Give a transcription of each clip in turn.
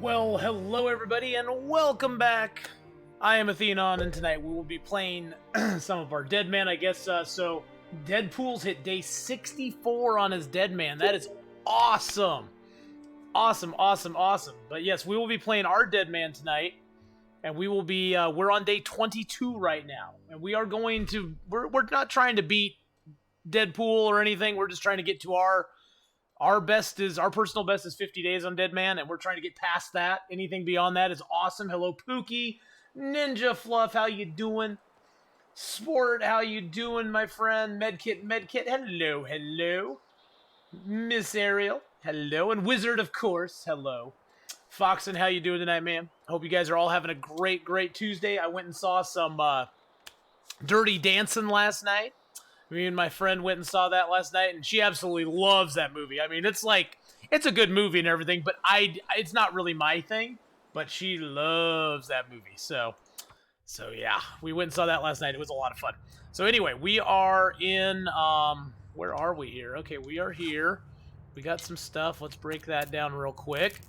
Well, hello everybody, and welcome back. I am Athenon, and tonight we will be playing some of our Deadman, I guess. So, Deadpool's hit day 64 on his Deadman. That is awesome. Awesome. But yes, we will be playing our Deadman tonight, and we will be, we're on day 22 right now. And we are going to, we're not trying to beat Deadpool or anything. We're just trying to get to our personal best is 50 days on Deadman, and we're trying to get past that. Anything beyond that is awesome. Hello, Pookie. Ninja Fluff, how you doing? Sport, how you doing, my friend? Medkit, hello. Miss Ariel, hello. And Wizard, of course, hello. Foxen, how you doing tonight, man? Hope you guys are all having a great Tuesday. I went and saw some Dirty Dancing last night. Me and my friend went and saw that last night, and she absolutely loves that movie. I mean, it's a good movie and everything, but it's not really my thing, but she loves that movie. So yeah, we went and saw that last night. It was a lot of fun. So anyway, we are in, where are we here? Okay, we are here. We got some stuff. Let's break that down real quick.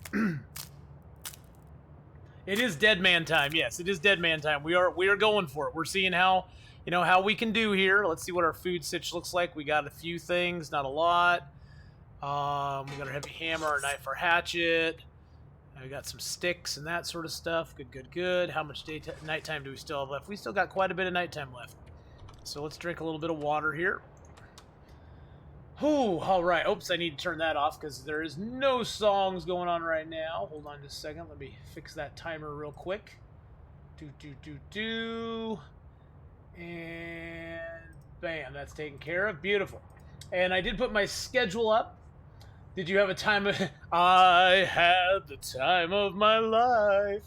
It is Deadman time. Yes, it is Deadman time. We are going for it. We're seeing how we can do here. Let's see what our food sitch looks like. We got a few things, not a lot. We got our heavy hammer, our knife, our hatchet. We got some sticks and that sort of stuff. Good. How much nighttime do we still have left? We still got quite a bit of nighttime left. So let's drink a little bit of water here. Ooh, all right. Oops, I need to turn that off because there is no songs going on right now. Hold on just a second. Let me fix that timer real quick. And bam, that's taken care of. Beautiful. And I did put my schedule up. Did you have a time of... I had the time of my life.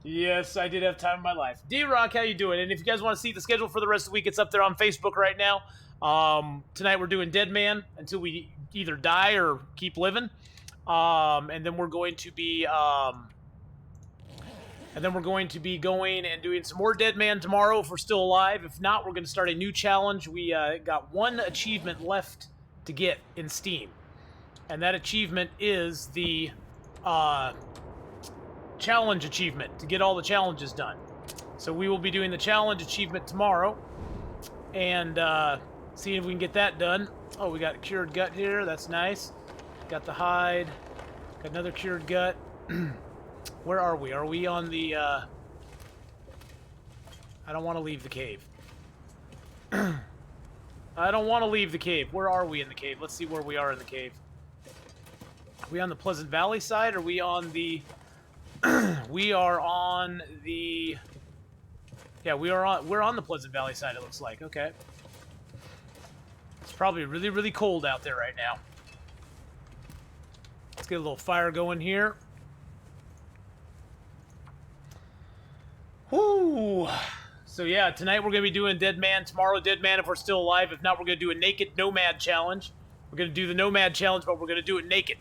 Yes, I did have time of my life. D-Rock, how you doing? And if you guys want to see the schedule for the rest of the week, it's up there on Facebook right now. Tonight we're doing Deadman until we either die or keep living. And then we're going to be... going and doing some more Deadman tomorrow if we're still alive. If not, we're going to start a new challenge. We got one achievement left to get in Steam. And that achievement is the challenge achievement, to get all the challenges done. So we will be doing the challenge achievement tomorrow. And seeing if we can get that done. Oh, we got a cured gut here. That's nice. Got the hide. Got another cured gut. Where are we? Are we on the, I don't want to leave the cave. I don't want to leave the cave. Where are we in the cave? Let's see where we are in the cave. Are we on the Pleasant Valley side? Or are we on the... we are on the... Yeah, we're on the Pleasant Valley side, it looks like. Okay. It's probably really cold out there right now. Let's get a little fire going here. Whoo! So yeah, tonight we're going to be doing Deadman, tomorrow Deadman if we're still alive. If not, we're going to do a Naked Nomad Challenge. We're going to do the Nomad Challenge, but we're going to do it naked.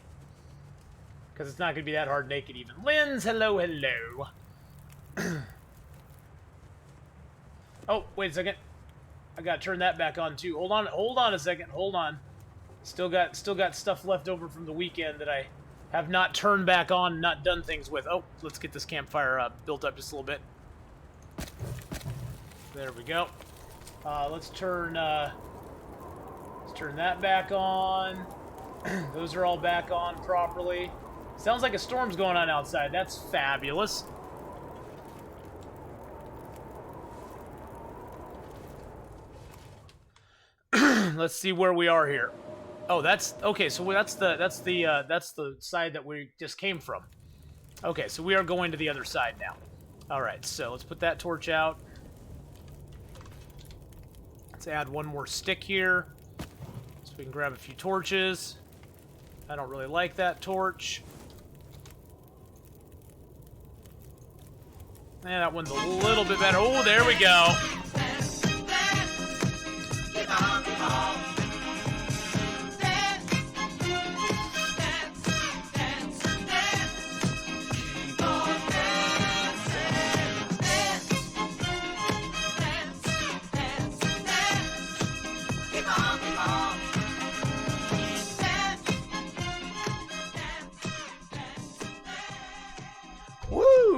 Because it's not going to be that hard naked even. Linz, hello. Oh, wait a second. I got to turn that back on too. Hold on a second. Hold on. Still got stuff left over from the weekend that I have not turned back on and not done things with. Oh, let's get this campfire built up just a little bit. There we go. Let's turn that back on. Those are all back on properly. Sounds like a storm's going on outside. That's fabulous. Let's see where we are here. Oh, that's okay. So that's the side that we just came from. Okay, so we are going to the other side now. All right, so let's put that torch out. Let's add one more stick here so we can grab a few torches. I don't really like that torch. And that one's a little bit better. Oh, there we go.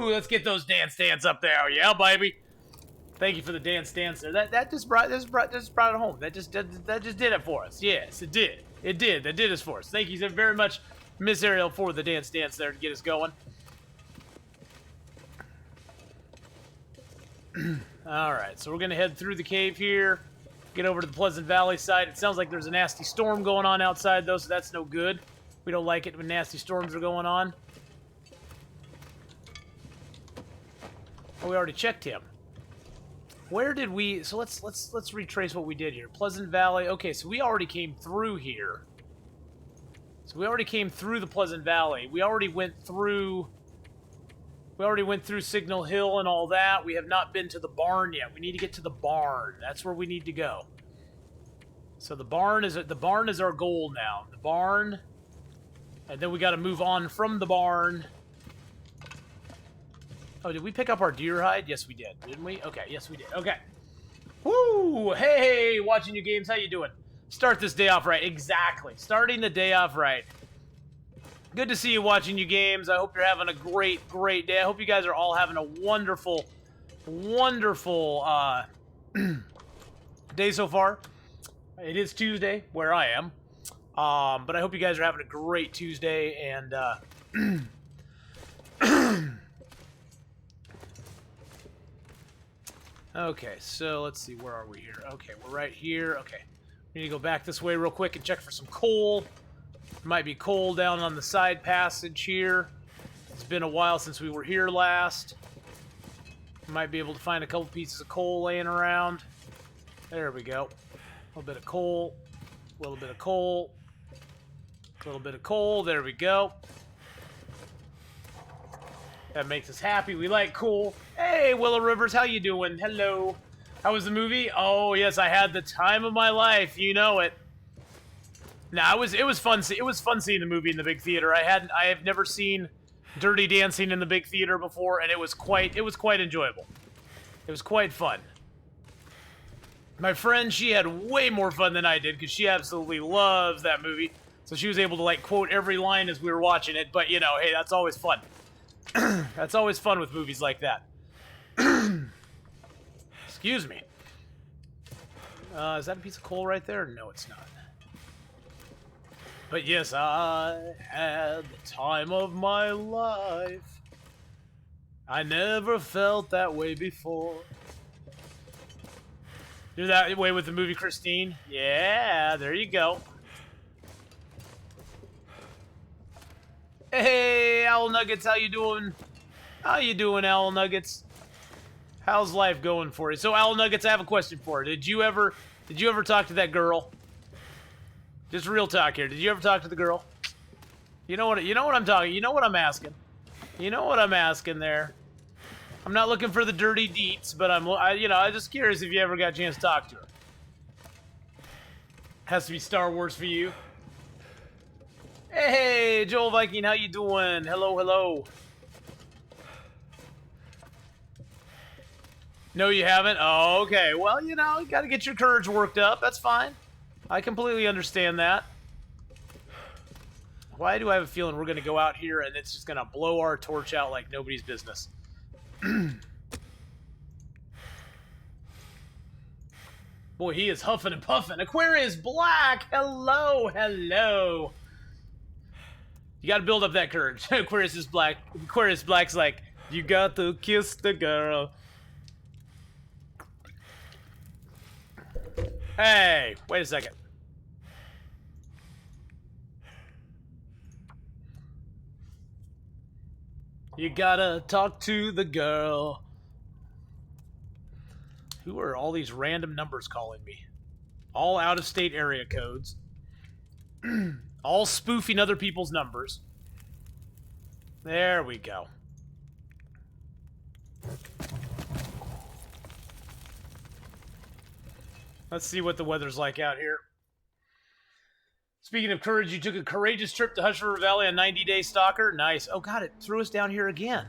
Woo! Let's get those dance up there. Yeah, baby. Thank you for the dance there. That just brought it home. That just did it for us. Yes, it did. It did. That did it for us. Thank you very much, Miss Ariel, for the dance there to get us going. All right, so we're gonna head through the cave here, get over to the Pleasant Valley side. It sounds like there's a nasty storm going on outside though, so that's no good. We don't like it when nasty storms are going on. Oh, we already checked him. Where did we... So let's retrace what we did here. Pleasant Valley. Okay, so we already came through here. So we already came through the Pleasant Valley. We already went through Signal Hill and all that. We have not been to the barn yet. We need to get to the barn. That's where we need to go. So the barn is our goal now. The barn, and then we got to move on from the barn. Oh, did we pick up our deer hide? Yes, we did. Didn't we? Okay, yes, we did. Okay. Woo! Hey, watching you games. How you doing? Start this day off right. Exactly. Starting the day off right. Good to see you watching you games. I hope you're having a great day. I hope you guys are all having a wonderful day so far. It is Tuesday, where I am. But I hope you guys are having a great Tuesday, and okay, so let's see, where are we here? Okay, we're right here. Okay, we need to go back this way real quick and check for some coal. Might be coal down on the side passage here. It's been a while since we were here last. Might be able to find a couple pieces of coal laying around. There we go. A little bit of coal. A little bit of coal. A little bit of coal. There we go. That makes us happy. We like coal. Hey, Willow Rivers, how you doing? Hello. How was the movie? Oh, yes, I had the time of my life. You know it. Nah, it was fun. It was fun seeing the movie in the big theater. I have never seen Dirty Dancing in the big theater before, and it was quite enjoyable. It was quite fun. My friend, she had way more fun than I did because she absolutely loves that movie. So she was able to like quote every line as we were watching it. But you know, hey, that's always fun. That's always fun with movies like that. Excuse me. Is that a piece of coal right there? No, it's not. But yes, I had the time of my life. I never felt that way before. You're that way with the movie Christine? Yeah, there you go. Hey, Owl Nuggets, how you doing? How you doing, Owl Nuggets? How's life going for you? So, Owl Nuggets, I have a question for you. Did you ever talk to that girl? Just real talk here. Did you ever talk to the girl? You know what I'm talking. You know what I'm asking. You know what I'm asking there. I'm not looking for the dirty deets, but I'm just curious if you ever got a chance to talk to her. Has to be Star Wars for you. Hey, Joel Viking, how you doing? Hello, hello. No, you haven't? Oh, okay. Well, you know, you got to get your courage worked up. That's fine. I completely understand that. Why do I have a feeling we're going to go out here and it's just going to blow our torch out like nobody's business? Boy, he is huffing and puffing. Aquarius Black! Hello, hello. You got to build up that courage. Aquarius is black. Aquarius Black's like, you got to kiss the girl. Hey, wait a second. You gotta talk to the girl. Who are all these random numbers calling me? All out-of-state area codes. All spoofing other people's numbers. There we go. Let's see what the weather's like out here. Speaking of courage, you took a courageous trip to Hush River Valley on 90-Day Stalker. Nice. Oh, God, it threw us down here again.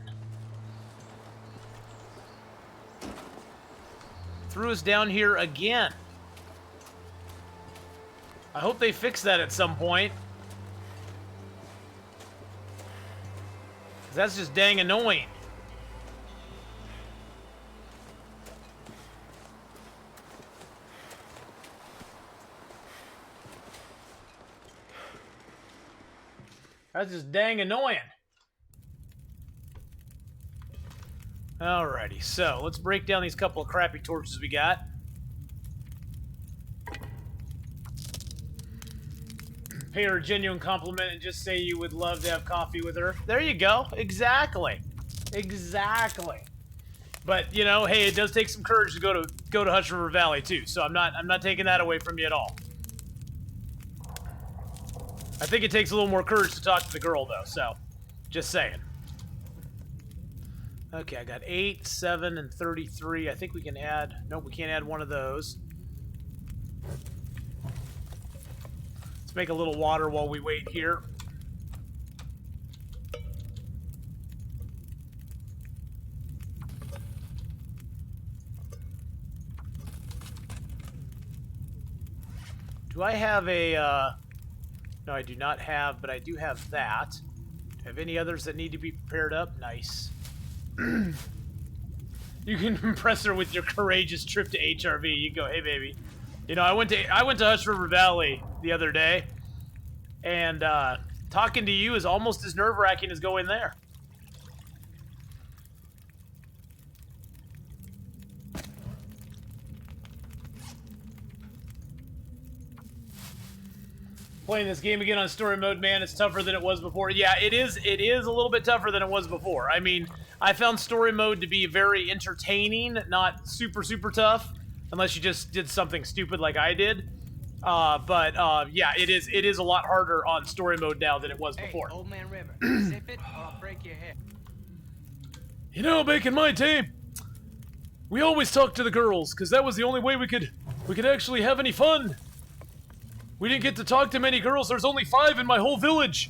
Threw us down here again. I hope they fix that at some point. That's just dang annoying. That's just dang annoying. Alrighty, so let's break down these couple of crappy torches we got. Pay her a genuine compliment and just say you would love to have coffee with her. There you go. Exactly. Exactly. But you know, hey, it does take some courage to go to Hutch River Valley too. So I'm not taking that away from you at all. I think it takes a little more courage to talk to the girl though. So, just saying. Okay, I got 8, 7, and 33. I think we can add... Nope, we can't add one of those. Let's make a little water while we wait here. Do I have a... No, I do not have, but I do have that. Do I have any others that need to be prepared up? Nice. You can impress her with your courageous trip to HRV. You go, hey baby. You know, I went to Hutch River Valley the other day, and talking to you is almost as nerve-wracking as going there. Playing this game again on story mode, man, it's tougher than it was before. Yeah, it is a little bit tougher than it was before. I mean, I found story mode to be very entertaining, not super, super tough, unless you just did something stupid like I did. Yeah, it is a lot harder on story mode now than it was before. Hey, Old Man River, zip it or I'll break your head. You know, back in my team, we always talked to the girls, because that was the only way we could actually have any fun. We didn't get to talk to many girls. There's only 5 in my whole village.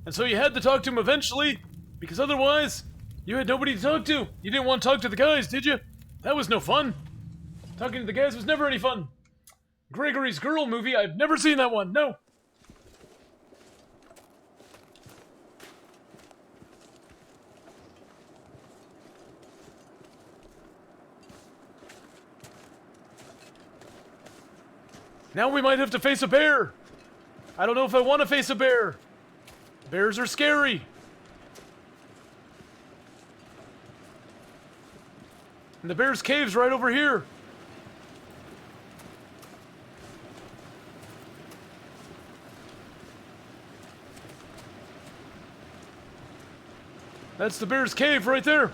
And so you had to talk to them eventually, because otherwise, you had nobody to talk to. You didn't want to talk to the guys, did you? That was no fun. Talking to the guys was never any fun. Gregory's Girl movie, I've never seen that one, no. Now we might have to face a bear. I don't know if I want to face a bear. Bears are scary. And the bear's cave's right over here. That's the bear's cave right there.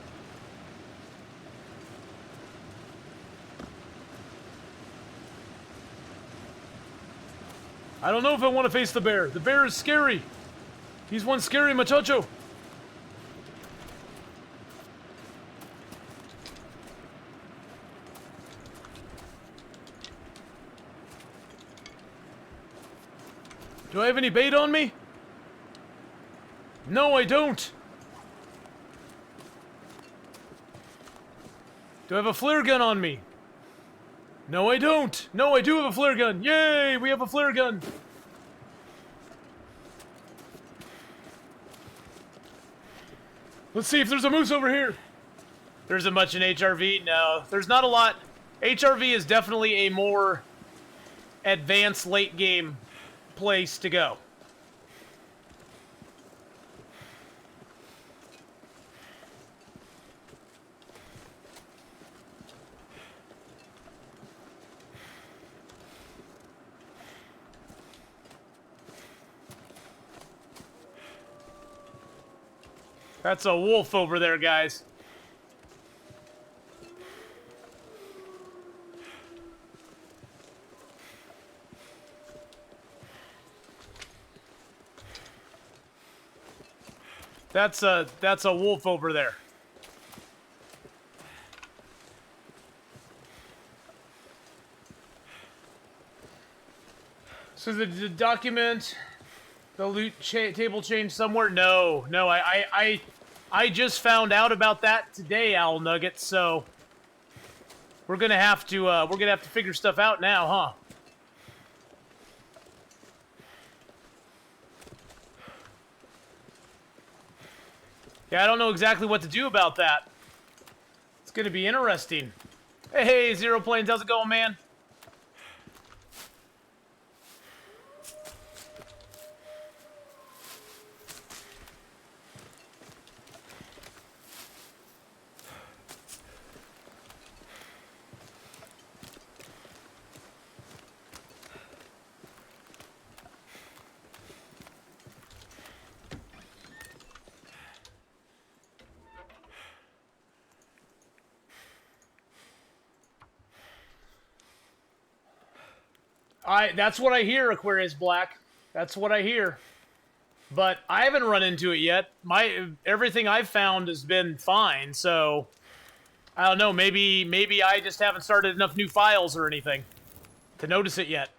I don't know if I want to face the bear. The bear is scary. He's one scary muchacho. Do I have any bait on me? No, I don't. Do I have a flare gun on me? No, I don't. No, I do have a flare gun. Yay, we have a flare gun. Let's see if there's a moose over here. There isn't much in HRV. No, there's not a lot. HRV is definitely a more advanced late game place to go. That's a wolf over there, guys. That's a wolf over there. So the document, the loot table changed somewhere? No, I just found out about that today, Owl Nugget. So we're gonna have to figure stuff out now, huh? Yeah, I don't know exactly what to do about that. It's gonna be interesting. Hey, Zero Planes, how's it going, man? That's what I hear, Aquarius Black. That's what I hear. But I haven't run into it yet. Everything I've found has been fine, so I don't know, maybe I just haven't started enough new files or anything to notice it yet.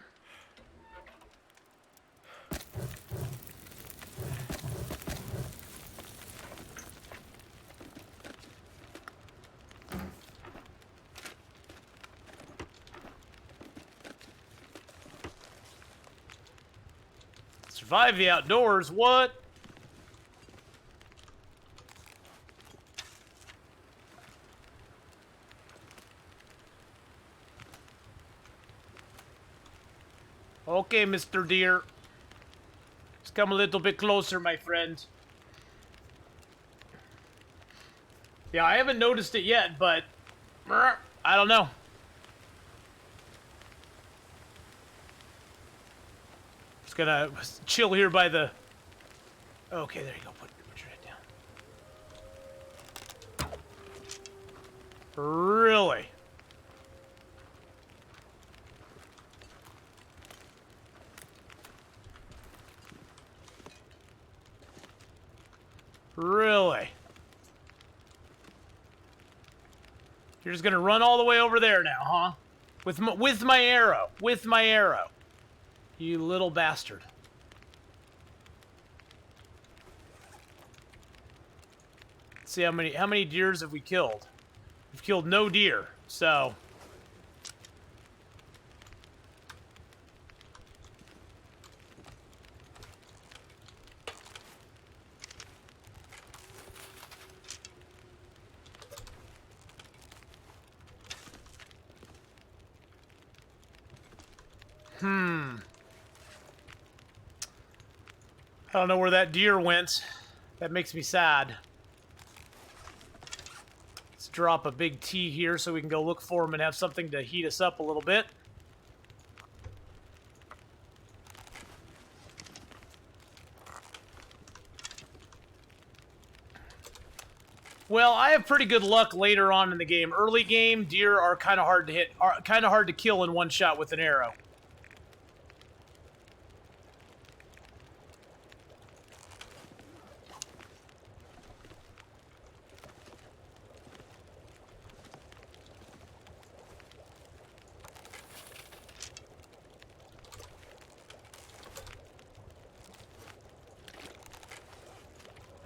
Survive the outdoors, what? Okay, Mr. Deer. Let's come a little bit closer, my friend. Yeah, I haven't noticed it yet, but I don't know. Just gonna chill here by the... Okay, there you go. Put your head down. Really? Really? You're just gonna run all the way over there now, huh? With my arrow. With my arrow. You little bastard. Let's see how many deers have we killed? We've killed no deer, so... I don't know where that deer went. That makes me sad. Let's drop a big T here so we can go look for him and have something to heat us up a little bit. Well, I have pretty good luck later on in the game. Early game, deer are kind of hard to hit, are kind of hard to kill in one shot with an arrow.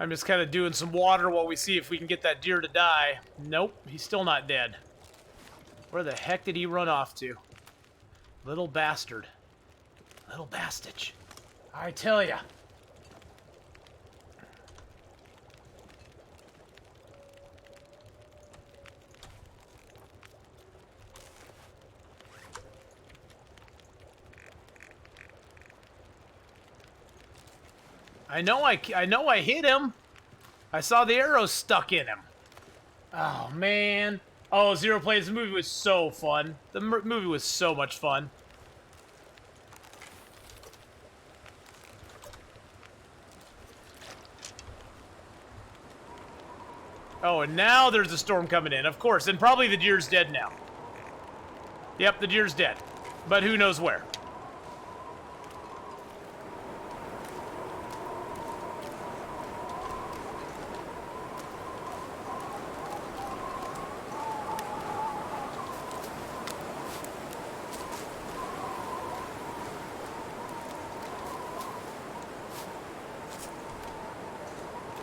I'm just kind of doing some water while we see if we can get that deer to die. Nope, he's still not dead. Where the heck did he run off to? Little bastard. Little bastard. I tell ya. I know I hit him. I saw the arrow stuck in him. Oh, man. Oh, Zero Plays, the movie was so fun. The movie was so much fun. Oh, and now there's a storm coming in, of course. And probably the deer's dead now. Yep, the deer's dead. But who knows where.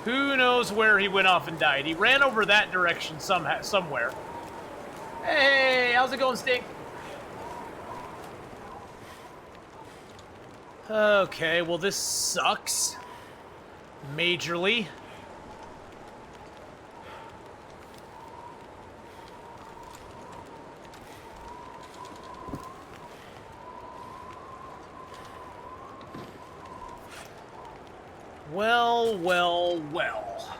Who knows where he went off and died? He ran over that direction somewhere. Hey, how's it going, Stink? Okay, well this sucks. Majorly. Well, well, well.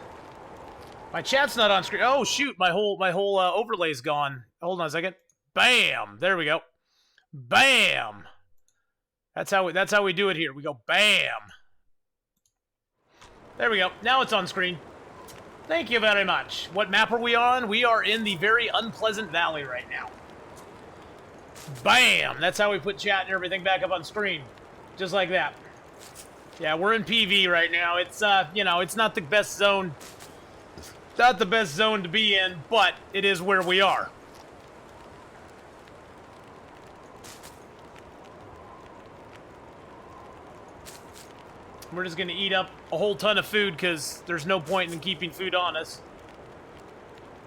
My chat's not on screen. Oh shoot, my whole overlay's gone. Hold on a second. Bam! There we go. Bam! That's how we do it here. We go bam. There we go. Now it's on screen. Thank you very much. What map are we on? We are in the very unpleasant valley right now. Bam! That's how we put chat and everything back up on screen. Just like that. Yeah, we're in PV right now. It's, you know, it's not the best zone. Not the best zone to be in, but it is where we are. We're just going to eat up a whole ton of food because there's no point in keeping food on us.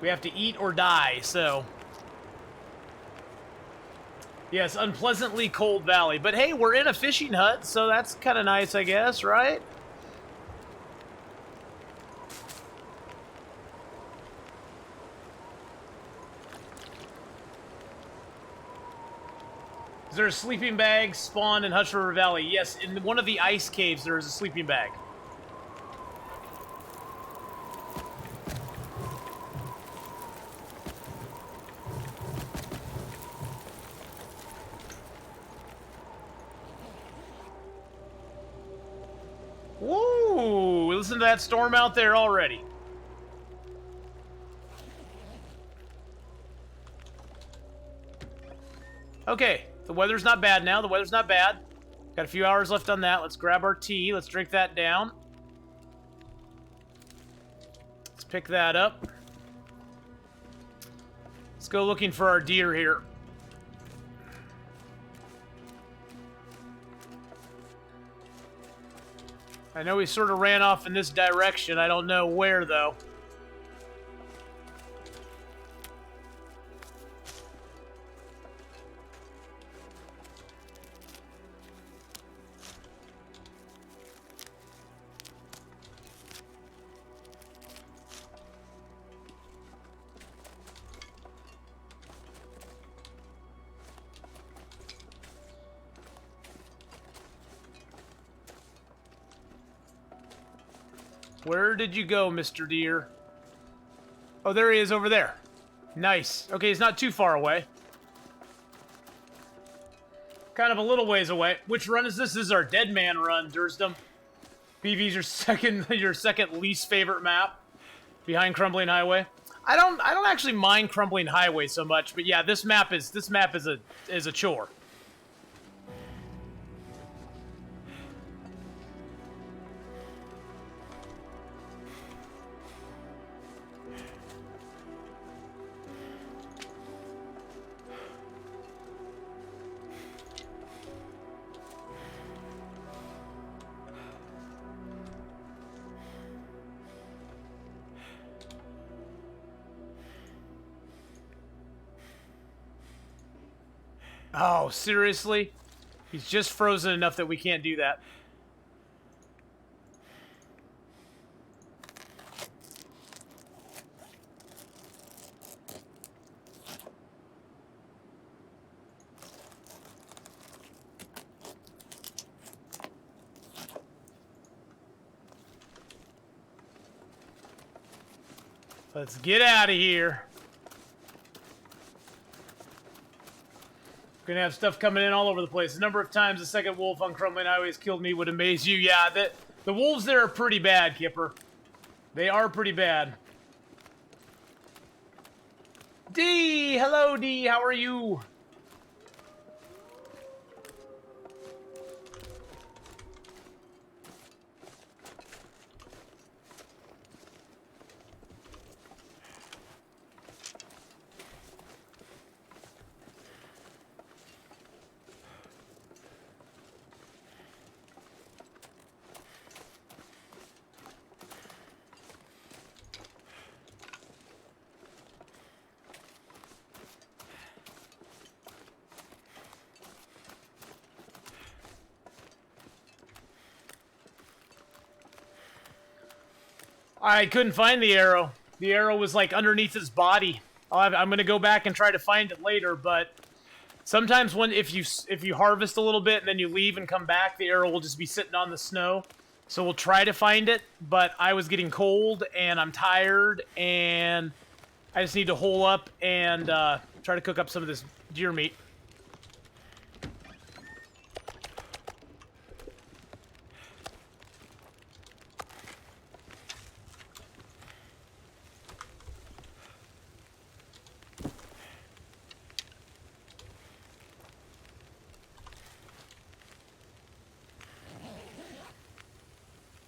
We have to eat or die, so... Yes, unpleasantly cold valley. But hey, we're in a fishing hut, so that's kind of nice, I guess, right? Is there a sleeping bag spawned in Hutch River Valley? Yes, in one of the ice caves there is a sleeping bag. Woo! Listen to that storm out there already. Okay, the weather's not bad now. The weather's not bad. Got a few hours left on that. Let's grab our tea. Let's drink that down. Let's pick that up. Let's go looking for our deer here. I know he sort of ran off in this direction. I don't know where, though. Where did you go, Mr. Deer? Oh, there he is over there. Nice. Okay, he's not too far away. Kind of a little ways away. Which run is this? This is our Deadman run, Dursdom. PV's your second least favorite map behind Crumbling Highway. I don't actually mind Crumbling Highway so much, but yeah, this map is a chore. Oh, seriously? He's just frozen enough that we can't do that. Let's get out of here. We're gonna have stuff coming in all over the place. The number of times the second wolf on Crumbling Highway has killed me would amaze you. Yeah, the wolves there are pretty bad, Kipper. They are pretty bad. D! Hello, D! How are you? I couldn't find the arrow. The arrow was like underneath his body. I'm gonna go back and try to find it later, but sometimes if you harvest a little bit and then you leave and come back, the arrow will just be sitting on the snow. So we'll try to find it, but I was getting cold and I'm tired and I just need to hole up and try to cook up some of this deer meat.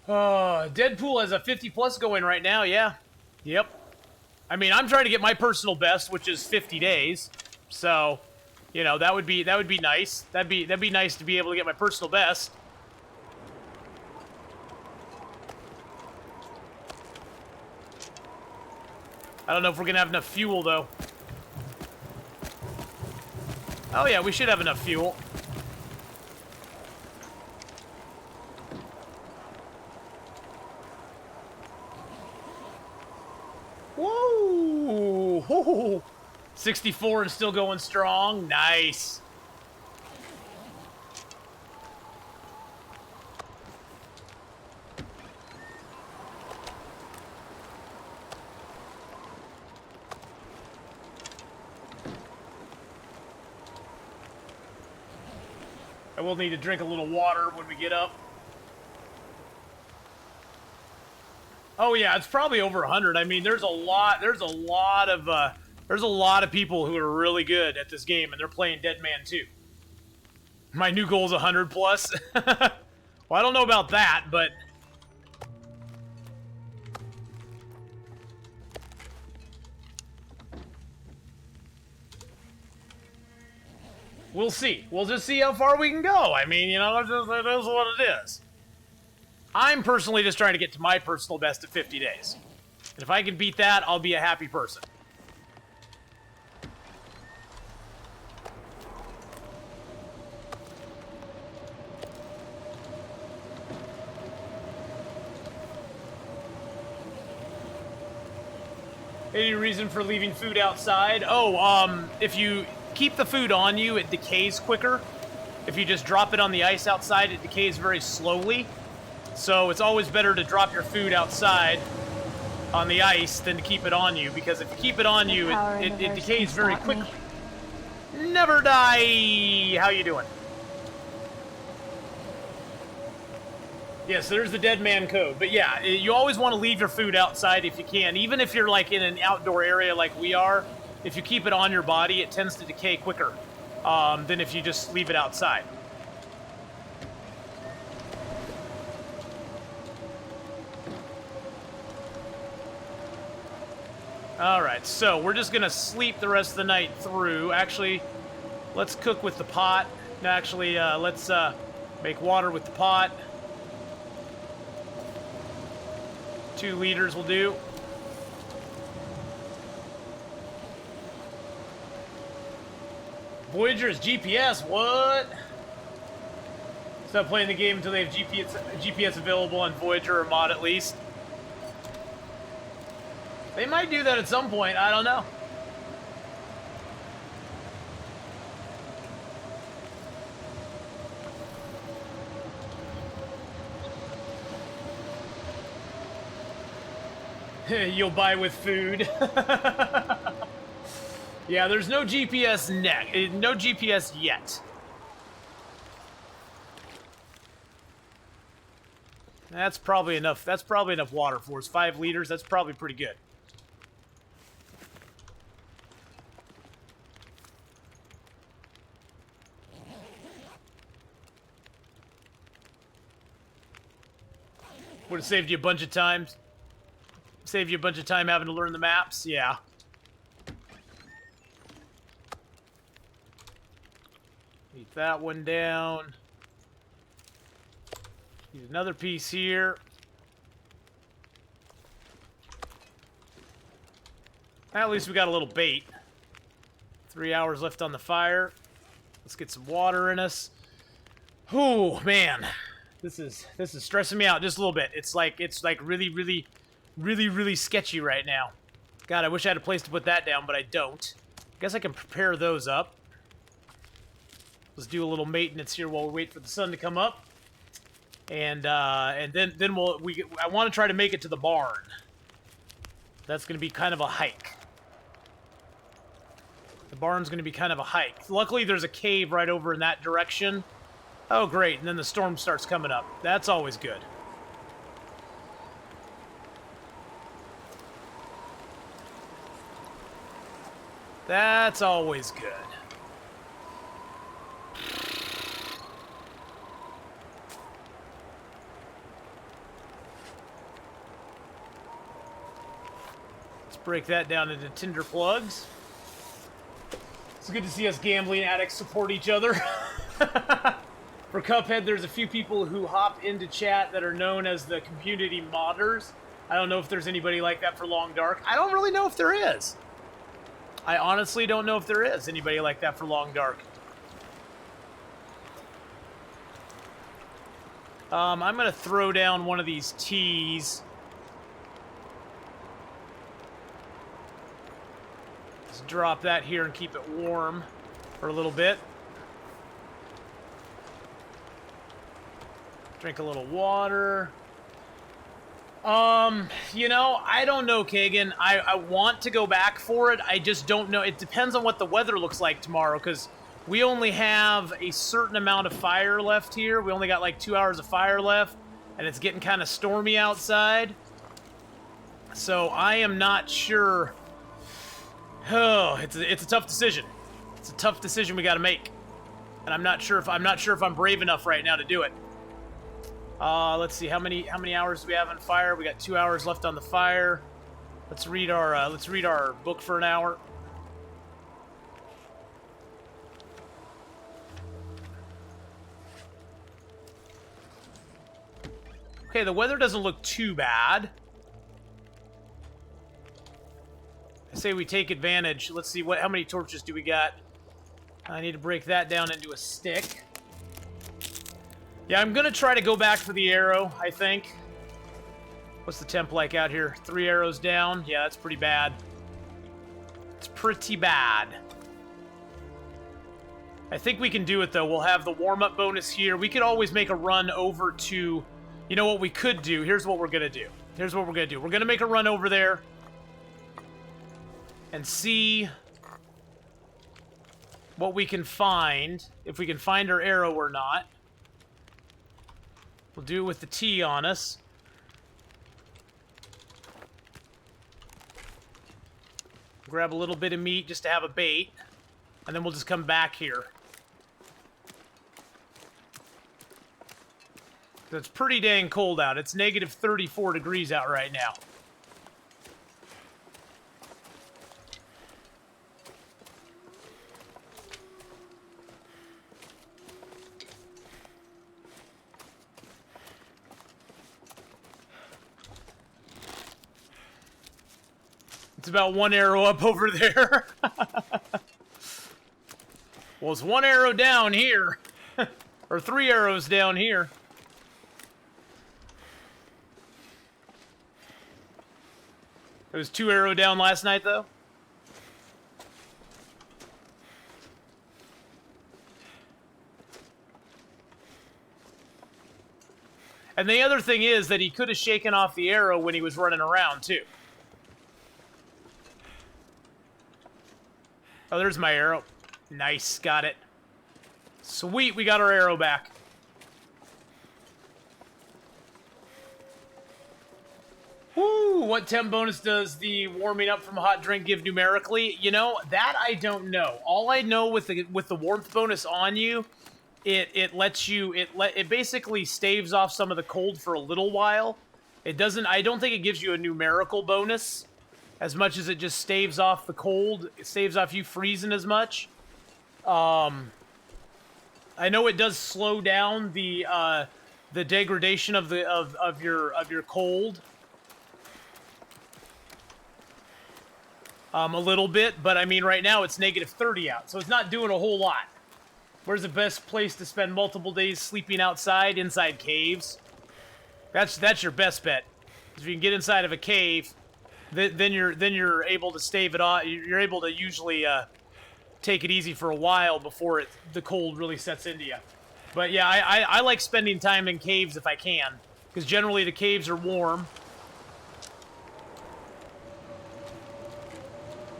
Deadpool has a 50 plus going right now, yeah. Yep. I mean, I'm trying to get my personal best, which is 50 days. So, you know, that would be nice. That'd be nice to be able to get my personal best. I don't know if we're gonna have enough fuel though. Oh yeah, we should have enough fuel. Woo! 64 and still going strong. Nice. I will need to drink a little water when we get up. Oh yeah, it's probably over 100. I mean, there's a lot of people who are really good at this game, and they're playing Deadman 2. My new goal is 100 plus. Well, I don't know about that, but we'll see. We'll just see how far we can go. I mean, you know, it is what it is. I'm personally just trying to get to my personal best at 50 days. And if I can beat that, I'll be a happy person. Any reason for leaving food outside? Oh, if you keep the food on you, it decays quicker. If you just drop it on the ice outside, it decays very slowly. So it's always better to drop your food outside on the ice than to keep it on you, because if you keep it on you, it decays very quickly. Never die! How you doing? Yes, there's the Deadman code. But yeah, you always want to leave your food outside if you can. Even if you're like in an outdoor area like we are, if you keep it on your body, it tends to decay quicker than if you just leave it outside. Alright, so we're just going to sleep the rest of the night through. Actually, let's cook with the pot. Actually, let's make water with the pot. 2 liters will do. Voyager's GPS, what? Stop playing the game until they have GPS available on Voyager or mod at least. They might do that at some point, I don't know. You'll buy with food. Yeah, there's no GPS no GPS yet. That's probably enough. That's probably enough water for us. 5 liters. That's probably pretty good. Would have saved you a bunch of time. Saved you a bunch of time having to learn the maps. Yeah. Eat that one down. Need another piece here. At least we got a little bait. 3 hours left on the fire. Let's get some water in us. Oh man, this is stressing me out just a little bit. It's like really sketchy right now. God, I wish I had a place to put that down, but I don't. Guess I can prepare those up. Let's do a little maintenance here while we wait for the sun to come up. And then I want to try to make it to the barn. That's going to be kind of a hike. The barn's going to be kind of a hike. Luckily, there's a cave right over in that direction. Oh, great. And then the storm starts coming up. That's always good. That's always good. break that down into tinder plugs. It's good to see us gambling addicts support each other. For Cuphead, there's a few people who hop into chat that are known as the community modders. I don't know if there's anybody like that for Long Dark. I don't really know if there is. I honestly don't know if there is anybody like that for Long Dark. I'm going to throw down one of these teas. Let's drop that here and keep it warm for a little bit. Drink a little water. You know, I don't know, Kagan. I want to go back for it. I just don't know. It depends on what the weather looks like tomorrow, because we only have a certain amount of fire left here. We only got like 2 hours of fire left, and it's getting kind of stormy outside. So I am not sure. Oh, it's a tough decision. It's a tough decision we got to make, and I'm not sure if I'm brave enough right now to do it. Let's see, how many hours do we have on fire? We got 2 hours left on the fire. Let's read our book for an hour. Okay, the weather doesn't look too bad. I say we take advantage. Let's see, how many torches do we got? I need to break that down into a stick. Yeah, I'm going to try to go back for the arrow, I think. What's the temp like out here? 3 arrows down? Yeah, that's pretty bad. It's pretty bad. I think we can do it, though. We'll have the warm-up bonus here. We could always make a run over to... You know what we could do? Here's what we're going to do. Here's what we're going to do. We're going to make a run over there and see what we can find. If we can find our arrow or not. We'll do it with the T on us. Grab a little bit of meat just to have a bait. And then we'll just come back here. It's pretty dang cold out. It's negative 34 degrees out right now. It's about 1 arrow up over there. Well, it's 1 arrow down here. Or 3 arrows down here. It was 2 arrow down last night, though. And the other thing is that he could have shaken off the arrow when he was running around, too. Oh, there's my arrow. Nice, got it. Sweet, we got our arrow back. Woo! What temp bonus does the warming up from a hot drink give numerically? You know, that I don't know. All I know with the warmth bonus on you, it lets you it basically staves off some of the cold for a little while. It doesn't. I don't think it gives you a numerical bonus as much as it just staves off the cold. It staves off you freezing as much. I know it does slow down the degradation of your cold. A little bit, but I mean right now it's negative 30 out, so it's not doing a whole lot. Where's the best place to spend multiple days sleeping outside? Inside caves. That's your best bet. If you can get inside of a cave, then you're able to stave it off. You're able to usually take it easy for a while before the cold really sets into you. But yeah, I like spending time in caves if I can, because generally the caves are warm.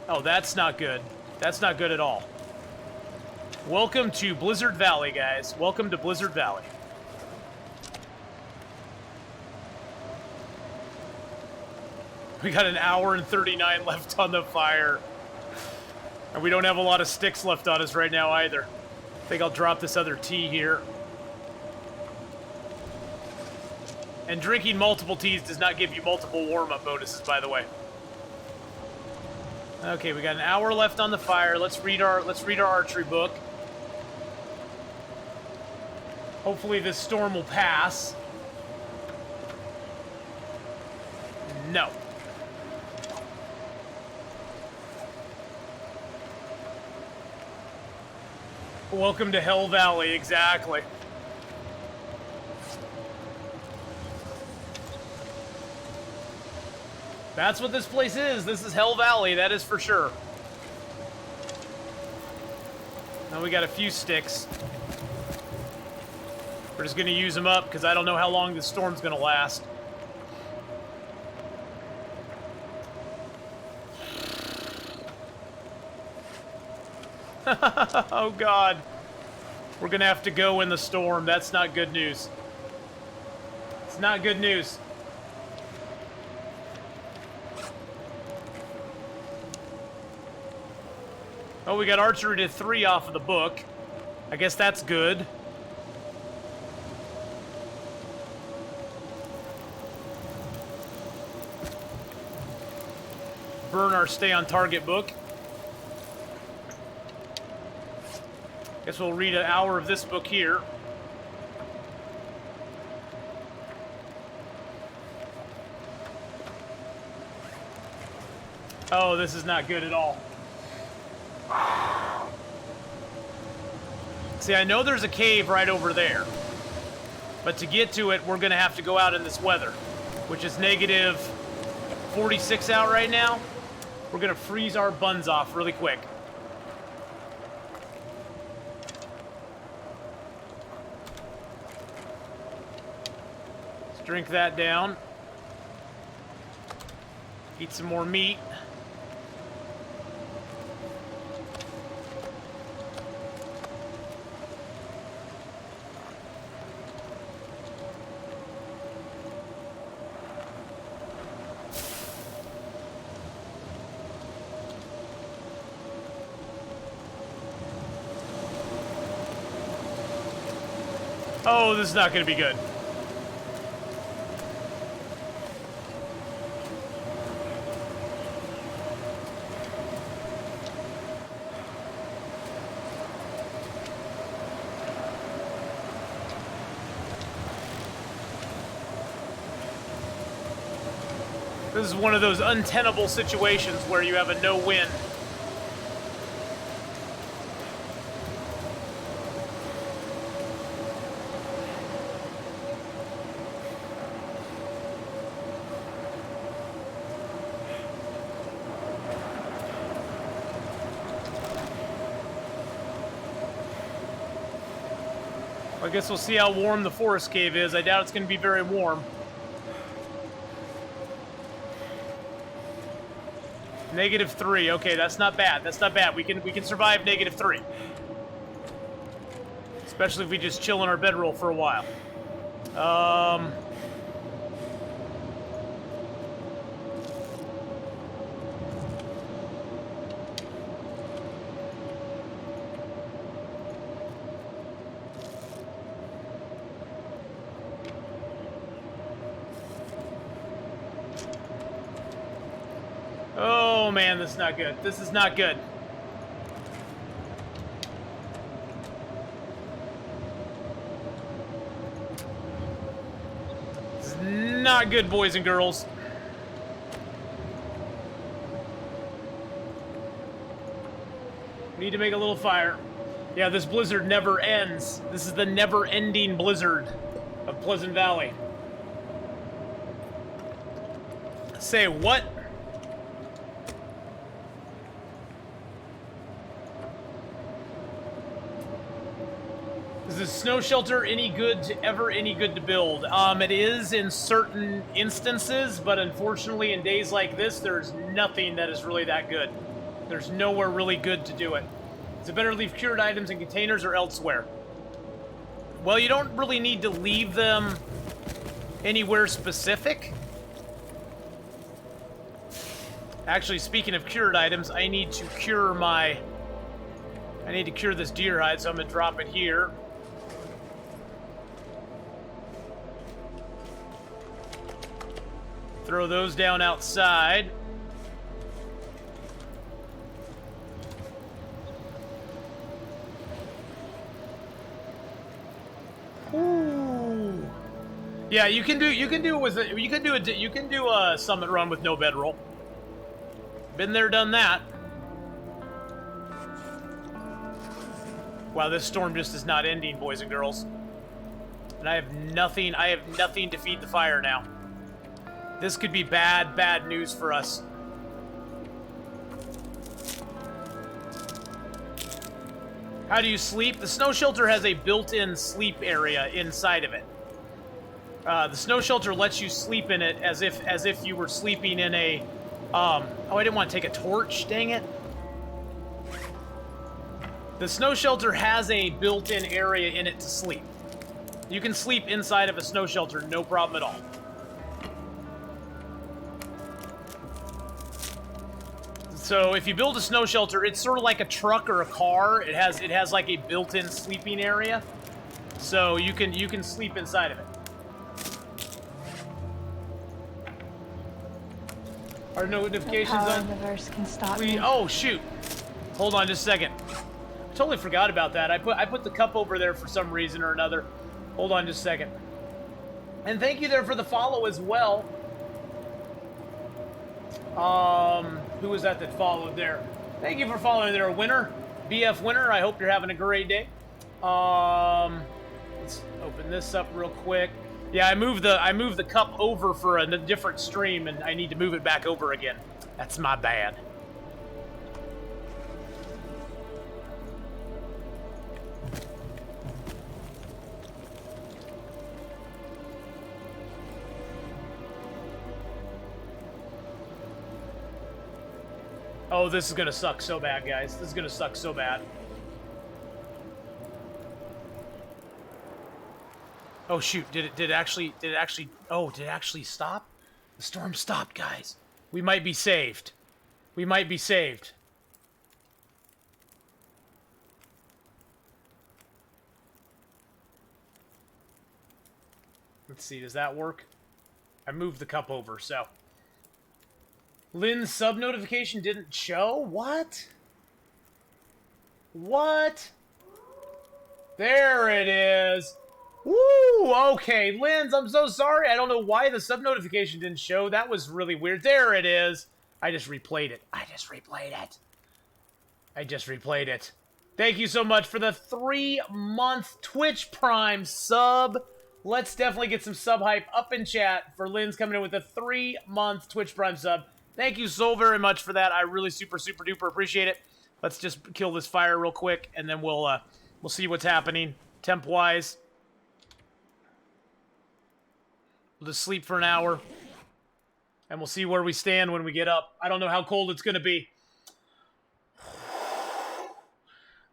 Oh, that's not good. That's not good at all. Welcome to Blizzard Valley, guys. Welcome to Blizzard Valley. We got 1 hour and 39 left on the fire. And we don't have a lot of sticks left on us right now either. I think I'll drop this other tea here. And drinking multiple teas does not give you multiple warm-up bonuses, by the way. Okay, we got an hour left on the fire. Let's read our archery book. Hopefully this storm will pass. No. Welcome to Hell Valley, exactly. That's what this place is. This is Hell Valley, that is for sure. Now we got a few sticks. We're just going to use them up because I don't know how long this storm's going to last. Oh, God. We're going to have to go in the storm. That's not good news. It's not good news. Oh, we got archery to 3 off of the book. I guess that's good. Burn our stay on target book. Guess we'll read an hour of this book here. Oh, this is not good at all. See, I know there's a cave right over there. But to get to it, we're going to have to go out in this weather, which is negative 46 out right now. We're going to freeze our buns off really quick. Let's drink that down. Eat some more meat. Oh, this is not going to be good. This is one of those untenable situations where you have a no-win. I guess we'll see how warm the forest cave is. I doubt it's going to be very warm. -3. Okay, that's not bad. That's not bad. We can survive -3. Especially if we just chill in our bedroll for a while. Oh man, this is not good. This is not good. This is not good, boys and girls. We need to make a little fire. Yeah, this blizzard never ends. This is the never-ending blizzard of Pleasant Valley. Say what? Is this snow shelter any good to build? It is in certain instances, but unfortunately in days like this, there's nothing that is really that good. There's nowhere really good to do it. Is it better to leave cured items in containers or elsewhere? Well, you don't really need to leave them anywhere specific. Actually, speaking of cured items, I need to cure this deer hide, so I'm gonna drop it here. Throw those down outside. Yeah, you can do it with you can do a summit run with no bedroll. Been there, done that. Wow, this storm just is not ending, boys and girls. And I have nothing to feed the fire now. This could be bad news for us. How do you sleep? The snow shelter has a built-in sleep area inside of it. The snow shelter lets you sleep in it as if you were sleeping in a oh, I didn't want to take a torch, dang it. The snow shelter has a built-in area in it to sleep. You can sleep inside of a snow shelter, no problem at all. So if you build a snow shelter, it's sort of like a truck or a car. It has like a built-in sleeping area. So you can sleep inside of it. Are notifications on? The verse can stop me. Oh shoot! Hold on just a second. I totally forgot about that. I put the cup over there for some reason or another. Hold on just a second. And thank you there for the follow as well. Who was that followed there? Thank you for following there, Winner. BF Winner, I hope you're having a great day. Let's open this up real quick. Yeah, I moved the cup over for a different stream, and I need to move it back over again. That's my bad. Oh, this is gonna suck so bad, guys. This is gonna suck so bad. Oh shoot, did it actually stop? The storm stopped, guys. We might be saved. We might be saved. Let's see, does that work? I moved the cup over, so. Lynn's sub notification didn't show? What? What? There it is. Woo! Okay, Lynn's, I'm so sorry. I don't know why the sub notification didn't show. That was really weird. There it is. I just replayed it. I just replayed it. Thank you so much for the 3-month Twitch Prime sub. Let's definitely get some sub hype up in chat for Lynn's coming in with a 3-month Twitch Prime sub. Thank you so very much for that. I really super duper appreciate it. Let's just kill this fire real quick, and then we'll see what's happening temp wise. We'll just sleep for an hour, and we'll see where we stand when we get up. I don't know how cold it's gonna be.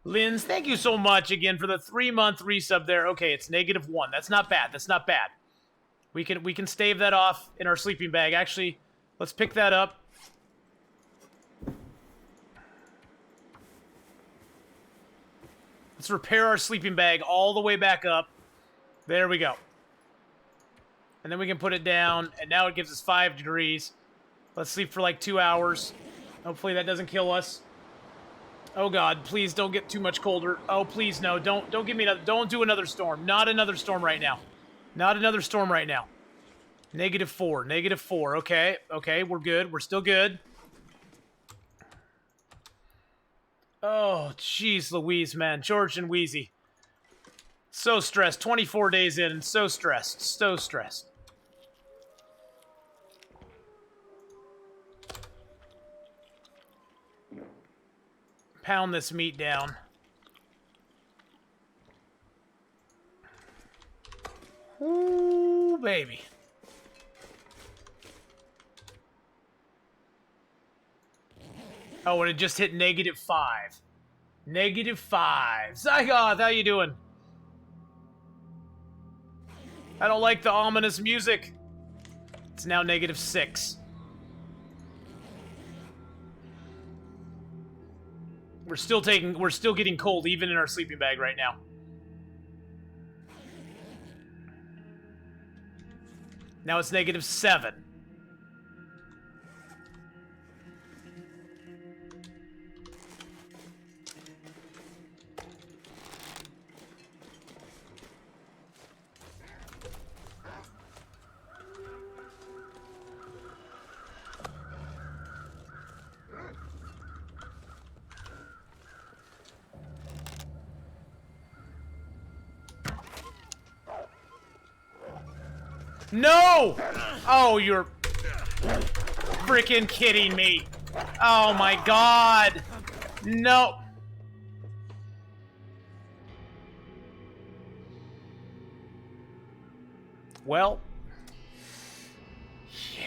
Linz, thank you so much again for the 3-month resub there. Okay, it's -1. That's not bad. That's not bad. We can stave that off in our sleeping bag. Actually, let's pick that up. Let's repair our sleeping bag all the way back up. There we go. And then we can put it down, and now it gives us 5 degrees. Let's sleep for like 2 hours. Hopefully that doesn't kill us. Oh God, please don't get too much colder. Oh, please no, don't give me another, don't do another storm. Not another storm right now. Not another storm right now. -4, -4. Okay, okay, we're good. We're still good. Oh, jeez Louise, man. George and Wheezy. So stressed. 24 days in and so stressed. So stressed. Pound this meat down. Ooh, baby. Oh, and it just hit -5. -5. Zygoth, how you doing? I don't like the ominous music. It's now -6. We're still getting cold even in our sleeping bag right now. Now it's -7. No! Oh, you're freaking kidding me. Oh my god. No. Well. Yeah.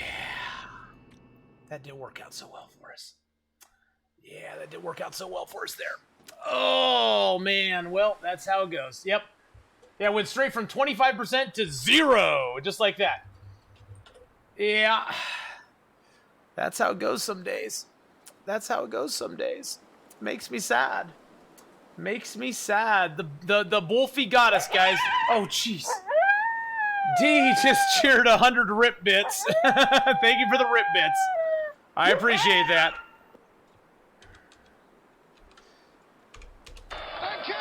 That didn't work out so well for us. Yeah, that didn't work out so well for us there. Oh, man. Well, that's how it goes. Yep. Yeah, it went straight from 25% to 0. Just like that. Yeah. That's how it goes some days. That's how it goes some days. Makes me sad. Makes me sad. The Wolfie got us, guys. Oh, jeez. D just cheered 100 rip bits. Thank you for the rip bits. I appreciate that. Thank you.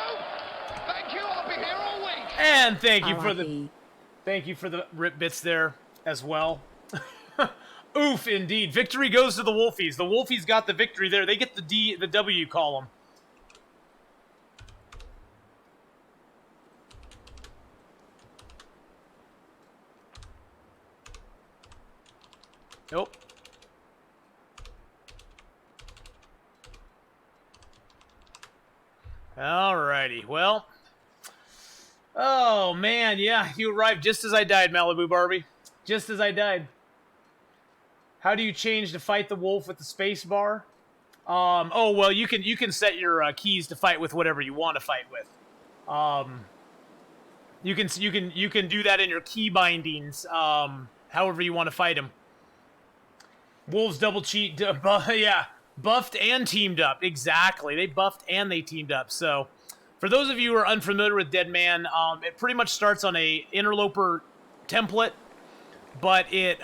Thank you. I'll be here all week. And thank you for the rip bits there as well. Oof, indeed. Victory goes to the Wolfies. The Wolfies got the victory there. They get the W column. Nope. Alrighty, well. Oh, man, yeah. You arrived just as I died, Malibu Barbie. Just as I died. How do you change to fight the wolf with the space bar? Oh well, you can set your keys to fight with whatever you want to fight with. You can do that in your key bindings. However you want to fight him. Wolves double cheat. Yeah, buffed and teamed up. Exactly, they buffed and they teamed up. So, for those of you who are unfamiliar with Deadman, it pretty much starts on a interloper template, but it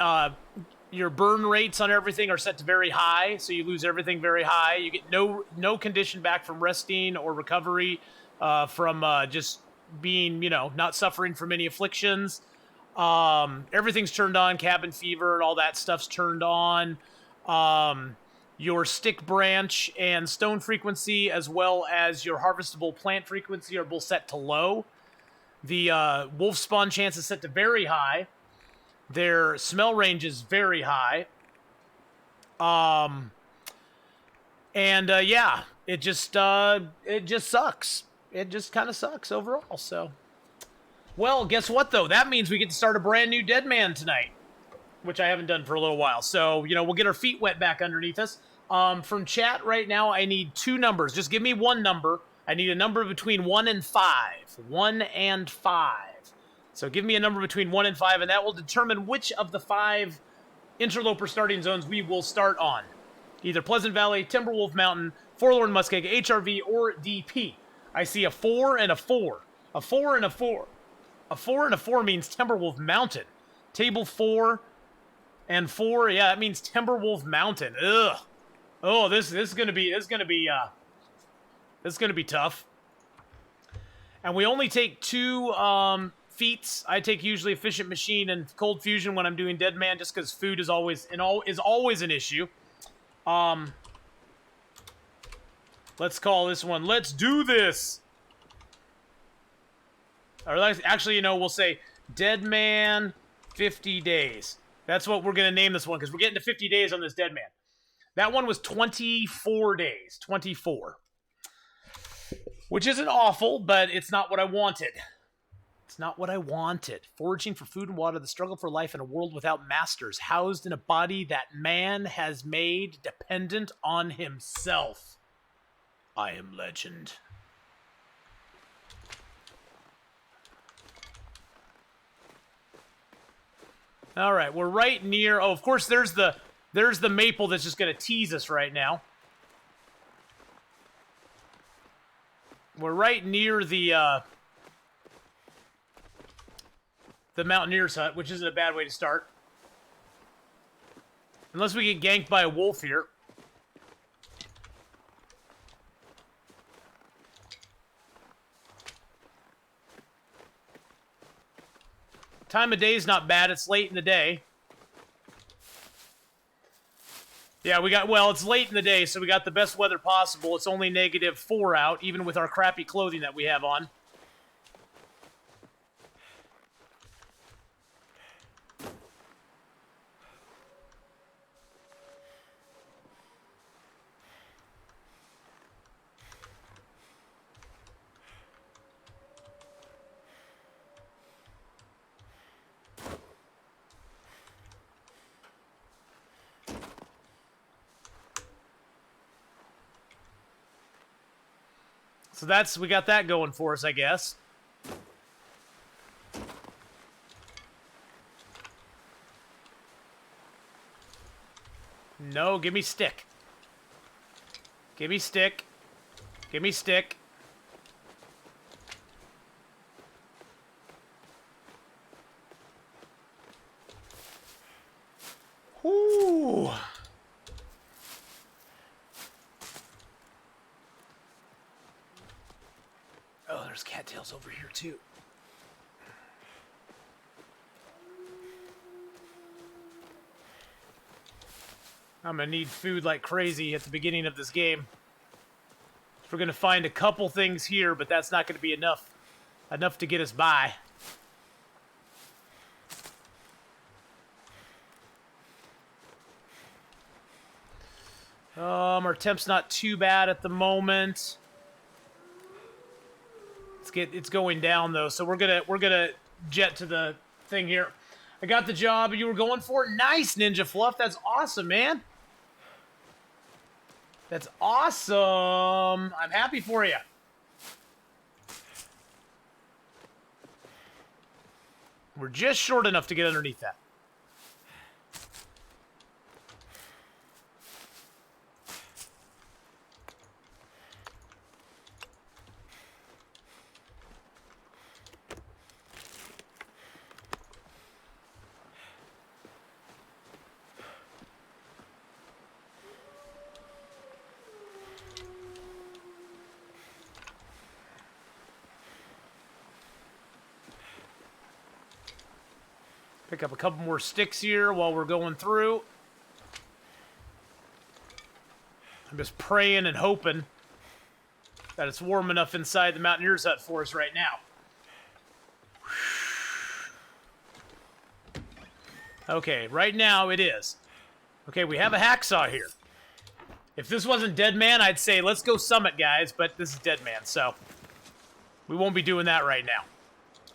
your burn rates on everything are set to very high, so you lose everything very high. You get no condition back from resting or recovery from just being, not suffering from any afflictions. Everything's turned on, cabin fever and all that stuff's turned on. Your stick branch and stone frequency, as well as your harvestable plant frequency, are both set to low. The wolf spawn chance is set to very high. Their smell range is very high. Yeah, it just sucks. It just kind of sucks overall, so. Well, guess what, though? That means we get to start a brand new Deadman tonight, which I haven't done for a little while. So, we'll get our feet wet back underneath us. From chat right now, I need 2 numbers. Just give me one number. I need a number between 1 and 5. 1 and 5. So give me a number between 1 and 5, and that will determine which of the 5 interloper starting zones we will start on. Either Pleasant Valley, Timberwolf Mountain, Forlorn Muskeg, HRV, or DP. I see a 4 and a 4. A 4 and a 4. A 4 and a 4 means Timberwolf Mountain. Table 4 and 4, yeah, that means Timberwolf Mountain. Ugh. Oh, this is gonna be tough. And we only take 2 feats. I take usually Efficient Machine and Cold Fusion when I'm doing Deadman, just because food is always an issue. Let's call this one. Let's do this. Or actually, we'll say Deadman 50 days. That's what we're gonna name this one, because we're getting to 50 days on this Deadman. That one was 24 days. 24. Which isn't awful, but it's not what I wanted. It's not what I wanted. Foraging for food and water, the struggle for life in a world without masters, housed in a body that man has made dependent on himself. I am legend. All right, we're right near. Oh, of course, there's the maple that's just going to tease us right now. We're right near the Mountaineer's hut, which isn't a bad way to start. Unless we get ganked by a wolf here. Time of day is not bad. It's late in the day. Yeah, it's late in the day, so we got the best weather possible. It's only -4 out, even with our crappy clothing that we have on. So we got that going for us, I guess. No, give me stick. Give me stick. Give me stick. Whoo! Oh, there's cattails over here, too. I'm gonna need food like crazy at the beginning of this game. We're gonna find a couple things here, but that's not gonna be enough to get us by. Our temp's not too bad at the moment. It's going down though, so we're gonna jet to the thing here. I got the job you were going for. Nice, Ninja Fluff. That's awesome, man. That's awesome. I'm happy for you. We're just short enough to get underneath that. Pick up a couple more sticks here while we're going through. I'm just praying and hoping that it's warm enough inside the Mountaineer's hut for us right now. Okay, right now it is. Okay, we have a hacksaw here. If this wasn't Deadman, I'd say let's go summit, guys, but this is Deadman, so we won't be doing that right now.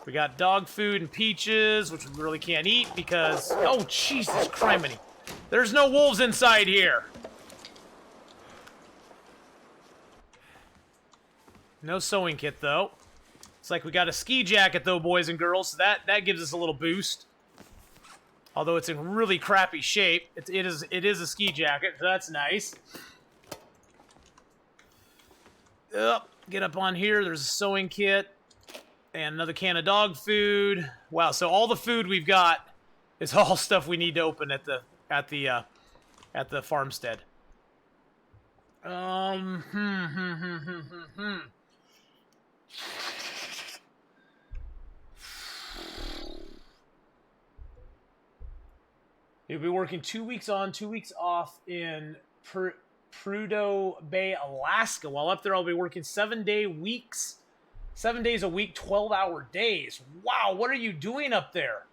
We got dog food and peaches, which we really can't eat because... Oh, Jesus criminy. There's no wolves inside here. No sewing kit, though. It's like we got a ski jacket, though, boys and girls. So that gives us a little boost. Although it's in really crappy shape. It is a ski jacket, so that's nice. Get up on here. There's a sewing kit. And another can of dog food. Wow, so all the food we've got is all stuff we need to open at the farmstead. You'll be working 2 weeks on, 2 weeks off in Prudhoe Bay, Alaska. While up there, I'll be working 7-day weeks. 7 days a week, 12-hour days. Wow, what are you doing up there?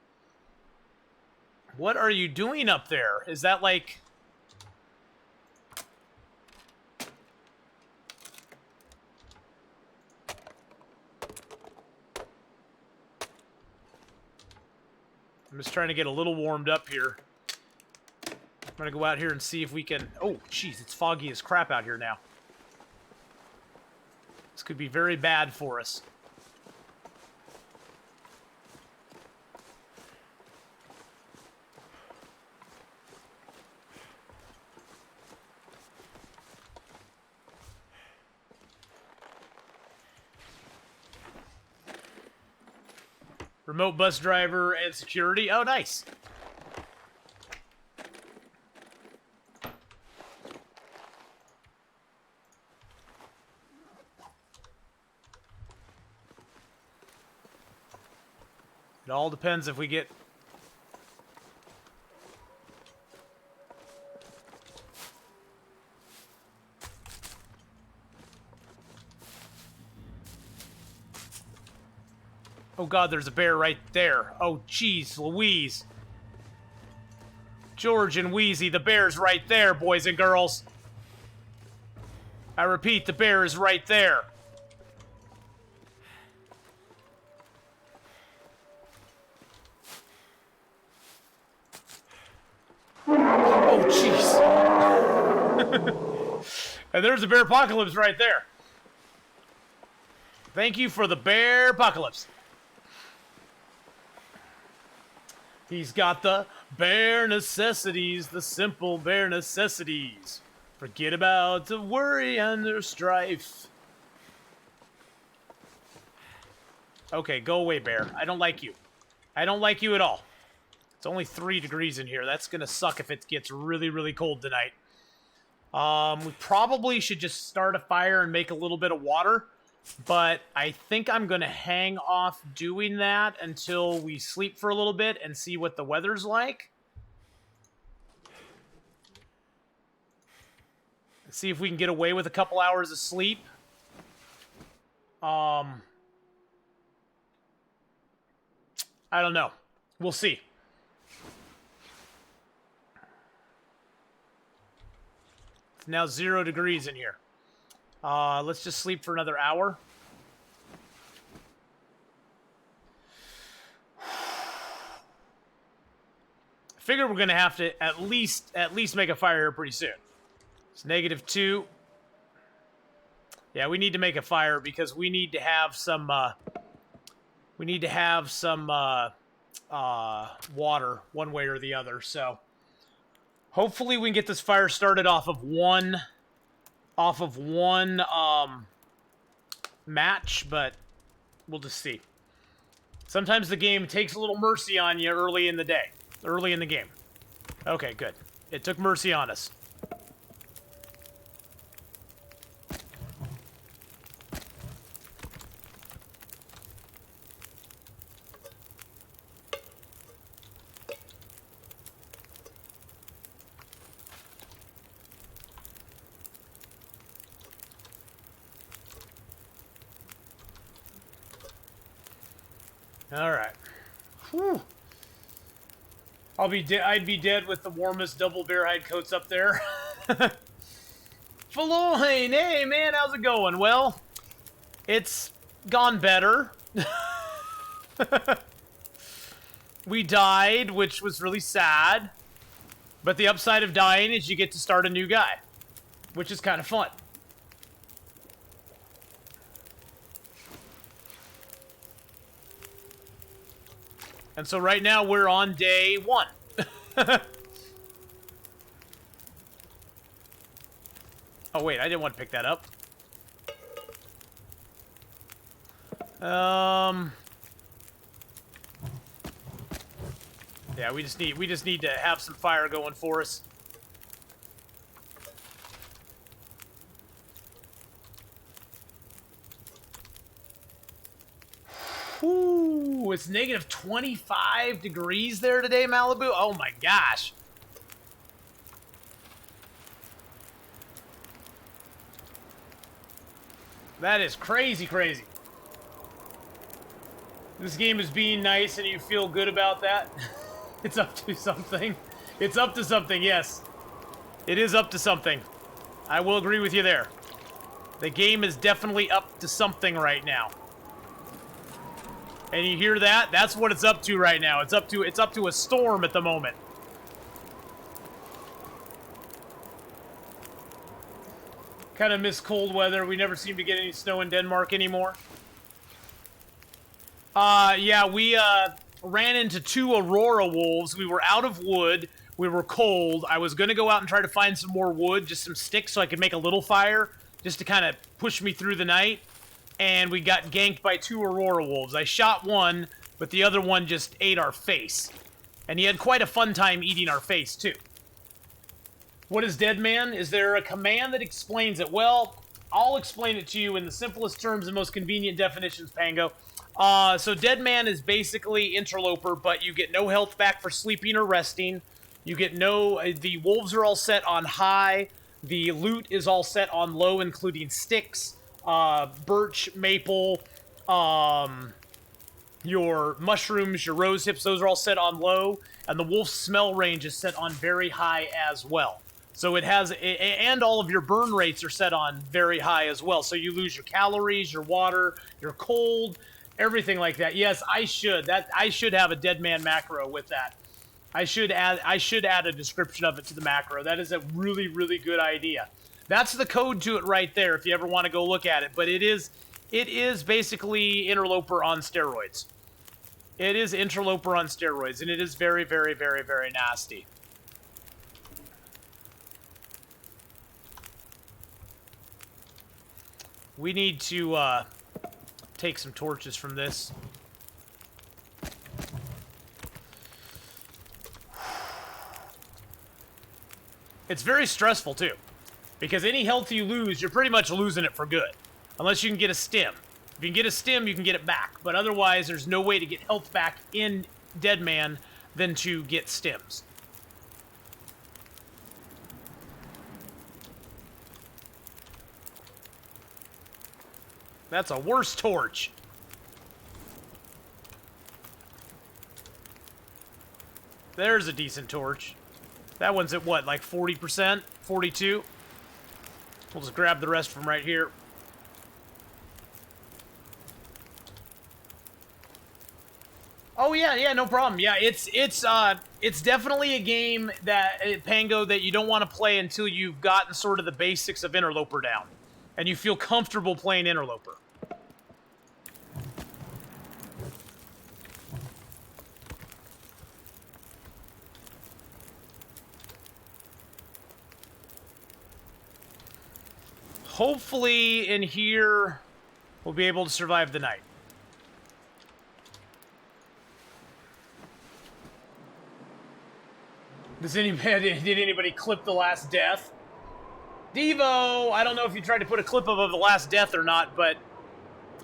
What are you doing up there? Is that like... I'm just trying to get a little warmed up here. I'm going to go out here and see if we can... Oh, jeez, it's foggy as crap out here now. This could be very bad for us. Remote bus driver and security. Oh, nice. It all depends if we get... Oh God, there's a bear right there. Oh jeez, Louise. George and Wheezy, the bear's right there, boys and girls. I repeat, the bear is right there. Oh jeez. And there's a bear apocalypse right there. Thank you for the bear apocalypse. He's got the bare necessities, the simple bare necessities. Forget about the worry and the strife. Okay, go away, bear. I don't like you. I don't like you at all. It's only 3 degrees in here. That's gonna suck if it gets really, really cold tonight. We probably should just start a fire and make a little bit of water, but I think I'm gonna hang off doing that until we sleep for a little bit and see what the weather's like. See if we can get away with a couple hours of sleep. I don't know. We'll see. It's now 0 degrees in here. Let's just sleep for another hour. I figure we're gonna have to at least make a fire here pretty soon. It's -2. Yeah, we need to make a fire because we need to have some. We need to have some water, one way or the other. So, hopefully, we can get this fire started off of one match, but we'll just see. Sometimes the game takes a little mercy on you early in the game. Okay, good. It took mercy on us. All right. Whew. I'd be dead with the warmest double bear hide coats up there. Feloyne, hey man, how's it going? Well, it's gone better. We died, which was really sad. But the upside of dying is you get to start a new guy, which is kind of fun. And so right now we're on day 1. Oh wait, I didn't want to pick that up. Yeah, we just need to have some fire going for us. Ooh, it's -25 degrees there today, Malibu. Oh my gosh. That is crazy, crazy. This game is being nice and you feel good about that. It's up to something. It's up to something, yes. It is up to something. I will agree with you there. The game is definitely up to something right now. And you hear that? That's what it's up to right now. It's up to a storm at the moment. Kind of miss cold weather. We never seem to get any snow in Denmark anymore. Yeah, we ran into 2 Aurora wolves. We were out of wood. We were cold. I was going to go out and try to find some more wood, just some sticks so I could make a little fire, just to kind of push me through the night. And we got ganked by 2 Aurora wolves. I shot one, but the other one just ate our face. And he had quite a fun time eating our face, too. What is Deadman? Is there a command that explains it? Well, I'll explain it to you in the simplest terms and most convenient definitions, Pango. So Deadman is basically Interloper, but you get no health back for sleeping or resting. You get the wolves are all set on high. The loot is all set on low, including sticks, birch, maple, your mushrooms, your rose hips, those are all set on low. And the wolf's smell range is set on very high as well. So it has, and all of your burn rates are set on very high as well. So you lose your calories, your water, your cold, everything like that. Yes, I should have a Deadman macro with that. I should add a description of it to the macro. That is a really, really good idea. That's the code to it right there if you ever want to go look at it. But it is It is basically Interloper on steroids. It is Interloper on steroids, and it is very, very, very, very nasty. We need to take some torches from this. It's very stressful, too. Because any health you lose, you're pretty much losing it for good. Unless you can get a stim. If you can get a stim, you can get it back. But otherwise, there's no way to get health back in Deadman than to get stims. That's a worse torch. There's a decent torch. That one's at what, like 40%? 42? We'll just grab the rest from right here. Oh yeah, no problem. Yeah, it's definitely a game that Pango that you don't want to play until you've gotten sort of the basics of Interloper down, and you feel comfortable playing Interloper. Hopefully, in here, we'll be able to survive the night. Did anybody clip the last death? Devo! I don't know if you tried to put a clip of the last death or not, but...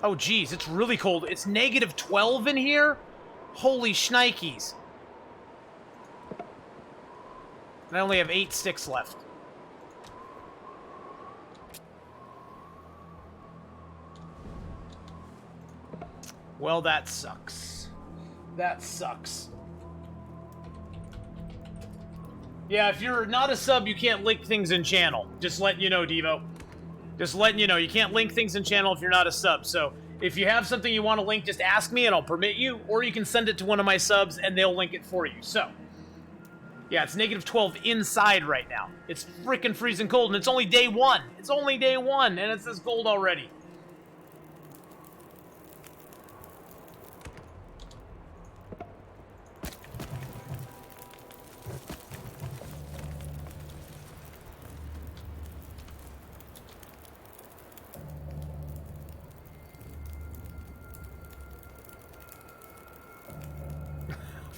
Oh, geez, it's really cold. It's negative 12 in here? Holy shnikes. And I only have 8 sticks left. Well, that sucks. That sucks. Yeah, if you're not a sub, you can't link things in channel. Just letting you know, Devo. Just letting you know, you can't link things in channel if you're not a sub. So, if you have something you want to link, just ask me and I'll permit you. Or you can send it to one of my subs and they'll link it for you. So, yeah, it's negative 12 inside right now. It's freaking freezing cold and it's only day 1. It's only day 1 and it's this cold already.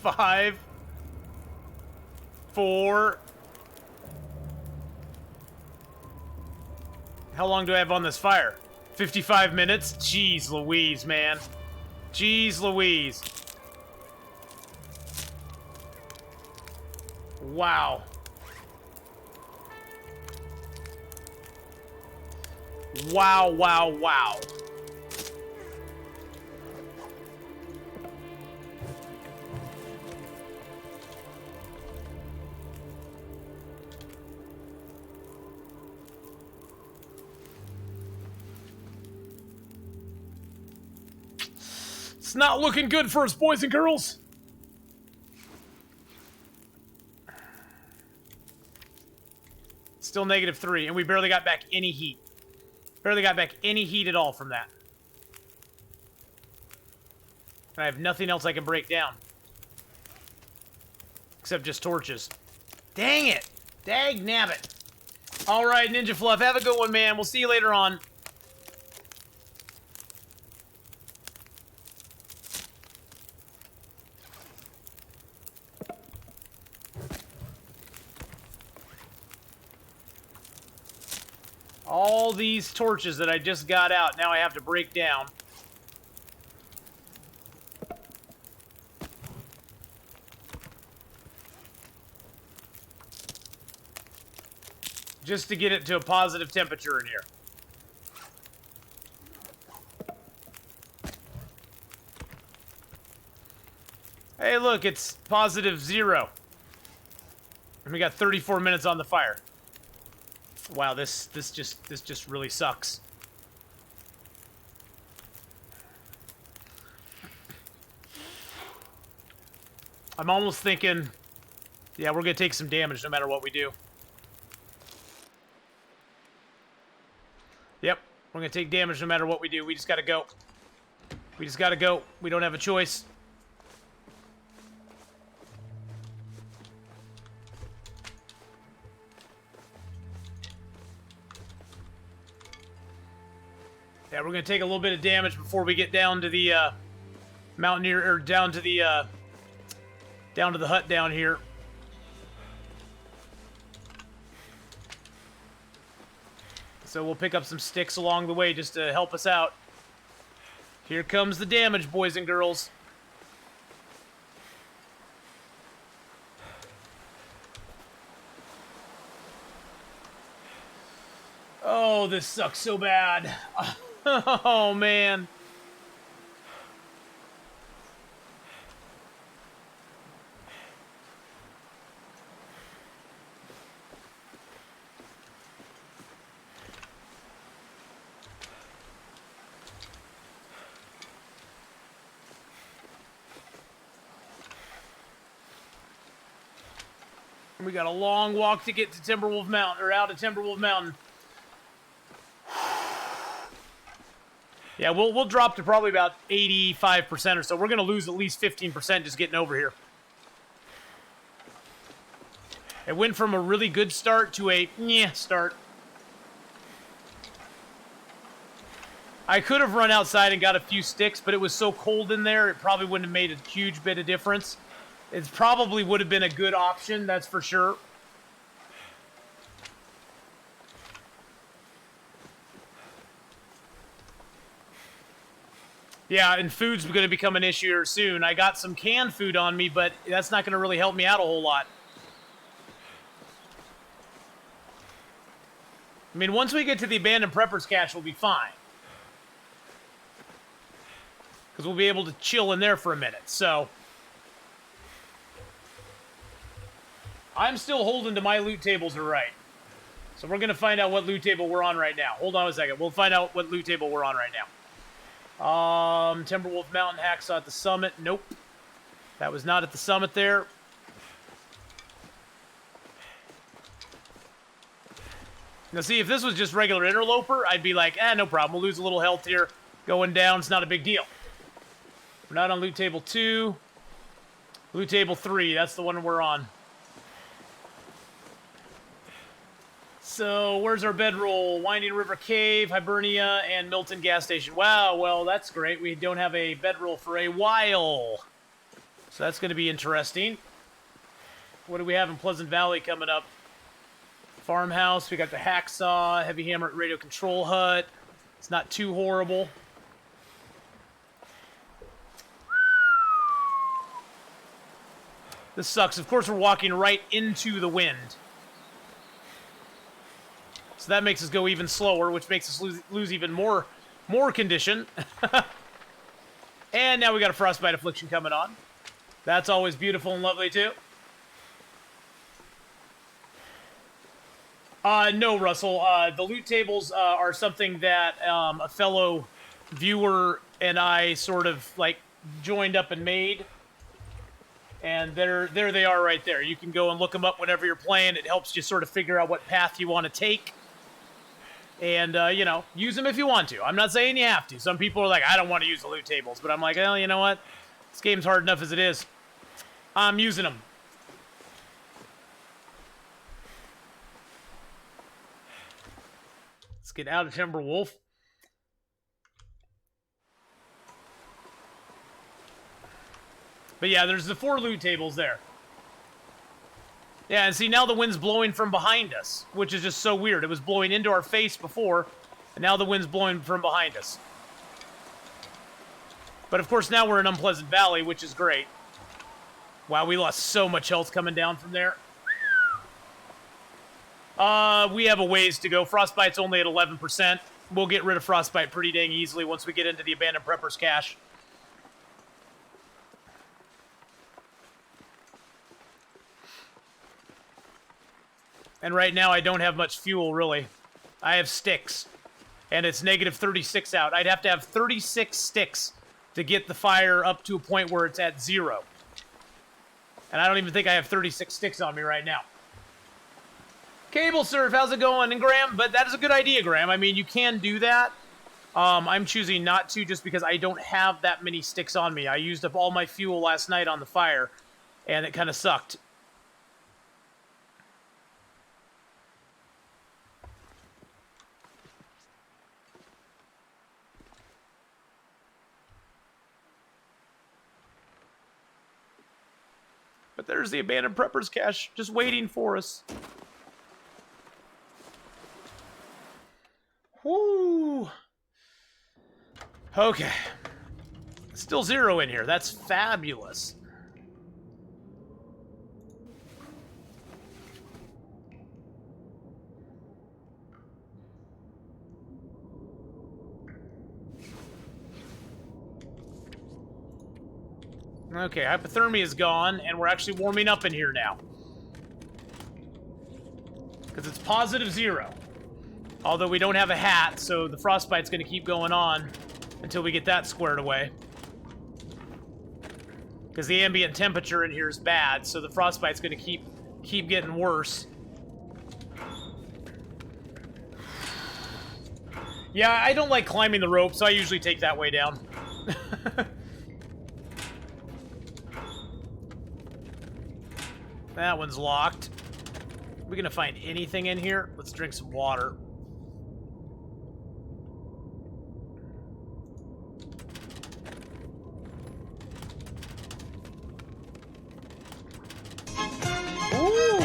Five, 4. How long do I have on this fire? 55 minutes? Jeez Louise, man. Jeez Louise. Wow. Wow, wow, wow. It's not looking good for us, boys and girls. Still negative 3, and we barely got back any heat. Barely got back any heat at all from that. I have nothing else I can break down. Except just torches. Dang it! Dag nabbit. Alright, Ninja Fluff, have a good one, man. We'll see you later on. All these torches that I just got out, now I have to break down. Just to get it to a positive temperature in here. Hey, look, it's positive 0. And we got 34 minutes on the fire. Wow, this just really sucks. I'm almost thinking, yeah, we're gonna take some damage no matter what we do. Yep, we're We're going to take damage no matter what we do. We just got to go. We just got to go. We don't have a choice. Yeah, we're going to take a little bit of damage before we get down to the Mountaineer, or down to the hut down here. So we'll pick up some sticks along the way just to help us out. Here comes the damage, boys and girls. Oh, this sucks so bad. Oh, man. We got a long walk to get to Timberwolf Mountain, or out of Timberwolf Mountain. Yeah, we'll drop to probably about 85% or so. We're going to lose at least 15% just getting over here. It went from a really good start to a meh start. I could have run outside and got a few sticks, but it was so cold in there, it probably wouldn't have made a huge bit of difference. It probably would have been a good option, that's for sure. Yeah, and food's going to become an issue here soon. I got some canned food on me, but that's not going to really help me out a whole lot. I mean, once we get to the Abandoned Preppers cache, we'll be fine. Because we'll be able to chill in there for a minute, so... I'm still holding to my loot tables are right. So we're going to find out what loot table we're on right now. Hold on a second. We'll find out what loot table we're on right now. Timberwolf Mountain Hacksaw at the summit. Nope. That was not at the summit there. Now see, if this was just regular interloper, I'd be like, no problem. We'll lose a little health here. Going down, it's not a big deal. We're not on loot table 2. Loot table 3, that's the one we're on. So, where's our bedroll? Winding River Cave, Hibernia, and Milton Gas Station. Wow, well, that's great. We don't have a bedroll for a while. So that's going to be interesting. What do we have in Pleasant Valley coming up? Farmhouse, we got the Hacksaw, Heavy Hammer Radio Control Hut. It's not too horrible. This sucks. Of course, we're walking right into the wind. So that makes us go even slower, which makes us lose even more condition. And now we got a Frostbite Affliction coming on. That's always beautiful and lovely, too. No, Russell. The loot tables are something that a fellow viewer and I sort of, like, joined up and made. And there they are right there. You can go and look them up whenever you're playing. It helps you sort of figure out what path you want to take. And, you know, use them if you want to. I'm not saying you have to. Some people are like, I don't want to use the loot tables. But I'm like, well, you know what? This game's hard enough as it is. I'm using them. Let's get out of Timberwolf. But yeah, there's the 4 loot tables there. Yeah, and see, now the wind's blowing from behind us, which is just so weird. It was blowing into our face before, and now the wind's blowing from behind us. But of course, now we're in Unpleasant Valley, which is great. Wow, we lost so much health coming down from there. We have a ways to go. Frostbite's only at 11%. We'll get rid of Frostbite pretty dang easily once we get into the Abandoned Preppers cache. And right now, I don't have much fuel, really. I have sticks. And it's negative 36 out. I'd have to have 36 sticks to get the fire up to a point where it's at 0. And I don't even think I have 36 sticks on me right now. Cable Surf, how's it going? And Graham, but that is a good idea, Graham. I mean, you can do that. I'm choosing not to just because I don't have that many sticks on me. I used up all my fuel last night on the fire, and it kind of sucked. But there's the abandoned preppers cache just waiting for us. Woo! Okay. Still 0 in here. That's fabulous. Okay, hypothermia is gone, and we're actually warming up in here now. Because it's positive 0. Although we don't have a hat, so the frostbite's going to keep going on until we get that squared away. Because the ambient temperature in here is bad, so the frostbite's going to keep getting worse. Yeah, I don't like climbing the rope, so I usually take that way down. That one's locked. Are we gonna find anything in here? Let's drink some water. Ooh!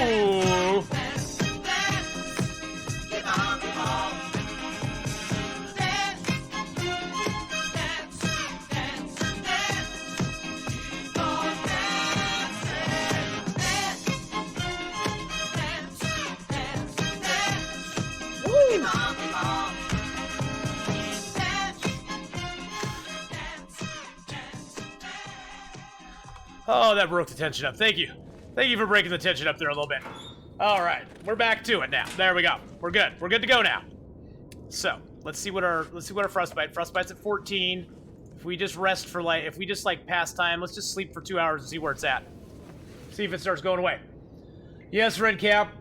Oh, that broke the tension up. Thank you. Thank you for breaking the tension up there a little bit. All right, we're back to it now. There we go. We're good. We're good to go now. So let's see what our frostbite's at 14. If we just rest for if we just pass time, let's just sleep for 2 hours and see where it's at. See if it starts going away. Yes, Red Cap,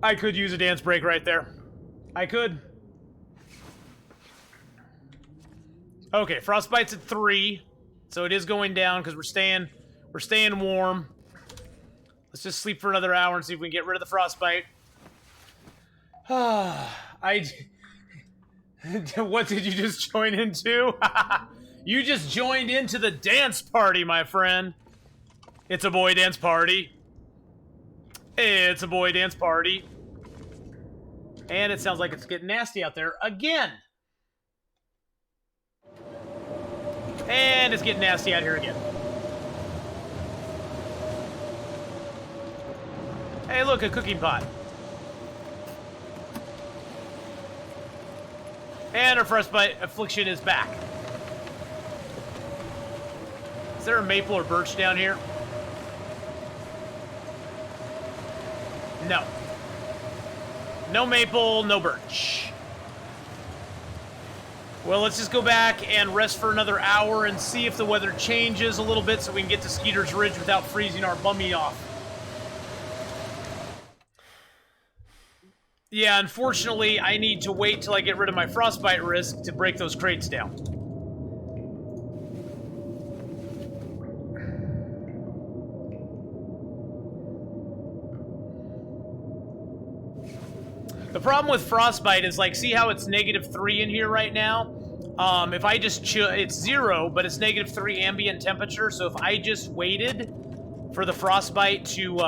I could use a dance break right there. I could. Okay, frostbite's at 3, so it is going down because we're staying warm. Let's just sleep for another hour and see if we can get rid of the frostbite. What did you just join into? You just joined into the dance party, my friend. It's a boy dance party. It's a boy dance party. And it sounds like it's getting nasty out there again. And it's getting nasty out here again. Hey, look, a cooking pot. And our frostbite affliction is back. Is there a maple or birch down here? No. No maple, no birch. Well, let's just go back and rest for another hour and see if the weather changes a little bit so we can get to Skeeter's Ridge without freezing our bummy off. Yeah, unfortunately, I need to wait till I get rid of my frostbite risk to break those crates down. The problem with frostbite is, see how it's -3 in here right now? If I just it's 0, but it's -3 ambient temperature, so if I just waited for the frostbite to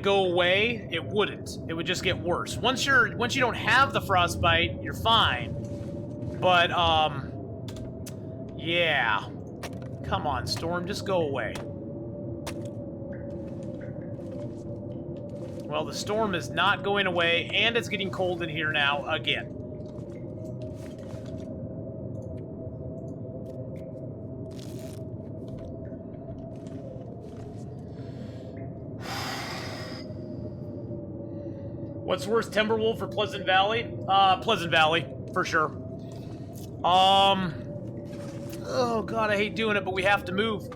go away, it wouldn't. It would just get worse. Once you don't have the frostbite, you're fine. But yeah. Come on, Storm, just go away. Well, the storm is not going away, and it's getting cold in here now again. What's worse, Timberwolf or Pleasant Valley? Pleasant Valley, for sure. Oh god, I hate doing it, but we have to move.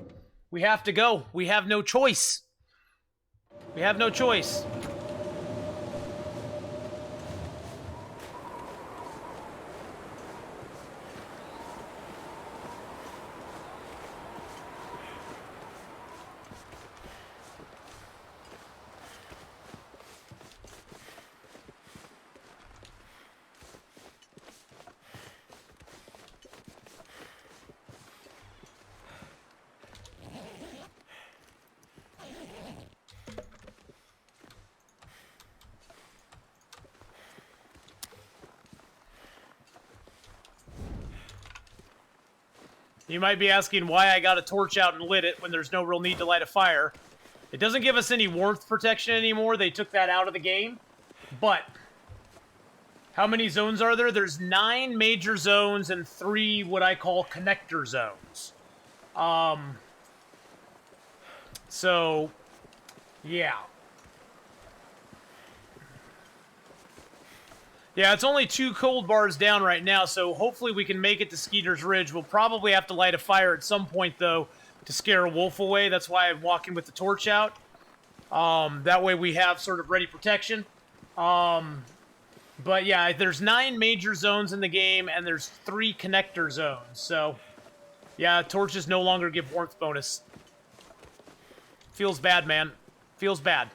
We have to go. We have no choice. We have no choice. You might be asking why I got a torch out and lit it when there's no real need to light a fire. It doesn't give us any warmth protection anymore. They took that out of the game. But how many zones are there? There's 9 major zones and 3 what I call connector zones. So, yeah. Yeah, it's only 2 cold bars down right now, so hopefully we can make it to Skeeter's Ridge. We'll probably have to light a fire at some point, though, to scare a wolf away. That's why I'm walking with the torch out. That way we have sort of ready protection. But yeah, there's 9 major zones in the game, and there's 3 connector zones. So, yeah, torches no longer give warmth bonus. Feels bad, man. Feels bad.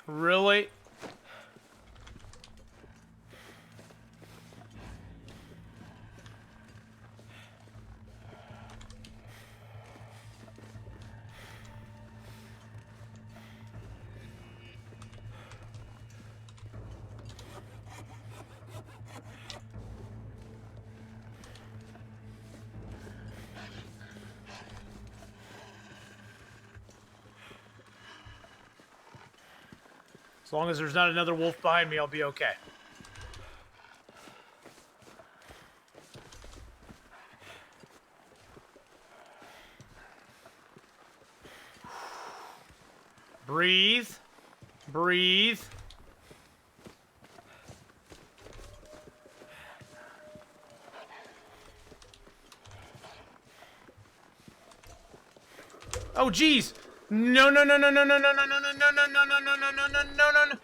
Really? As long as there's not another wolf behind me, I'll be okay. Breathe. Breathe. Oh, geez. No, no, no, no, no, no, no, no, no, no, no, no, no, no, no, no, no, no, no, no.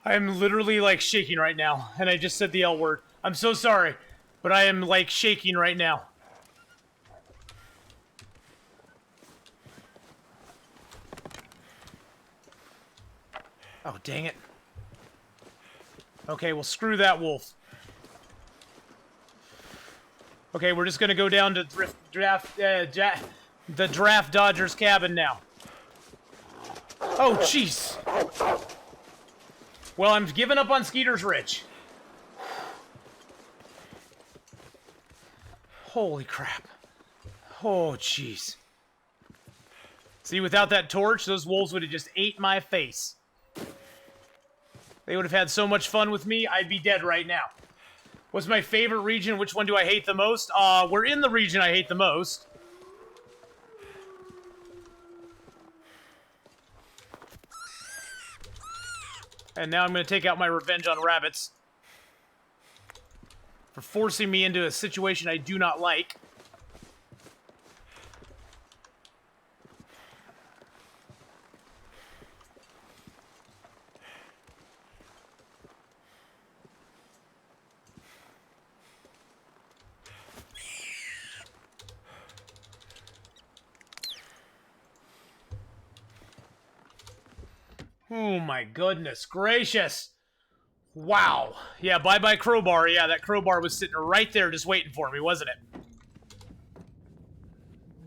I am literally, like, shaking right now, and I just said the L word. I'm so sorry, but I am, like, shaking right now. Oh, dang it. Okay, well, screw that wolf. Okay, we're just gonna go down to the Draft Dodger's cabin now. Oh, jeez. Well, I'm giving up on Skeeter's Ridge. Holy crap. Oh, jeez. See, without that torch, those wolves would have just ate my face. They would have had so much fun with me, I'd be dead right now. What's my favorite region? Which one do I hate the most? We're in the region I hate the most. And now I'm going to take out my revenge on rabbits for forcing me into a situation I do not like. Oh my goodness gracious. Wow. Yeah, bye-bye crowbar. Yeah, that crowbar was sitting right there just waiting for me, wasn't it?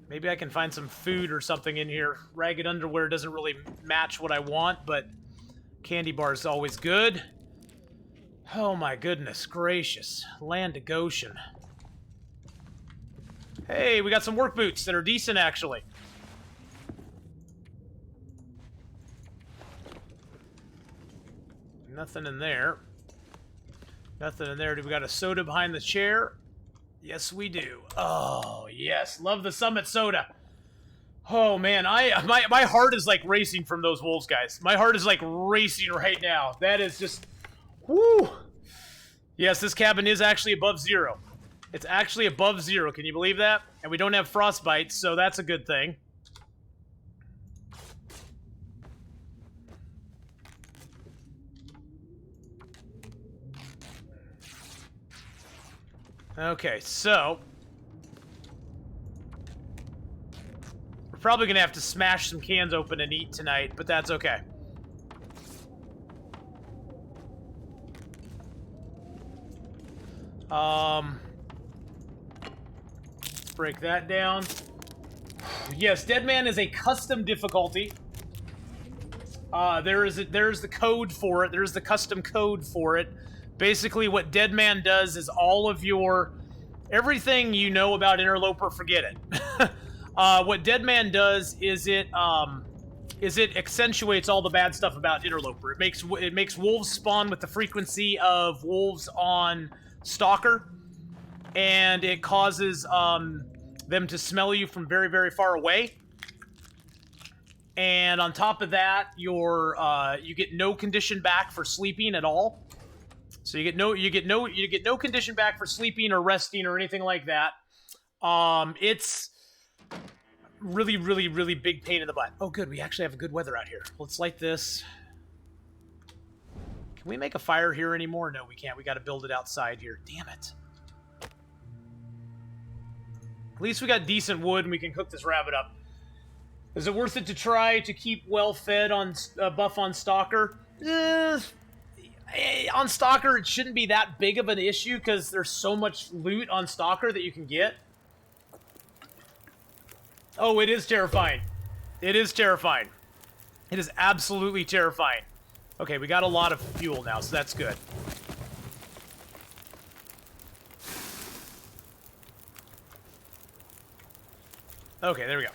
Maybe I can find some food or something in here. Ragged underwear doesn't really match what I want, but candy bar is always good. Oh my goodness gracious. Land of Goshen. Hey, we got some work boots that are decent, actually. Nothing in there. Nothing in there. Do we got a soda behind the chair? Yes, we do. Oh, yes. Love the Summit Soda. Oh, man. My heart is, like, racing from those wolves, guys. My heart is, like, racing right now. That is just... Whoo! Yes, this cabin is actually above zero. It's actually above zero. Can you believe that? And we don't have frostbite, so that's a good thing. Okay, so... we're probably gonna have to smash some cans open and eat tonight, but that's okay. Let's break that down. Yes, Deadman is a custom difficulty. There's the code for it. There's the custom code for it. Basically, what Deadman does is all of your... everything you know about Interloper, forget it. What Deadman does is it accentuates all the bad stuff about Interloper. It makes wolves spawn with the frequency of wolves on Stalker, and it causes them to smell you from very, very far away. And on top of that, you get no condition back for sleeping at all. So you get no condition back for sleeping or resting or anything like that. It's really, really, really big pain in the butt. Oh, good. We actually have good weather out here. Let's light this. Can we make a fire here anymore? No, we can't. We got to build it outside here. Damn it. At least we got decent wood and we can cook this rabbit up. Is it worth it to try to keep well fed on buff on Stalker? On Stalker, it shouldn't be that big of an issue because there's so much loot on Stalker that you can get. Oh, it is terrifying. It is terrifying. It is absolutely terrifying. Okay, we got a lot of fuel now, so that's good. Okay, there we go.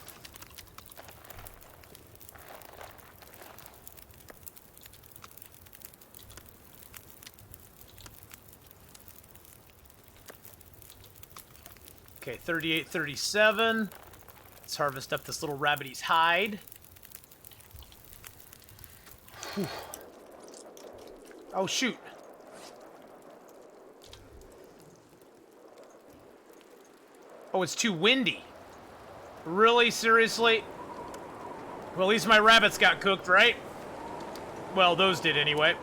Okay, 38, 37. Let's harvest up this little rabbity's hide. Whew. Oh, shoot. Oh, it's too windy. Really? Seriously? Well, at least my rabbits got cooked, right? Well, those did anyway.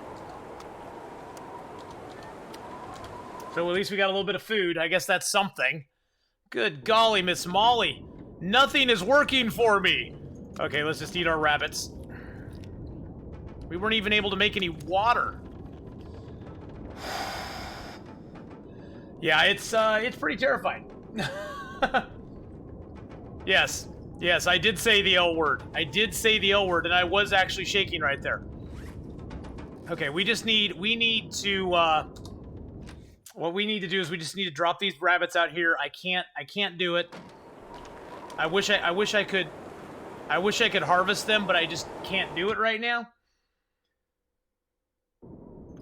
So at least we got a little bit of food. I guess that's something. Good golly, Miss Molly. Nothing is working for me. Okay, let's just eat our rabbits. We weren't even able to make any water. Yeah, it's pretty terrifying. Yes. Yes, I did say the L word. I did say the L word, and I was actually shaking right there. Okay, we need to, what we need to do is we just need to drop these rabbits out here. I can't do it. I wish I could harvest them, but I just can't do it right now.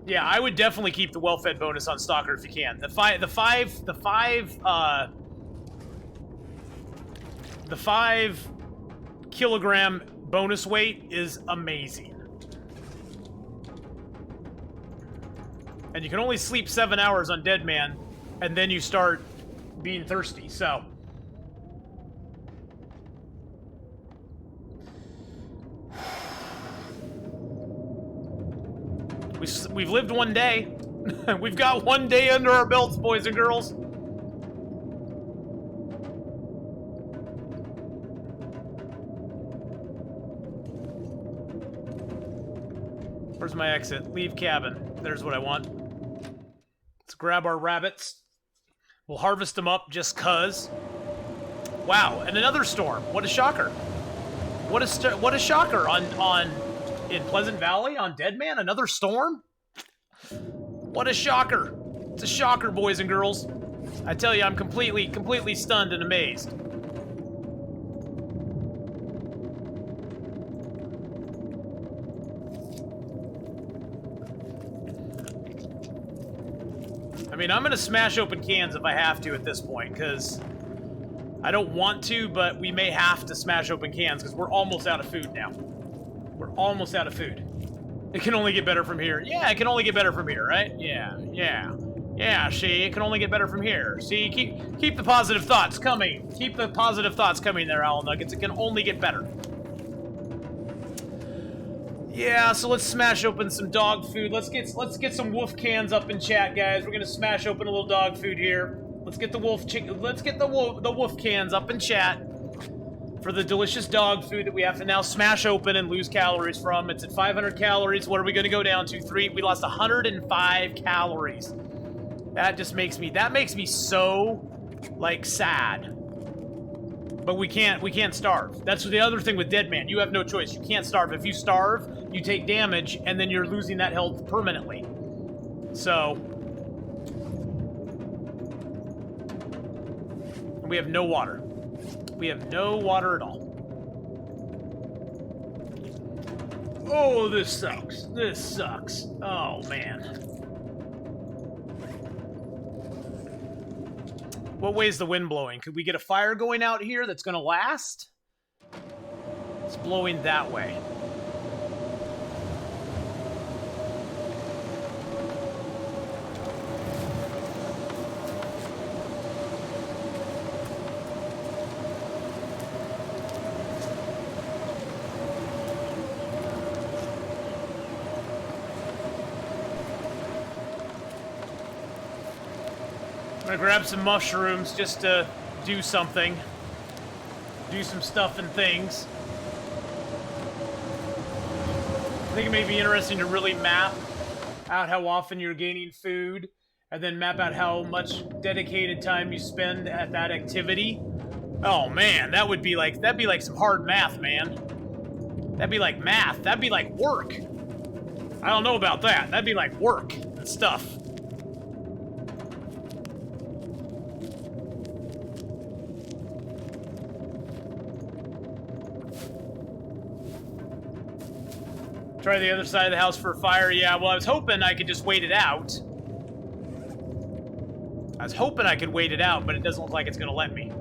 Yeah, I would definitely keep the well-fed bonus on Stalker if you can. The five kilogram bonus weight is amazing. And you can only sleep 7 hours on Deadman, and then you start being thirsty, so. We've lived one day. We've got one day under our belts, boys and girls. Where's my exit? Leave cabin. There's what I want. Let's grab our rabbits. We'll harvest them up just cuz. Wow, and another storm. What a shocker. What a shocker in Pleasant Valley on Deadman, another storm? What a shocker. It's a shocker, boys and girls. I tell you, I'm completely stunned and amazed. I mean, I'm going to smash open cans if I have to at this point, because I don't want to, but we may have to smash open cans, because we're almost out of food now. We're almost out of food. It can only get better from here. Yeah, it can only get better from here, right? Yeah, yeah. Yeah, see, it can only get better from here. See, keep the positive thoughts coming. Keep the positive thoughts coming there, Owl Nuggets. It can only get better. Yeah, so let's smash open some dog food. Let's get some wolf cans up in chat, guys. We're gonna smash open a little dog food here. Let's get the wolf wolf cans up in chat for the delicious dog food that we have to now smash open and lose calories from. It's at 500 calories. What are we gonna go down to? 3. We lost 105 calories. That just makes me so like sad. But we can't starve. That's the other thing with Deadman. You have no choice. You can't starve. If you starve, you take damage, and then you're losing that health permanently. So... we have no water. We have no water at all. Oh, this sucks. This sucks. Oh, man. What way is the wind blowing? Could we get a fire going out here that's going to last? It's blowing that way. I'm gonna grab some mushrooms just to do something. Do some stuff and things. I think it may be interesting to really map out how often you're gaining food, and then map out how much dedicated time you spend at that activity. Oh man, that'd be like some hard math, man. That'd be like math. That'd be like work. I don't know about that. That'd be like work and stuff. Try the other side of the house for a fire. Yeah, well, I was hoping I could just wait it out. I was hoping I could wait it out, but it doesn't look like it's going to let me.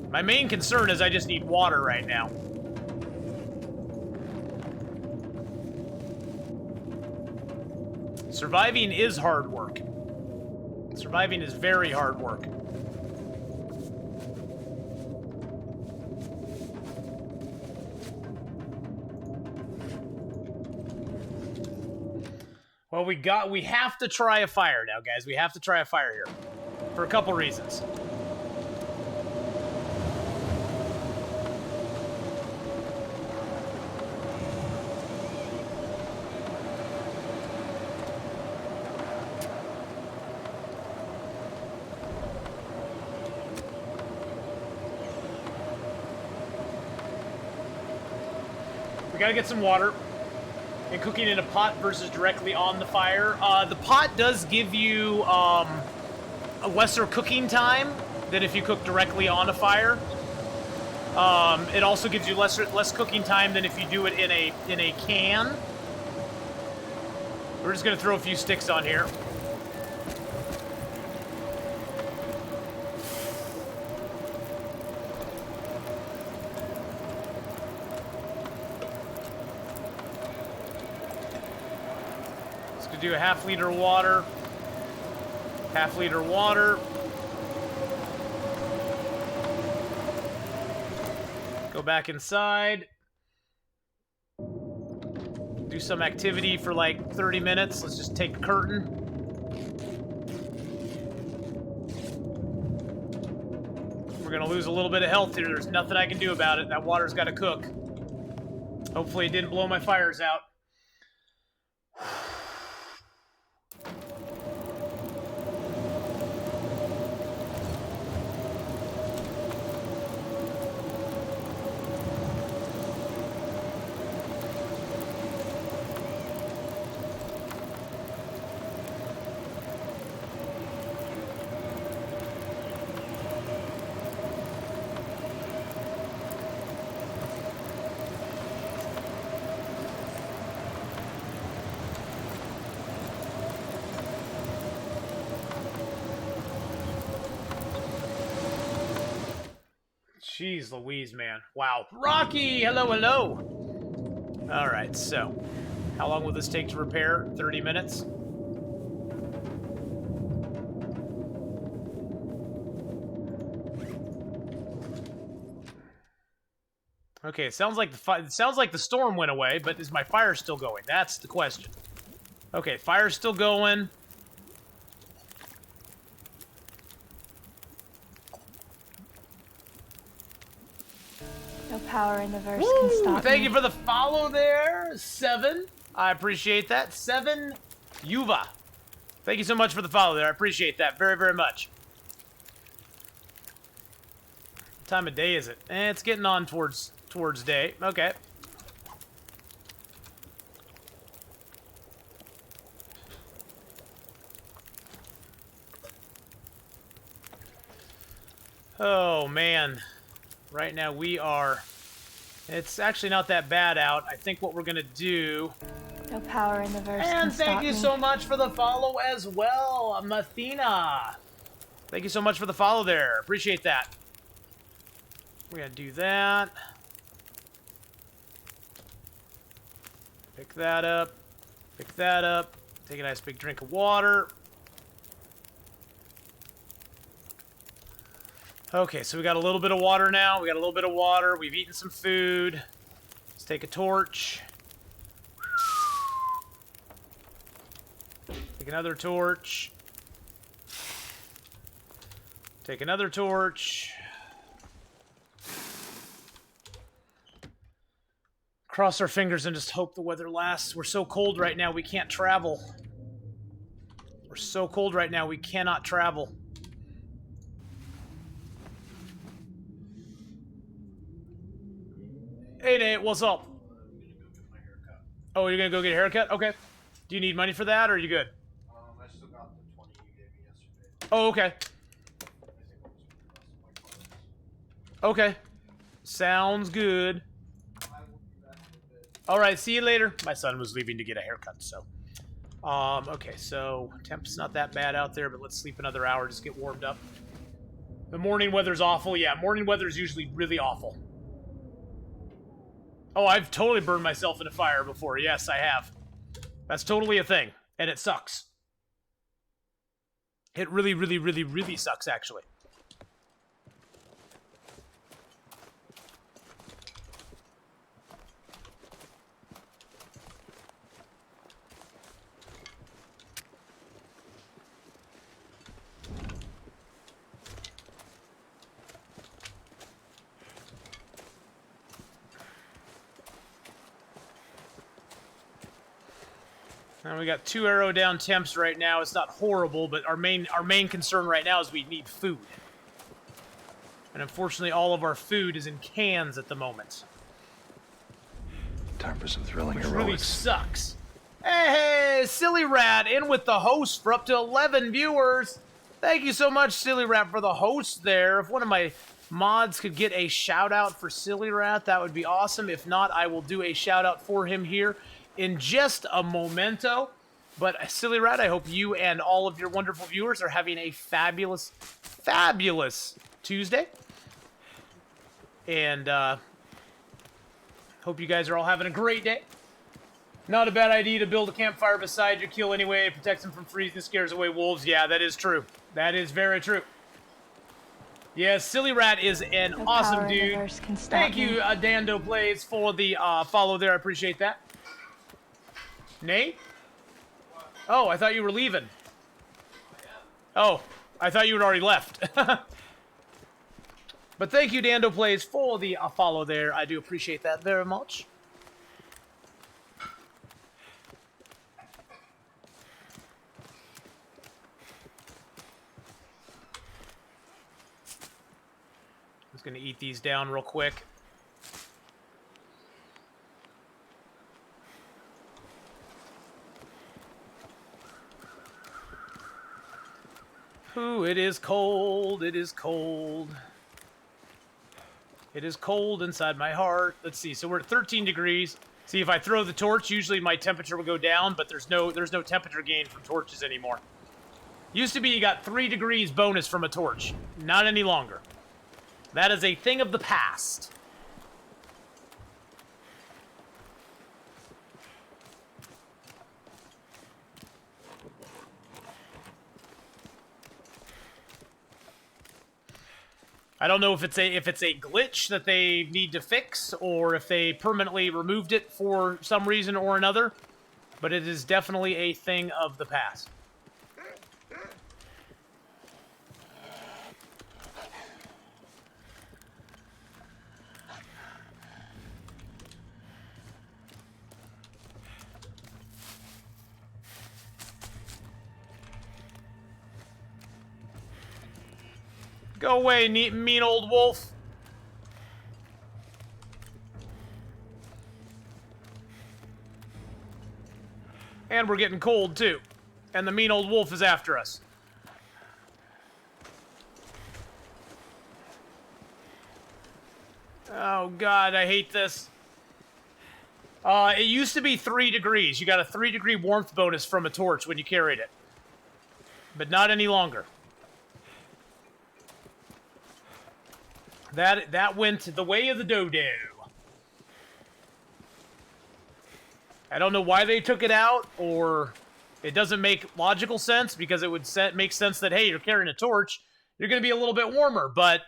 My main concern is I just need water right now. Surviving is hard work. Surviving is very hard work. Well, we have to try a fire now, guys. We have to try a fire here. For a couple reasons. We gotta get some water. And cooking in a pot versus directly on the fire. The pot does give you a lesser cooking time than if you cook directly on a fire. It also gives you less cooking time than if you do it in a can. We're just gonna throw a few sticks on here. Do a half-liter water. Half-liter water. Go back inside. Do some activity for like 30 minutes. Let's just take the curtain. We're gonna lose a little bit of health here. There's nothing I can do about it. That water's gotta cook. Hopefully it didn't blow my fires out. Jeez Louise, man. Wow. Rocky! Hello, hello! Alright, so. How long will this take to repair? 30 minutes? Okay, it sounds like the storm went away, but is my fire still going? That's the question. Okay, fire's still going. No power in the verse can stop Thank me. you for the follow there, 7. I appreciate that. 7 Yuva. Thank you so much for the follow there. I appreciate that very, very much. What time of day is it? It's getting on towards day. Okay. Oh, man. Right now we are... It's actually not that bad out. I think what we're going to do... No power in the verse can And stop thank you me. so much for the follow as well, Mathena. Thank you so much for the follow there. Appreciate that. We're going to do that. Pick that up. Pick that up. Take a nice big drink of water. Okay, so we got a little bit of water now. We got a little bit of water. We've eaten some food. Let's take a torch. Take another torch. Take another torch. Cross our fingers and just hope the weather lasts. We're so cold right now we can't travel. We're so cold right now we cannot travel. Hey Nate, what's up? Oh, you're gonna go get a haircut? Okay. Do you need money for that, or are you good? I still got the 20 you gave me yesterday. Oh, okay. I think I'll just put the rest of my cards. Okay. Sounds good. I will be back in a bit. Alright, see you later. My son was leaving to get a haircut, so. Okay, so temp's not that bad out there, but let's sleep another hour, just get warmed up. The morning weather's awful. Yeah, morning weather's usually really awful. Oh, I've totally burned myself in a fire before. Yes, I have. That's totally a thing, and it sucks. It really, really, really, really sucks, actually. And we got 2 arrow down temps right now. It's not horrible, but our main concern right now is we need food. And unfortunately, all of our food is in cans at the moment. Time for some thrilling Which heroics. really sucks. Hey, Silly Rat, in with the host for up to 11 viewers. Thank you so much, Silly Rat, for the host there. If one of my mods could get a shout-out for Silly Rat, that would be awesome. If not, I will do a shout-out for him here in just a momento. But Silly Rat, I hope you and all of your wonderful viewers are having a fabulous, fabulous Tuesday. And hope you guys are all having a great day. Not a bad idea to build a campfire beside your kill anyway. It protects them from freezing, scares away wolves. Yeah, that is true. That is very true. Yeah, Silly Rat is an No awesome power in the dude. verse can stop Thank me. you, Dando Plays, for the follow there. I appreciate that. Nate? Oh, I thought you were leaving. Oh, I thought you had already left. But thank you, Dando Plays, for the follow there. I do appreciate that very much. Just gonna eat these down real quick. Ooh, it is cold. It is cold. It is cold inside my heart. Let's see. So we're at 13 degrees. See, if I throw the torch, usually my temperature will go down, but there's no temperature gain from torches anymore. Used to be you got 3 degrees bonus from a torch. Not any longer. That is a thing of the past. I don't know if it's a glitch that they need to fix or if they permanently removed it for some reason or another, but it is definitely a thing of the past. Go away, mean old wolf. And we're getting cold, too. And the mean old wolf is after us. Oh, God, I hate this. It used to be 3 degrees. You got a 3-degree warmth bonus from a torch when you carried it. But not any longer. That went the way of the dodo. I don't know why they took it out, or it doesn't make logical sense, because it would make sense that, hey, you're carrying a torch, you're going to be a little bit warmer, but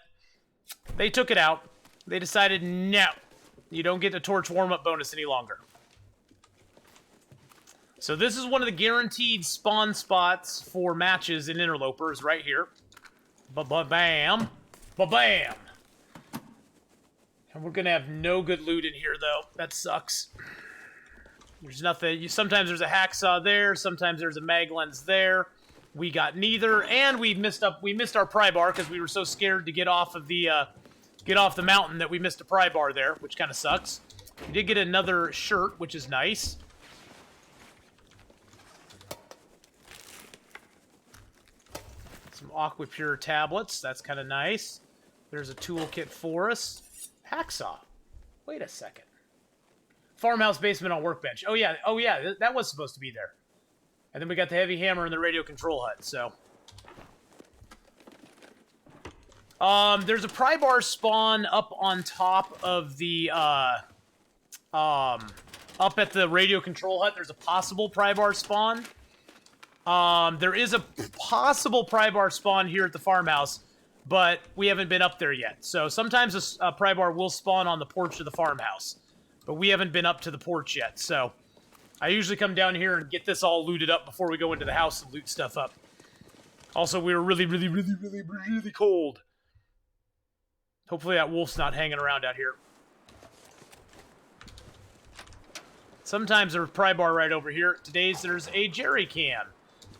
they took it out. They decided, no, you don't get the torch warm-up bonus any longer. So this is one of the guaranteed spawn spots for matches in Interlopers right here. Ba-ba-bam. Ba-bam. And we're going to have no good loot in here, though. That sucks. There's nothing. Sometimes there's a hacksaw there. Sometimes there's a mag lens there. We got neither, and we missed our pry bar because we were so scared to get off the mountain that we missed a pry bar there, which kind of sucks. We did get another shirt, which is nice. Some Aqua Pure tablets. That's kind of nice. There's a toolkit for us. Hacksaw. Wait a second. Farmhouse basement on workbench. Oh yeah, that was supposed to be there. And then we got the heavy hammer and the radio control hut, so. There's a pry bar spawn up on top of the, up at the radio control hut. There's a possible pry bar spawn. There is a possible pry bar spawn here at the farmhouse, but we haven't been up there yet. So sometimes a pry bar will spawn on the porch of the farmhouse, but we haven't been up to the porch yet. So I usually come down here and get this all looted up before we go into the house and loot stuff up. Also, we were really cold. Hopefully that wolf's not hanging around out here. Sometimes there's a pry bar right over here. Today's there's a jerry can.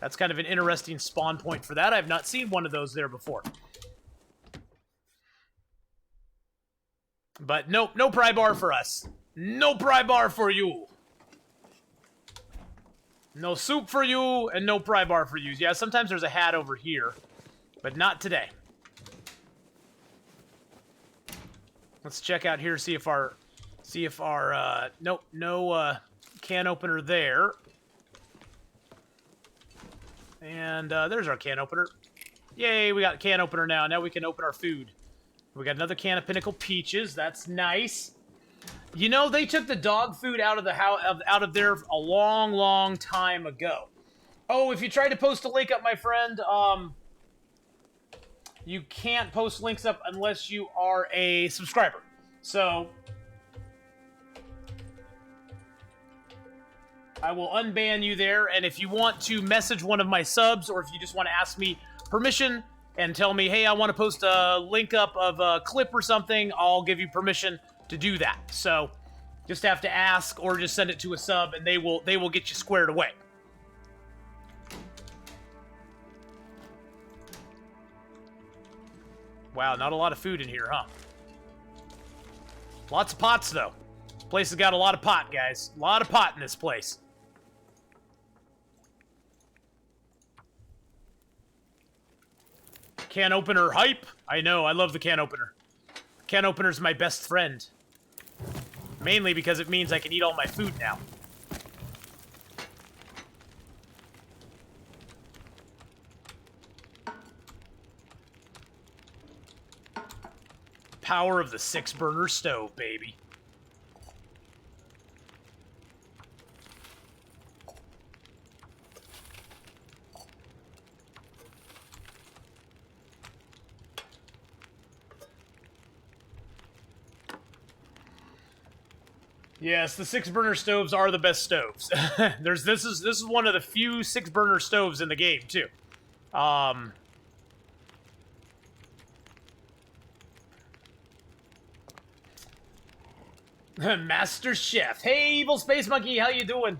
That's kind of an interesting spawn point for that. I've not seen one of those there before. But nope, no pry bar for us. No pry bar for you. No soup for you, and no pry bar for you. Yeah, sometimes there's a hat over here, but not today. Let's check out here, see if our, nope, no can opener there. And there's our can opener. Yay, we got a can opener now. Now we can open our food. We got another can of Pinnacle Peaches. That's nice. You know, they took the dog food out of the out of there a long time ago. Oh, if you tried to post a link up, my friend, you can't post links up unless you are a subscriber. So I will unban you there, and if you want to message one of my subs, or if you just want to ask me permission and tell me, hey, I want to post a link up of a clip or something, I'll give you permission to do that. So just have to ask, or just send it to a sub, and they will get you squared away. Wow, not a lot of food in here, huh? Lots of pots, though. This place has got a lot of pot, guys. A lot of pot in this place. Can opener hype? I know, I love the can opener. Can opener's my best friend. Mainly because it means I can eat all my food now. Power of the 6-burner stove, baby. Yes, the 6-burner stoves are the best stoves. This is one of the few 6-burner stoves in the game too. Master Chef. Hey, Evil Space Monkey, how you doing?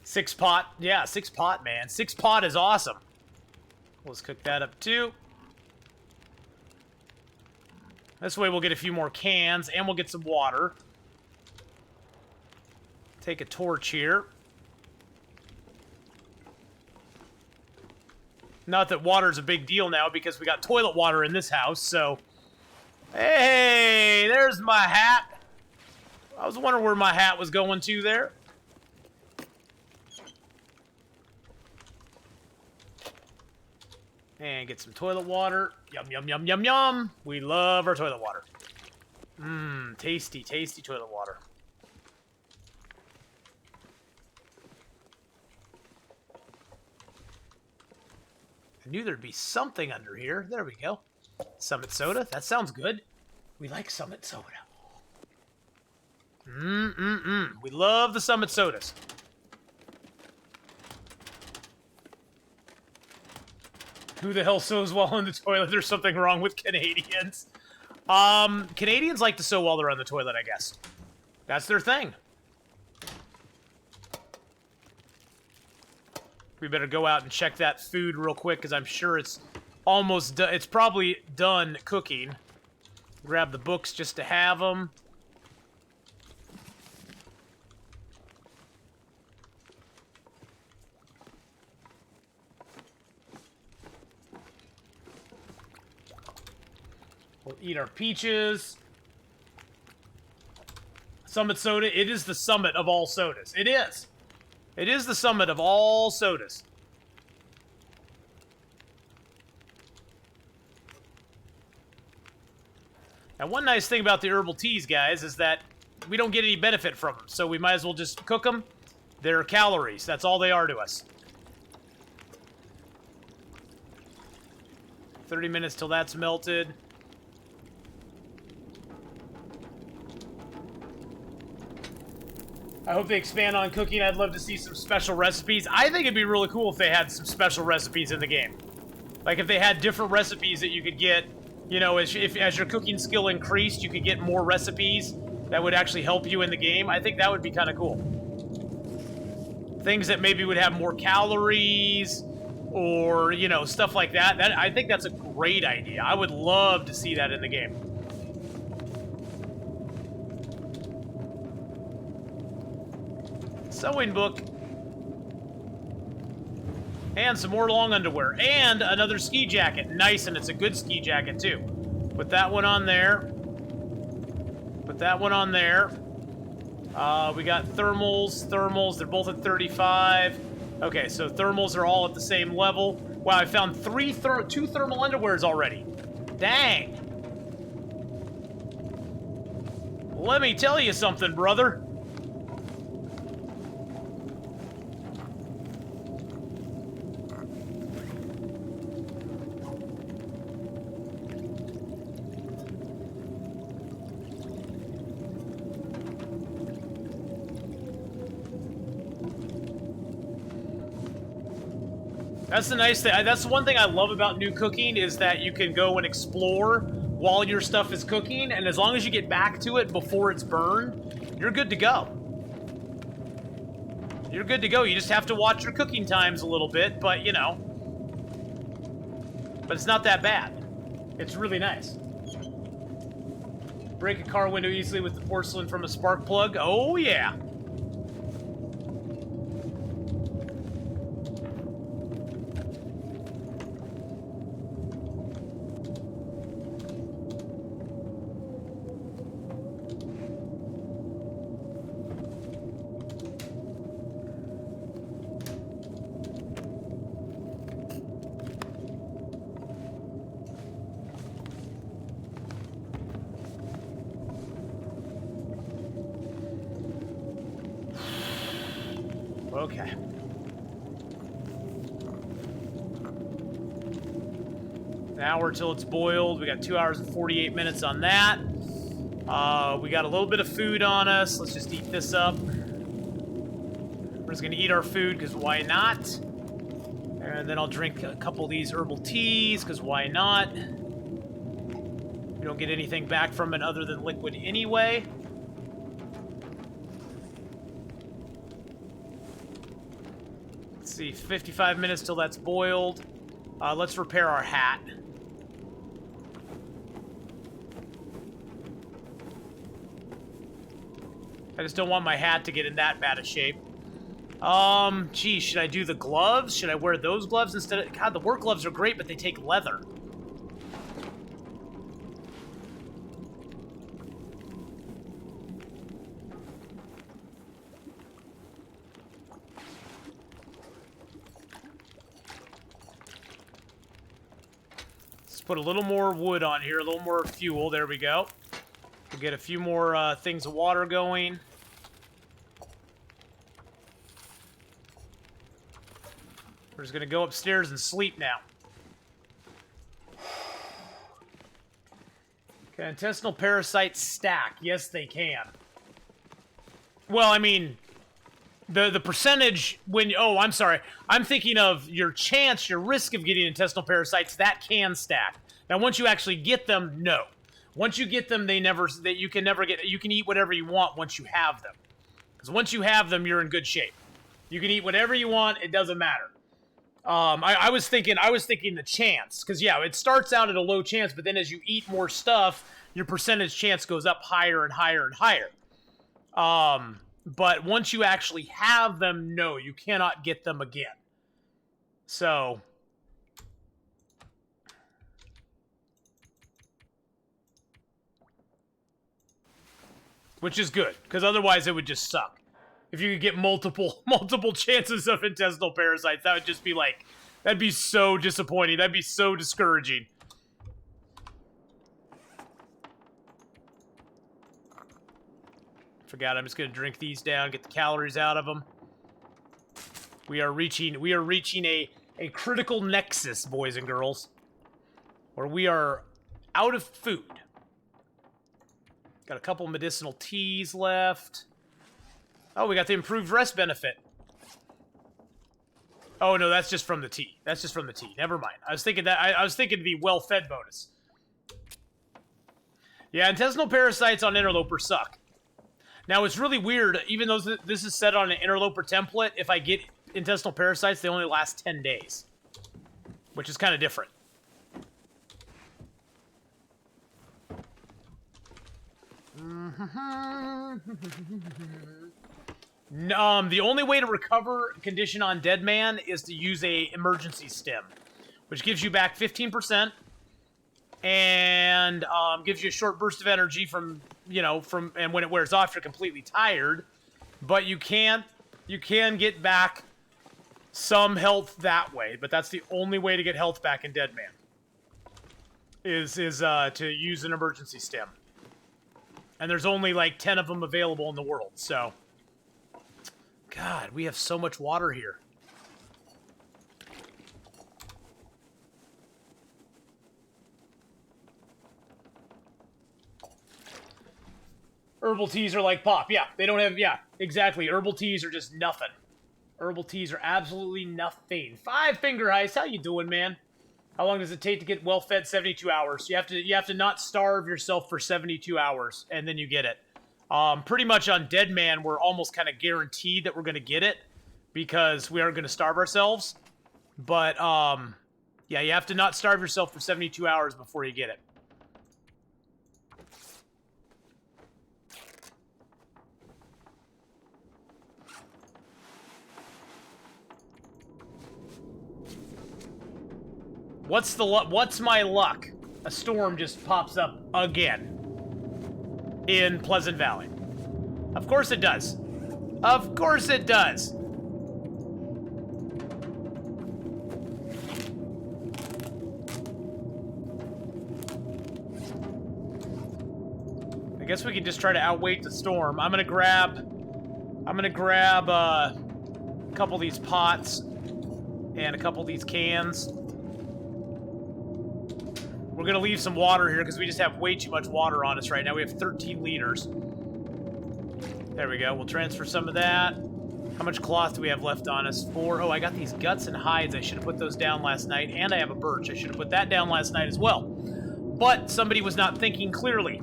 6-pot. Yeah, 6-pot, man. 6-pot is awesome. Let's cook that up too. This way we'll get a few more cans and we'll get some water. Take a torch here. Not that water's a big deal now because we got toilet water in this house, so... Hey, there's my hat. I was wondering where my hat was going to there. And get some toilet water. Yum, yum, yum, yum, yum. We love our toilet water. Mmm, tasty, tasty toilet water. I knew there'd be something under here. There we go. Summit soda. That sounds good. We like Summit soda. We love the Summit sodas. Who the hell sews while in the toilet? There's something wrong with Canadians. Canadians like to sew while they're on the toilet, I guess. That's their thing. We better go out and check that food real quick, because I'm sure it's almost done. It's probably done cooking. Grab the books just to have them. We'll eat our peaches. Summit soda. It is the summit of all sodas. It is. It is the summit of all sodas. Now, one nice thing about the herbal teas, guys, is that we don't get any benefit from them, so we might as well just cook them. They're calories. That's all they are to us. 30 minutes till that's melted. I hope they expand on cooking. I'd love to see some special recipes. I think it'd be really cool if they had some special recipes in the game. Like if they had different recipes that you could get, you know, as your cooking skill increased, you could get more recipes that would actually help you in the game. I think that would be kind of cool. Things that maybe would have more calories or, you know, stuff like that. I think that's a great idea. I would love to see that in the game. Sewing book. And some more long underwear. And another ski jacket. Nice, and it's a good ski jacket, too. Put that one on there. Put that one on there. We got thermals. Thermals, they're both at 35. Okay, so thermals are all at the same level. Wow, I found two thermal underwears already. Dang. Let me tell you something, brother. That's the nice thing. That's the one thing I love about new cooking is that you can go and explore while your stuff is cooking, and as long as you get back to it before it's burned, you're good to go. You're good to go. You just have to watch your cooking times a little bit, but, you know. But it's not that bad. It's really nice. Break a car window easily with the porcelain from a spark plug. Oh, yeah. Okay. An hour till it's boiled. We got 2 hours and 48 minutes on that. We got a little bit of food on us. Let's just eat this up. We're just gonna eat our food, because why not? And then I'll drink a couple of these herbal teas, because why not? We don't get anything back from it other than liquid anyway. Let's see, 55 minutes till that's boiled. Let's repair our hat. I just don't want my hat to get in that bad a shape. Geez, should I do the gloves? Should I wear those gloves instead of... God, the work gloves are great, but they take leather. Let's put a little more wood on here, a little more fuel. There we go. We'll get a few more things of water going. We're just gonna go upstairs and sleep now. Can intestinal parasites stack? Yes, they can. Well, I mean, the percentage when... Oh, I'm sorry. I'm thinking of your chance, your risk of getting intestinal parasites. That can stack. Now, once you actually get them, no. Once you get them, you can never get... You can eat whatever you want once you have them. Because once you have them, you're in good shape. You can eat whatever you want. It doesn't matter. I was thinking the chance, because yeah, it starts out at a low chance, but then as you eat more stuff, your percentage chance goes up higher and higher and higher. But once you actually have them, no, you cannot get them again. So, which is good, because otherwise it would just suck. If you could get multiple chances of intestinal parasites, that would just be like, that'd be so disappointing. That'd be so discouraging. Forgot, I'm just gonna drink these down, get the calories out of them. We are reaching a critical nexus, boys and girls, where we are out of food. Got a couple medicinal teas left. Oh, we got the improved rest benefit. Oh no, that's just from the tea. That's just from the tea. Never mind. I was thinking that I was thinking the well-fed bonus. Yeah, intestinal parasites on interloper suck. Now it's really weird. Even though this is set on an interloper template, if I get intestinal parasites, they only last 10 days, which is kind of different. The only way to recover condition on Deadman is to use a emergency stim, which gives you back 15% and gives you a short burst of energy from and when it wears off, you're completely tired. But you can get back some health that way. But that's the only way to get health back in Deadman is to use an emergency stim. And there's only like 10 of them available in the world, so... God, we have so much water here. Herbal teas are like pop. Yeah, they don't have... Yeah, exactly. Herbal teas are just nothing. Herbal teas are absolutely nothing. 5 Finger Heist, how you doing, man? How long does it take to get well-fed? 72 hours. You have to not starve yourself for 72 hours, and then you get it. Pretty much on Deadman, we're almost kind of guaranteed that we're going to get it because we aren't going to starve ourselves. But, yeah, you have to not starve yourself for 72 hours before you get it. What's my luck? A storm just pops up again in Pleasant Valley. Of course it does. Of course it does. I guess we can just try to outwait the storm. I'm gonna grab couple of these pots and a couple of these cans. We're going to leave some water here because we just have way too much water on us right now. We have 13 liters. There we go. We'll transfer some of that. How much cloth do we have left on us? 4. Oh, I got these guts and hides. I should have put those down last night. And I have a birch. I should have put that down last night as well. But somebody was not thinking clearly.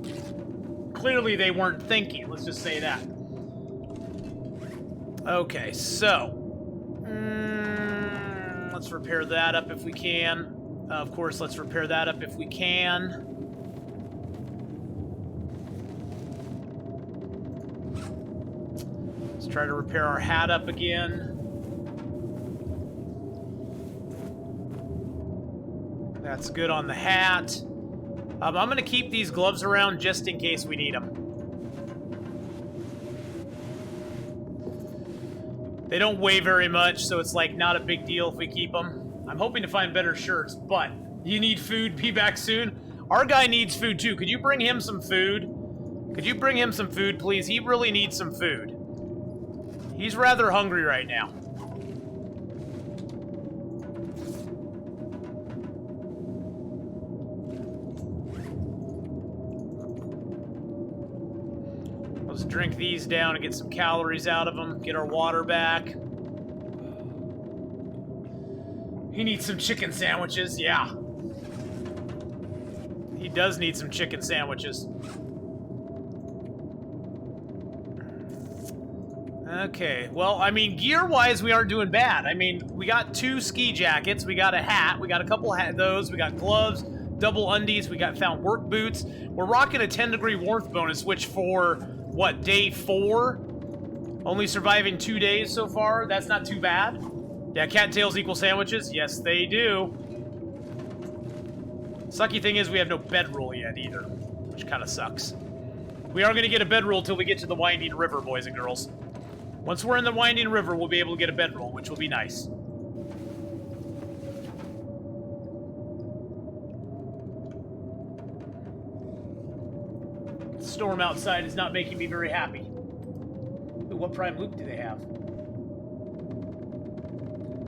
Clearly they weren't thinking. Let's just say that. Okay, so. Let's repair that up if we can. Of course, let's repair that up if we can. Let's try to repair our hat up again. That's good on the hat. I'm going to keep these gloves around just in case we need them. They don't weigh very much, so it's like not a big deal if we keep them. I'm hoping to find better shirts, but you need food. Be back soon. Our guy needs food too. Could you bring him some food? Could you bring him some food, please? He really needs some food. He's rather hungry right now. Let's drink these down and get some calories out of them. Get our water back. He needs some chicken sandwiches, yeah. He does need some chicken sandwiches. Okay, well, I mean, gear-wise, we aren't doing bad. I mean, we got 2 ski jackets, we got a hat, we got a couple of those, we got gloves, double undies, we got found work boots. We're rocking a 10-degree warmth bonus, which for, what, day 4? Only surviving 2 days so far? That's not too bad. Yeah, cattails equal sandwiches? Yes, they do. Sucky thing is we have no bedroll yet either, which kind of sucks. We are going to get a bedroll till we get to the Winding River, boys and girls. Once we're in the Winding River, we'll be able to get a bedroll, which will be nice. The storm outside is not making me very happy. Ooh, what prime loot do they have?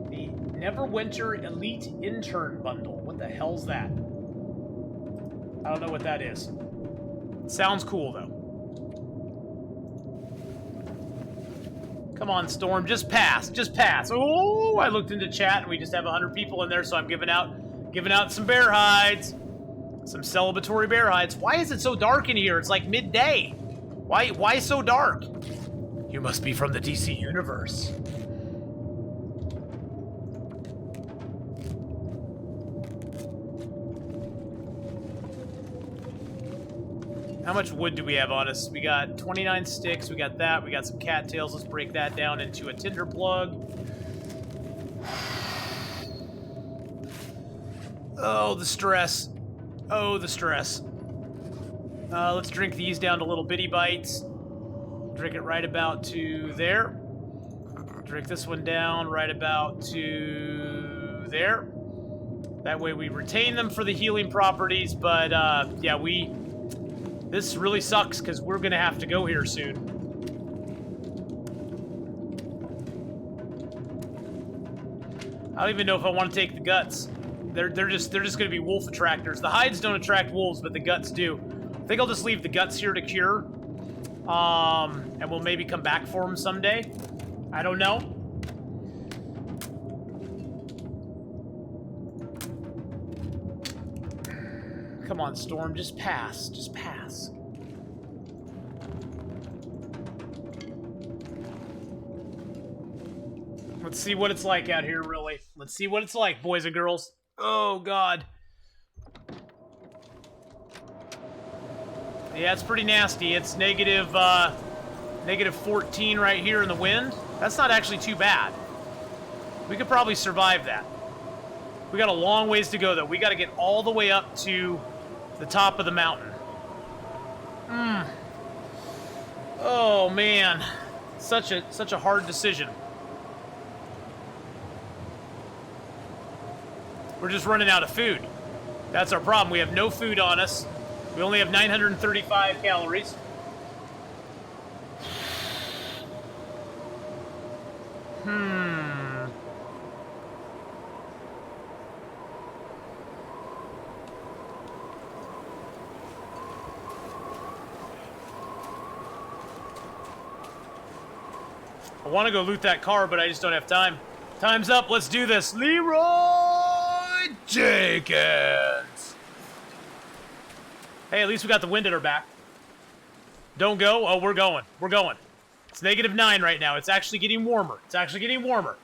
The Neverwinter Elite Intern Bundle. What the hell's that? I don't know what that is. Sounds cool, though. Come on, Storm. Just pass. Just pass. Oh, I looked into chat, and we just have 100 people in there, so I'm giving out some bear hides. Some celebratory bear hides. Why is it so dark in here? It's like midday. Why so dark? You must be from the DC universe. How much wood do we have on us? We got 29 sticks, we got that, we got some cattails. Let's break that down into a tinder plug. Oh, the stress. Oh, the stress. Let's drink these down to little bitty bites. Drink it right about to there. Drink this one down right about to there. That way we retain them for the healing properties, but yeah, this really sucks because we're gonna have to go here soon. I don't even know if I want to take the guts. They're just gonna be wolf attractors. The hides don't attract wolves, but the guts do. I think I'll just leave the guts here to cure. And we'll maybe come back for them someday. I don't know. Come on, Storm, just pass. Just pass. Let's see what it's like out here, really. Let's see what it's like, boys and girls. Oh, God. Yeah, it's pretty nasty. It's negative 14 right here in the wind. That's not actually too bad. We could probably survive that. We got a long ways to go, though. We got to get all the way up to the top of the mountain. Oh, man. Such a hard decision. We're just running out of food. That's our problem. We have no food on us. We only have 935 calories. I want to go loot that car, but I just don't have time. Time's up. Let's do this. Leroy Jenkins. Hey, at least we got the wind at our back. Don't go. Oh, we're going. We're going. It's -9 right now. It's actually getting warmer. It's actually getting warmer.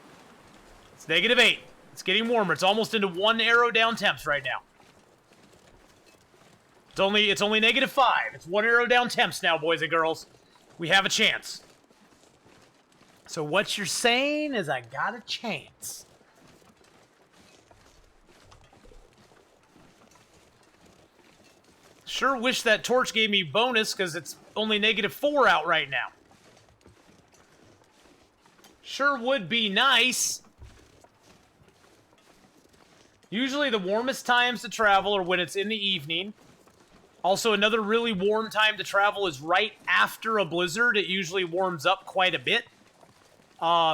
It's -8. It's getting warmer. It's almost into 1 arrow down temps right now. It's only -5. It's 1 arrow down temps now, boys and girls. We have a chance. So what you're saying is I got a chance. Sure wish that torch gave me bonus because it's only -4 out right now. Sure would be nice. Usually the warmest times to travel are when it's in the evening. Also, another really warm time to travel is right after a blizzard. It usually warms up quite a bit.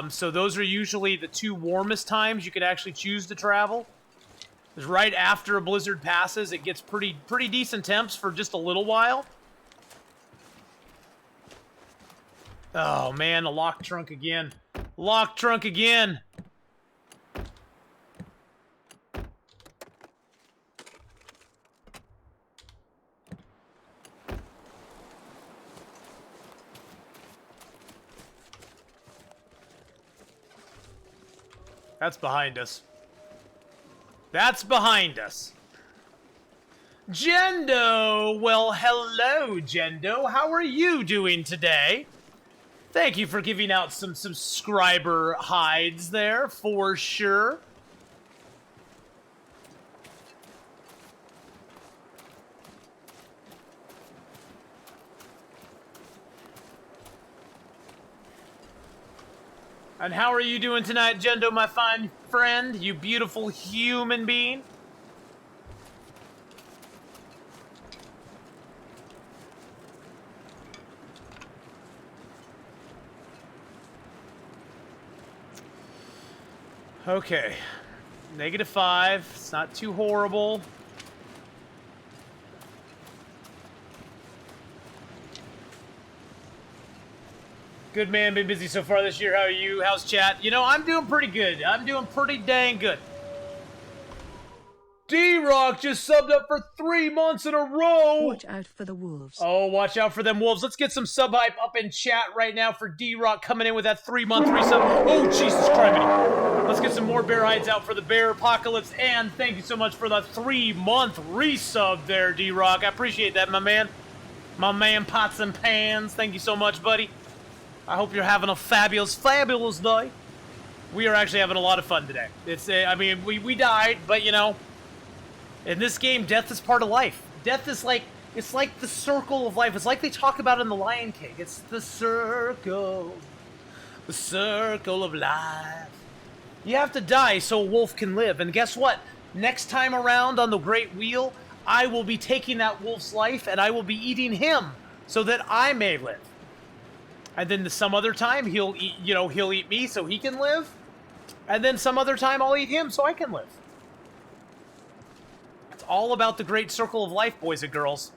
So those are usually the 2 warmest times you could actually choose to travel. Because right after a blizzard passes, it gets pretty decent temps for just a little while. Oh man, a locked trunk again. Locked trunk again. That's behind us. That's behind us. Jendo! Well, hello, Jendo. How are you doing today? Thank you for giving out some subscriber hides there, for sure. And how are you doing tonight, Jendo, my fine friend? You beautiful human being? Okay. -5. It's not too horrible. Good man, been busy so far this year. How are you? How's chat? You know, I'm doing pretty good. I'm doing pretty dang good. D-Rock just subbed up for 3 months in a row. Watch out for the wolves. Oh, watch out for them wolves. Let's get some sub hype up in chat right now for D-Rock coming in with that 3-month resub. Oh, Jesus Christ. Let's get some more bear hides out for the bear apocalypse. And thank you so much for the 3-month resub there, D-Rock. I appreciate that, my man. My man, Pots and Pans. Thank you so much, buddy. I hope you're having a fabulous, fabulous day. We are actually having a lot of fun today. It's, I mean, we died, but you know, in this game, death is part of life. Death is like, it's like the circle of life. It's like they talk about in The Lion King. It's the circle of life. You have to die so a wolf can live. And guess what? Next time around on the Great Wheel, I will be taking that wolf's life and I will be eating him so that I may live. And then some other time he'll eat, you know, he'll eat me so he can live. And then some other time I'll eat him so I can live. It's all about the great circle of life, boys and girls.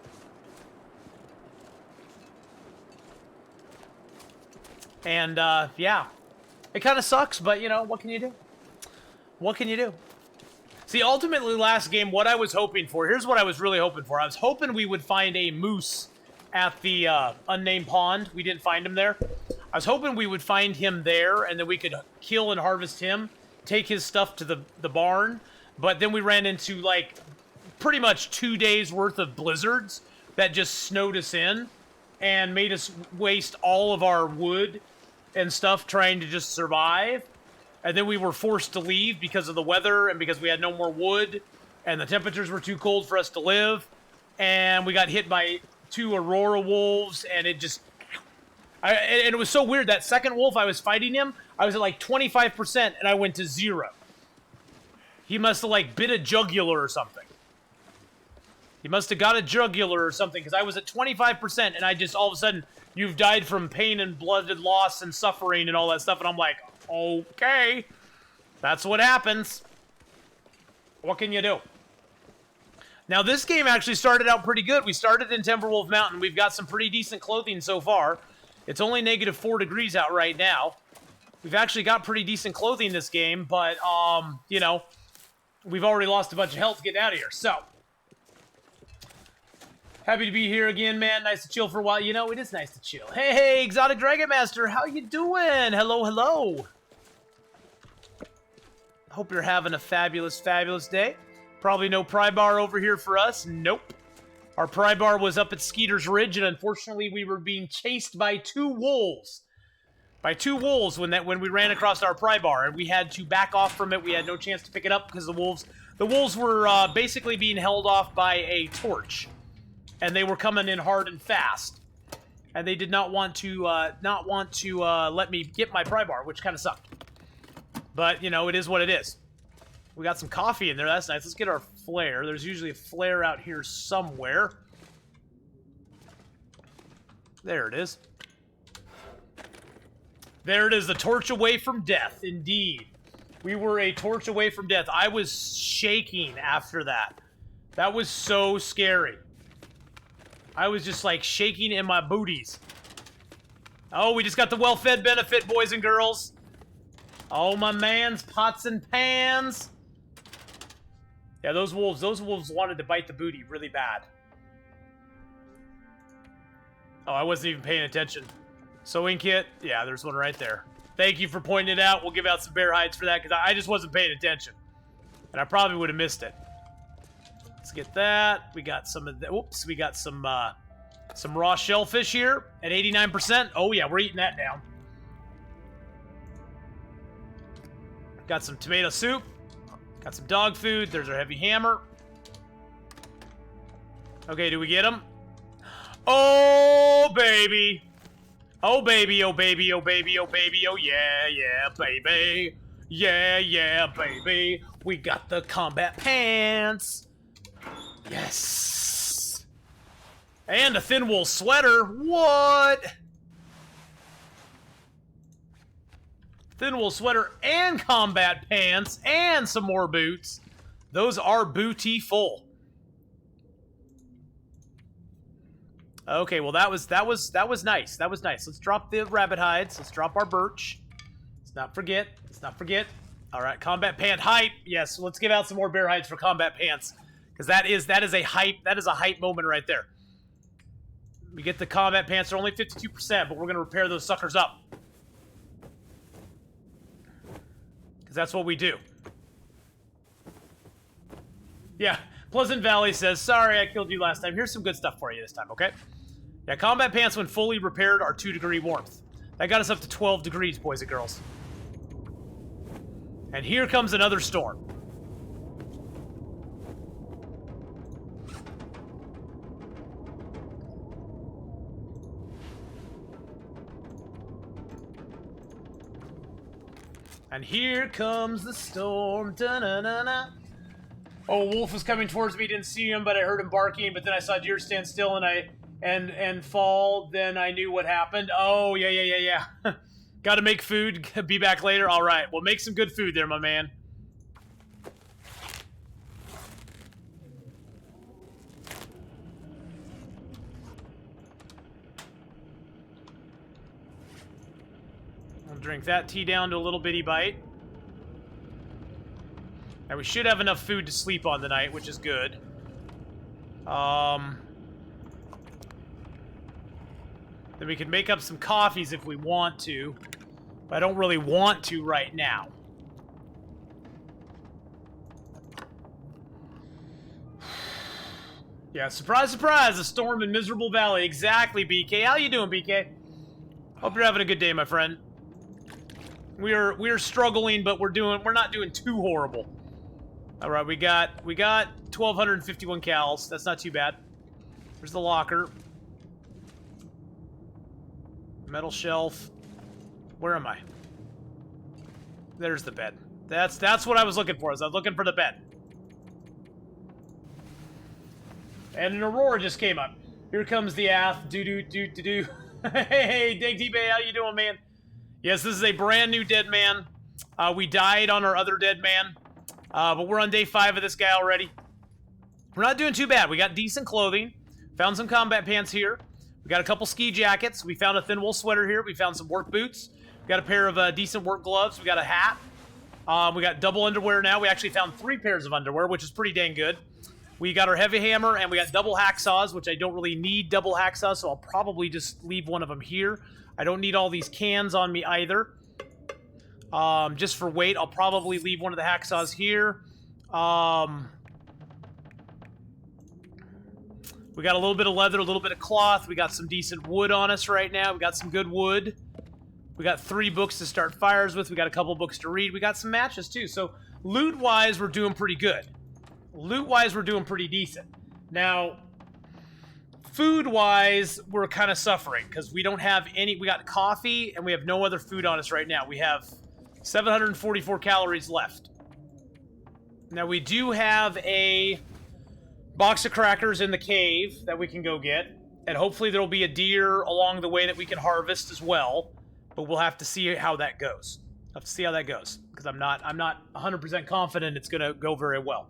And, yeah. It kind of sucks, but, you know, what can you do? What can you do? See, ultimately, last game, what I was hoping for, here's what I was really hoping for. I was hoping we would find a moose at the unnamed pond. We didn't find him there. I was hoping we would find him there, and then we could kill and harvest him, take his stuff to the barn. But then we ran into, like, pretty much 2 days worth of blizzards that just snowed us in and made us waste all of our wood and stuff trying to just survive. And then we were forced to leave because of the weather and because we had no more wood and the temperatures were too cold for us to live. And we got hit by 2 Aurora wolves, and it just... and it was so weird. That second wolf, I was fighting him, I was at like 25%, and I went to 0. He must have, like, bit a jugular or something. He must have got a jugular or something, because I was at 25%, and I just, all of a sudden, you've died from pain and blood and loss and suffering and all that stuff, and I'm like, okay, that's what happens. What can you do? Now, this game actually started out pretty good. We started in Timberwolf Mountain. We've got some pretty decent clothing so far. It's only -4 degrees out right now. We've actually got pretty decent clothing in this game, but, you know, we've already lost a bunch of health getting out of here, so. Happy to be here again, man. Nice to chill for a while. You know, it is nice to chill. Hey, Exotic Dragon Master, how you doing? Hello, hello. Hope you're having a fabulous, fabulous day. Probably no pry bar over here for us. Nope. Our pry bar was up at Skeeter's Ridge, and unfortunately we were being chased by 2 wolves. By 2 wolves when we ran across our pry bar, and we had to back off from it. We had no chance to pick it up because the wolves were basically being held off by a torch. And they were coming in hard and fast. And they did not want to let me get my pry bar, which kind of sucked. But, you know, it is what it is. We got some coffee in there. That's nice. Let's get our flare. There's usually a flare out here somewhere. There it is. There it is. The torch away from death. Indeed. We were a torch away from death. I was shaking after that. That was so scary. I was just, like, shaking in my booties. Oh, we just got the well-fed benefit, boys and girls. Oh, my man's pots and pans. Yeah, those wolves wanted to bite the booty really bad. Oh, I wasn't even paying attention. Sewing kit? Yeah, there's one right there. Thank you for pointing it out. We'll give out some bear hides for that, because I just wasn't paying attention. And I probably would have missed it. Let's get that. We got some of the... Oops, we got some raw shellfish here at 89%. Oh, yeah, we're eating that down. Got some tomato soup. Got some dog food. There's our heavy hammer. Okay, do we get them? Oh, baby. Oh, baby, oh, baby, oh, baby, oh, baby, oh, yeah, yeah, baby. Yeah, yeah, baby. We got the combat pants. Yes. And a thin wool sweater. What? Thin wool sweater and combat pants and some more boots. Those are booty-full. Okay, well that was nice. That was nice. Let's drop the rabbit hides. Let's drop our birch. Let's not forget. Let's not forget. All right, combat pant hype. Yes, let's give out some more bear hides for combat pants, because that is a hype. That is a hype moment right there. We get the combat pants. They're only 52%, but we're gonna repair those suckers up. Because that's what we do. Yeah, Pleasant Valley says, sorry I killed you last time. Here's some good stuff for you this time, okay? Yeah, combat pants when fully repaired are 2-degree warmth. That got us up to 12 degrees, boys and girls. And here comes another storm. And here comes the storm. Da-na-na-na. Oh, a wolf was coming towards me. Didn't see him, but I heard him barking. But then I saw deer stand still and fall. Then I knew what happened. Oh, yeah. Got to make food. Be back later. All right. Well, make some good food there, my man. Drink that tea down to a little bitty bite. And we should have enough food to sleep on tonight, which is good. Then we can make up some coffees if we want to. But I don't really want to right now. Yeah, surprise, surprise, a storm in Miserable Valley. Exactly, BK. How you doing, BK? Hope you're having a good day, my friend. We're struggling, but we're not doing too horrible. All right, we got 1,251 cals. That's not too bad. There's the locker. Metal shelf. Where am I? There's the bed. That's what I was looking for. I was looking for the bed. And an aurora just came up. Here comes the ath. Do. Hey, Dig T-Bay, how you doing, man? Yes, this is a brand new Deadman. We died on our other Deadman, but we're on day 5 of this guy already. We're not doing too bad. We got decent clothing. Found some combat pants here. We got a couple ski jackets. We found a thin wool sweater here. We found some work boots. We got a pair of decent work gloves. We got a hat. We got double underwear now. We actually found 3 pairs of underwear, which is pretty dang good. We got our heavy hammer, and we got double hacksaws, which I don't really need double hacksaws, so I'll probably just leave one of them here. I don't need all these cans on me either. Just for weight, I'll probably leave one of the hacksaws here. We got a little bit of leather, a little bit of cloth. We got some decent wood on us right now. We got some good wood. We got 3 books to start fires with. We got a couple books to read. We got some matches, too. So, loot-wise, we're doing pretty good. Loot-wise, we're doing pretty decent. Now, food-wise, we're kind of suffering because we don't have any... We got coffee, and we have no other food on us right now. We have 744 calories left. Now, we do have a box of crackers in the cave that we can go get, and hopefully there'll be a deer along the way that we can harvest as well. But we'll have to see how that goes. Have to see how that goes because I'm not 100% confident it's gonna go very well.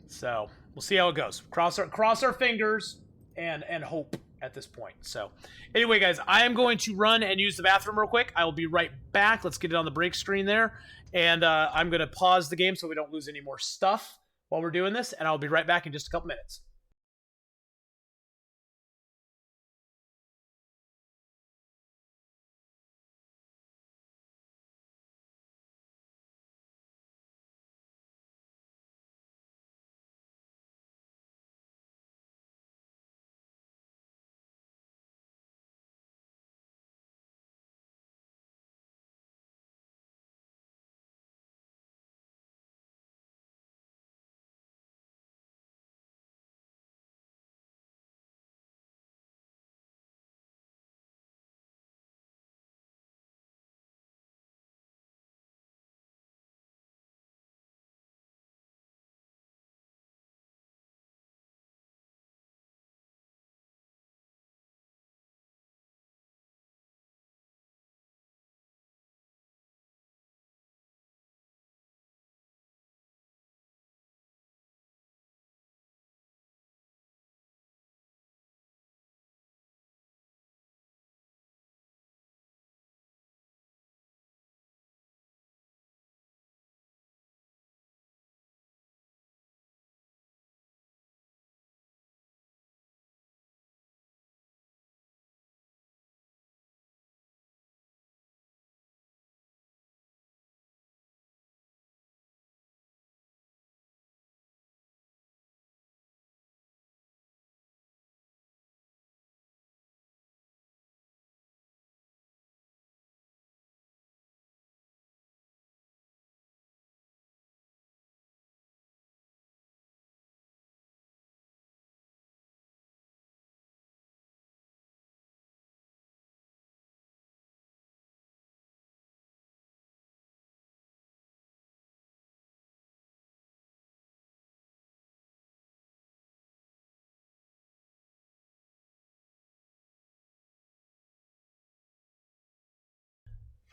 So we'll see how it goes. Cross our fingers and hope at this point. So anyway, guys, I am going to run and use the bathroom real quick. I will be right back. Let's get it on the break screen there, and I'm gonna pause the game so we don't lose any more stuff while we're doing this, and I'll be right back in just a couple minutes.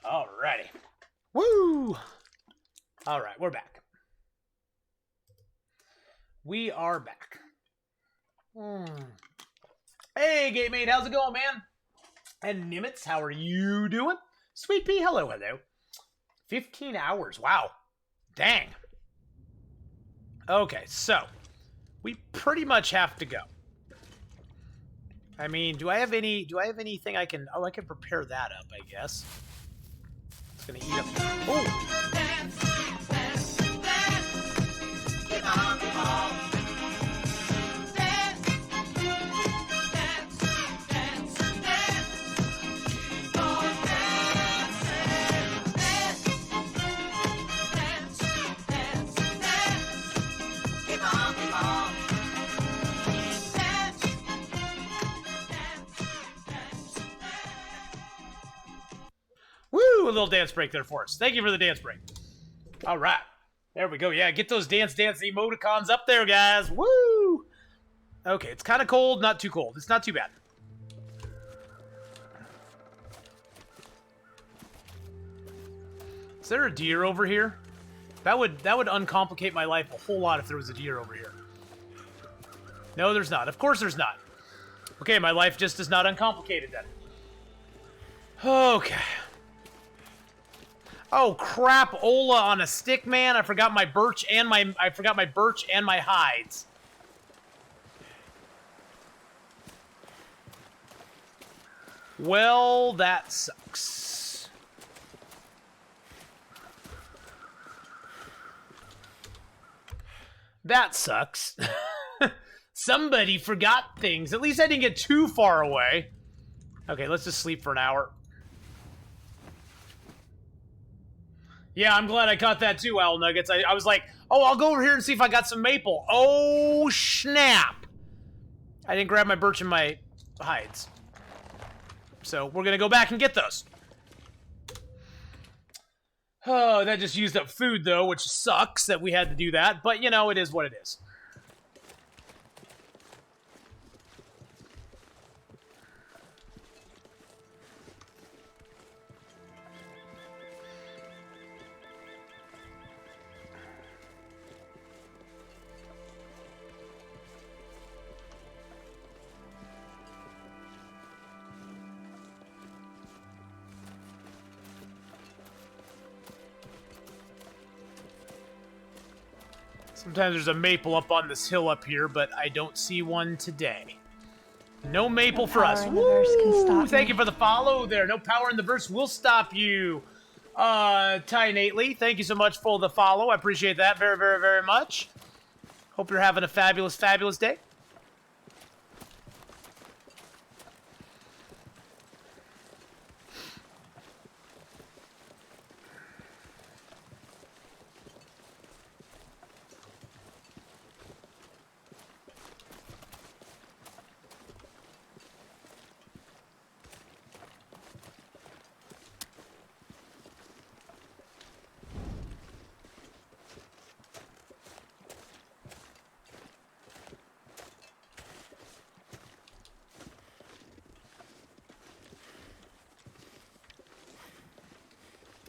Alrighty. Woo! Alright, we're back. We are back. Hey, Gatemate, how's it going, man? And Nimitz, how are you doing? Sweet Pea, hello. 15 hours, wow. Dang. Okay, so we pretty much have to go. I mean, do I have anything I can... Oh, I can prepare that up, I guess. It's gonna eat up... Oh! Woo! A little dance break there for us. Thank you for the dance break. All right. There we go. Yeah, get those dance emoticons up there, guys. Woo! Okay, it's kind of cold, not too cold. It's not too bad. Is there a deer over here? That would uncomplicate my life a whole lot if there was a deer over here. No, there's not. Of course there's not. Okay, my life just is not uncomplicated then. Okay. Oh crap, Ola on a stick, man. I forgot my birch and my hides. Well, that sucks. That sucks. Somebody forgot things. At least I didn't get too far away. Okay, let's just sleep for an hour. Yeah, I'm glad I caught that too, Owl Nuggets. I was like, oh, I'll go over here and see if I got some maple. Oh, snap. I didn't grab my birch and my hides. So we're going to go back and get those. Oh, that just used up food, though, which sucks that we had to do that. But, you know, it is what it is. Sometimes there's a maple up on this hill up here, but I don't see one today. No maple for us. Woo! Thank you for the follow there. No power in the verse will stop you. Ty Nately, thank you so much for the follow. I appreciate that very, very, very much. Hope you're having a fabulous, fabulous day.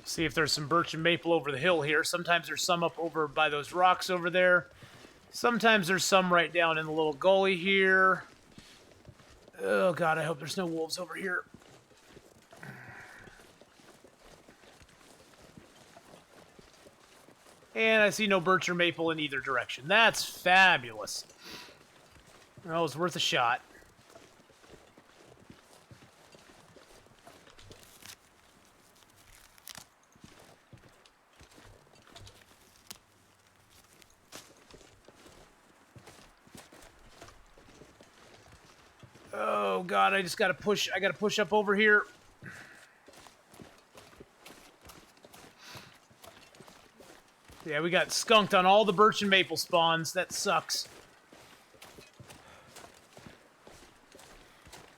See if there's some birch and maple over the hill here. Sometimes there's some up over by those rocks over there. Sometimes there's some right down in the little gully here. Oh god, I hope there's no wolves over here. And I see no birch or maple in either direction. That's fabulous. Oh, it's worth a shot. Oh god, I just gotta push. I gotta push up over here. Yeah, we got skunked on all the birch and maple spawns. That sucks.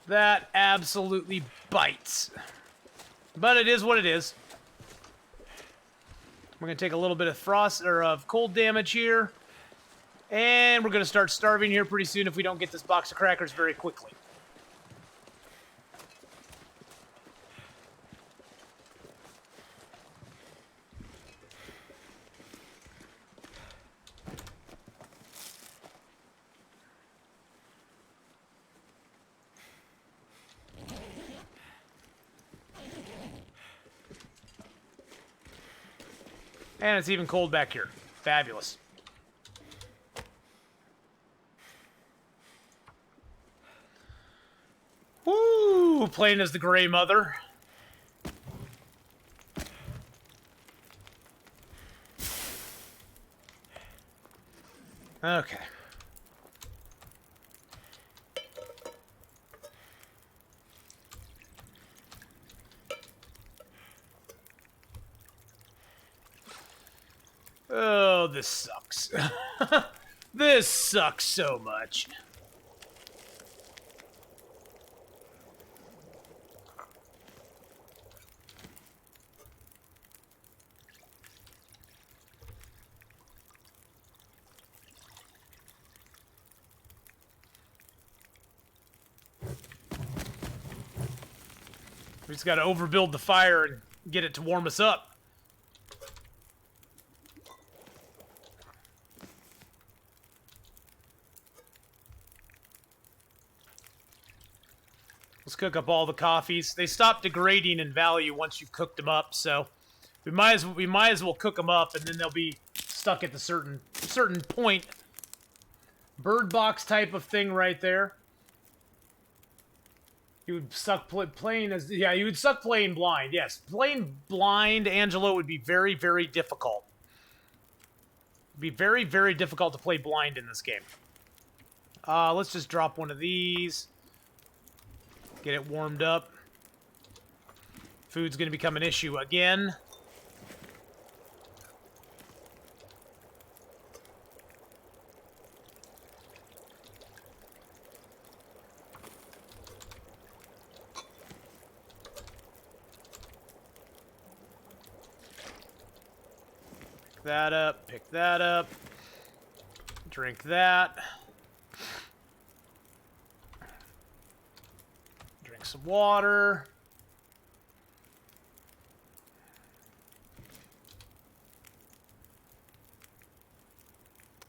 That absolutely bites. But it is what it is. We're gonna take a little bit of frost or of cold damage here. And we're gonna start starving here pretty soon if we don't get this box of crackers very quickly. And it's even cold back here. Fabulous. Woo! Playing as the Grey Mother. Okay. Oh, this sucks. This sucks so much. We just gotta overbuild the fire and get it to warm us up. Let's cook up all the coffees. They stop degrading in value once you've cooked them up, so we might as well cook them up, and then they'll be stuck at the certain point. Bird box type of thing right there. You would suck playing as you would suck playing blind. Yes, playing blind, Angelo, would be very, very difficult. It'd be very, very difficult to play blind in this game. Let's just drop one of these. Get it warmed up. Food's going to become an issue again. That up, pick that up, drink that, drink some water,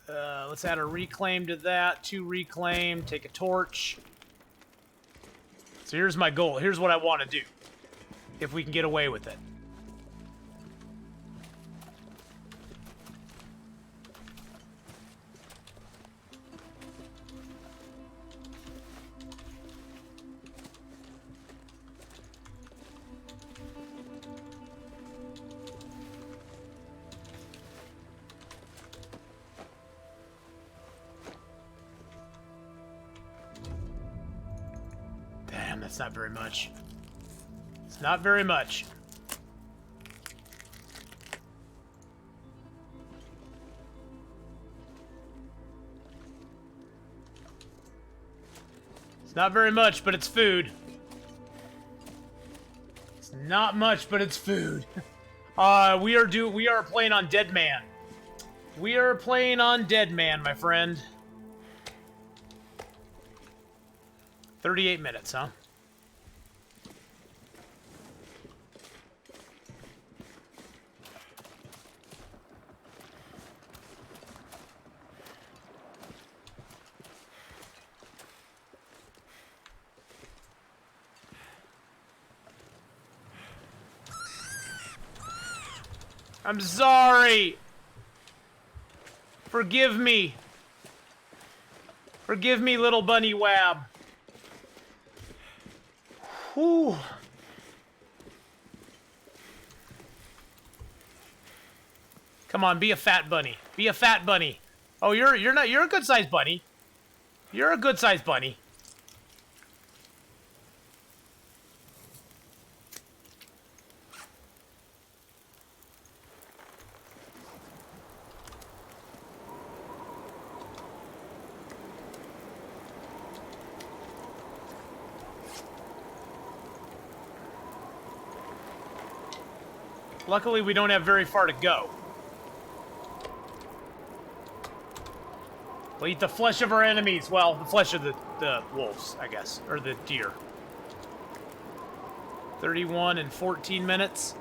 let's add a reclaim to that, 2 reclaim, take a torch. So here's my goal, here's what I want to do, if we can get away with it. That's not very much. It's not very much. It's not very much, but it's food. It's not much, but it's food. We are playing on Deadman. We are playing on Deadman, my friend. 38 minutes, huh? I'm sorry. Forgive me. Forgive me, little bunny wab. Whew. Come on, be a fat bunny. Be a fat bunny. Oh, you're not. You're a good-sized bunny. You're a good-sized bunny. Luckily, we don't have very far to go. We'll eat the flesh of our enemies. Well, the flesh of the wolves, I guess. Or the deer. 31 and 14 minutes.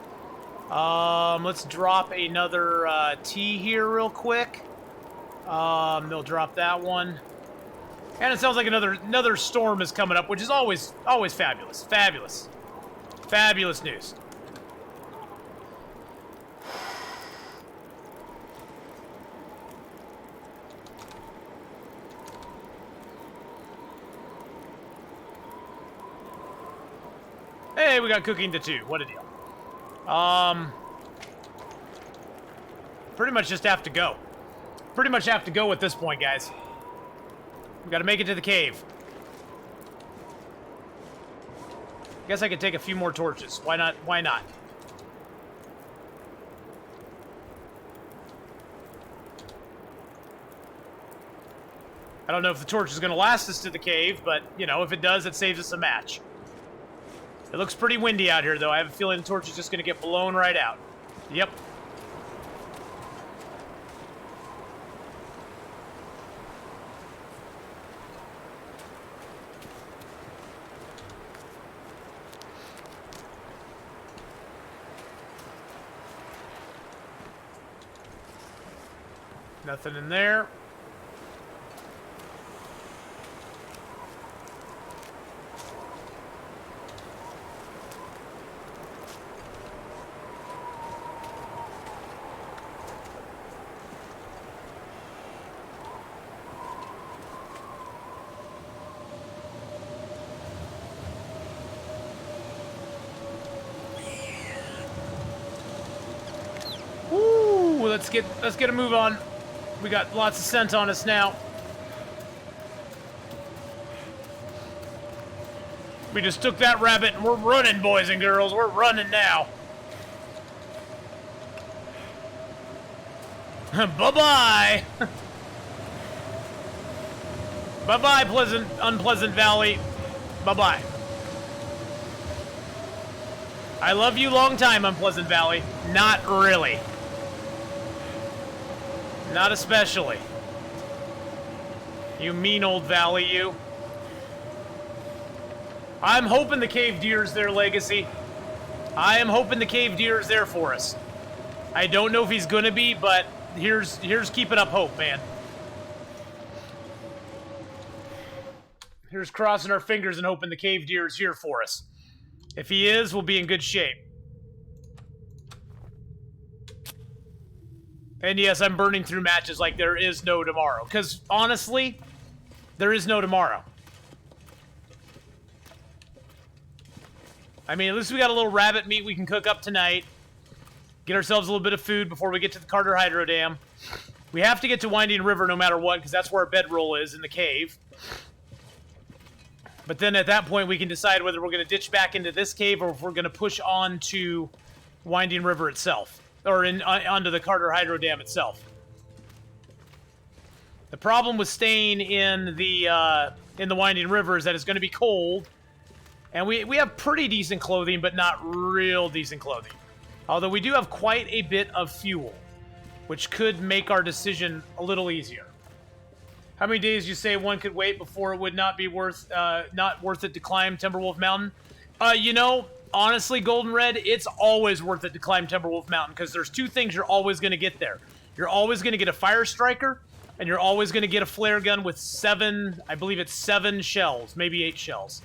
Let's drop another tea here real quick. They'll drop that one. And it sounds like another storm is coming up, which is always fabulous. Fabulous. Fabulous news. Hey, we got cooking to 2. What a deal. Pretty much just have to go. Pretty much have to go at this point, guys. We gotta make it to the cave. Guess I could take a few more torches. Why not? Why not? I don't know if the torch is gonna last us to the cave, but, you know, if it does, it saves us a match. It looks pretty windy out here, though. I have a feeling the torch is just going to get blown right out. Yep. Nothing in there. let's get a move on. We got lots of scent on us now. We just took that rabbit and we're running, boys and girls. We're running now. Bye-bye. Bye-bye, Unpleasant Valley. Bye-bye. I love you long time, Unpleasant Valley. Not really. Not especially. You mean old valley, you. I'm hoping the cave deer's there, Legacy. I am hoping the cave deer is there for us. I don't know if he's gonna be, but here's keeping up hope, man. Here's crossing our fingers and hoping the cave deer is here for us. If he is, we'll be in good shape. And yes, I'm burning through matches like there is no tomorrow. Because, honestly, there is no tomorrow. I mean, at least we got a little rabbit meat we can cook up tonight. Get ourselves a little bit of food before we get to the Carter Hydro Dam. We have to get to Winding River no matter what, because that's where our bedroll is, in the cave. But then at that point, we can decide whether we're going to ditch back into this cave or if we're going to push on to Winding River itself. Or onto the Carter Hydro Dam itself. The problem with staying in the Winding River is that it's going to be cold. And we have pretty decent clothing, but not real decent clothing. Although we do have quite a bit of fuel, which could make our decision a little easier. How many days do you say one could wait before it would not be not worth it to climb Timberwolf Mountain? You know, honestly, Golden Red, it's always worth it to climb Timberwolf Mountain because there's two things you're always going to get there. You're always going to get a fire striker, and you're always going to get a flare gun with 7, I believe it's 7 shells, maybe 8 shells.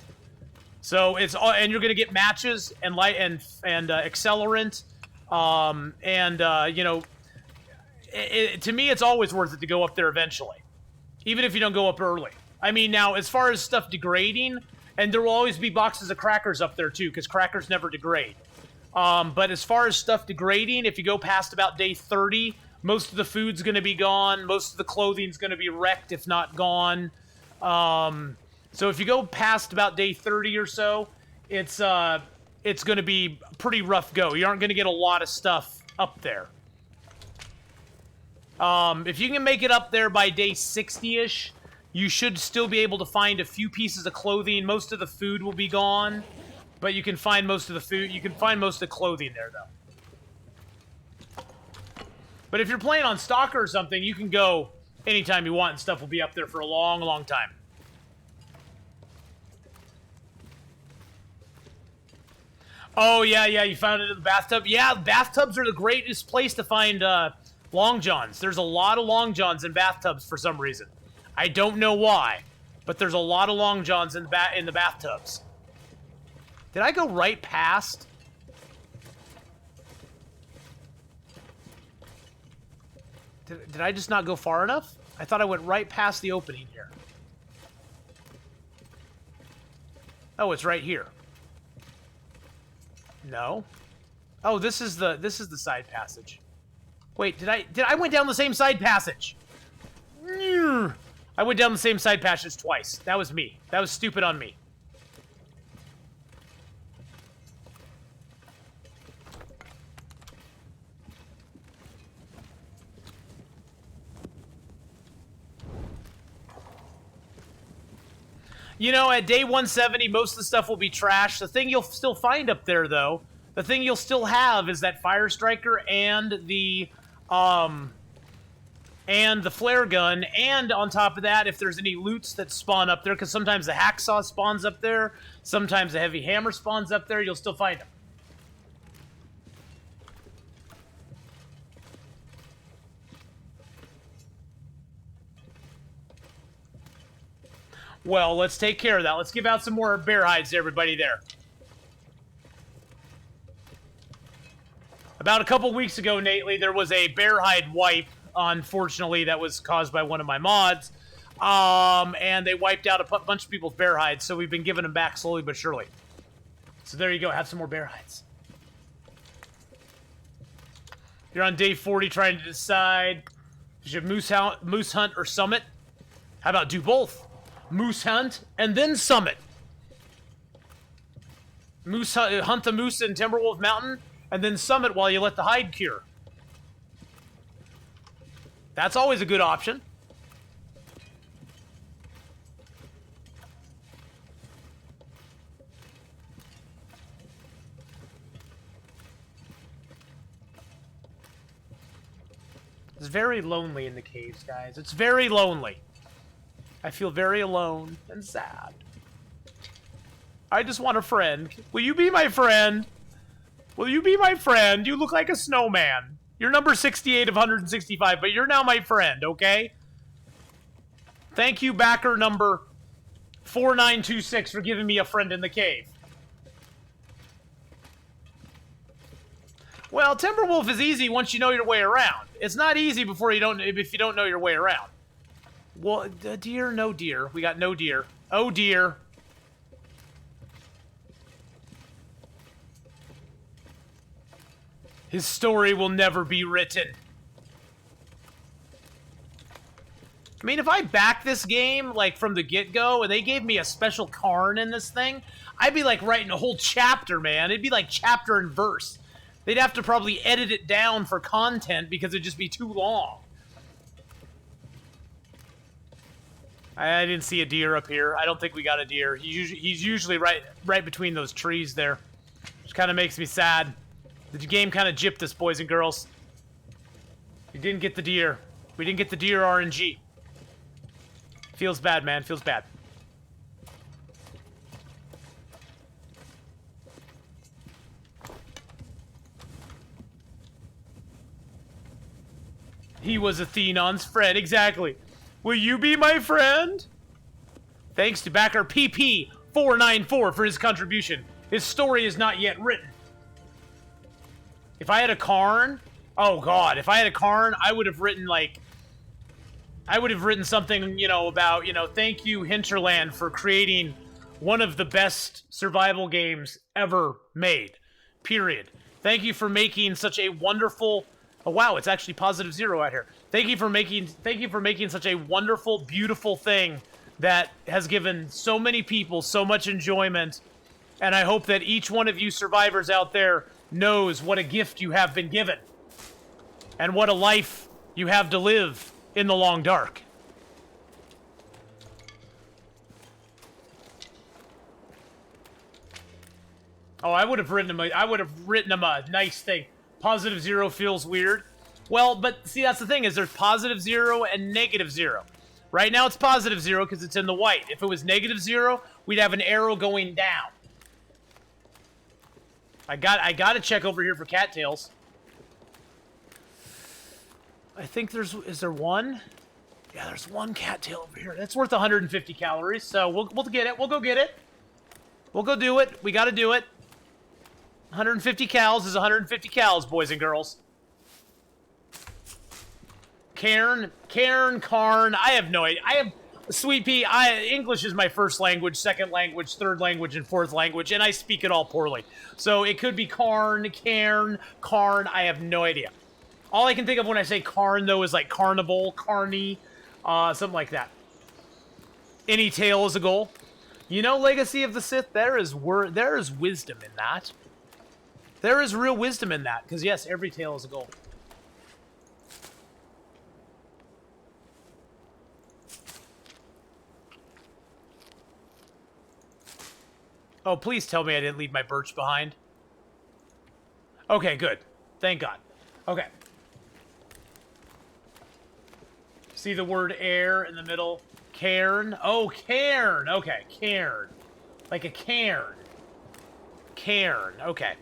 So it's all, and you're going to get matches and light and accelerant, you know, to me, it's always worth it to go up there eventually, even if you don't go up early. I mean, now as far as stuff degrading, and there will always be boxes of crackers up there too, because crackers never degrade. But as far as stuff degrading, if you go past about day 30, most of the food's going to be gone. Most of the clothing's going to be wrecked, if not gone. So if you go past about day 30 or so, it's going to be a pretty rough go. You aren't going to get a lot of stuff up there. If you can make it up there by day 60-ish, you should still be able to find a few pieces of clothing. Most of the food will be gone, but you can find most of the food. You can find most of the clothing there, though. But if you're playing on Stalker or something, you can go anytime you want, and stuff will be up there for a long, long time. Oh, yeah, you found it in the bathtub? Yeah, bathtubs are the greatest place to find long johns. There's a lot of long johns in bathtubs for some reason. I don't know why, but there's a lot of long johns in the bathtubs. Did I go right past? Did I just not go far enough? I thought I went right past the opening here. Oh, it's right here. No. Oh, this is the side passage. Wait, I went down the same side passage? I went down the same side passage twice. That was me. That was stupid on me. You know, at day 170, most of the stuff will be trash. The thing you'll still find up there, though, the thing you'll still have is that fire striker and the flare gun, and on top of that, if there's any loots that spawn up there, because sometimes the hacksaw spawns up there, sometimes the heavy hammer spawns up there, you'll still find them. Well, let's take care of that. Let's give out some more bear hides to everybody there. About a couple weeks ago, Nately, there was a bear hide wipe, unfortunately, that was caused by one of my mods. And they wiped out a bunch of people's bear hides, so we've been giving them back slowly but surely. So there you go, have some more bear hides. You're on day 40 trying to decide. You should moose hunt or summit. How about do both? Moose hunt and then summit. Hunt the moose in Timberwolf Mountain and then summit while you let the hide cure. That's always a good option. It's very lonely in the caves, guys. It's very lonely. I feel very alone and sad. I just want a friend. Will you be my friend? Will you be my friend? You look like a snowman. You're number 68 of 165, but you're now my friend, okay? Thank you, backer number 4926, for giving me a friend in the cave. Well, Timberwolf is easy once you know your way around. It's not easy if you don't know your way around. Well, deer, no deer. We got no deer. Oh dear. His story will never be written. I mean, if I back this game, like, from the get-go, and they gave me a special Karn in this thing, I'd be, like, writing a whole chapter, man. It'd be, like, chapter and verse. They'd have to probably edit it down for content because it'd just be too long. I didn't see a deer up here. I don't think we got a deer. He's usually right between those trees there, which kind of makes me sad. The game kind of gypped us, boys and girls. We didn't get the deer. We didn't get the deer RNG. Feels bad, man. Feels bad. He was Athenon's friend. Exactly. Will you be my friend? Thanks to backer PP494 for his contribution. His story is not yet written. If I had a Karn, oh god, if I had a Karn, I would have written, like, I would have written something, you know, about, you know, thank you, Hinterland, for creating one of the best survival games ever made. Period. Thank you for making such a wonderful... Oh, wow, it's actually +0 out here. Thank you for making such a wonderful, beautiful thing that has given so many people so much enjoyment. And I hope that each one of you survivors out there knows what a gift you have been given. And what a life you have to live in the long dark. Oh, I would have written him a nice thing. +0 feels weird. Well, but see, that's the thing, is there's +0 and -0. Right now it's +0 because it's in the white. If it was -0, we'd have an arrow going down. I gotta check over here for cattails. I think is there one? Yeah, there's one cattail over here. That's worth 150 calories, so we'll get it. We'll go get it. We'll go do it. We gotta do it. 150 cals is 150 cals, boys and girls. Karn, I have no idea. Sweet Pea, English is my first language, second language, third language, and fourth language, and I speak it all poorly. So it could be Karn, Cairn, Karn, I have no idea. All I can think of when I say Karn, though, is like carnival, carny, something like that. Any tail is a goal. You know, Legacy of the Sith, there is wisdom in that. There is real wisdom in that, because yes, every tail is a goal. Oh, please tell me I didn't leave my birch behind. Okay, good. Thank God. Okay. See the word air in the middle? Cairn? Oh, cairn. Okay, cairn. Like a cairn. Cairn. Okay.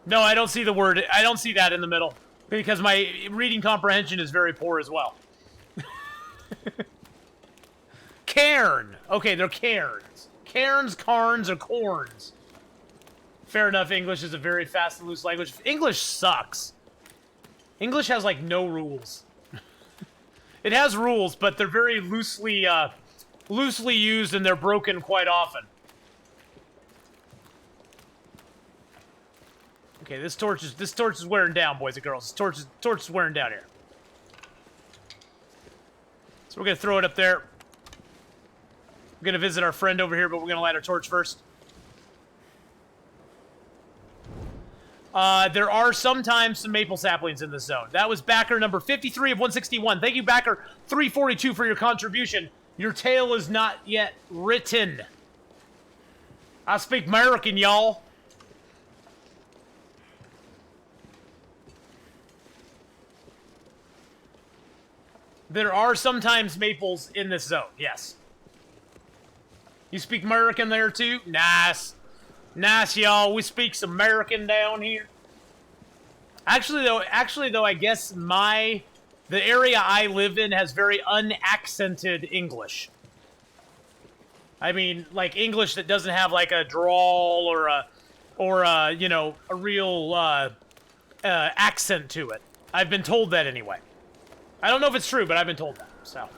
No, I don't see the word. I don't see that in the middle. Because my reading comprehension is very poor as well. Cairn. Okay, they're cairns. Cairns, carns, or corns. Fair enough, English is a very fast and loose language. English sucks. English has, like, no rules. It has rules, but they're very loosely used, and they're broken quite often. Okay, this torch is wearing down, boys and girls. This torch is wearing down here. So we're gonna throw it up there. We're gonna visit our friend over here, but we're gonna light our torch first. There are sometimes some maple saplings in this zone. That was backer number 53 of 161. Thank you, backer 342, for your contribution. Your tale is not yet written. I speak American, y'all. There are sometimes maples in this zone, yes. You speak American there, too? Nice. Nice, y'all. We speak some American down here. Actually, though, I guess the area I live in has very unaccented English. I mean, like English that doesn't have like a drawl or a you know, a real accent to it. I've been told that anyway. I don't know if it's true, but I've been told that. So.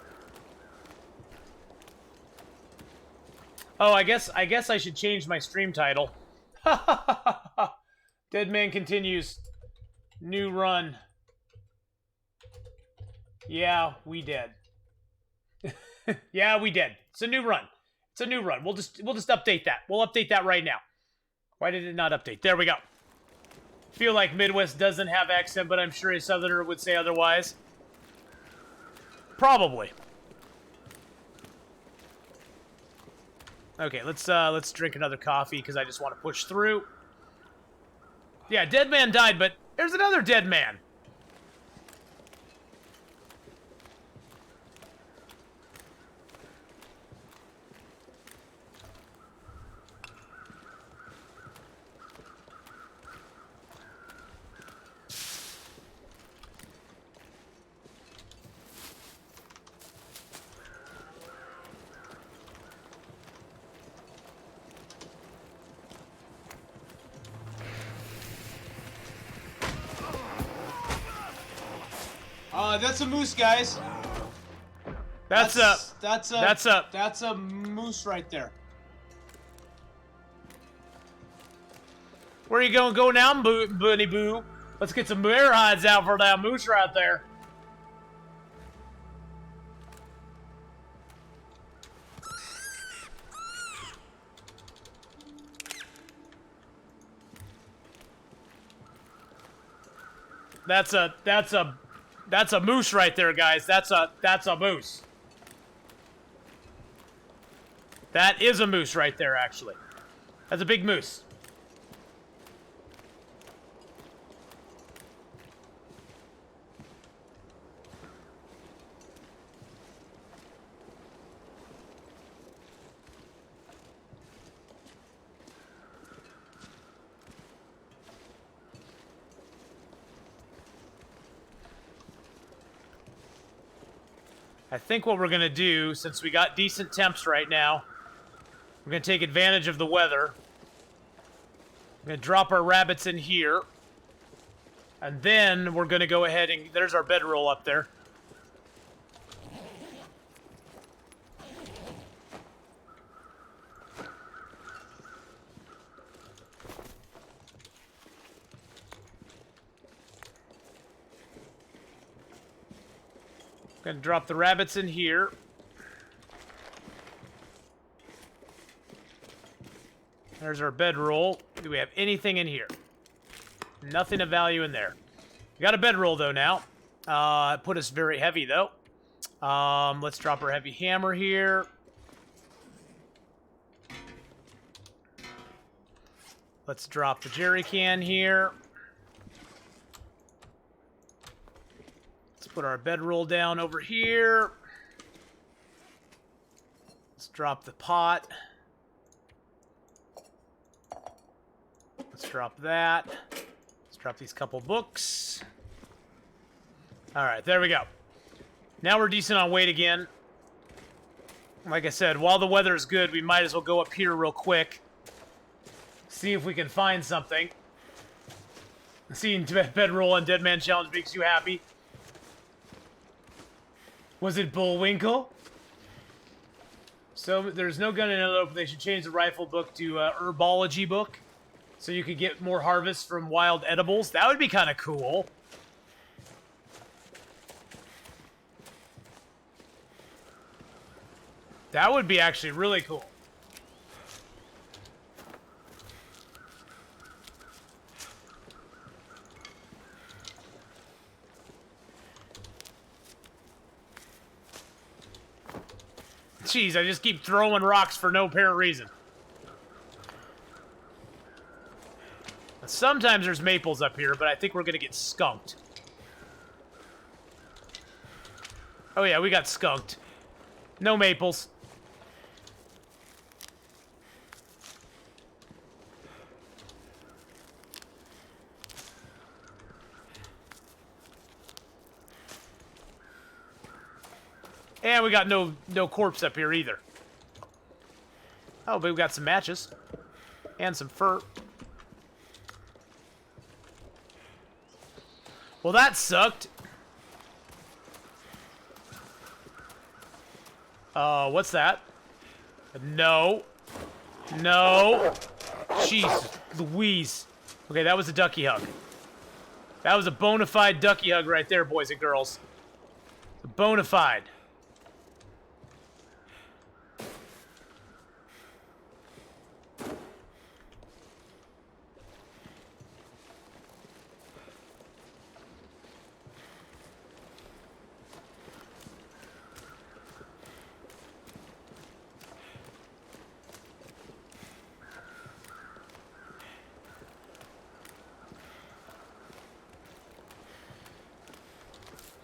Oh, I guess I should change my stream title. Deadman continues. New run. Yeah, we did. Yeah, we did. It's a new run. It's a new run. We'll just update that. We'll update that right now. Why did it not update? There we go. Feel like Midwest doesn't have accent, but I'm sure a Southerner would say otherwise. Probably. Okay, let's drink another coffee because I just want to push through. Yeah, Deadman died, but there's another Deadman. That's a moose, guys. That's a moose right there. Where are you going? Go now, Bunny Boo. Let's get some bear hides out for that moose right there. That's a moose right there, guys. That's a moose. That is a moose right there, actually. That's a big moose. I think what we're going to do, since we got decent temps right now, we're going to take advantage of the weather. We're going to drop our rabbits in here. And then we're going to go ahead and... There's our bedroll up there. Gonna drop the rabbits in here. There's our bedroll. Do we have anything in here? Nothing of value in there. We got a bedroll though now. It put us very heavy though. Let's drop our heavy hammer here. Let's drop the jerry can here. Put our bedroll down over here. Let's drop the pot. Let's drop that. Let's drop these couple books. All right, there we go. Now we're decent on weight again. Like I said, while the weather is good, we might as well go up here real quick. See if we can find something. Seeing bedroll on Deadman Challenge makes you happy. Was it Bullwinkle? So there's no gun in it. They should change the rifle book to herbology book. So you could get more harvest from wild edibles. That would be kind of cool. That would be actually really cool. Jeez, I just keep throwing rocks for no apparent reason. Sometimes there's maples up here, but I think we're gonna get skunked. Oh yeah, we got skunked. No maples. And we got no corpse up here either. Oh, but we got some matches. And some fur. Well, that sucked. What's that? No. No. Jeez Louise. Okay, that was a ducky hug. That was a bona fide ducky hug right there, boys and girls. A bona fide.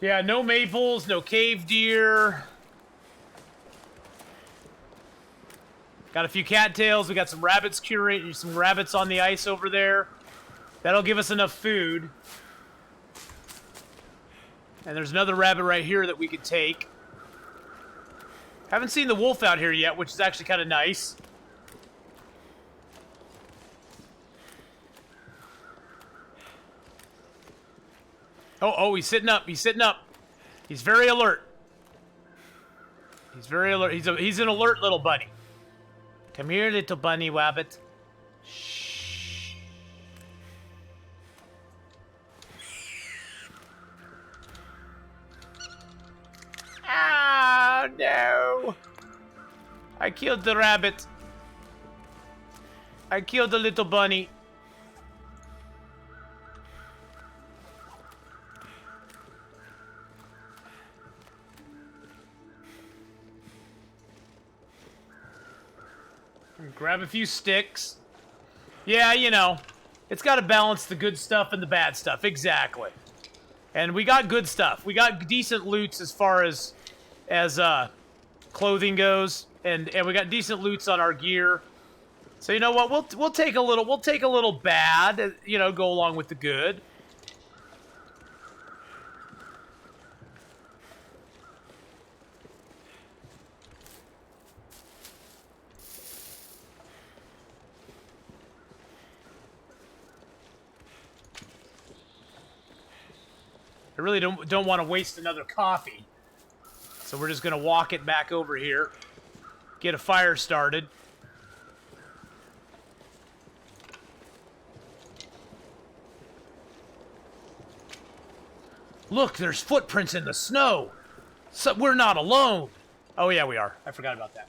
Yeah, no maples, no cave deer. Got a few cattails. We got some rabbits curating, some rabbits on the ice over there. That'll give us enough food. And there's another rabbit right here that we could take. Haven't seen the wolf out here yet, which is actually kind of nice. Oh, he's sitting up. He's sitting up. He's very alert. He's very alert. He's an alert little bunny. Come here, little bunny wabbit. Shh. Ah, no. I killed the rabbit. I killed the little bunny. Grab a few sticks. Yeah, you know, it's got to balance the good stuff and the bad stuff. Exactly. And we got good stuff. We got decent loots as far as clothing goes, and we got decent loots on our gear. So you know what? We'll take a little bad, you know, go along with the good. I really don't want to waste another coffee. So we're just going to walk it back over here. Get a fire started. Look, there's footprints in the snow. So we're not alone. Oh yeah, we are. I forgot about that.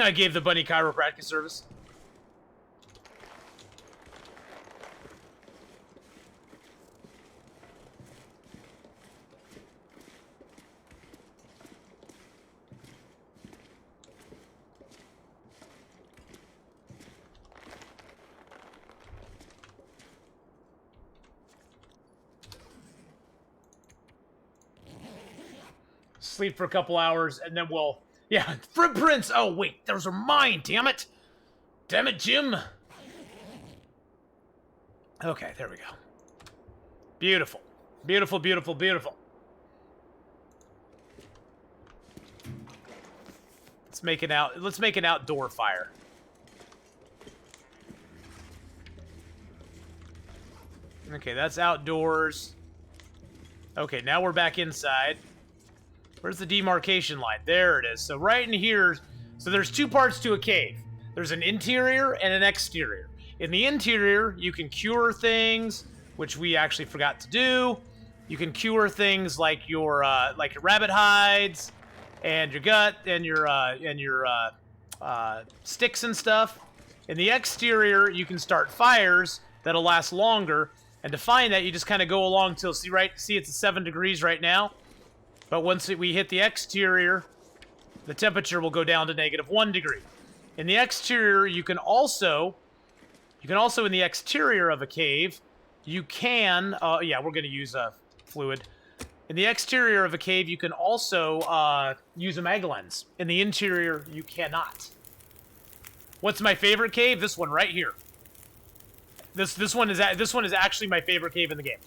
I gave the bunny chiropractic service. Sleep for a couple hours, and then we'll... Yeah, footprints! Oh, wait, those are mine, damn it! Damn it, Jim! Okay, there we go. Beautiful. Beautiful, beautiful, beautiful. Let's make an outdoor fire. Okay, that's outdoors. Okay, now we're back inside. Where's the demarcation line? There it is. So right in here, So there's two parts to a cave. There's an interior and an exterior. In the interior, you can cure things, which we actually forgot to do. You can cure things like your rabbit hides, and your gut, and your sticks and stuff. In the exterior, you can start fires that'll last longer. And to find that, you just kind of go along till see it's at 7 degrees right now. But once we hit the exterior, the temperature will go down to -1 degree. In the exterior, you can also in the exterior of a cave, you can yeah, we're going to use fluid. In the exterior of a cave, you can also use a mag lens. In the interior, you cannot. What's my favorite cave? This one right here. This one is actually my favorite cave in the game.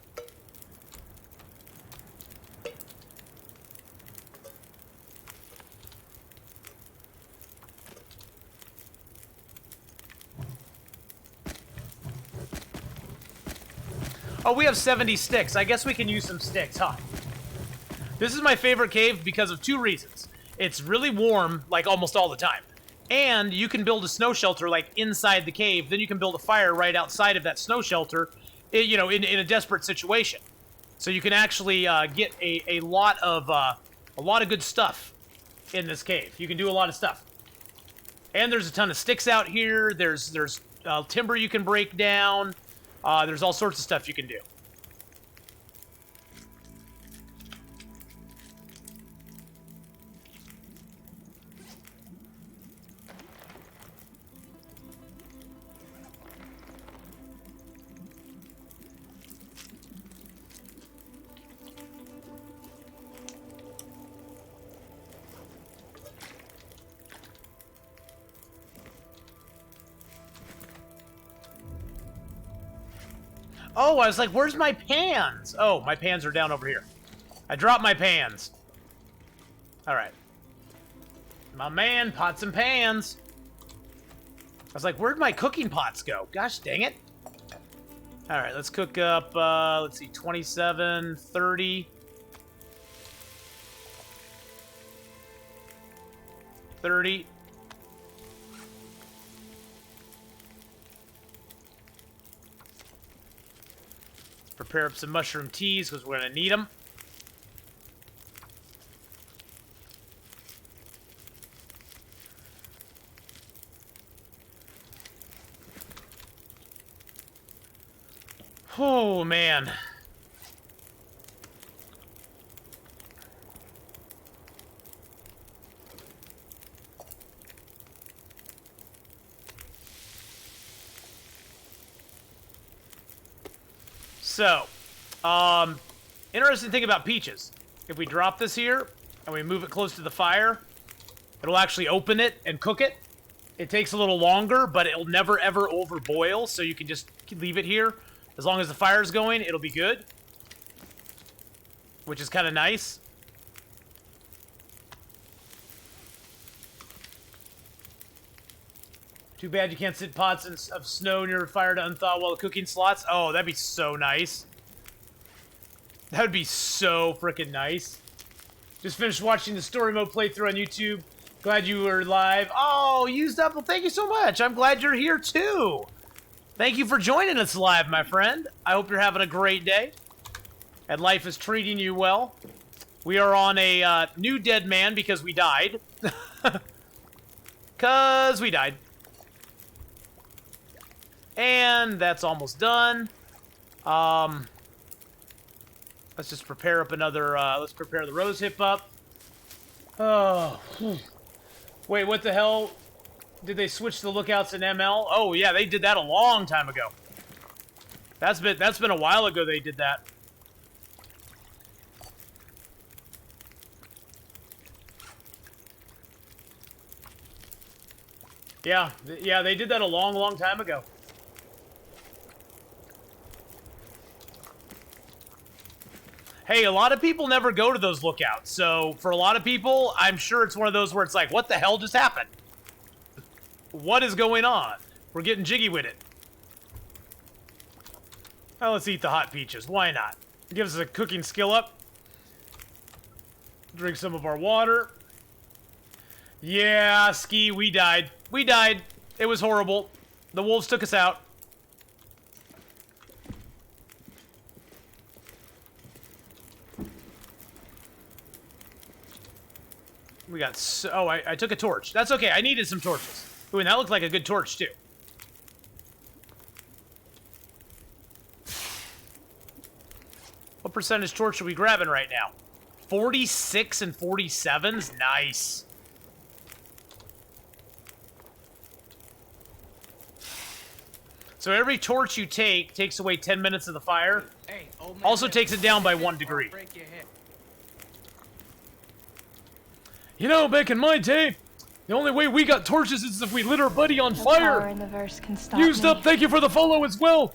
Oh, we have 70 sticks. I guess we can use some sticks, huh? This is my favorite cave because of 2 reasons. It's really warm, like, almost all the time. And you can build a snow shelter, like, inside the cave. Then you can build a fire right outside of that snow shelter, you know, in a desperate situation. So you can actually get a lot of good stuff in this cave. You can do a lot of stuff. And there's a ton of sticks out here. There's timber you can break down. There's all sorts of stuff you can do. Oh, I was like, where's my pans? Oh, my pans are down over here. I dropped my pans. Alright. My man, pots and pans. I was like, where'd my cooking pots go? Gosh dang it. Alright, let's cook up, let's see, 27, 30. 30. Prepare up some mushroom teas because we're going to need them. Oh, man. So, interesting thing about peaches. If we drop this here, and we move it close to the fire, it'll actually open it and cook it. It takes a little longer, but it'll never, ever overboil, so you can just leave it here. As long as the fire's going, it'll be good. Which is kind of nice. Too bad you can't sit pots of snow near a fire to unthaw while the cooking slots. Oh, that'd be so nice. That would be so freaking nice. Just finished watching the story mode playthrough on YouTube. Glad you were live. Oh, used up. Well, thank you so much. I'm glad you're here too. Thank you for joining us live, my friend. I hope you're having a great day. And life is treating you well. We are on a new Deadman because we died. Because we died. And that's almost done. Let's just prepare up another, let's prepare the rose hip up. Oh. Wait, what the hell? Did they switch the lookouts in ML? Oh, yeah, they did that a long time ago. That's been a while ago they did that. Yeah, they did that a long, long time ago. Hey, a lot of people never go to those lookouts, so for a lot of people, I'm sure it's one of those where it's like, what the hell just happened? What is going on? We're getting jiggy with it. Now let's eat the hot peaches. Why not? It gives us a cooking skill up. Drink some of our water. Yeah, Ski, we died. We died. It was horrible. The wolves took us out. We got so... Oh, I took a torch. That's okay. I needed some torches. Ooh, and that looked like a good torch, too. What percentage torch are we grabbing right now? 46 and 47s? Nice. So every torch you take takes away 10 minutes of the fire. Hey, old man, Also zip takes it down by 1 degree. Break your hip. You know, back in my day, the only way we got torches is if we lit our buddy on No fire. power in the verse can stop Used me. up, thank you for the follow as well.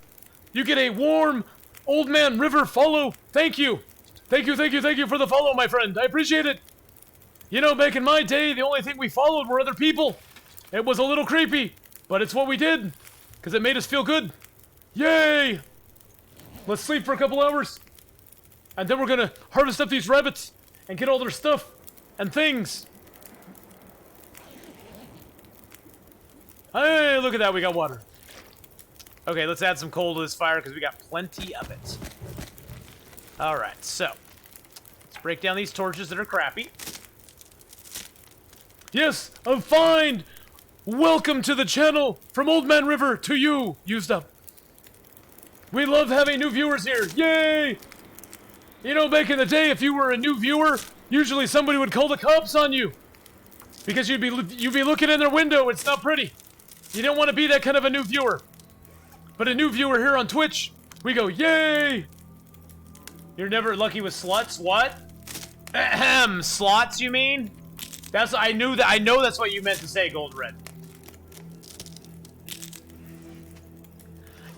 You get a warm Old Man River follow. Thank you. Thank you, thank you, thank you for the follow, my friend. I appreciate it. You know, back in my day, the only thing we followed were other people. It was a little creepy, but it's what we did, because it made us feel good. Yay! Let's sleep for a couple hours, and then we're gonna harvest up these rabbits and get all their stuff and things. Hey, look at that, we got water. Okay, let's add some coal to this fire because we got plenty of it. Alright, so let's break down these torches that are crappy. Yes, I'm fine! Welcome to the channel from Old Man River to you, Used Up. We love having new viewers here. Yay! You know, back in the day, if you were a new viewer, usually somebody would call the cops on you. Because you'd be looking in their window. It's not pretty. You don't want to be that kind of a new viewer. But a new viewer here on Twitch, we go, yay! You're never lucky with sluts? What? Ahem, slots, you mean? That's, I know that's what you meant to say, Gold Red.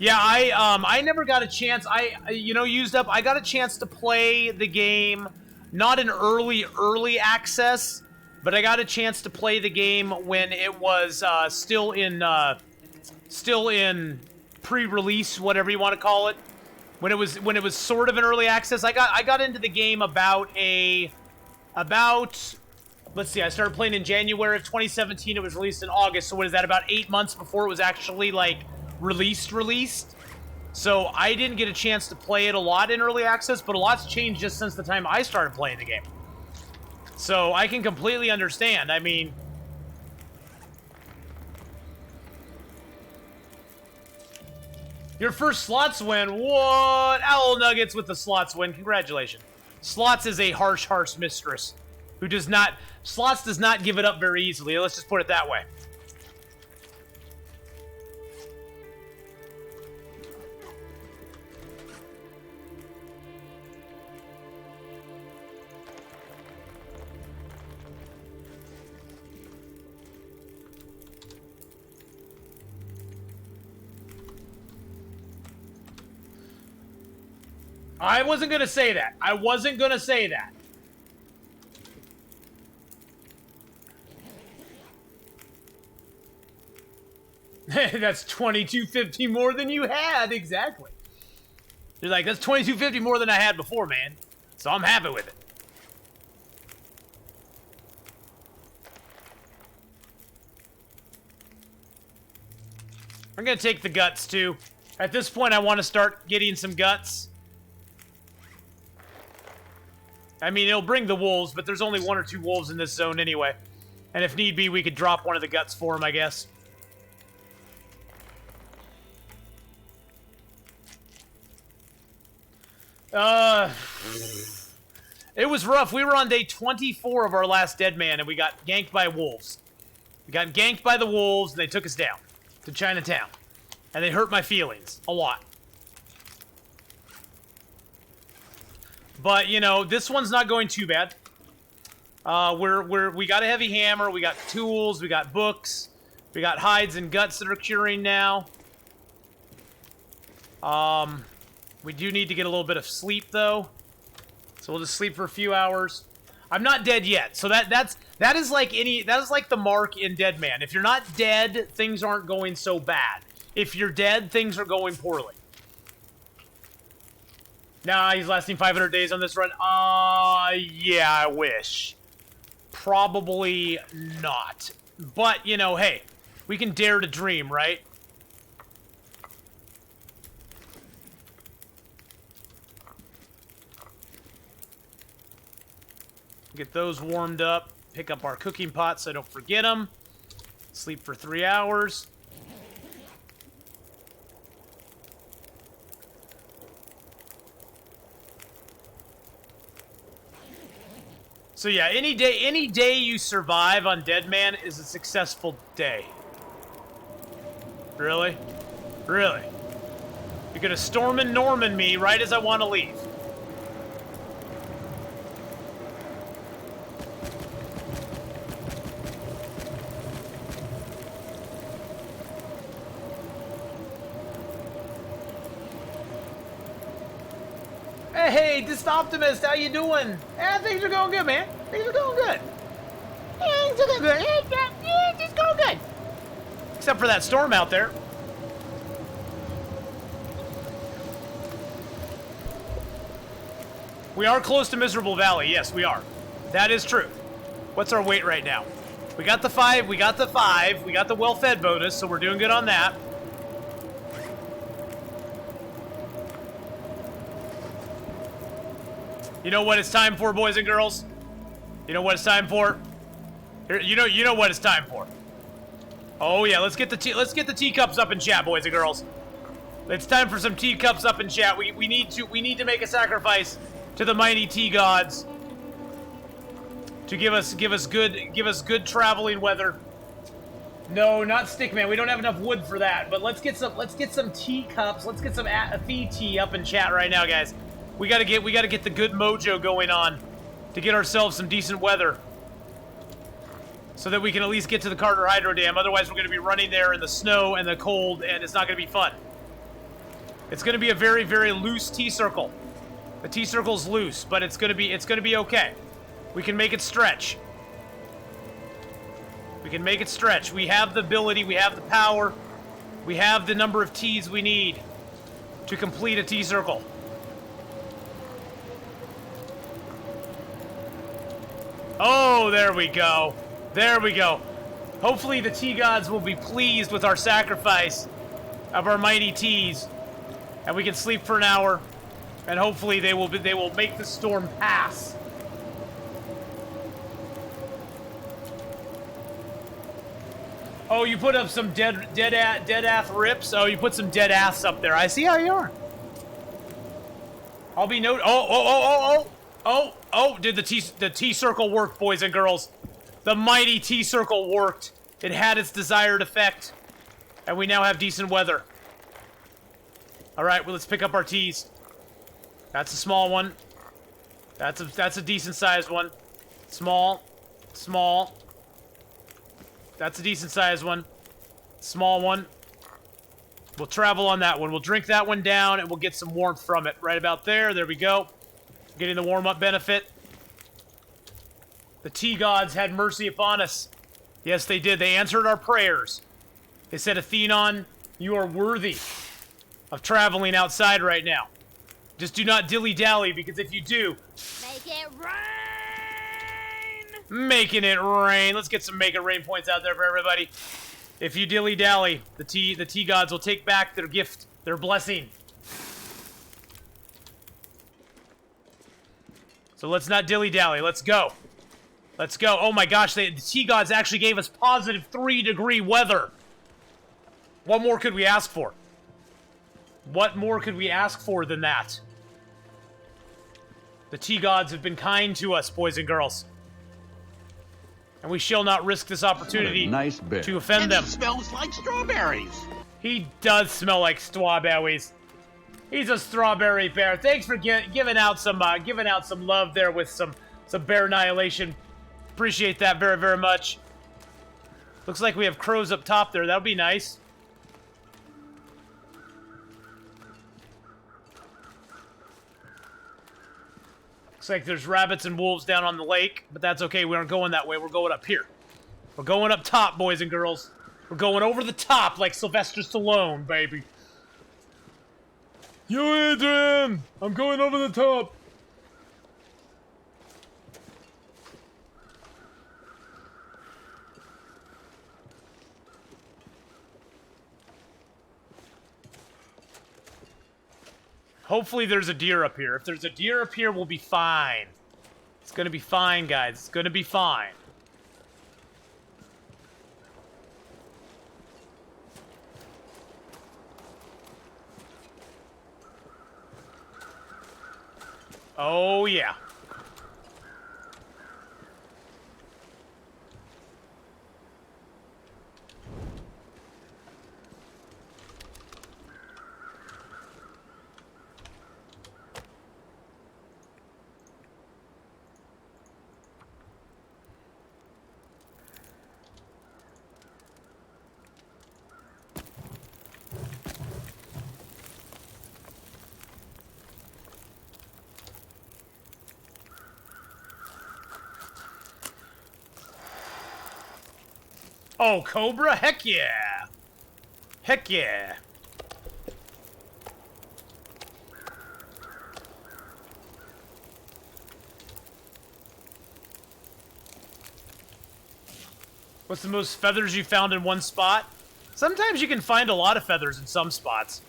Yeah, I never got a chance. Used Up. I got a chance to play the game, not in early access, but I got a chance to play the game when it was still in pre-release, whatever you want to call it. When it was sort of an early access. I got into the game about let's see, I started playing in January of 2017. It was released in August. So what is that? About 8 months before it was actually like released. So I didn't get a chance to play it a lot in early access, but a lot's changed just since the time I started playing the game. So I can completely understand. I mean, your first slots win. What? Owl Nuggets with the slots win. Congratulations. Slots is a harsh mistress who does not... Slots does not give it up very easily. Let's just put it that way. I wasn't going to say that. I wasn't going to say that. That's $22.50 more than you had. Exactly. You're like, that's $22.50 more than I had before, man. So I'm happy with it. I'm going to take the guts, too. At this point, I want to start getting some guts. I mean, it'll bring the wolves, but there's only 1 or 2 wolves in this zone anyway. And if need be, we could drop one of the guts for him, I guess. It was rough. We were on day 24 of our last Deadman, and we got ganked by wolves. We got ganked by the wolves, and they took us down to Chinatown. And they hurt my feelings a lot. But, you know, this one's not going too bad. We got a heavy hammer, we got tools, we got books, we got hides and guts that are curing now. We do need to get a little bit of sleep, though. So we'll just sleep for a few hours. I'm not dead yet, so that is like the mark in Deadman. If you're not dead, things aren't going so bad. If you're dead, things are going poorly. Nah, he's lasting 500 days on this run. Yeah, I wish. Probably not. But, you know, hey, we can dare to dream, right? Get those warmed up. Pick up our cooking pots so I don't forget them. Sleep for 3 hours. So yeah, any day you survive on Deadman is a successful day. Really? Really? You're gonna storm and Norman me right as I want to leave. Hey, Disc Optimist, how you doing? Yeah, things are going good, man. Things are going good. Yeah, things are going good. Yeah, it's going good. Except for that storm out there. We are close to Miserable Valley. Yes, we are. That is true. What's our weight right now? We got the 5. We got the 5. We got the well-fed bonus, so we're doing good on that. You know what it's time for, boys and girls? You know what it's time for? Here, you know what it's time for. Oh yeah, let's get the teacups up in chat, boys and girls. It's time for some teacups up in chat. We need to make a sacrifice to the mighty tea gods to give us good traveling weather. No, not Stickman. We don't have enough wood for that. But let's get some teacups. Let's get some fee tea up in chat right now, guys. We gotta get the good mojo going on to get ourselves some decent weather, so that we can at least get to the Carter Hydro Dam. Otherwise, we're gonna be running there in the snow and the cold, and it's not gonna be fun. It's gonna be a very, very loose T-circle. The T-circle's loose, but it's gonna be okay. We can make it stretch. We can make it stretch. We have the ability. We have the power. We have the number of T's we need to complete a T-circle. Oh, there we go. There we go. Hopefully the tea gods will be pleased with our sacrifice of our mighty teas, and we can sleep for an hour, and hopefully they will make the storm pass. Oh, you put up some dead ass rips. Oh, you put some dead ass up there. I see how you are. I'll be Oh, did the T-circle work, boys and girls? The mighty T-circle worked. It had its desired effect. And we now have decent weather. Alright, well, let's pick up our teas. That's a small one. That's a decent sized one. Small. Small. That's a decent sized one. Small one. We'll travel on that one. We'll drink that one down, and we'll get some warmth from it. Right about there. There we go. Getting the warm-up benefit. The tea gods had mercy upon us. Yes, they did. They answered our prayers. They said, Athenon, you are worthy of traveling outside right now. Just do not dilly-dally, because if you do... Make it rain! Making it rain. Let's get some make it rain points out there for everybody. If you dilly-dally, the tea gods will take back their gift, their blessing. So let's not dilly-dally. Let's go. Let's go. Oh my gosh, the tea gods actually gave us positive 3-degree weather. What more could we ask for? What more could we ask for than that? The tea gods have been kind to us, boys and girls. And we shall not risk this opportunity to offend them. It smells like strawberries. He does smell like strawberries. He's a strawberry bear. Thanks for giving out some love there with some bear annihilation. Appreciate that very, very much. Looks like we have crows up top there. That'll be nice. Looks like there's rabbits and wolves down on the lake, but that's okay. We aren't going that way. We're going up here. We're going up top, boys and girls. We're going over the top like Sylvester Stallone, baby. Yo, Adrian! I'm going over the top. Hopefully there's a deer up here. If there's a deer up here, we'll be fine. It's gonna be fine, guys. It's gonna be fine. Oh, yeah. Oh, Cobra? Heck yeah! Heck yeah! What's the most feathers you found in one spot? Sometimes you can find a lot of feathers in some spots.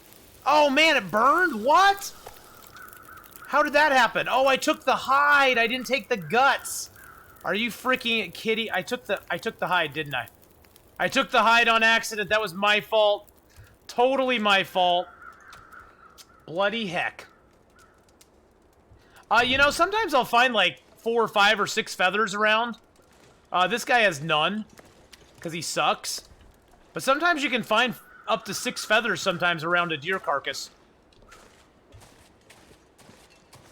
Oh man, it burned? What? How did that happen? Oh, I took the hide. I didn't take the guts. Are you freaking kidding? I took the hide, didn't I? I took the hide on accident. That was my fault. Totally my fault. Bloody heck. You know, sometimes I'll find like 4 or 5 or 6 feathers around. This guy has none, because he sucks. But sometimes you can find up to 6 feathers sometimes around a deer carcass.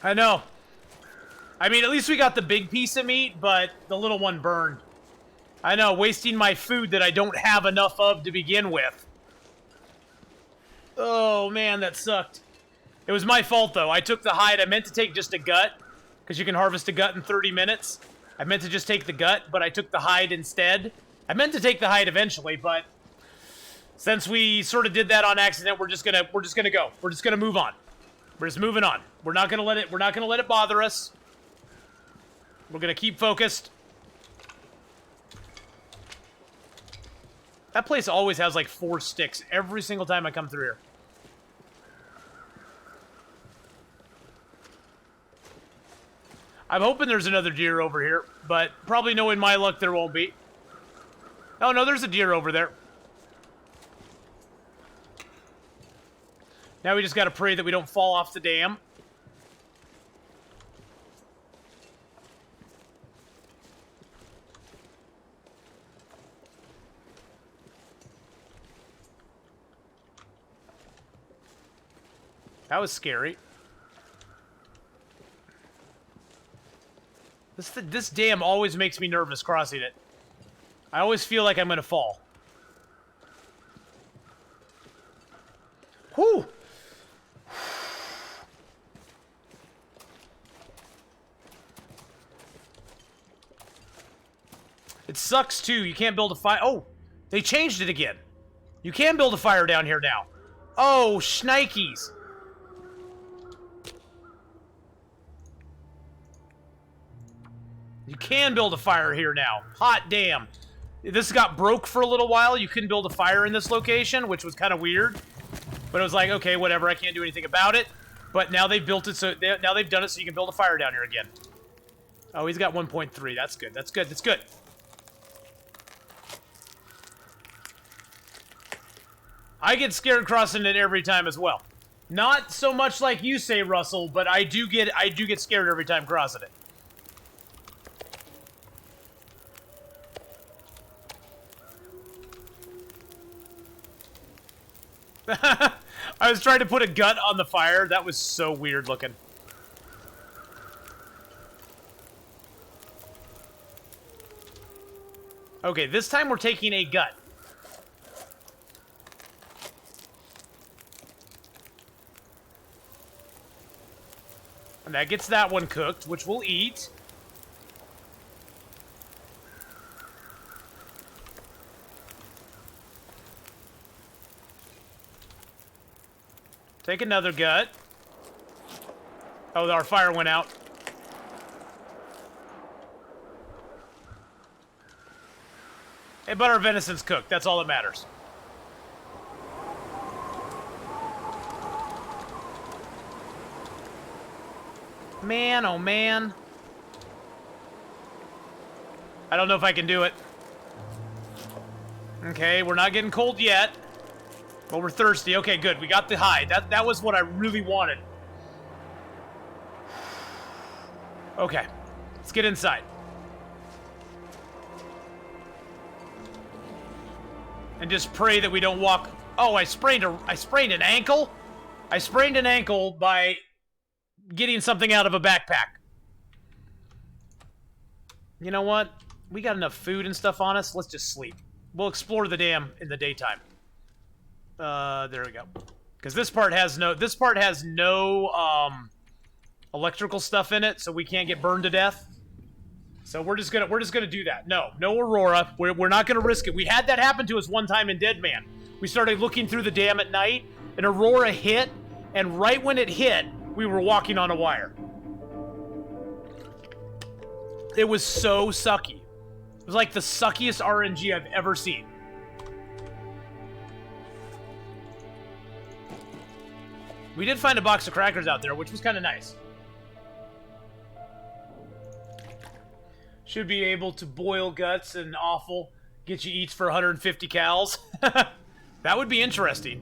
I know. I mean, at least we got the big piece of meat, but the little one burned. I know, wasting my food that I don't have enough of to begin with. Oh, man, that sucked. It was my fault, though. I took the hide. I meant to take just a gut, because you can harvest a gut in 30 minutes. I meant to just take the gut, but I took the hide instead. I meant to take the hide eventually, but since we sort of did that on accident, we're just gonna go. We're just gonna move on. We're just moving on. We're not gonna let it bother us. We're gonna keep focused. That place always has like 4 sticks every single time I come through here. I'm hoping there's another deer over here, but probably knowing my luck, there won't be. Oh, no, there's a deer over there. Now we just gotta pray that we don't fall off the dam. That was scary. This dam always makes me nervous crossing it. I always feel like I'm gonna fall. Whew! It sucks too. You can't build a fire. Oh, they changed it again. You can build a fire down here now. Oh, shnikes. You can build a fire here now. Hot damn. This got broke for a little while. You couldn't build a fire in this location, which was kind of weird. But it was like, okay, whatever. I can't do anything about it. But now they've built it, so now they've done it so you can build a fire down here again. Oh, he's got 1.3. That's good. That's good. That's good. I get scared crossing it every time as well. Not so much like you say, Russell, but I do get scared every time crossing it. I was trying to put a gut on the fire. That was so weird looking. Okay, this time we're taking a gut. And that gets that one cooked, which we'll eat. Take another gut. Oh, our fire went out. Hey, but our venison's cooked. That's all that matters. Man, oh man. I don't know if I can do it. Okay, we're not getting cold yet. But we're thirsty. Okay, good. We got the hide. That was what I really wanted. Okay. Let's get inside. And just pray that we don't walk... Oh, I sprained an ankle? I sprained an ankle by getting something out of a backpack. You know what? We got enough food and stuff on us. Let's just sleep. We'll explore the dam in the daytime. There we go. Because this part has no electrical stuff in it, so we can't get burned to death. So we're just gonna do that. No Aurora. We're not gonna risk it. We had that happen to us one time in Deadman. We started looking through the dam at night, and Aurora hit, and right when it hit, we were walking on a wire. It was so sucky. It was like the suckiest RNG I've ever seen. We did find a box of crackers out there, which was kind of nice. Should be able to boil guts and offal. Get you eats for 150 cals. That would be interesting.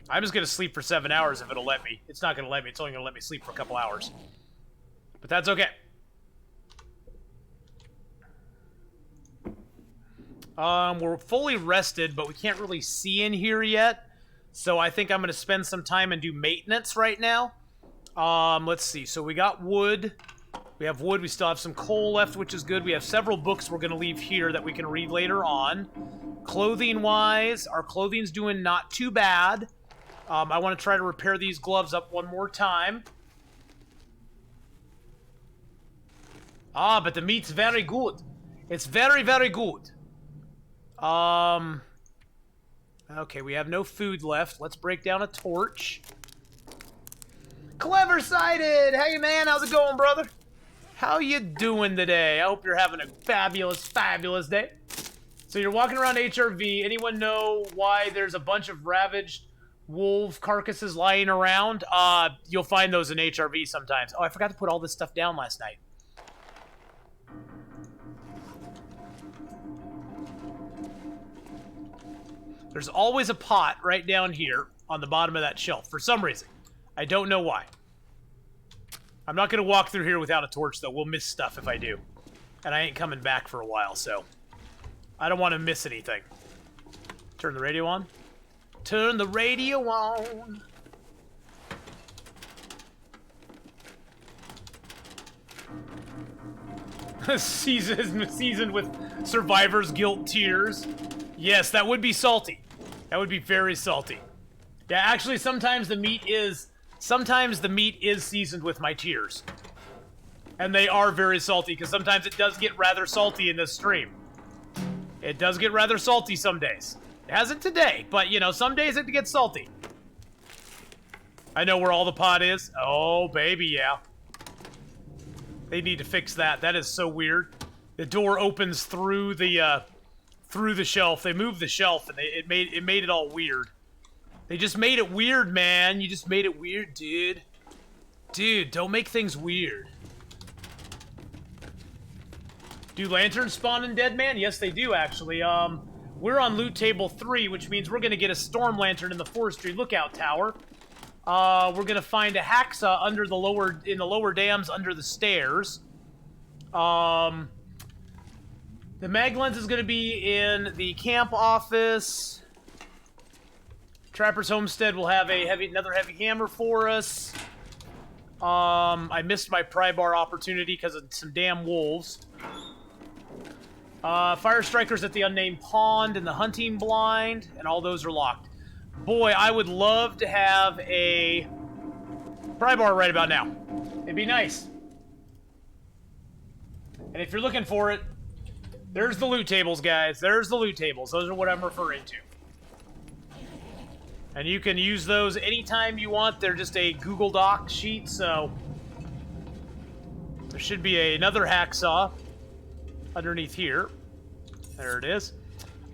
I'm just going to sleep for 7 hours if it'll let me. It's not going to let me. It's only going to let me sleep for a couple hours. But that's okay. We're fully rested, but we can't really see in here yet. So I think I'm going to spend some time and do maintenance right now. Let's see. So we got wood. We have wood. We still have some coal left, which is good. We have several books we're going to leave here that we can read later on. Clothing-wise, our clothing's doing not too bad. I want to try to repair these gloves up one more time. Ah, but the meat's very good. It's very, very good. Okay, we have no food left. Let's break down a torch. Clever-sighted! Hey, man, how's it going, brother? How you doing today? I hope you're having a fabulous, fabulous day. So you're walking around HRV. Anyone know why there's a bunch of ravaged wolf carcasses lying around? You'll find those in HRV sometimes. Oh, I forgot to put all this stuff down last night. There's always a pot right down here on the bottom of that shelf for some reason. I don't know why. I'm not going to walk through here without a torch, though. We'll miss stuff if I do. And I ain't coming back for a while, so I don't want to miss anything. Turn the radio on. Turn the radio on. Seasoned with survivor's guilt tears. Yes, that would be salty. That would be very salty. Yeah, actually, sometimes the meat is seasoned with my tears. And they are very salty, because sometimes it does get rather salty in this stream. It does get rather salty some days. It hasn't today, but, you know, some days it gets salty. I know where all the pot is. Oh, baby, yeah. They need to fix that. That is so weird. The door opens through the shelf. They moved the shelf, and it made it all weird. They just made it weird, man. You just made it weird, dude. Dude, don't make things weird. Do lanterns spawn in Deadman? Yes, they do, actually. We're on loot table 3, which means we're gonna get a storm lantern in the forestry lookout tower. We're gonna find a hacksaw in the lower dams under the stairs. The mag lens is gonna be in the camp office. Trapper's Homestead will have another heavy hammer for us. I missed my pry bar opportunity because of some damn wolves. Fire Strikers at the Unnamed Pond and the Hunting Blind, and all those are locked. Boy, I would love to have a pry bar right about now. It'd be nice. And if you're looking for it, there's the loot tables, guys. There's the loot tables. Those are what I'm referring to. And you can use those anytime you want. They're just a Google Doc sheet, so there should be another hacksaw underneath here. There it is.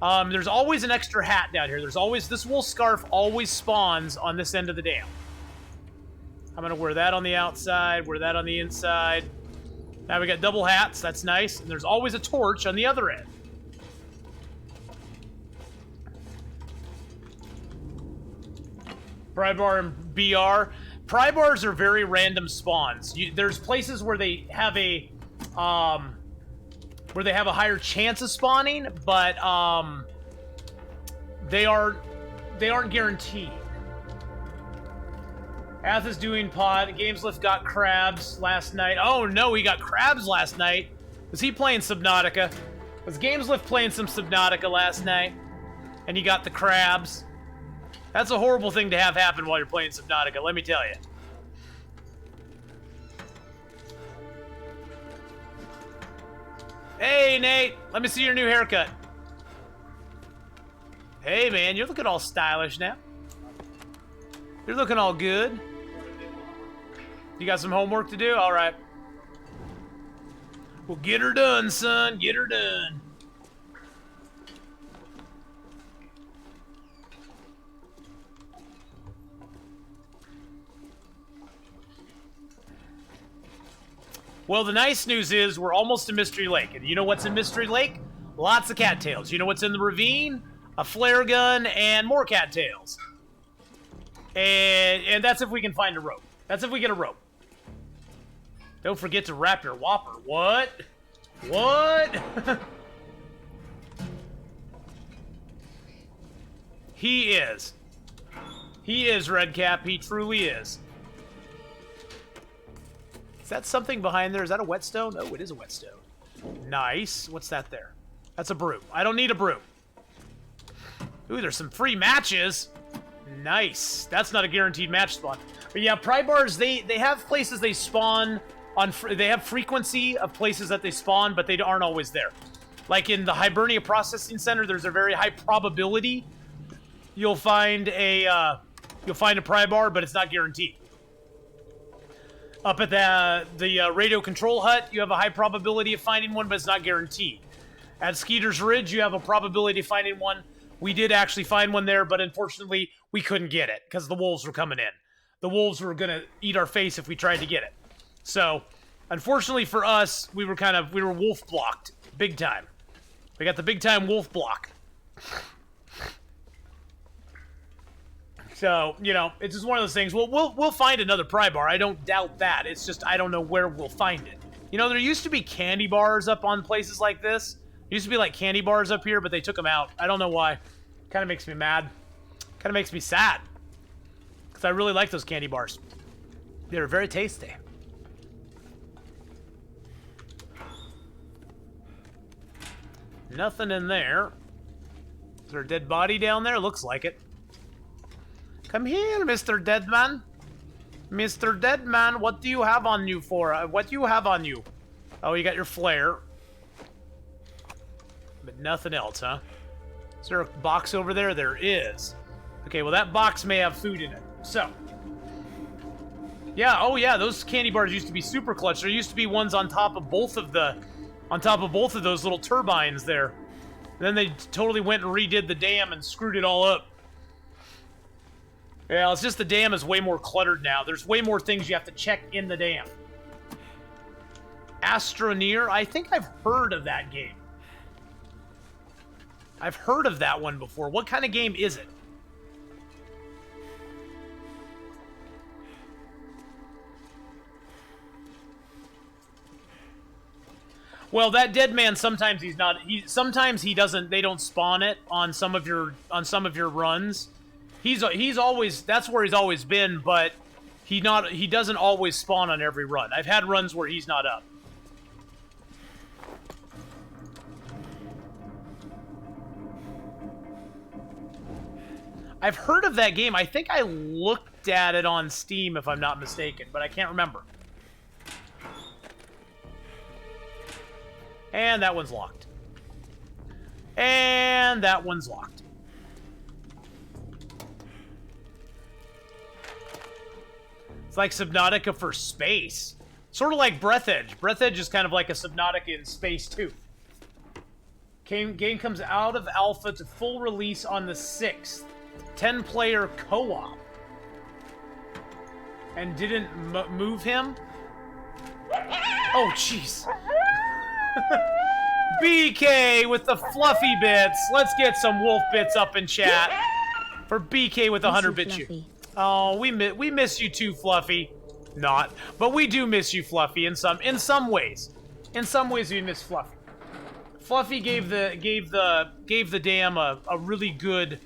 There's always an extra hat down here. There's always... This wool scarf always spawns on this end of the dam. I'm going to wear that on the outside, wear that on the inside. Now we got double hats. That's nice. And there's always a torch on the other end. Pry bar and BR. Pry bars are very random spawns. There's places where they have a higher chance of spawning, but they aren't guaranteed. Ath is doing pod. Gameslift got crabs last night. Oh no, he got crabs last night. Was he playing Subnautica? Was Gameslift playing some Subnautica last night? And he got the crabs? That's a horrible thing to have happen while you're playing Subnautica, let me tell you. Hey, Nate! Let me see your new haircut. Hey, man, you're looking all stylish now. You're looking all good. You got some homework to do? All right. Well, get her done, son. Get her done. Well, the nice news is we're almost to Mystery Lake. And you know what's in Mystery Lake? Lots of cattails. You know what's in the ravine? A flare gun and more cattails. And that's if we can find a rope. That's if we get a rope. Don't forget to wrap your whopper. What? What? He is. He is, Redcap. He truly is. Is that something behind there? Is that a whetstone? Oh, it is a whetstone. Nice. What's that there? That's a broom. I don't need a broom. Ooh, there's some free matches. Nice. That's not a guaranteed match spawn. But yeah, pry bars, they have places they spawn on. They have frequency of places that they spawn, but they aren't always there. Like in the Hibernia Processing Center, there's a very high probability you'll find a pry bar, but it's not guaranteed. Up at the radio control hut, you have a high probability of finding one, but it's not guaranteed. At Skeeter's Ridge, you have a probability of finding one. We did actually find one there, but unfortunately, we couldn't get it because the wolves were coming in. The wolves were going to eat our face if we tried to get it. So, unfortunately for us, we were wolf blocked big time. We got the big time wolf block. So, you know, it's just one of those things. Well, we'll find another pry bar. I don't doubt that. It's just I don't know where we'll find it. You know, there used to be candy bars up on places like this. There used to be like candy bars up here, but they took them out. I don't know why. Kind of makes me mad. Kind of makes me sad. Because I really like those candy bars. They're very tasty. Nothing in there. Is there a dead body down there? Looks like it. Come here, Mr. Deadman. Mr. Deadman, what do you have on you for? What do you have on you? Oh, you got your flare. But nothing else, huh? Is there a box over there? There is. Okay, well, that box may have food in it. So. Yeah, oh yeah, those candy bars used to be super clutch. There used to be ones on top of both of those little turbines there. And then they totally went and redid the dam and screwed it all up. Yeah, it's just the dam is way more cluttered now. There's way more things you have to check in the dam. Astroneer? I think I've heard of that game. I've heard of that one before. What kind of game is it? Well, that Deadman sometimes he's not. Sometimes he doesn't. They don't spawn it on some of your runs. He's always, that's where he's always been, but he doesn't always spawn on every run. I've had runs where he's not up. I've heard of that game. I think I looked at it on Steam, if I'm not mistaken, but I can't remember. And that one's locked. And that one's locked. It's like Subnautica for space. Sort of like Breath Edge. Breath Edge is kind of like a Subnautica in space, too. Game comes out of alpha to full release on the 6th. 10-player co-op. and didn't move him. Oh, jeez. BK with the fluffy bits. Let's get some wolf bits up in chat for BK with 100 bits. Oh, we miss you too, Fluffy. Not, but we do miss you, Fluffy. In some ways. In some ways, we miss Fluffy. Fluffy gave the dam a really good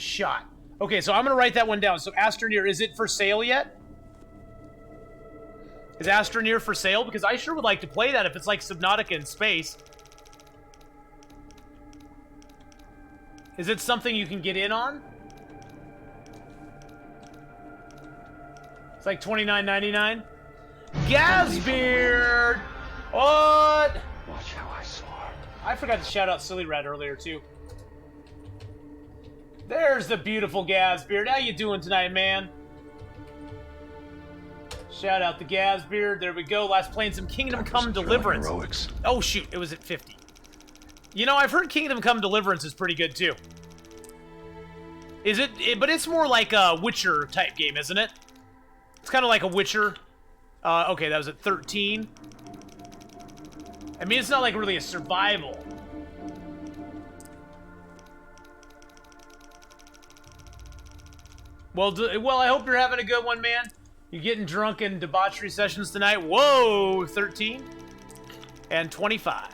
shot. Okay, so I'm gonna write that one down. So Astroneer, is it for sale yet? Is Astroneer for sale? Because I sure would like to play that if it's like Subnautica in space. Is it something you can get in on? It's like $29.99. Gazbeard! What? Watch how I soar. I forgot to shout out Silly Rat earlier, too. There's the beautiful Gazbeard. How you doing tonight, man? Shout out the Gazbeard. There we go. Last playing some Kingdom Come Deliverance. Heroics. Oh, shoot. It was at 50. You know, I've heard Kingdom Come Deliverance is pretty good, too. Is it? But it's more like a Witcher-type game, isn't it? It's kind of like a Witcher. Okay, that was at 13. I mean, it's not like really a survival. Well, I hope you're having a good one, man. You getting drunk in debauchery sessions tonight? Whoa, 13 and 25.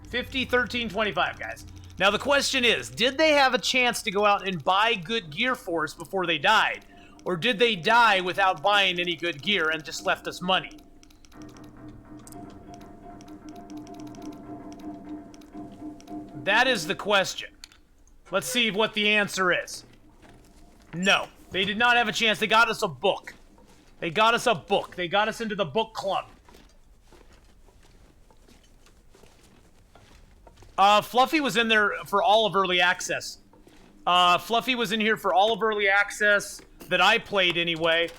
50, 13, 25, guys. Now, the question is, did they have a chance to go out and buy good gear for us before they died? Or did they die without buying any good gear and just left us money? That is the question. Let's see what the answer is. No, they did not have a chance. They got us a book. They got us a book. They got us into the book club. Fluffy was in there for all of early access. Fluffy was in here for all of early access that I played anyway.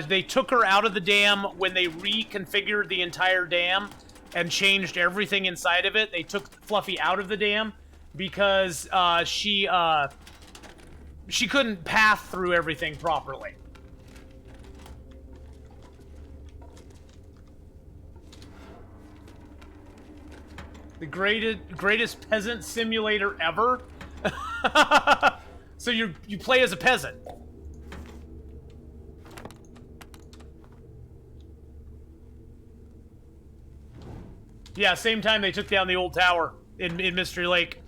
They took her out of the dam when they reconfigured the entire dam and changed everything inside of it. They took Fluffy out of the dam because she couldn't path through everything properly. The greatest peasant simulator ever. So you play as a peasant. Yeah, same time they took down the old tower in Mystery Lake.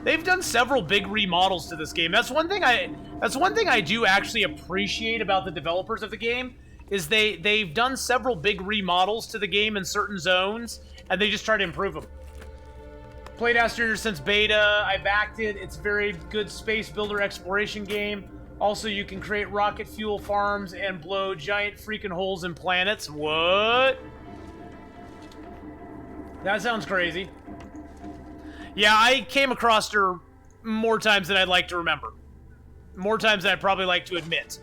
They've done several big remodels to this game. That's one thing I do actually appreciate about the developers of the game, is they've done several big remodels to the game in certain zones, and they just try to improve them. Played Astroneer since beta. I backed it. It's a very good space builder exploration game. Also, you can create rocket fuel farms and blow giant freaking holes in planets. What? That sounds crazy. Yeah, I came across her more times than I'd like to remember. More times than I'd probably like to admit.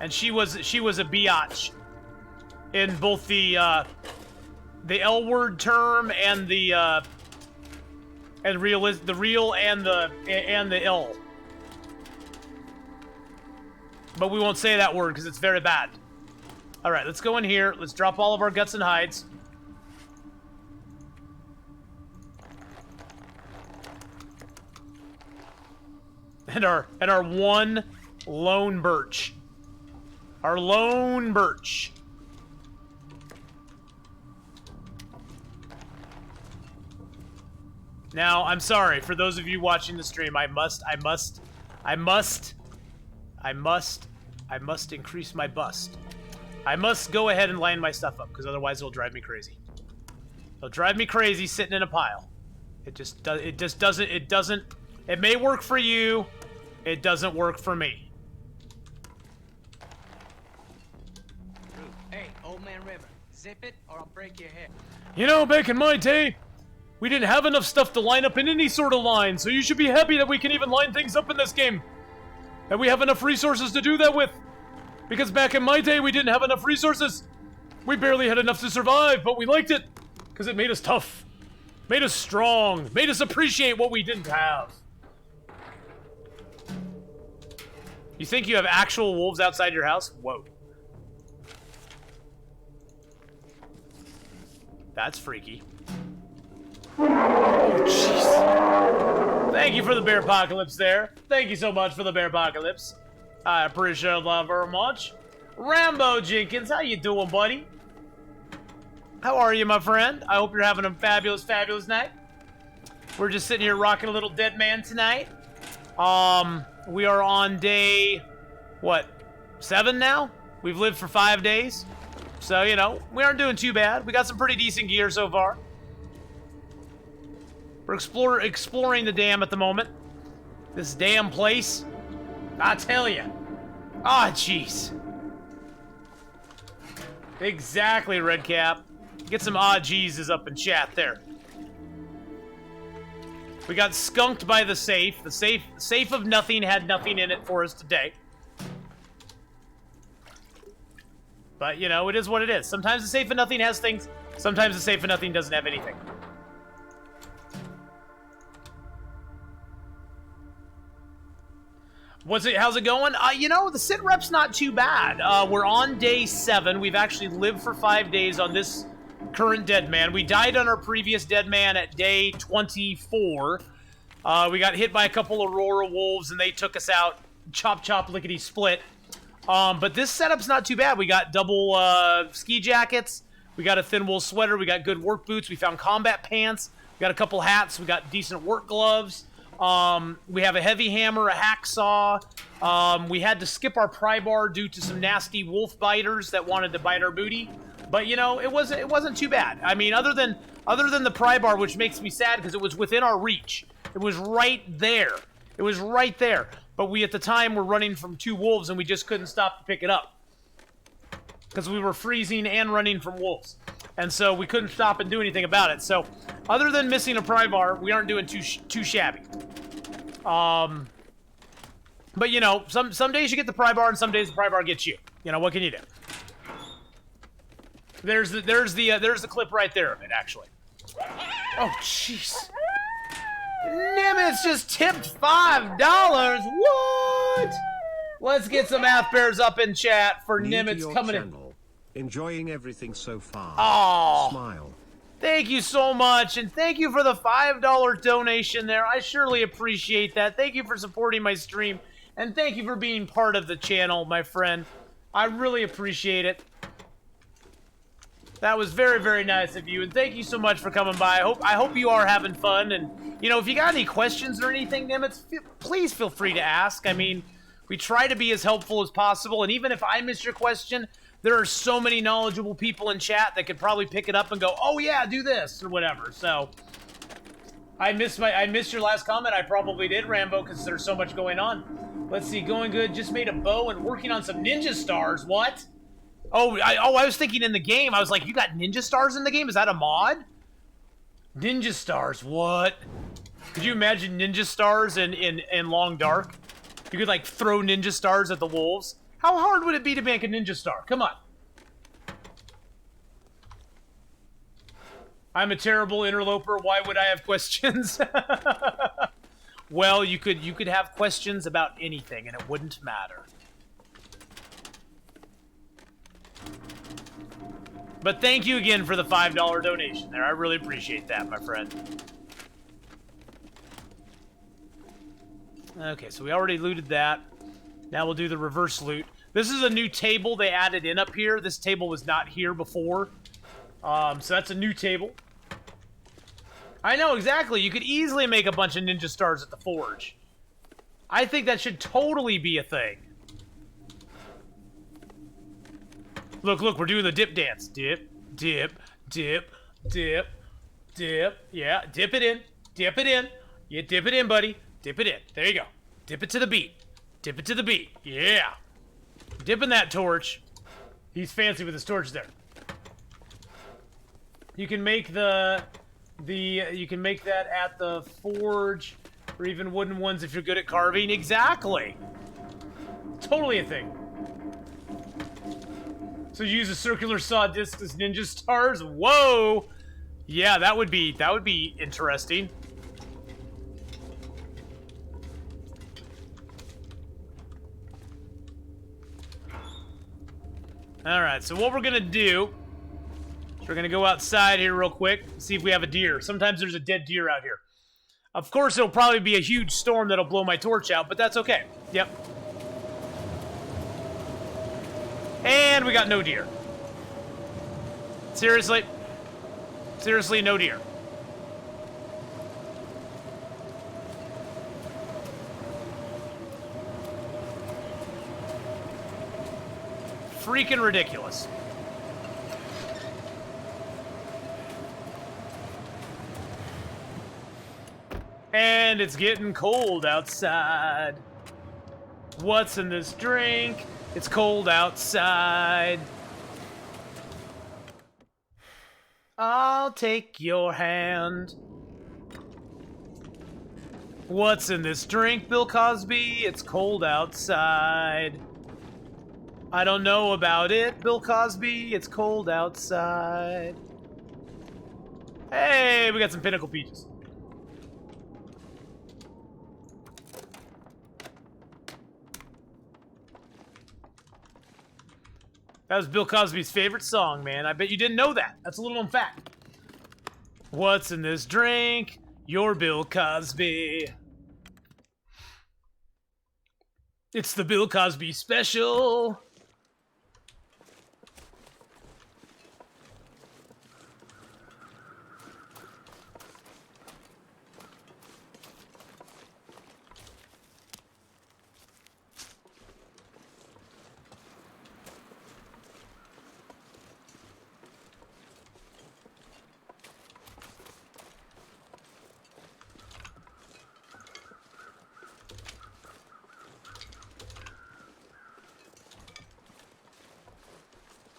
And she was a biatch in both the L word term and the real and the ill. But we won't say that word because it's very bad. All right, let's go in here. Let's drop all of our guts and hides. And our one lone birch. Our lone birch. Now, I'm sorry for those of you watching the stream. I must increase my bust. I must go ahead and line my stuff up because otherwise it'll drive me crazy. It'll drive me crazy sitting in a pile. It just doesn't. It may work for you. It doesn't work for me. Hey, old man River, zip it or I'll break your hair. You know, back in my day, we didn't have enough stuff to line up in any sort of line, so you should be happy that we can even line things up in this game. And we have enough resources to do that with. Because back in my day, we didn't have enough resources. We barely had enough to survive, but we liked it. Because it made us tough. Made us strong. Made us appreciate what we didn't have. You think you have actual wolves outside your house? Whoa. That's freaky. Oh, jeez. Thank you for the bear apocalypse there. Thank you so much for the bear apocalypse. I appreciate that very much. Rambo Jenkins, how you doing, buddy? How are you, my friend? I hope you're having a fabulous, fabulous night. We're just sitting here rocking a little Deadman tonight. We are on day, what, 7 now? We've lived for 5 days. So, you know, we aren't doing too bad. We got some pretty decent gear so far. We're exploring the dam at the moment. This damn place. I tell you. Ah, jeez. Exactly, Redcap. Get some jeeses up in chat there. We got skunked by the safe. The safe of nothing had nothing in it for us today. But, you know, it is what it is. Sometimes the safe of nothing has things. Sometimes the safe of nothing doesn't have anything. How's it going? You know, the sit rep's not too bad. We're on day 7. We've actually lived for 5 days on this current Deadman. We died on our previous Deadman at day 24. We got hit by a couple Aurora wolves, and they took us out. Chop, chop, lickety, split. But this setup's not too bad. We got double ski jackets. We got a thin wool sweater. We got good work boots. We found combat pants. We got a couple hats. We got decent work gloves. We have a heavy hammer, a hacksaw. We had to skip our pry bar due to some nasty wolf biters that wanted to bite our booty. But you know, it wasn't too bad. I mean, other than the pry bar, which makes me sad because it was within our reach. It was right there. It was right there. But we at the time were running from 2 wolves and we just couldn't stop to pick it up because we were freezing and running from wolves. And so we couldn't stop and do anything about it. So, other than missing a pry bar, we aren't doing too shabby. But you know, some days you get the pry bar, and some days the pry bar gets you. You know, what can you do? There's the clip right there of it, actually. Oh, jeez. Nimitz just tipped $5. What? Let's get some math bears up in chat for Nimitz coming in. Enjoying everything so far. Oh, smile. Thank you so much, and thank you for the $5 donation there. I surely appreciate that. Thank you for supporting my stream, and thank you for being part of the channel, my friend. I really appreciate it. That was very, very nice of you, and thank you so much for coming by. I hope you are having fun, and, you know, if you got any questions or anything, Nimitz, please feel free to ask. I mean, we try to be as helpful as possible, and even if I miss your question, there are so many knowledgeable people in chat that could probably pick it up and go, oh yeah, do this, or whatever. So, I missed your last comment. I probably did, Rambo, because there's so much going on. Let's see, going good. Just made a bow and working on some ninja stars. What? Oh, I was thinking in the game. I was like, you got ninja stars in the game? Is that a mod? Ninja stars, what? Could you imagine ninja stars in Long Dark? You could, like, throw ninja stars at the wolves. How hard would it be to make a ninja star? Come on. I'm a terrible interloper. Why would I have questions? Well, you could have questions about anything, and it wouldn't matter. But thank you again for the $5 donation there. I really appreciate that, my friend. Okay, so we already looted that. Now we'll do the reverse loot. This is a new table they added in up here. This table was not here before. So that's a new table. I know, exactly. You could easily make a bunch of ninja stars at the forge. I think that should totally be a thing. Look, we're doing the dip dance. Dip, dip, dip, dip, dip. Yeah, dip it in. Dip it in. Yeah, dip it in, buddy. Dip it in. There you go. Dip it to the beat. Dip it to the beat. Yeah. Dipping that torch. He's fancy with his torch there. You can make you can make that at the forge, or even wooden ones if you're good at carving. Exactly. Totally a thing. So you use a circular saw disc as ninja stars? Whoa! Yeah, that would be interesting. Alright, so what we're gonna do is we're gonna go outside here real quick, see if we have a deer. Sometimes there's a dead deer out here. Of course, it'll probably be a huge storm that'll blow my torch out, but that's okay. Yep. And we got no deer. Seriously? Seriously, no deer. Freaking ridiculous. And it's getting cold outside. What's in this drink? It's cold outside. I'll take your hand. What's in this drink, Bill Cosby? It's cold outside. I don't know about it, Bill Cosby. It's cold outside. Hey, we got some pinnacle peaches. That was Bill Cosby's favorite song, man. I bet you didn't know that. That's a little known fact. What's in this drink? You're Bill Cosby. It's the Bill Cosby special.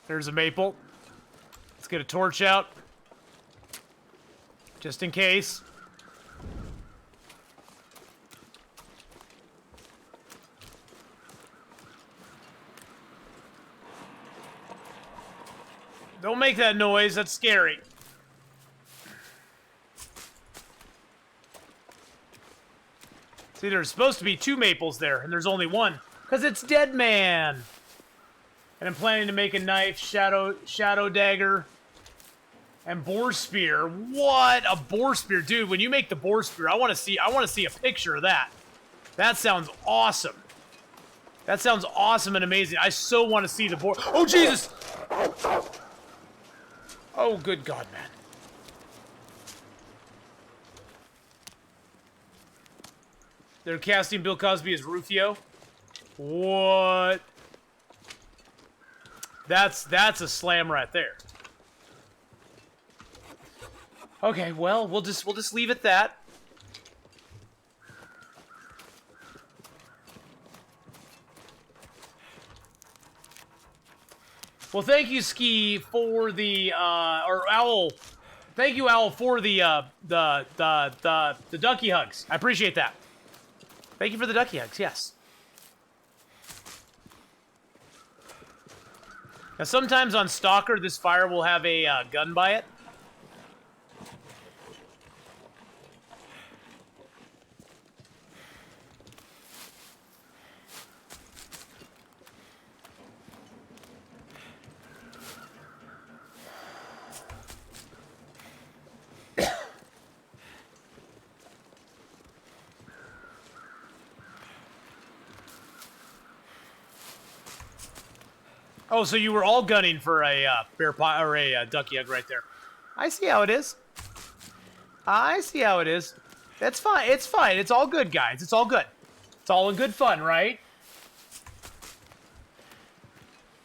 There's a maple. Let's get a torch out. Just in case. Don't make that noise, that's scary. See, there's supposed to be 2 maples there, and there's only 1. Because it's Deadman! And I'm planning to make a knife, shadow dagger, and boar spear. What? A boar spear, dude! When you make the boar spear, I want to see a picture of that. That sounds awesome. That sounds awesome and amazing. I so want to see the boar. Oh Jesus! Oh good God, man! They're casting Bill Cosby as Rufio. What? That's a slam right there. Okay, well, we'll just leave it that. Well, thank you, Ski, for the or Owl. Thank you, Owl, for the ducky hugs. I appreciate that. Thank you for the ducky hugs. Yes. Now, sometimes on Stalker, this fire will have a gun by it. Oh, so you were all gunning for a bear pie or a ducky egg right there. I see how it is. I see how it is. That's fine. It's fine. It's all good, guys. It's all good. It's all in good fun, right?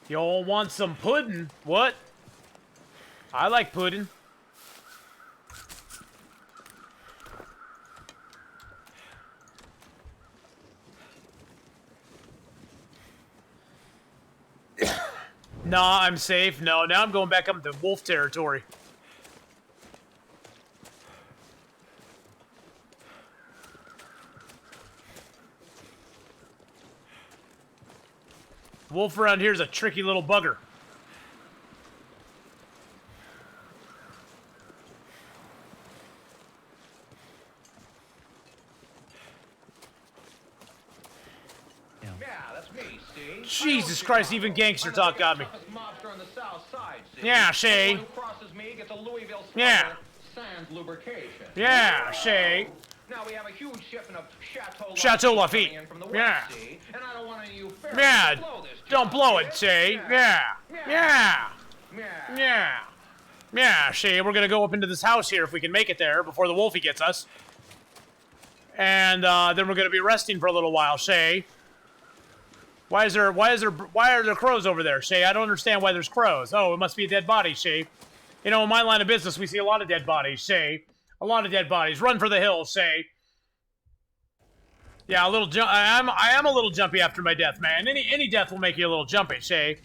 Y'all want some pudding? What? I like pudding. Nah, I'm safe. No, now I'm going back up to wolf territory. Wolf around here is a tricky little bugger. Yeah, that's me, see? Jesus Christ, even gangster talk got me. Mobster on the south side, see? Yeah, Shay. Anyone who crosses me gets a Louisville Yeah. sans lubrication. Yeah, Shay. Now we have a huge shipment of Chateau coming Lafitte. in from the Yeah. West Sea, and I don't want any of you ferries Yeah. to blow this Don't job, blow it, kid. Shay. Yeah. Yeah. Yeah. Yeah. Yeah, Shay, we're gonna go up into this house here if we can make it there before the Wolfie gets us. And then we're gonna be resting for a little while, Shay. Why are there crows over there, Shay? I don't understand why there's crows. Oh, it must be a dead body, Shay. You know, in my line of business, we see a lot of dead bodies, Shay. A lot of dead bodies. Run for the hills, Shay. Yeah, a little I am a little jumpy after my death, man. Any death will make you a little jumpy, Shay.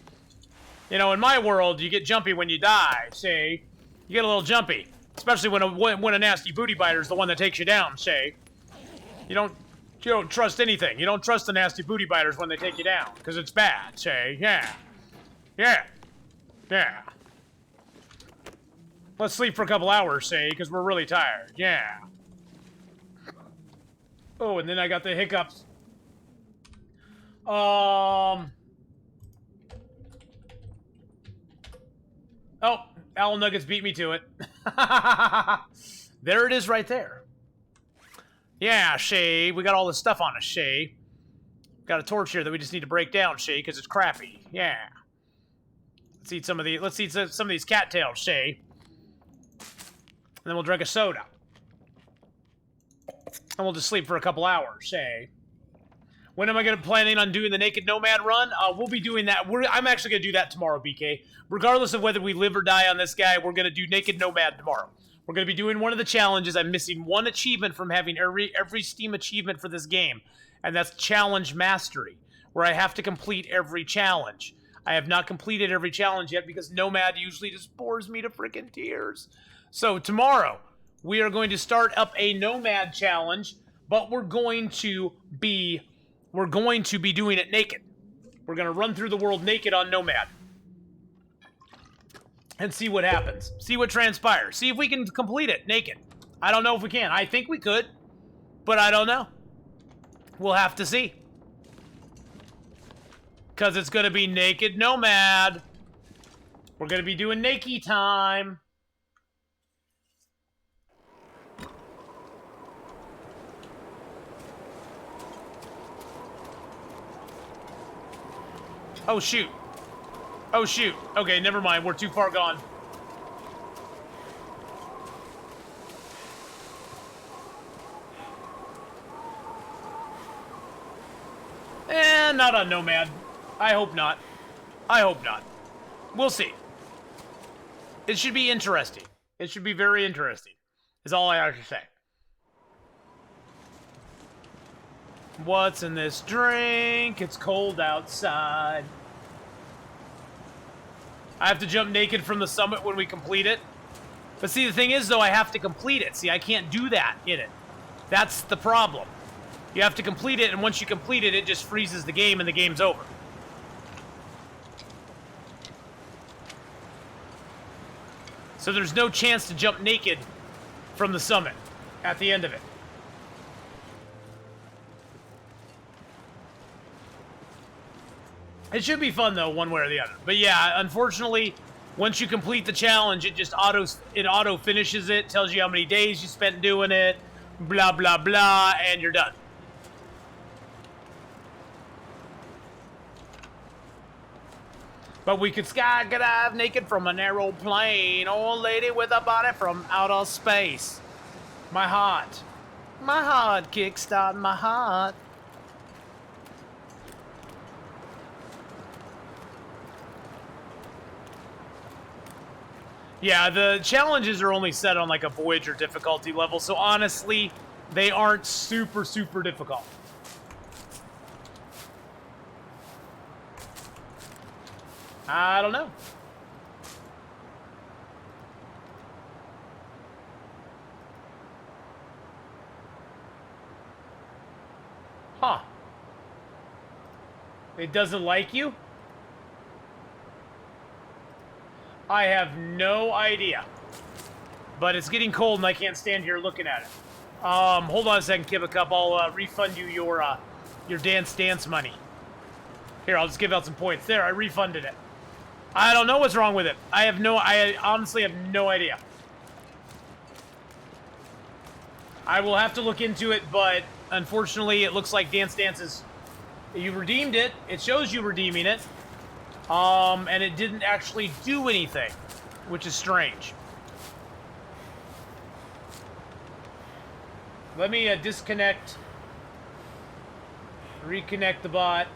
You know, in my world, you get jumpy when you die, Shay. You get a little jumpy, especially when a nasty booty biter is the one that takes you down, Shay. You don't trust anything. You don't trust the nasty booty biters when they take you down, because it's bad, Shay. Yeah. Yeah. Yeah. Let's sleep for a couple hours, Shay, because we're really tired. Yeah. Oh, and then I got the hiccups. Oh, Owl Nuggets beat me to it. There it is right there. Yeah, Shay. We got all this stuff on us, Shay. Got a torch here that we just need to break down, Shay, because it's crappy. Yeah. Let's eat some of these cattails, Shay. And then we'll drink a soda. And we'll just sleep for a couple hours, Shay. When am I planning on doing the Naked Nomad run? We'll be doing that. I'm actually going to do that tomorrow, BK. Regardless of whether we live or die on this guy, we're going to do Naked Nomad tomorrow. We're going to be doing one of the challenges. I'm missing one achievement from having every Steam achievement for this game, and that's Challenge Mastery, where I have to complete every challenge. I have not completed every challenge yet because Nomad usually just bores me to freaking tears. So tomorrow, we are going to start up a Nomad challenge, but we're going to be doing it naked. We're going to run through the world naked on Nomad. And see what happens. See what transpires. See if we can complete it naked. I don't know if we can. I think we could, but I don't know. We'll have to see. Because it's going to be Naked Nomad. We're going to be doing Naked time. Oh, shoot. Oh, shoot. Okay, never mind. We're too far gone. Not on Nomad. I hope not. I hope not. We'll see. It should be interesting. It should be very interesting, is all I have to say. What's in this drink? It's cold outside. I have to jump naked from the summit when we complete it. But see, the thing is, though, I have to complete it. See, I can't do that in it. That's the problem. You have to complete it, and once you complete it, it just freezes the game, and the game's over. So there's no chance to jump naked from the summit at the end of it. It should be fun, though, one way or the other. But yeah, unfortunately, once you complete the challenge, it just auto finishes it, tells you how many days you spent doing it, blah, blah, blah, and you're done. But we could skydive naked from an aeroplane. Old lady with a body from outer space. My heart kickstart my heart. Yeah, the challenges are only set on like a Voyager difficulty level, so honestly, they aren't super, super difficult. I don't know. Huh. It doesn't like you? I have no idea. But it's getting cold and I can't stand here looking at it. Hold on a second, Kibba Cup. I'll refund you your dance money. Here, I'll just give out some points. There, I refunded it. I don't know what's wrong with it. I honestly have no idea. I will have to look into it, but unfortunately, it looks like Dance Dance is... You redeemed it. It shows you redeeming it. And it didn't actually do anything, which is strange. Let me disconnect. Reconnect the bot.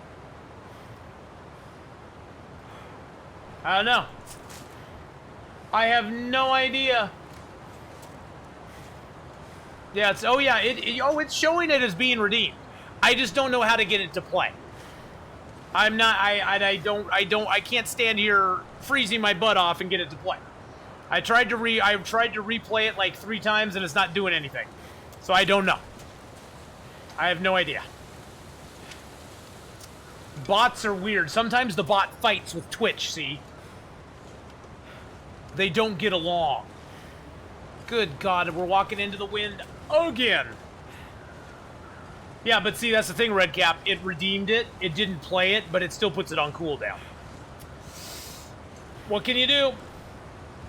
I don't know. I have no idea. Yeah, it's... Oh, yeah. It's showing it as being redeemed. I just don't know how to get it to play. I'm not... I can't stand here freezing my butt off and get it to play. I tried to replay it like 3 times and it's not doing anything. So I don't know. I have no idea. Bots are weird. Sometimes the bot fights with Twitch, see? They don't get along. Good God, we're walking into the wind again. Yeah, but see, that's the thing, Redcap. It redeemed it. It didn't play it, but it still puts it on cooldown. What can you do?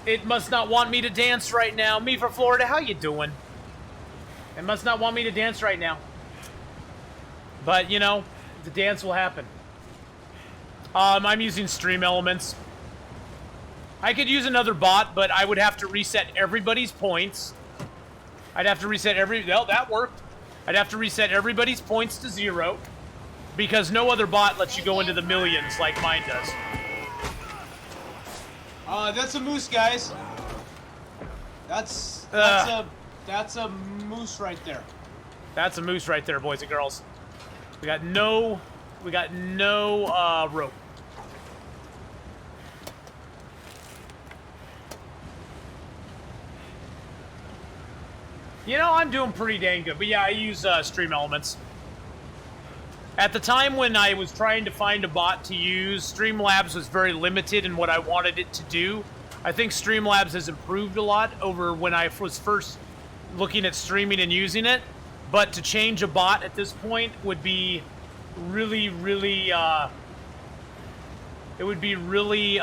It must not want me to dance right now. Me for Florida, how you doing? It must not want me to dance right now. But, you know, the dance will happen. I'm using Stream Elements. I could use another bot, but I would have to reset everybody's points. I'd have to reset well, that worked. I'd have to reset everybody's points to 0. Because no other bot lets you go into the millions like mine does. That's a moose, guys. That's a moose right there. That's a moose right there, boys and girls. We got no rope. You know, I'm doing pretty dang good. But yeah, I use Stream Elements. At the time when I was trying to find a bot to use, Streamlabs was very limited in what I wanted it to do. I think Streamlabs has improved a lot over when I was first looking at streaming and using it. But to change a bot at this point would be really, really, it would be really,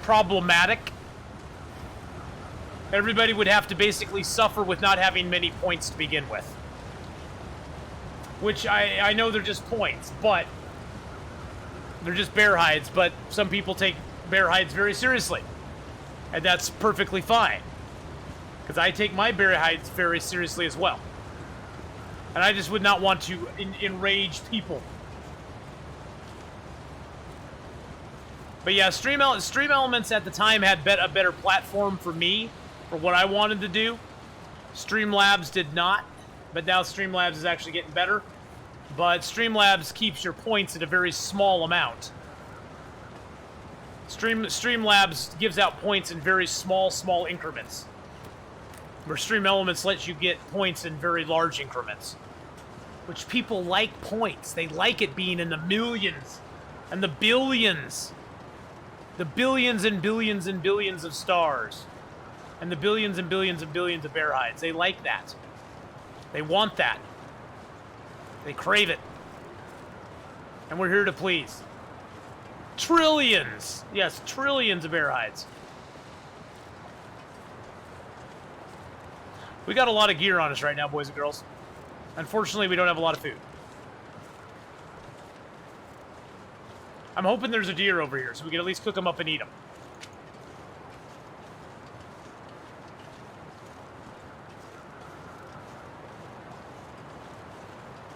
problematic. Everybody would have to basically suffer with not having many points to begin with. Which, I know they're just points, but... They're just bear hides, but some people take bear hides very seriously. And that's perfectly fine. Because I take my bear hides very seriously as well. And I just would not want to enrage people. But yeah, Stream Elements at the time had a better platform for me, for what I wanted to do. Streamlabs did not, but now Streamlabs is actually getting better. But Streamlabs keeps your points at a very small amount. Streamlabs gives out points in very small increments. Where Stream Elements lets you get points in very large increments. Which people like points. They like it being in the millions and the billions. The billions and billions and billions of stars. And the billions and billions and billions of bear hides. They like that. They want that. They crave it. And we're here to please. Trillions! Yes, trillions of bear hides. We got a lot of gear on us right now, boys and girls. Unfortunately, we don't have a lot of food. I'm hoping there's a deer over here, so we can at least cook them up and eat them.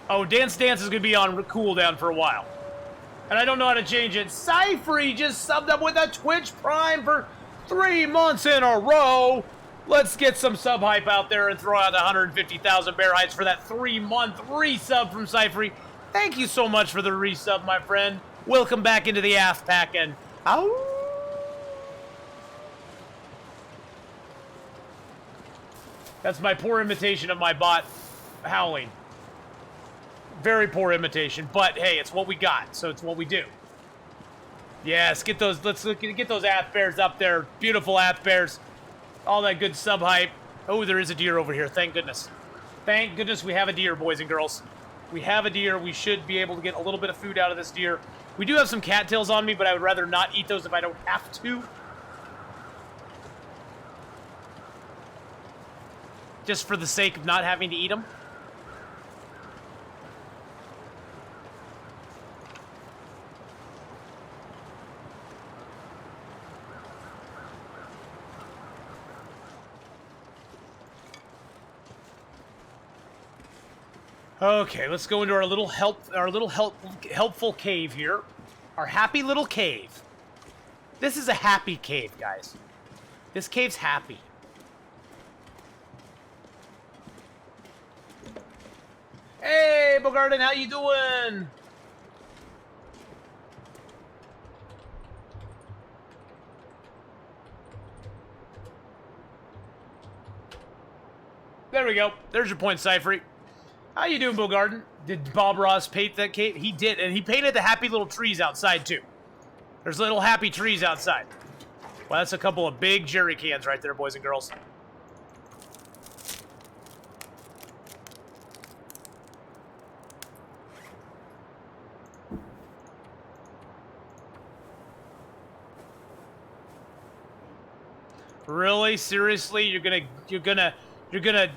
Oh, Dance Dance is going to be on cooldown for a while. And I don't know how to change it. Cyphery just subbed up with a Twitch Prime for 3 months in a row. Let's get some sub hype out there and throw out 150,000 bear hides for that 3-month resub from Cyphery. Thank you so much for the resub, my friend. Welcome back into the ass pack and... Ow! That's my poor imitation of my bot howling. Very poor imitation, but hey, it's what we got, so it's what we do. Yes, get those. Let's get those ath bears up there. Beautiful ath bears. All that good sub hype. Oh, there is a deer over here. Thank goodness. Thank goodness we have a deer, boys and girls. We have a deer. We should be able to get a little bit of food out of this deer. We do have some cattails on me, but I would rather not eat those if I don't have to. Just for the sake of not having to eat them. Okay, let's go into our little helpful cave here. Our happy little cave. This is a happy cave, guys. This cave's happy. Hey, Bogarden, how you doing? There we go. There's your point, Cyphery. How you doing, Bogarden? Did Bob Ross paint that cave? He did, and he painted the happy little trees outside, too. There's little happy trees outside. Well, that's a couple of big jerry cans right there, boys and girls. Really? Seriously? You're gonna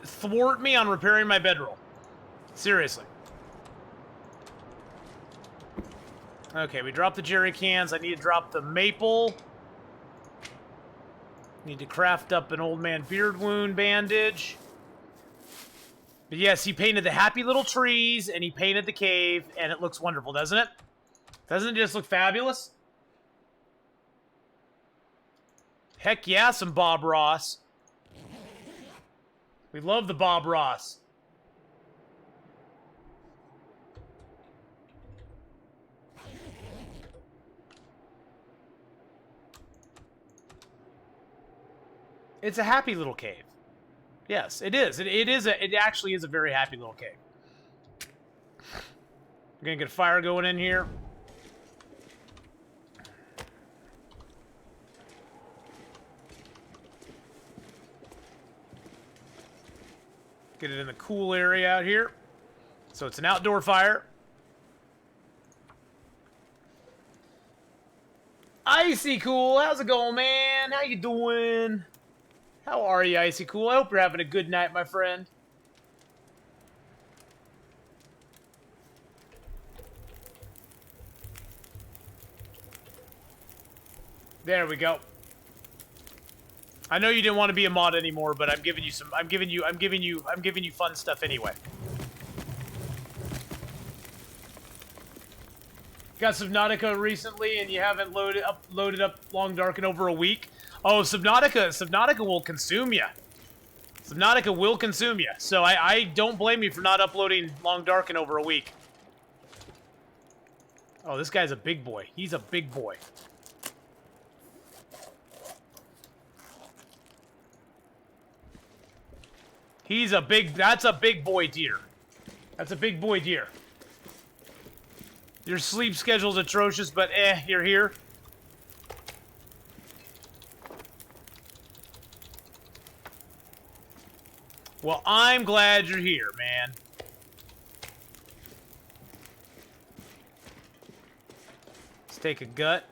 thwart me on repairing my bedroll? Seriously. Okay, we dropped the jerry cans. I need to drop the maple. Need to craft up an old man beard wound bandage. But yes, he painted the happy little trees, and he painted the cave, and it looks wonderful, doesn't it? Doesn't it just look fabulous? Heck yeah, some Bob Ross. We love the Bob Ross. It's a happy little cave. Yes, it is. It actually is a very happy little cave. We're gonna get a fire going in here. Get it in the cool area out here. So it's an outdoor fire. Icy Cool, how's it going, man? How you doing? How are you, Icy Cool? I hope you're having a good night, my friend. There we go. I know you didn't want to be a mod anymore, but I'm giving you fun stuff anyway. Got Subnautica recently, and you haven't loaded up Long Dark in over a week. Oh, Subnautica will consume you. Subnautica will consume you. So I don't blame you for not uploading Long Dark in over a week. Oh, this guy's a big boy. He's a big boy. That's a big boy deer. That's a big boy deer. Your sleep schedule's atrocious, but you're here. Well, I'm glad you're here, man. Let's take a gut.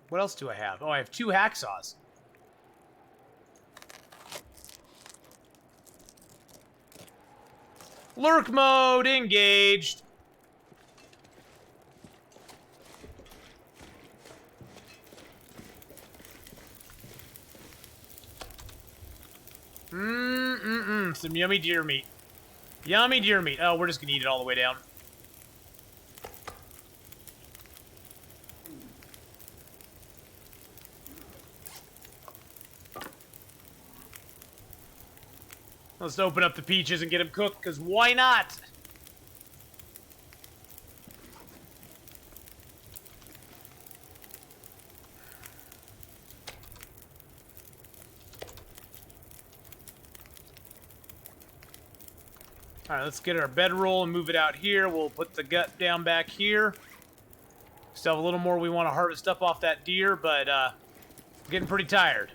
What else do I have? Oh, I have 2 hacksaws. Lurk mode engaged. Some yummy deer meat. Yummy deer meat. Oh, we're just gonna eat it all the way down. Let's open up the peaches and get them cooked, because why not? Alright, let's get our bedroll and move it out here. We'll put the gut down back here. Still have a little more we want to harvest up off that deer, but getting pretty tired.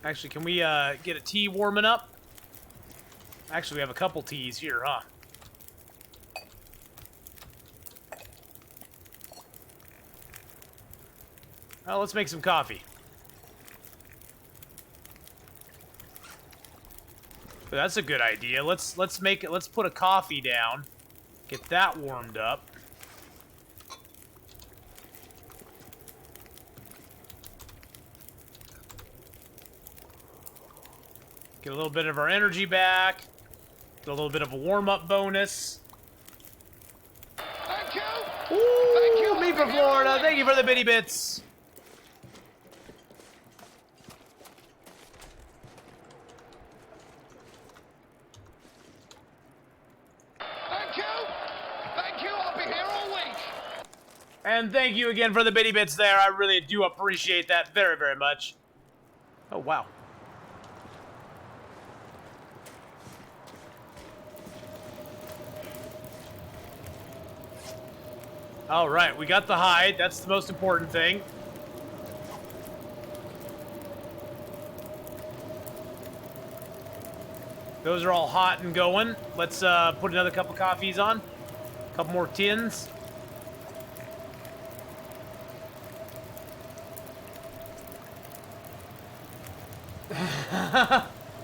Actually, can we get a tea warming up? Actually, we have a couple teas here, huh? Well, let's make some coffee. That's a good idea. Let's put a coffee down. Get that warmed up. Get a little bit of our energy back. Get a little bit of a warm-up bonus. Thank you. Ooh, Thank you. me from Florida. Thank you for the bitty bits. Thank you. Thank you. I'll be here all week. And thank you again for the bitty bits there. I really do appreciate that very, very much. Oh, wow. All right, we got the hide. That's the most important thing. Those are all hot and going. Let's put another couple coffees on. A couple more tins.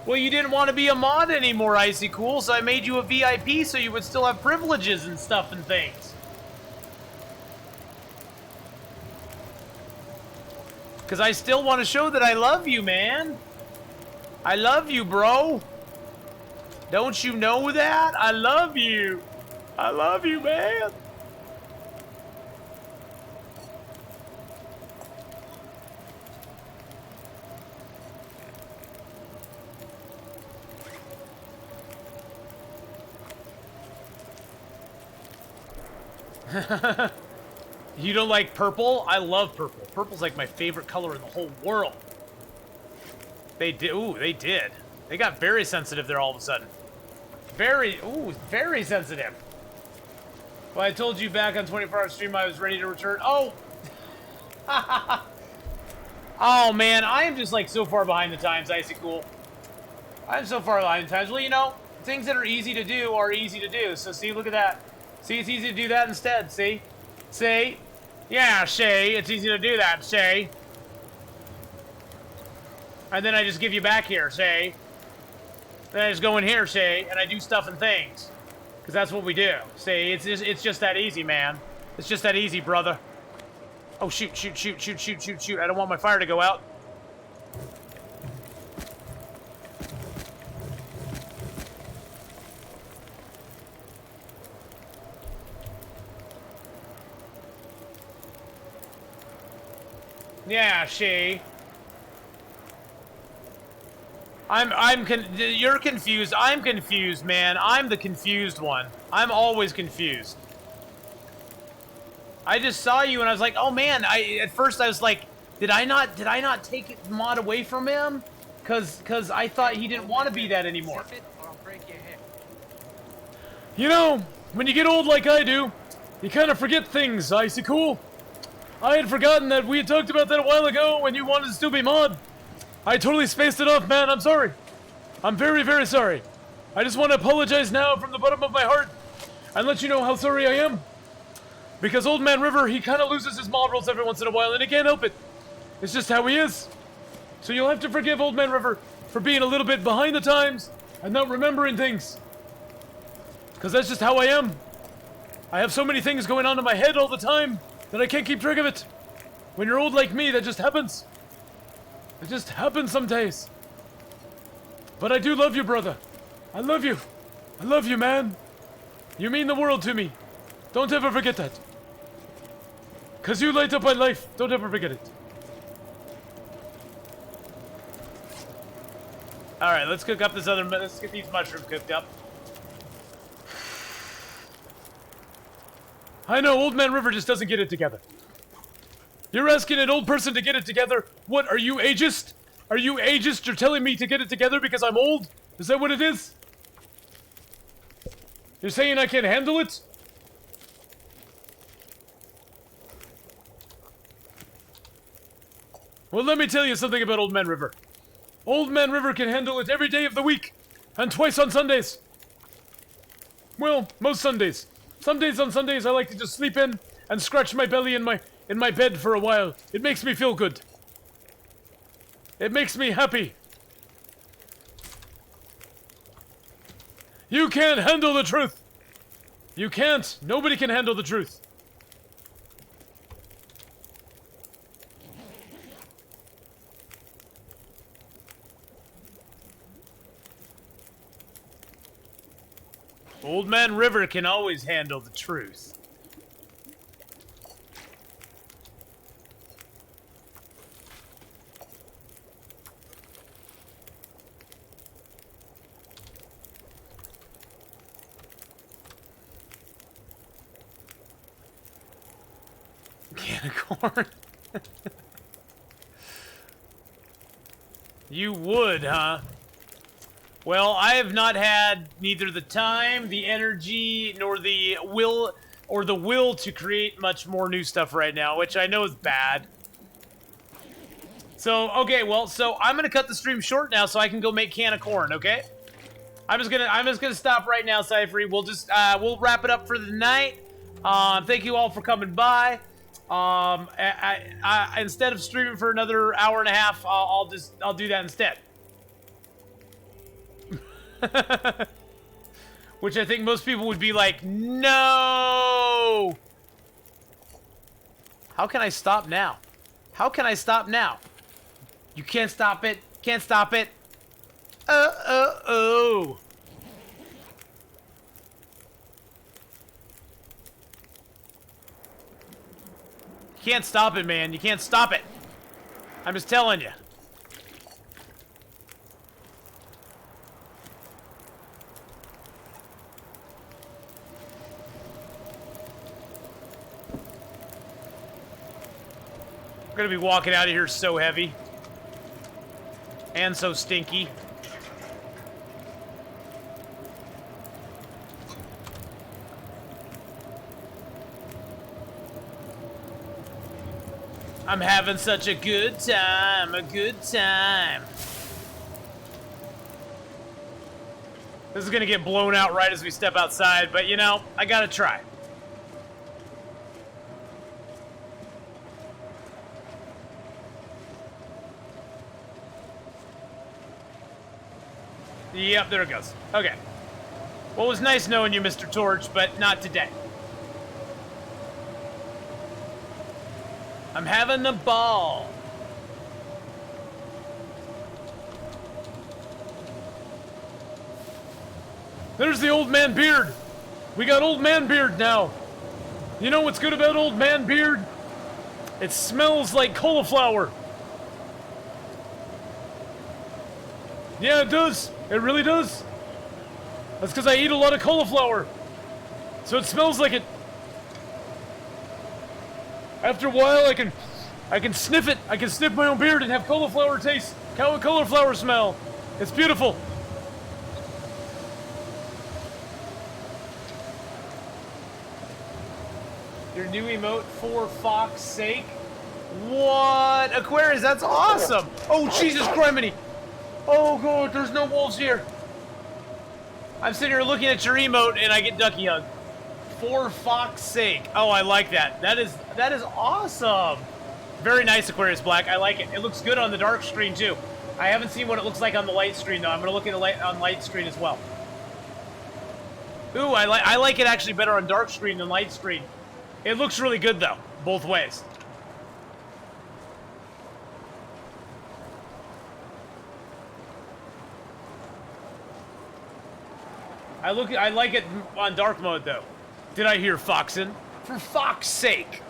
Well, you didn't want to be a mod anymore, Icy Cool, so I made you a VIP so you would still have privileges and stuff and things. Because I still want to show that I love you, man. I love you, bro. Don't you know that? I love you. I love you, man. You don't like purple? I love purple. Purple's like my favorite color in the whole world. They did. Ooh, they did. They got very sensitive there all of a sudden. Very sensitive. Well, I told you back on 24-hour stream I was ready to return. Oh! Oh, man. I am just, like, so far behind the times, Icy Cool. I'm so far behind the times. Well, you know, things that are easy to do are easy to do. So, see, look at that. See, it's easy to do that instead, see? See? Yeah, Shay, it's easy to do that, Shay. And then I just give you back here, Shay. Then I just go in here, Shay, and I do stuff and things. Because that's what we do. See, it's just that easy, man. It's just that easy, brother. Oh, shoot. I don't want my fire to go out. Yeah, she. You're confused. I'm confused, man. I'm the confused one. I'm always confused. I just saw you and I was like, oh man, at first I was like, did I not take mod away from him? Cause I thought he didn't want to be that anymore. Zip it or I'll break your hip. You know, when you get old like I do, you kind of forget things, Icy Cool. I had forgotten that we had talked about that a while ago when you wanted to still be mod. I totally spaced it off, man. I'm sorry. I'm very, very sorry. I just want to apologize now from the bottom of my heart and let you know how sorry I am. Because Old Man River, he kind of loses his mod rolls every once in a while and he can't help it. It's just how he is. So you'll have to forgive Old Man River for being a little bit behind the times and not remembering things. Because that's just how I am. I have so many things going on in my head all the time that I can't keep track of it. When you're old like me, that just happens. It just happens some days. But I do love you, brother. I love you. I love you, man. You mean the world to me. Don't ever forget that. Because you light up my life. Don't ever forget it. Alright, let's cook up let's get these mushrooms cooked up. I know, Old Man River just doesn't get it together. You're asking an old person to get it together? What, are you ageist? Are you ageist? You're telling me to get it together because I'm old? Is that what it is? You're saying I can't handle it? Well, let me tell you something about Old Man River. Old Man River can handle it every day of the week, and twice on Sundays. Well, most Sundays. Some days on Sundays I like to just sleep in and scratch my belly in my bed for a while. It makes me feel good. It makes me happy. You can't handle the truth. You can't. Nobody can handle the truth. Old Man River can always handle the truth. Can of corn. You would, huh? Well, I have not had neither the time, the energy, nor the will to create much more new stuff right now, which I know is bad. So, okay, well, so I'm gonna cut the stream short now so I can go make can of corn, okay? I'm just gonna stop right now, Cyphery. We'll just we'll wrap it up for the night. Thank you all for coming by. Instead of streaming for another hour and a half, I'll do that instead. Which I think most people would be like, no! How can I stop now? How can I stop now? You can't stop it. Can't stop it. Oh. You can't stop it, man. You can't stop it. I'm just telling you. I'm gonna be walking out of here so heavy. And so stinky. I'm having such a good time, This is gonna get blown out right as we step outside, but you know, I gotta try. Yep, there it goes. Okay. Well, it was nice knowing you, Mr. Torch, but not today. I'm having a ball. There's the Old Man Beard. We got Old Man Beard now. You know what's good about Old Man Beard? It smells like cauliflower. Yeah, it does. It really does. That's because I eat a lot of cauliflower. So it smells like it. After a while, I can sniff it. I can sniff my own beard and have cauliflower taste. Cauliflower smell. It's beautiful. Your new emote, for Fox's sake. What? Aquarius, that's awesome. Oh, Jesus criminy. Oh, God, there's no wolves here. I'm sitting here looking at your emote, and I get ducky hug. For Fox's sake. Oh, I like that. That is awesome. Very nice, Aquarius Black. I like it. It looks good on the dark screen, too. I haven't seen what it looks like on the light screen, though. I'm going to look at it on light screen as well. Ooh, I like it actually better on dark screen than light screen. It looks really good, though, both ways. I like it on dark mode, though. Did I hear Foxin? For Fox's sake.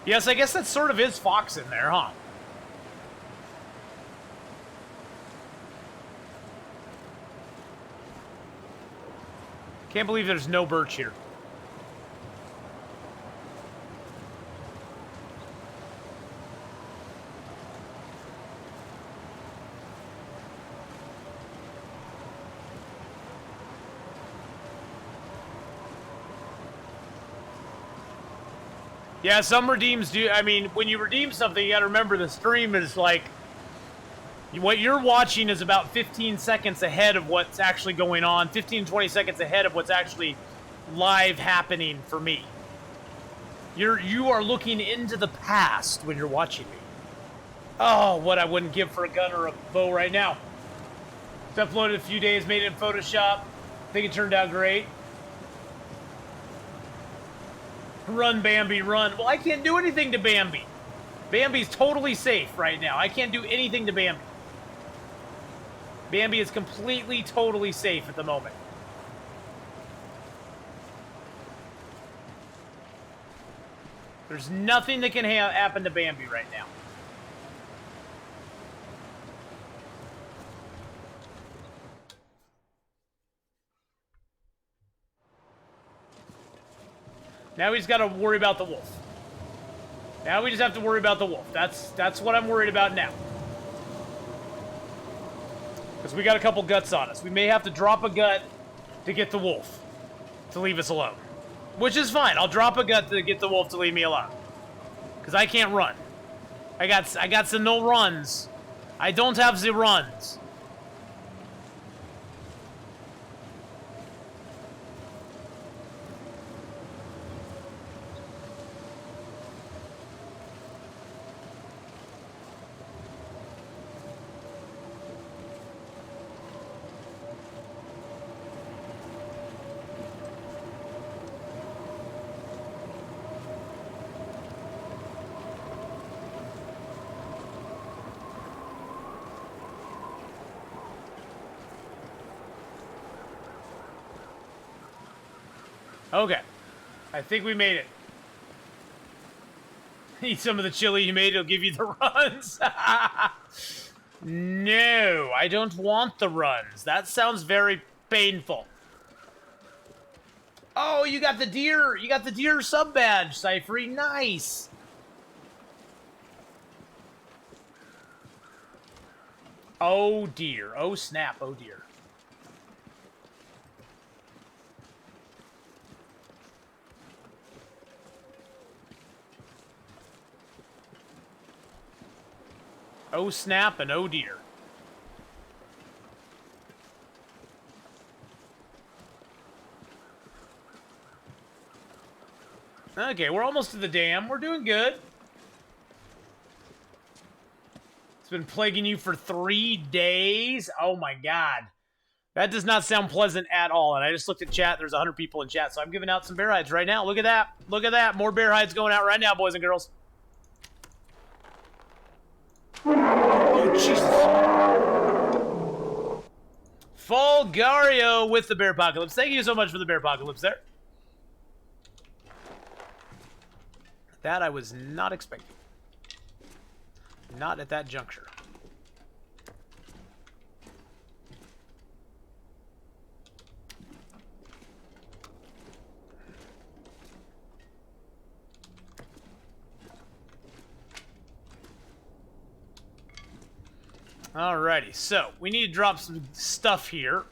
Yes, I guess that sort of is Foxin there, huh? Can't believe there's no birch here. Yeah, some redeems do. I mean, when you redeem something, you gotta remember the stream is like What you're watching is about 15 seconds ahead of what's actually going on, 15, 20 seconds ahead of what's actually live happening for me. You are looking into the past when you're watching me. Oh, what I wouldn't give for a gun or a bow right now. It's uploaded a few days, made it in Photoshop. I think it turned out great. Run, Bambi, run. Well, I can't do anything to Bambi. Bambi's totally safe right now. I can't do anything to Bambi. Bambi is completely, totally safe at the moment. There's nothing that can happen to Bambi right now. Now we just got to worry about the wolf. Now we just have to worry about the wolf. That's what I'm worried about now. Because we got a couple guts on us. We may have to drop a gut to get the wolf to leave us alone. Which is fine. I'll drop a gut to get the wolf to leave me alone. Because I can't run. I got some no runs. I don't have the runs. Okay. I think we made it. Eat some of the chili you made, it'll give you the runs. No, I don't want the runs. That sounds very painful. Oh, you got the deer. You got the deer sub badge, Cyphery. Nice. Oh, dear. Oh, snap. Oh, dear. Oh snap and oh dear. Okay, we're almost to the dam. We're doing good. It's been plaguing you for 3 days. Oh my god. That does not sound pleasant at all. And I just looked at chat. There's 100 people in chat. So I'm giving out some bear hides right now. Look at that. Look at that. More bear hides going out right now, boys and girls. Oh, Jesus. Fulgario with the Bear Apocalypse. Thank you so much for the Bear Apocalypse there. That I was not expecting. Not at that juncture. Alrighty, so we need to drop some stuff here.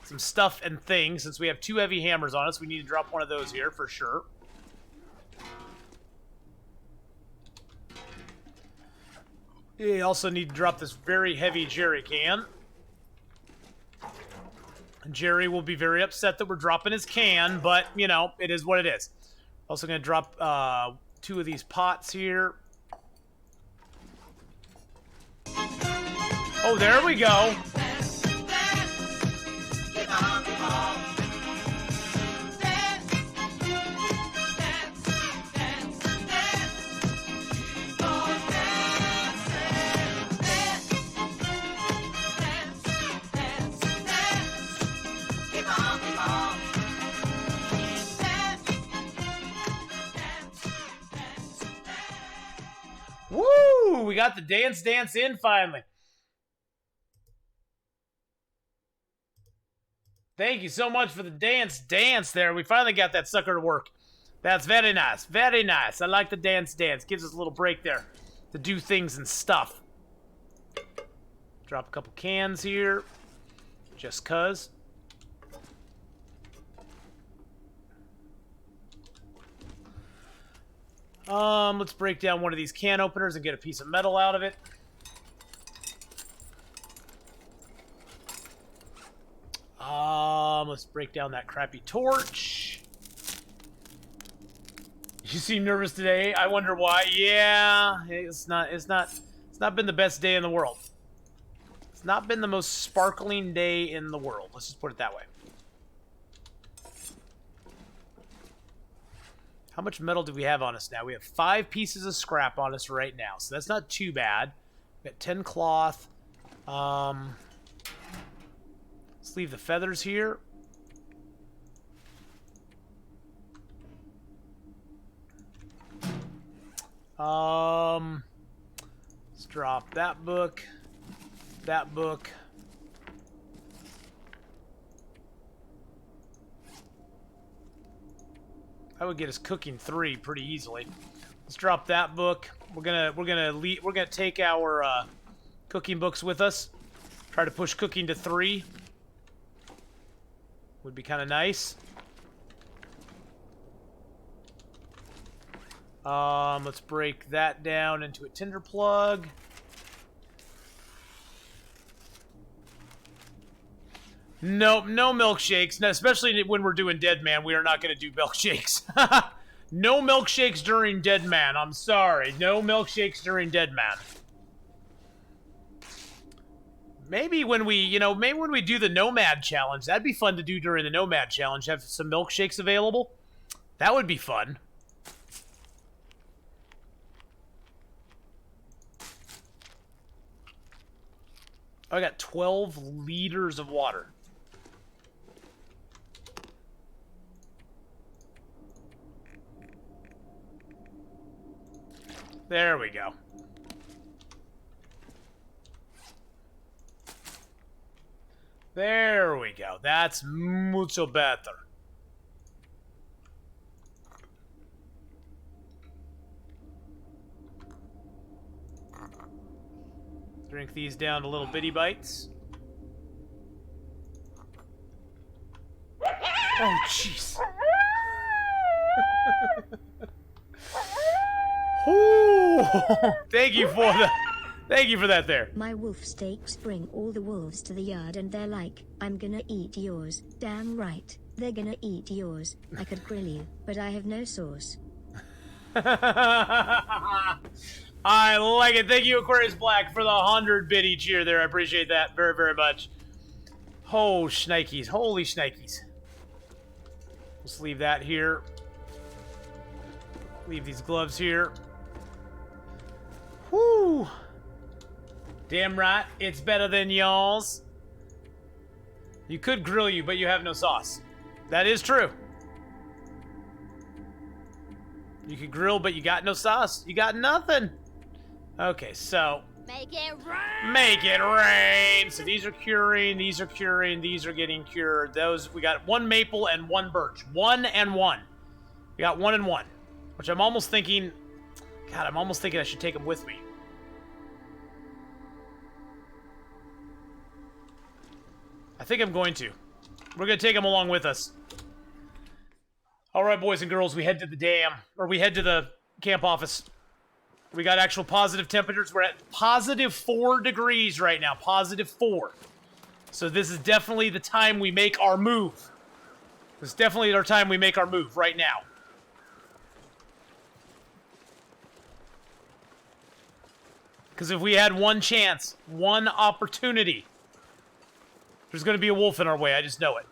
Some stuff and things. Since we have 2 heavy hammers on us, we need to drop one of those here for sure. We also need to drop this very heavy jerry can. Jerry will be very upset that we're dropping his can, but, you know, it is what it is. Also going to drop 2 of these pots here. Oh, there we go. Woo! We got the dance in finally. Thank you so much for the dance there. We finally got that sucker to work. That's very nice. Very nice. I like the dance. Gives us a little break there to do things and stuff. Drop a couple cans here. Just cuz. Let's break down one of these can openers and get a piece of metal out of it. Let's break down that crappy torch. You seem nervous today. I wonder why. Yeah, it's not been the best day in the world. It's not been the most sparkling day in the world. Let's just put it that way. How much metal do we have on us now? We have 5 pieces of scrap on us right now, so that's not too bad. We got 10 cloth. Let's leave the feathers here. Let's drop that book. That book. That would get us cooking 3 pretty easily. Let's drop that book. We're gonna take our cooking books with us. Try to push cooking to 3. Would be kind of nice. Let's break that down into a tinder plug. Nope, no milkshakes. No, especially when we're doing Deadman, we are not going to do milkshakes. No milkshakes during Deadman. I'm sorry. No milkshakes during Deadman. Maybe when we, maybe when we do the Nomad Challenge, that'd be fun to do during the Nomad Challenge. Have some milkshakes available. That would be fun. I got 12 liters of water. There we go. There we go. That's mucho better. Drink these down to little bitty bites. Oh, jeez. Thank you for that. Thank you for that there. My wolf steaks bring all the wolves to the yard and they're like, I'm gonna eat yours. Damn right. They're gonna eat yours. I could grill you, but I have no sauce. I like it. Thank you, Aquarius Black, for the 100 biddy cheer there. I appreciate that very, very much. Oh, shnikes. Holy shnikes. Let's leave that here. Leave these gloves here. Whoo! Damn right, it's better than y'all's. You could grill you, but you have no sauce. That is true. You could grill, but you got no sauce. You got nothing. Okay, so... Make it rain! Make it rain! So these are curing, these are curing, these are getting cured. Those, we got 1 maple and 1 birch. 1 and 1. We got 1 and 1. Which I'm almost thinking... God, I'm almost thinking I should take them with me. I think I'm going to. We're going to take them along with us. Alright, boys and girls, we head to the dam. Or we head to the camp office. We got actual positive temperatures. We're at positive 4 degrees right now. Positive 4. So this is definitely the time we make our move. This is definitely our time we make our move right now. Because if we had one chance, one opportunity, there's going to be a wolf in our way. I just know it.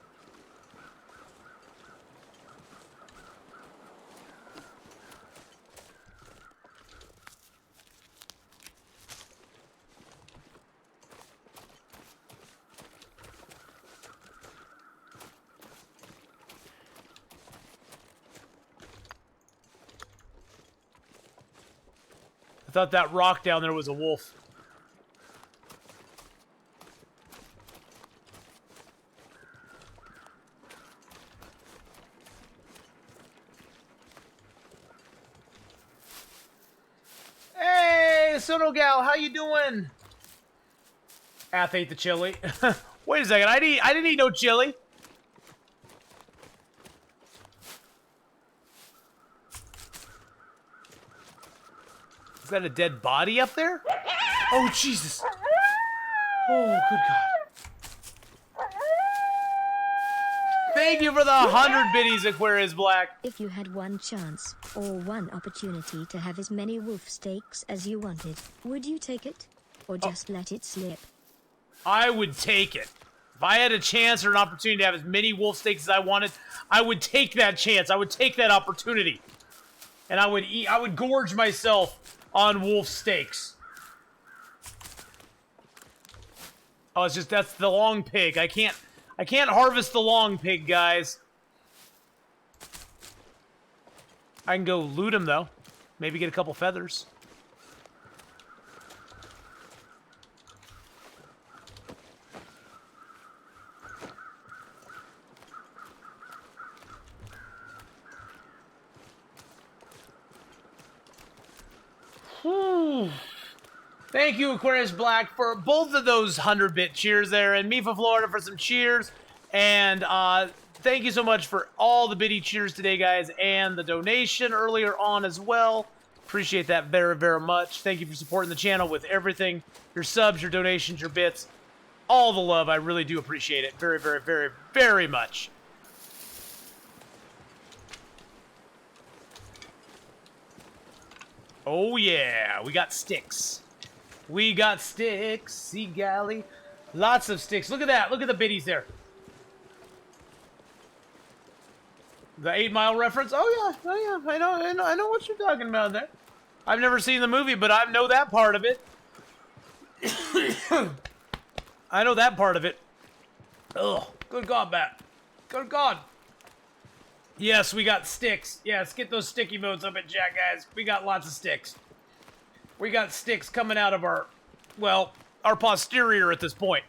I thought that rock down there was a wolf. Hey, Sono Gal, how you doing? Ath ate the chili. Wait a second, I didn't eat no chili. Is that a dead body up there? Oh, Jesus. Oh, good God. Thank you for the 100 biddies, Aquarius Black. If you had one chance, or one opportunity to have as many wolf steaks as you wanted, would you take it? Or just let it slip? I would take it. If I had a chance or an opportunity to have as many wolf steaks as I wanted, I would take that chance. I would take that opportunity. And I would gorge myself on wolf steaks. Oh, it's just, that's the long pig. I can't harvest the long pig, guys. I can go loot him, though. Maybe get a couple feathers. Whew. Thank you, Aquarius Black, for both of those 100-bit cheers there, and Mifa Florida for some cheers. And thank you so much for all the biddy cheers today, guys, and the donation earlier on as well. Appreciate that very, very much. Thank you for supporting the channel with everything. Your subs, your donations, your bits. All the love. I really do appreciate it very, very, very, very much. Oh, yeah. We got sticks. We got sticks. See, galley. Lots of sticks. Look at that. Look at the biddies there. The 8 Mile reference? Oh, yeah. Oh, yeah. I know what you're talking about there. I've never seen the movie, but I know that part of it. I know that part of it. Ugh. Good God, Bat. Good God. Yes, we got sticks. Yes, get those sticky modes up at Jack, guys. We got lots of sticks. We got sticks coming out of our, well, our posterior at this point.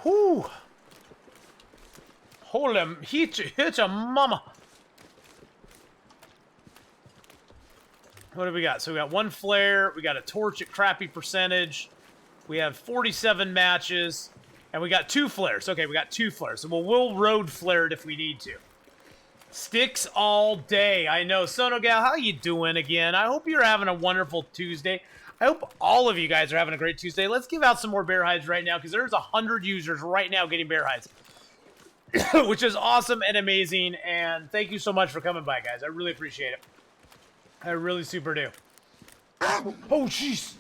Whew. Hold him. Hit ya, mama. What do we got? So we got 1 flare. We got a torch at crappy percentage. We have 47 matches. And we got 2 flares. Okay, we got 2 flares. So we'll road flare it if we need to. Sticks all day. I know. Sono Gal, how you doing again? I hope you're having a wonderful Tuesday. I hope all of you guys are having a great Tuesday. Let's give out some more bear hides right now, because there's 100 users right now getting bear hides. Which is awesome and amazing. And thank you so much for coming by, guys. I really appreciate it. I really super do. Oh, jeez.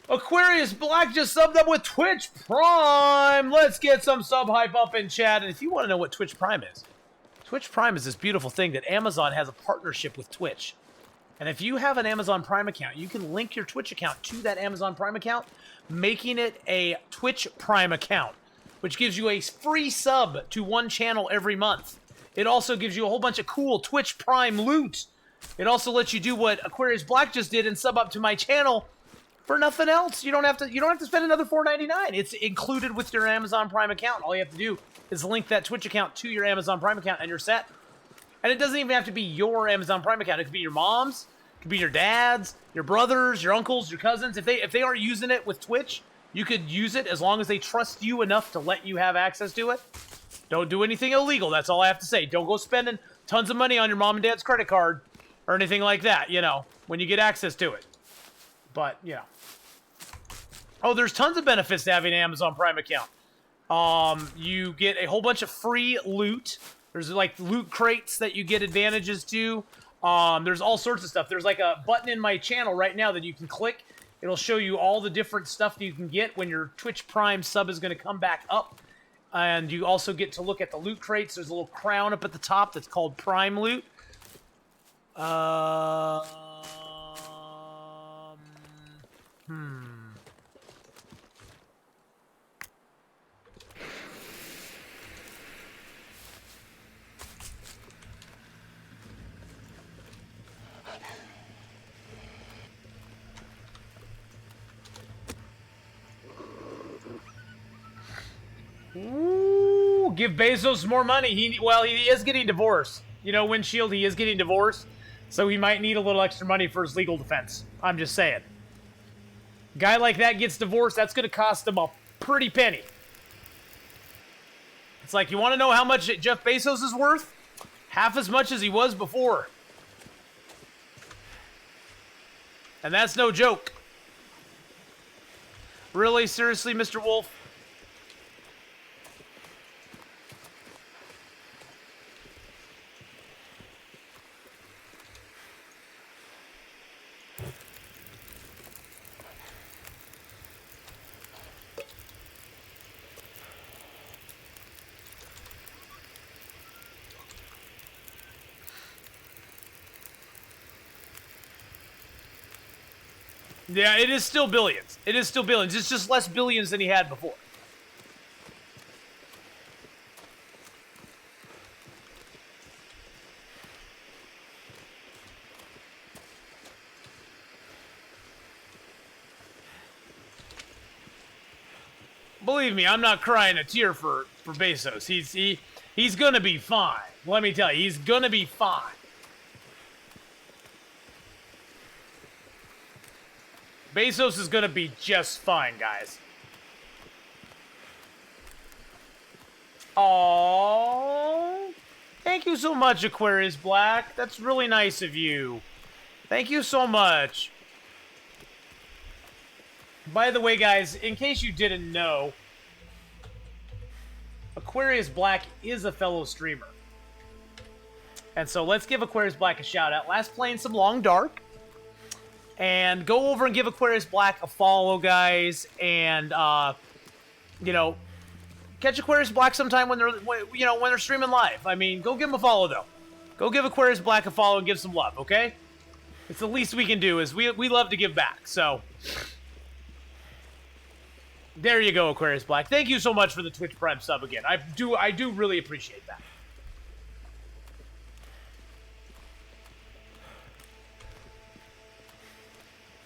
Aquarius Black just subbed up with Twitch Prime. Let's get some sub hype up in chat. And if you want to know what Twitch Prime is, Twitch Prime is this beautiful thing that Amazon has a partnership with Twitch. And if you have an Amazon Prime account, you can link your Twitch account to that Amazon Prime account, making it a Twitch Prime account, which gives you a free sub to one channel every month. It also gives you a whole bunch of cool Twitch Prime loot. It also lets you do what Aquarius Black just did and sub up to my channel for nothing else. You don't have to spend another $4.99. It's included with your Amazon Prime account. All you have to do is link that Twitch account to your Amazon Prime account and you're set. And it doesn't even have to be your Amazon Prime account. It could be your mom's, it could be your dad's, your brothers, your uncles, your cousins. If they aren't using it with Twitch, you could use it as long as they trust you enough to let you have access to it. Don't do anything illegal. That's all I have to say. Don't go spending tons of money on your mom and dad's credit card or anything like that, you know, when you get access to it. But, you know. Oh, there's tons of benefits to having an Amazon Prime account. You get a whole bunch of free loot. There's like loot crates that you get advantages to. There's all sorts of stuff. There's like a button in my channel right now that you can click. It'll show you all the different stuff that you can get when your Twitch Prime sub is going to come back up. And you also get to look at the loot crates. There's a little crown up at the top that's called Prime Loot. Ooh, give Bezos more money. He is getting divorced. You know, Windshield, he is getting divorced. So he might need a little extra money for his legal defense. I'm just saying. Guy like that gets divorced, that's going to cost him a pretty penny. It's like, you want to know how much Jeff Bezos is worth? Half as much as he was before. And that's no joke. Really? Seriously, Mr. Wolf? Yeah, it is still billions. It is still billions. It's just less billions than he had before. Believe me, I'm not crying a tear for Bezos. He's gonna be fine. Let me tell you, he's gonna be fine. Bezos is gonna be just fine, guys. Aww. Thank you so much, Aquarius Black. That's really nice of you. Thank you so much. By the way, guys, in case you didn't know, Aquarius Black is a fellow streamer. And so let's give Aquarius Black a shout out. Last playing some Long Dark. And go over and give Aquarius Black a follow, guys. And, you know, catch Aquarius Black sometime when they're streaming live. I mean, go give him a follow, though. Go give Aquarius Black a follow and give some love, okay? It's the least we can do, is we love to give back, so... There you go, Aquarius Black. Thank you so much for the Twitch Prime sub again. I do really appreciate that.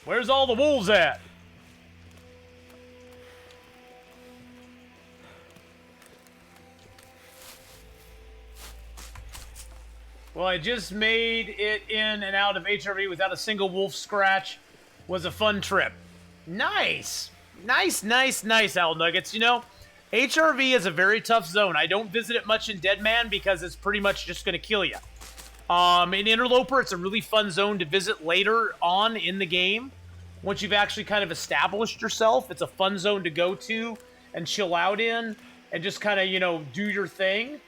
Where's all the wolves at? Well, I just made it in and out of HRV without a single wolf scratch. Was a fun trip. Nice. Nice, nice, nice, Owl Nuggets. You know, HRV is a very tough zone. I don't visit it much in Deadman because it's pretty much just going to kill you. In Interloper, it's a really fun zone to visit later on in the game. Once you've actually kind of established yourself, it's a fun zone to go to and chill out in and just kind of, you know, do your thing.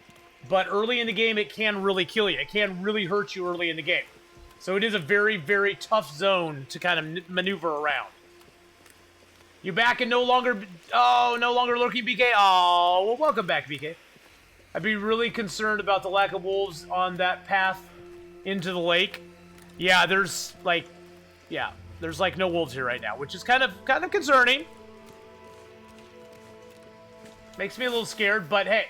But early in the game, it can really kill you. It can really hurt you early in the game. So it is a very, very tough zone to kind of maneuver around. You back and no longer lurking, BK? Oh, well, welcome back, BK. I'd be really concerned about the lack of wolves on that path into the lake. Yeah, there's like no wolves here right now, which is kind of concerning. Makes me a little scared, but hey.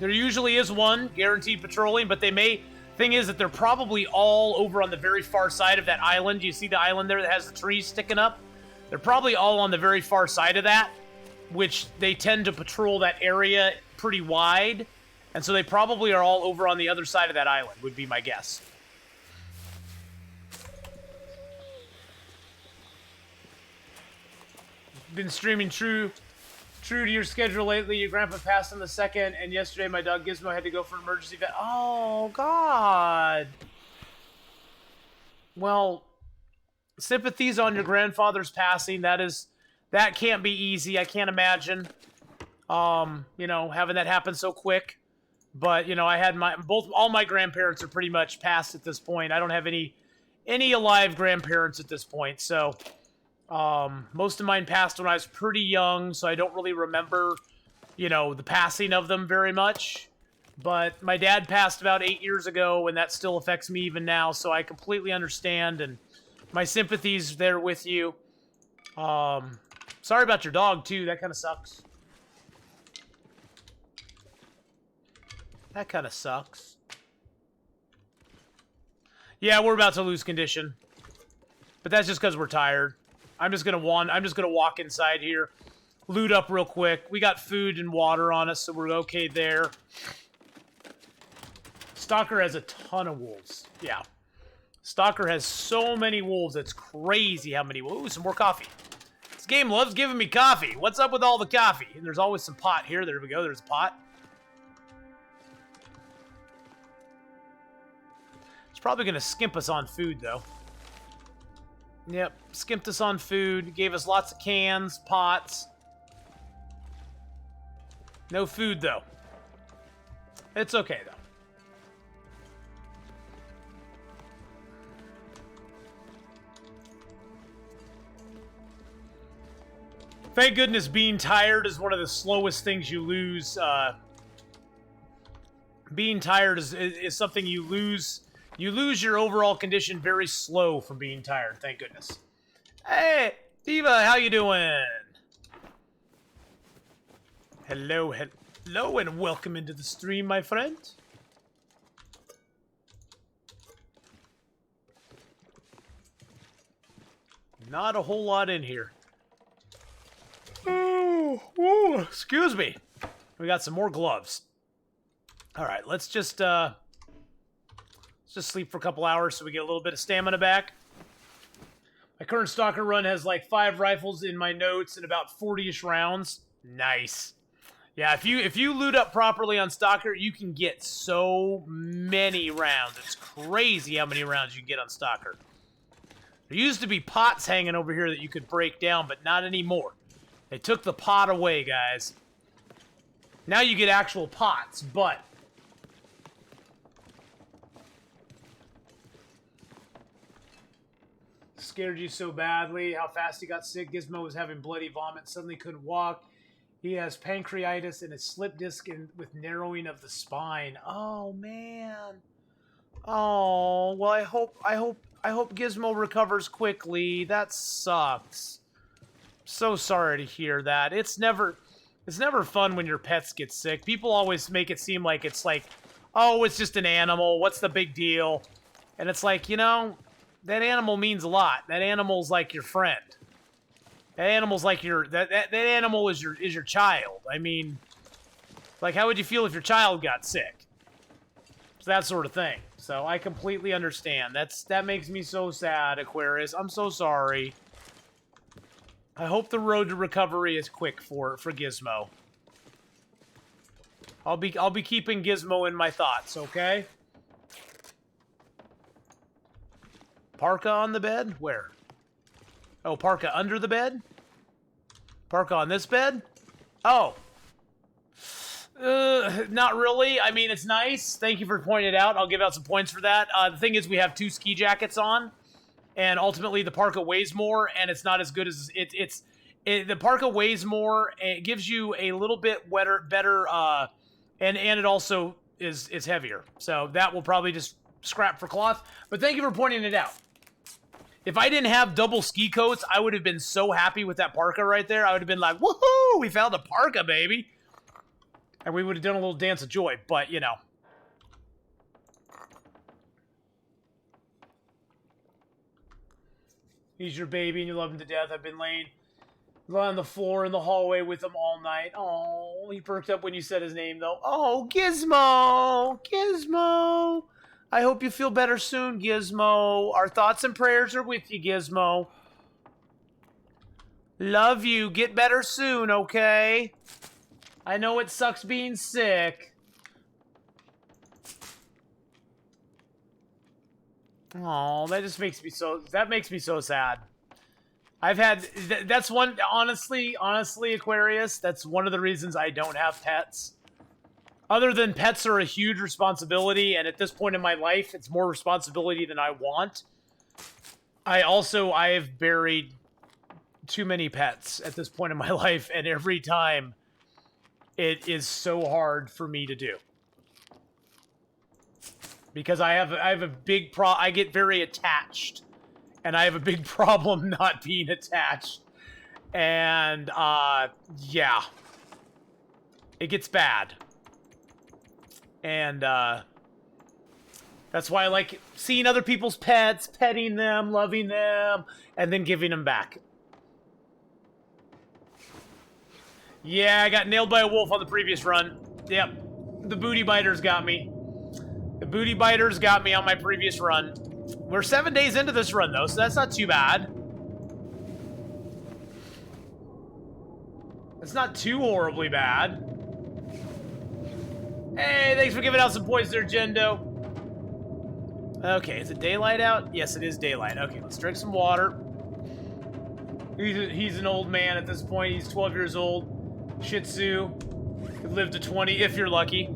There usually is one guaranteed patrolling, but thing is that they're probably all over on the very far side of that island. You see the island there that has the trees sticking up? They're probably all on the very far side of that, which they tend to patrol that area pretty wide. And so they probably are all over on the other side of that island, would be my guess. Been streaming true to your schedule lately. Your grandpa passed on the 2nd, and yesterday my dog Gizmo had to go for an emergency vet. Oh, God. Well, sympathies on your grandfather's passing. That can't be easy. I can't imagine, you know, having that happen so quick. But, you know, I had all my grandparents are pretty much passed at this point. I don't have any alive grandparents at this point, so... most of mine passed when I was pretty young, so I don't really remember, you know, the passing of them very much. But my dad passed about 8 years ago, and that still affects me even now, so I completely understand, and my sympathy's there with you. Sorry about your dog, too. That kind of sucks. That kind of sucks. Yeah, we're about to lose condition. But that's just because we're tired. I'm just gonna walk inside here, loot up real quick. We got food and water on us, so we're okay there. Stalker has a ton of wolves. Yeah. Stalker has so many wolves, it's crazy how many. Ooh, some more coffee. This game loves giving me coffee. What's up with all the coffee? And there's always some pot here. There we go. There's a pot. It's probably gonna skimp us on food, though. Yep, skimped us on food, gave us lots of cans, pots. No food, though. It's okay, though. Thank goodness being tired is one of the slowest things you lose. Being tired is something you lose You lose your overall condition very slow from being tired, thank goodness. Hey, Diva, how you doing? Hello, hello, and welcome into the stream, my friend. Not a whole lot in here. Oh, excuse me. We got some more gloves. All right, let's just sleep for a couple hours so we get a little bit of stamina back. My current stalker run has like 5 rifles in my notes and about 40-ish rounds. Nice. Yeah, if you loot up properly on stalker, you can get so many rounds. It's crazy how many rounds you can get on stalker. There used to be pots hanging over here that you could break down, but not anymore. They took the pot away, guys. Now you get actual pots, but... Scared you so badly. How fast he got sick. Gizmo was having bloody vomit. Suddenly couldn't walk. He has pancreatitis and a slip disc with narrowing of the spine. Oh, man. Oh, well, I hope Gizmo recovers quickly. That sucks. So sorry to hear that. It's never fun when your pets get sick. People always make it seem like it's like, oh, it's just an animal. What's the big deal? And it's like, you know, that animal means a lot. That animal's like your friend. That animal's like that animal is your child. I mean, like, how would you feel if your child got sick? It's that sort of thing. So I completely understand. That makes me so sad, Aquarius. I'm so sorry. I hope the road to recovery is quick for Gizmo. I'll be keeping Gizmo in my thoughts, okay? Parka on the bed? Where? Oh, parka under the bed? Parka on this bed? Oh. Not really. I mean, it's nice. Thank you for pointing it out. I'll give out some points for that. The thing is, we have 2 ski jackets on, and ultimately the parka weighs more, and it's not as good as the parka weighs more. It gives you a little bit better, and it also is heavier. So that will probably just scrap for cloth. But thank you for pointing it out. If I didn't have double ski coats, I would have been so happy with that parka right there. I would have been like, woohoo, we found a parka, baby. And we would have done a little dance of joy, but, you know. He's your baby and you love him to death. I've been laying on the floor in the hallway with him all night. Oh, he perked up when you said his name, though. Oh, Gizmo! Gizmo! I hope you feel better soon, Gizmo. Our thoughts and prayers are with you, Gizmo. Love you. Get better soon, okay? I know it sucks being sick. Oh, that just makes me so... That makes me so sad. I've had... That's one... Honestly, Aquarius, that's one of the reasons I don't have pets. Other than pets are a huge responsibility, and at this point in my life, it's more responsibility than I want. I have buried too many pets at this point in my life, and every time it is so hard for me to do. Because I have a big I get very attached, and I have a big problem not being attached. And, yeah. It gets bad. And, that's why I like seeing other people's pets, petting them, loving them, and then giving them back. Yeah, I got nailed by a wolf on the previous run. Yep. The booty biters got me. The booty biters got me on my previous run. We're 7 days into this run, though, so that's not too bad. It's not too horribly bad. Hey, thanks for giving out some points there, Jendo. Okay, is it daylight out? Yes, it is daylight. Okay, let's drink some water. He's an old man at this point. He's 12 years old. Shih Tzu. Could live to 20 if you're lucky.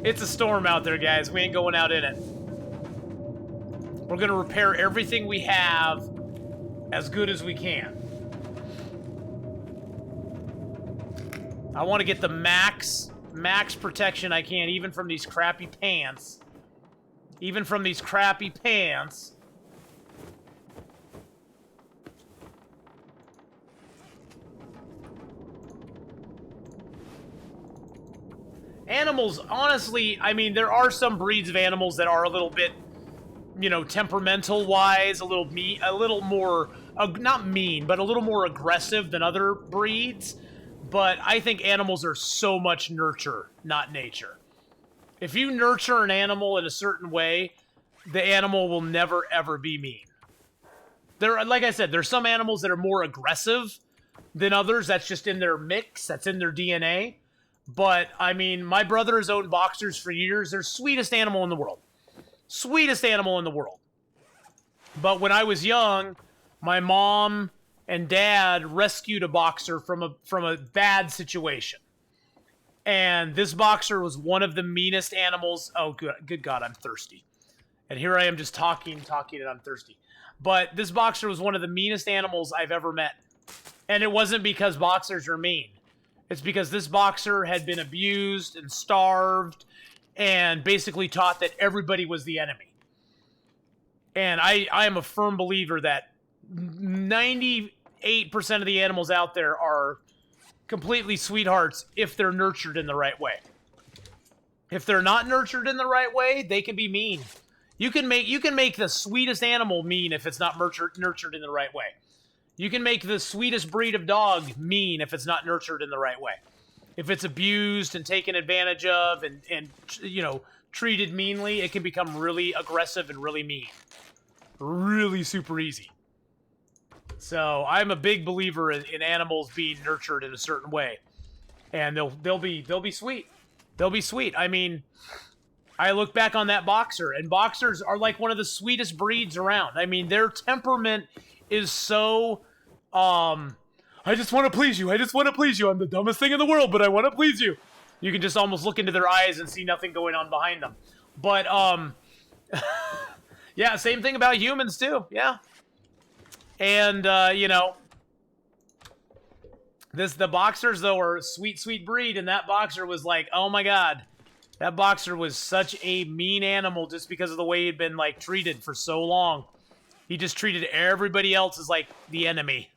It's a storm out there, guys. We ain't going out in it. We're going to repair everything we have as good as we can. I want to get the max protection I can, even from these crappy pants. Even from these crappy pants. Animals, honestly, I mean, there are some breeds of animals that are a little bit, you know, temperamental-wise, a little more, not mean, but a little more aggressive than other breeds. But I think animals are so much nurture, not nature. If you nurture an animal in a certain way, the animal will never, ever be mean. Like I said, there's some animals that are more aggressive than others. That's just in their mix. That's in their DNA. But, I mean, my brother has owned boxers for years. They're the sweetest animal in the world. Sweetest animal in the world. But when I was young, my mom and dad rescued a boxer from a bad situation. And this boxer was one of the meanest animals. Oh, good God, I'm thirsty. And here I am just talking, and I'm thirsty. But this boxer was one of the meanest animals I've ever met. And it wasn't because boxers are mean. It's because this boxer had been abused and starved and basically taught that everybody was the enemy. And I am a firm believer that 98% of the animals out there are completely sweethearts if they're nurtured in the right way. If they're not nurtured in the right way, they can be mean. You can make the sweetest animal mean if it's not nurtured in the right way. You can make the sweetest breed of dog mean if it's not nurtured in the right way. If it's abused and taken advantage of and you know, treated meanly, it can become really aggressive and really mean. Really super easy. So I'm a big believer in animals being nurtured in a certain way. And they'll be sweet. They'll be sweet. I mean, I look back on that boxer, and boxers are like one of the sweetest breeds around. I mean, their temperament is so, I just want to please you. I just want to please you. I'm the dumbest thing in the world, but I want to please you. You can just almost look into their eyes and see nothing going on behind them. But, yeah, same thing about humans, too. Yeah. And, you know, the boxers, though, are a sweet, sweet breed, and that boxer was like, oh my God. That boxer was such a mean animal just because of the way he'd been, like, treated for so long. He just treated everybody else as, like, the enemy.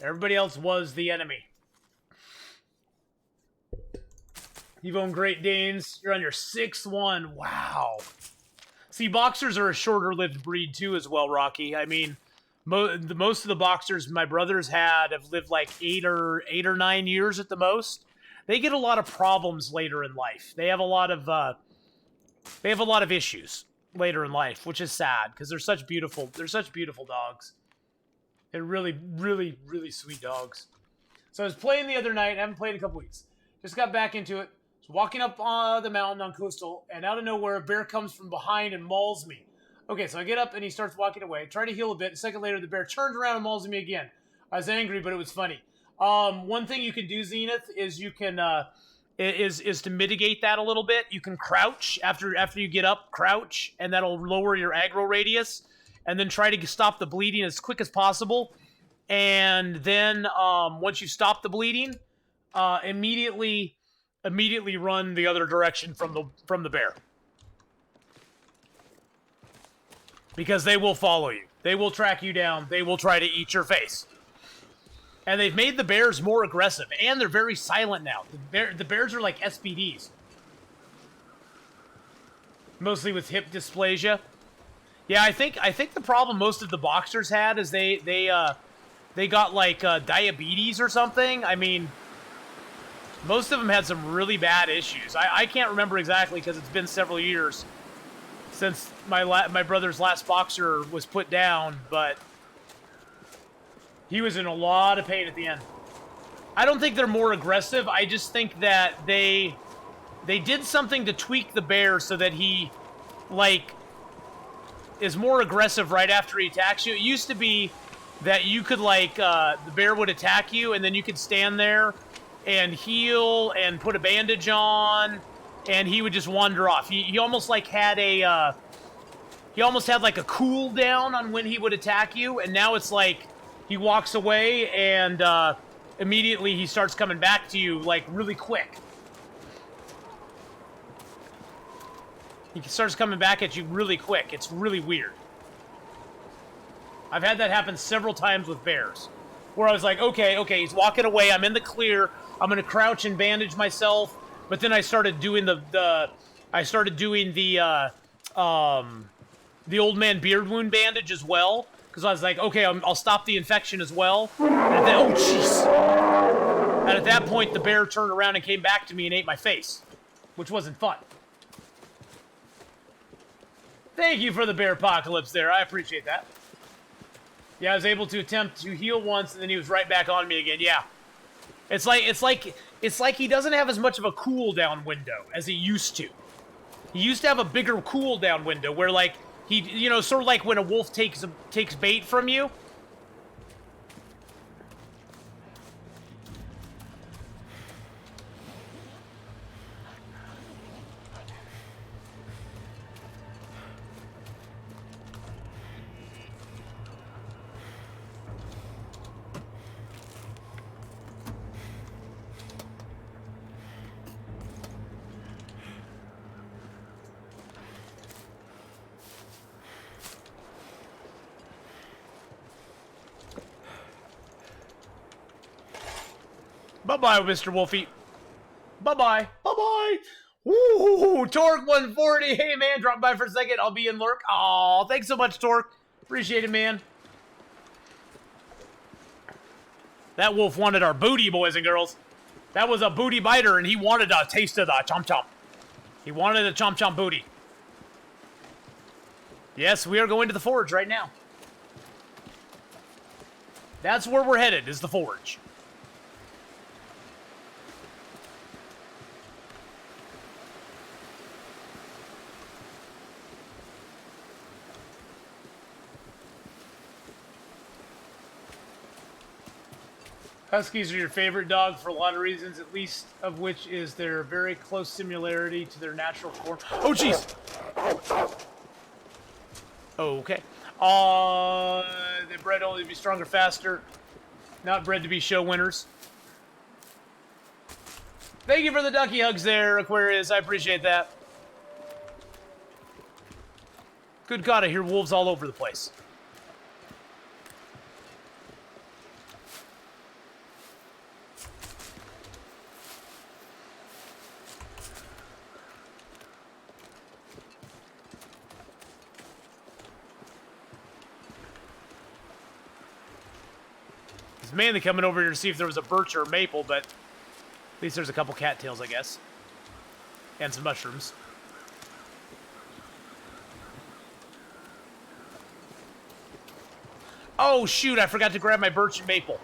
Everybody else was the enemy. You've owned Great Danes. You're on your 6th one. Wow. See, boxers are a shorter-lived breed, too, as well, Rocky. I mean, most of the boxers my brothers had have lived, like, 8 or 9 years at the most. They get a lot of problems later in life. They have a lot of issues later in life, which is sad because they're such beautiful dogs. They're really, really, really sweet dogs. So I was playing the other night. I haven't played in a couple weeks. Just got back into it. I was walking up the mountain on Coastal, and out of nowhere, a bear comes from behind and mauls me. Okay, so I get up, and he starts walking away. Try to heal a bit. A second later, the bear turns around and mauls me again. I was angry, but it was funny. One thing you can do, Zenith, is you can is to mitigate that a little bit. You can crouch after you get up, crouch, and that'll lower your aggro radius, and then try to stop the bleeding as quick as possible. And then once you stop the bleeding, immediately run the other direction from the bear, because they will follow you. They will track you down. They will try to eat your face. And they've made the bears more aggressive, and they're very silent now. The bears are like SPDs, mostly with hip dysplasia. Yeah, I think the problem most of the boxers had is they got like diabetes or something. I mean, most of them had some really bad issues. I can't remember exactly because it's been several years since my brother's last boxer was put down, but he was in a lot of pain at the end. I don't think they're more aggressive. I just think that they did something to tweak the bear so that he, like, is more aggressive right after he attacks you. It used to be that you could, like, the bear would attack you, and then you could stand there and heal and put a bandage on, and he would just wander off. He almost, like, had a, he almost had, like, a cooldown on when he would attack you, and now it's like, he walks away, and immediately he starts coming back to you, like, really quick. He starts coming back at you really quick. It's really weird. I've had that happen several times with bears. Where I was like, okay, he's walking away. I'm in the clear. I'm going to crouch and bandage myself. But then I started doing the old man beard wound bandage as well. Because I was like, okay, I'll stop the infection as well. And oh, jeez. And at that point, the bear turned around and came back to me and ate my face. Which wasn't fun. Thank you for the bear apocalypse there. I appreciate that. Yeah, I was able to attempt to heal once, and then he was right back on me again. Yeah, it's like he doesn't have as much of a cooldown window as he used to. He used to have a bigger cooldown window where, like, he, you know, sort of like when a wolf takes bait from you. Bye-bye, Mr. Wolfie. Bye-bye. Bye-bye. Ooh, Torque 140. Hey, man, drop by for a second. I'll be in lurk. Aw, thanks so much, Torque. Appreciate it, man. That wolf wanted our booty, boys and girls. That was a booty biter, and he wanted a taste of the chomp-chomp. He wanted a chomp-chomp booty. Yes, we are going to the forge right now. That's where we're headed, is the forge. Huskies are your favorite dog for a lot of reasons, at least of which is their very close similarity to their natural form. Oh, jeez! Okay. They're bred only to be stronger, faster, not bred to be show winners. Thank you for the ducky hugs there, Aquarius. I appreciate that. Good God, I hear wolves all over the place. Mainly coming over here to see if there was a birch or a maple, but at least there's a couple cattails, I guess. And some mushrooms. Oh, shoot, I forgot to grab my birch and maple.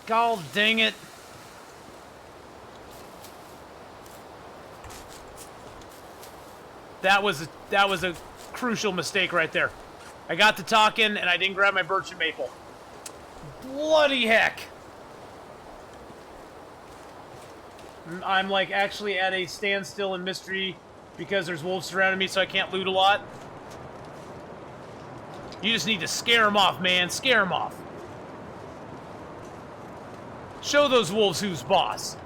God dang it. That was a crucial mistake right there. I got to talking, and I didn't grab my birch and maple. Bloody heck! I'm like actually at a standstill in mystery because there's wolves surrounding me, so I can't loot a lot. You just need to scare them off, man. Scare them off. Show those wolves who's boss.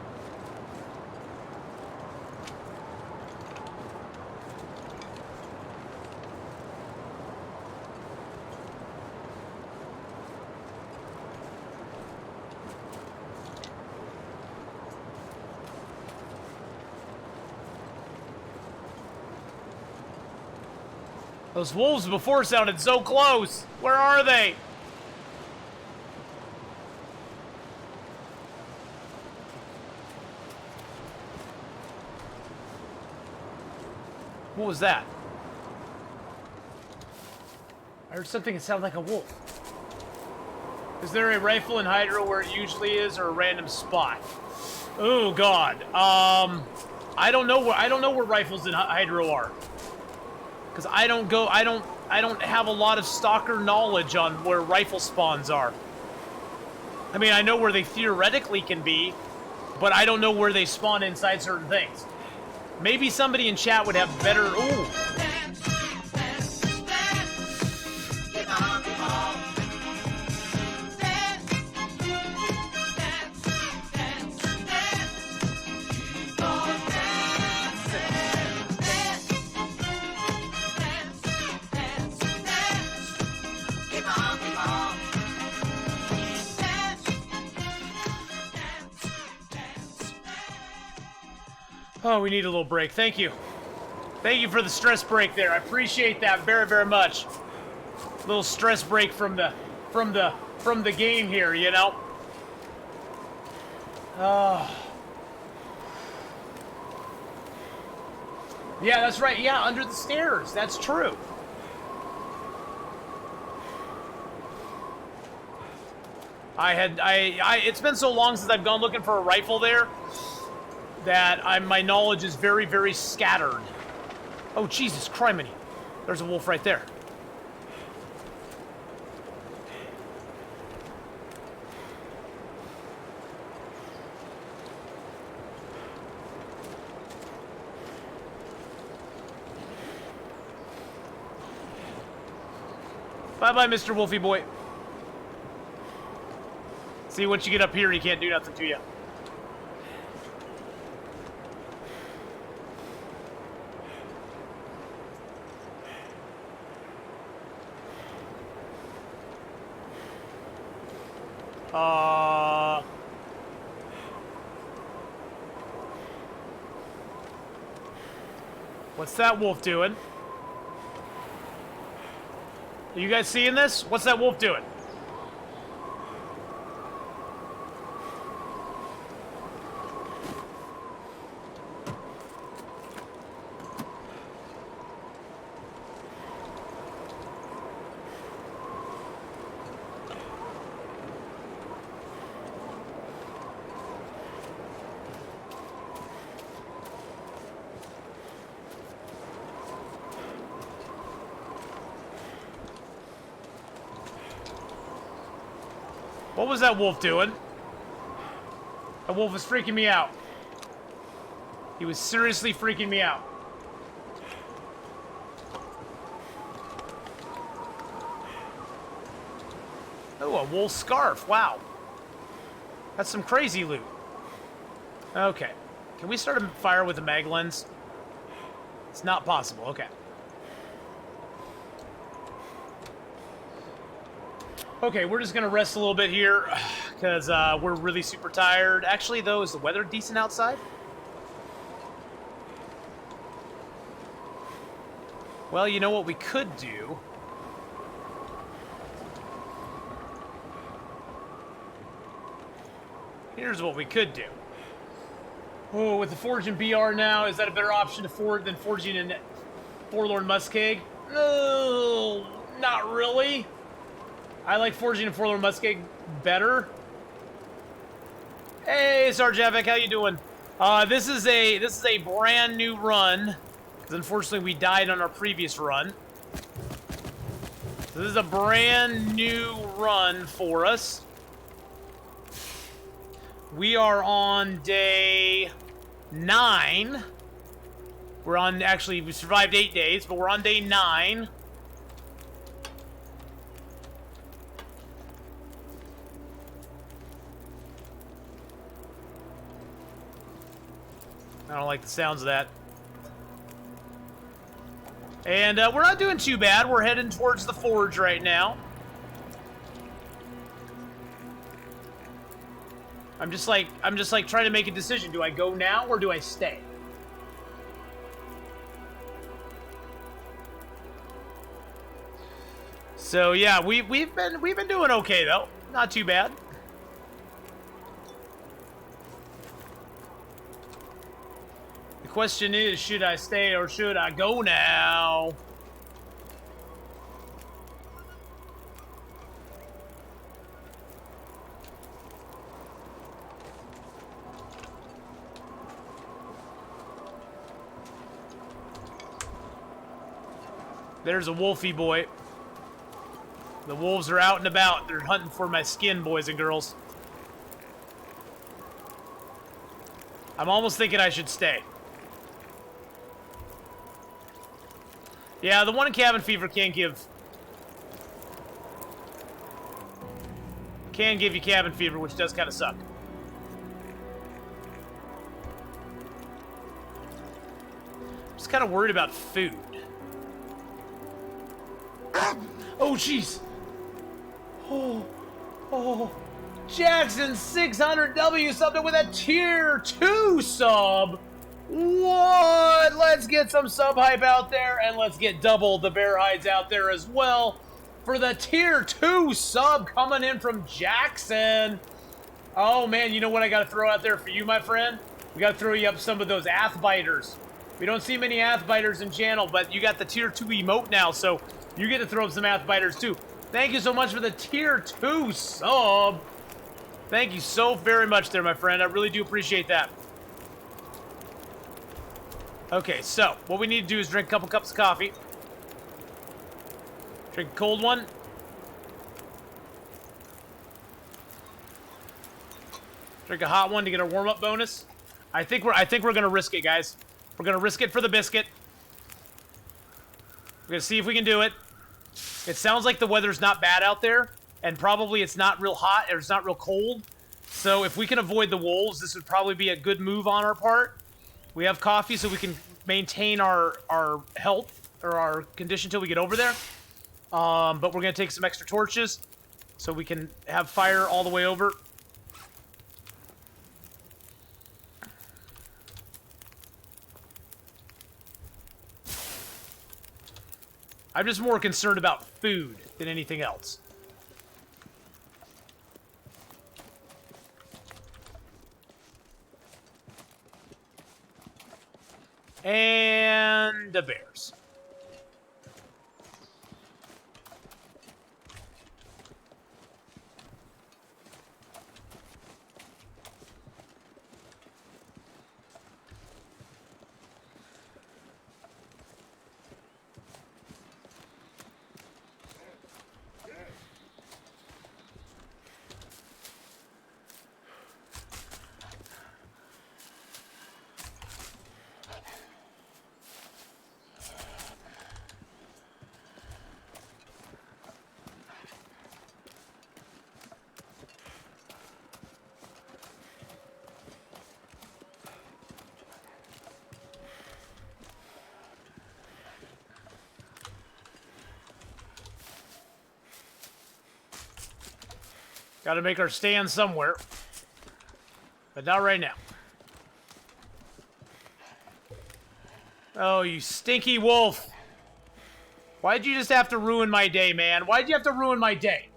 Those wolves before sounded so close. Where are they? What was that? I heard something that sounded like a wolf. Is there a rifle in Hydro where it usually is, or a random spot? Oh God. I don't know where rifles in Hydro are. Because I don't have a lot of stalker knowledge on where rifle spawns are. I mean, I know where they theoretically can be, but I don't know where they spawn inside certain things. Maybe somebody in chat would have better... Ooh. Oh, we need a little break. Thank you. Thank you for the stress break there. I appreciate that very, very much. A little stress break from the game here, you know. Yeah, that's right. Yeah, under the stairs. That's true. It's been so long since I've gone looking for a rifle there that my knowledge is very, very scattered. Oh, Jesus criminy. There's a wolf right there. Bye-bye, Mr. Wolfie boy. See, once you get up here, he can't do nothing to you. What's that wolf doing? Are you guys seeing this? What's that wolf doing? What was that wolf doing? That wolf was freaking me out. He was seriously freaking me out. Oh, a wolf scarf. Wow. That's some crazy loot. Okay. Can we start a fire with a mag lens? It's not possible. Okay. Okay, we're just going to rest a little bit here because we're really super tired. Actually, though, is the weather decent outside? Well, you know what we could do? Here's what we could do. Oh, with the Forging BR now, is that a better option than forging a Forlorn Muskeg? No, not really. I like forging a Forlorn Muskeg better. Hey, Sergeant Epic, how you doing? This is a brand new run, because unfortunately we died on our previous run. So this is a brand new run for us. We are on day 9. We survived 8 days, but we're on day 9. I don't like the sounds of that. And we're not doing too bad. We're heading towards the forge right now. I'm just like trying to make a decision. Do I go now or do I stay? So yeah, we've been doing okay though. Not too bad. The question is, should I stay or should I go now? There's a wolfie boy. The wolves are out and about. They're hunting for my skin, boys and girls. I'm almost thinking I should stay. Yeah, the one in cabin fever can give you cabin fever, which does kind of suck. I'm just kind of worried about food. Oh, jeez. Oh. Jackson 600W subbed up with a tier 2 sub. What? Let's get some sub hype out there, and let's get double the bear hides out there as well for the tier 2 sub coming in from Jackson. Oh man, you know what I gotta throw out there for you, my friend? We gotta throw you up some of those Athbiters. We don't see many Athbiters in channel, but you got the tier 2 emote now, so you get to throw up some Athbiters too. Thank you so much for the tier 2 sub. Thank you so very much there, my friend. I really do appreciate that. Okay, so what we need to do is drink a couple cups of coffee. Drink a cold one. Drink a hot one to get our warm-up bonus. I think we're gonna risk it, guys. We're gonna risk it for the biscuit. We're gonna see if we can do it. It sounds like the weather's not bad out there, and probably it's not real hot or it's not real cold. So if we can avoid the wolves, this would probably be a good move on our part. We have coffee so we can maintain our health or our condition till we get over there. But we're gonna take some extra torches so we can have fire all the way over. I'm just more concerned about food than anything else. And the bears. Got to make our stand somewhere. But not right now. Oh, you stinky wolf. Why'd you just have to ruin my day, man? Why'd you have to ruin my day?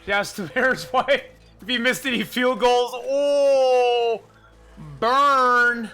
Just the Bears, why? If he missed any field goals. Oh, burn.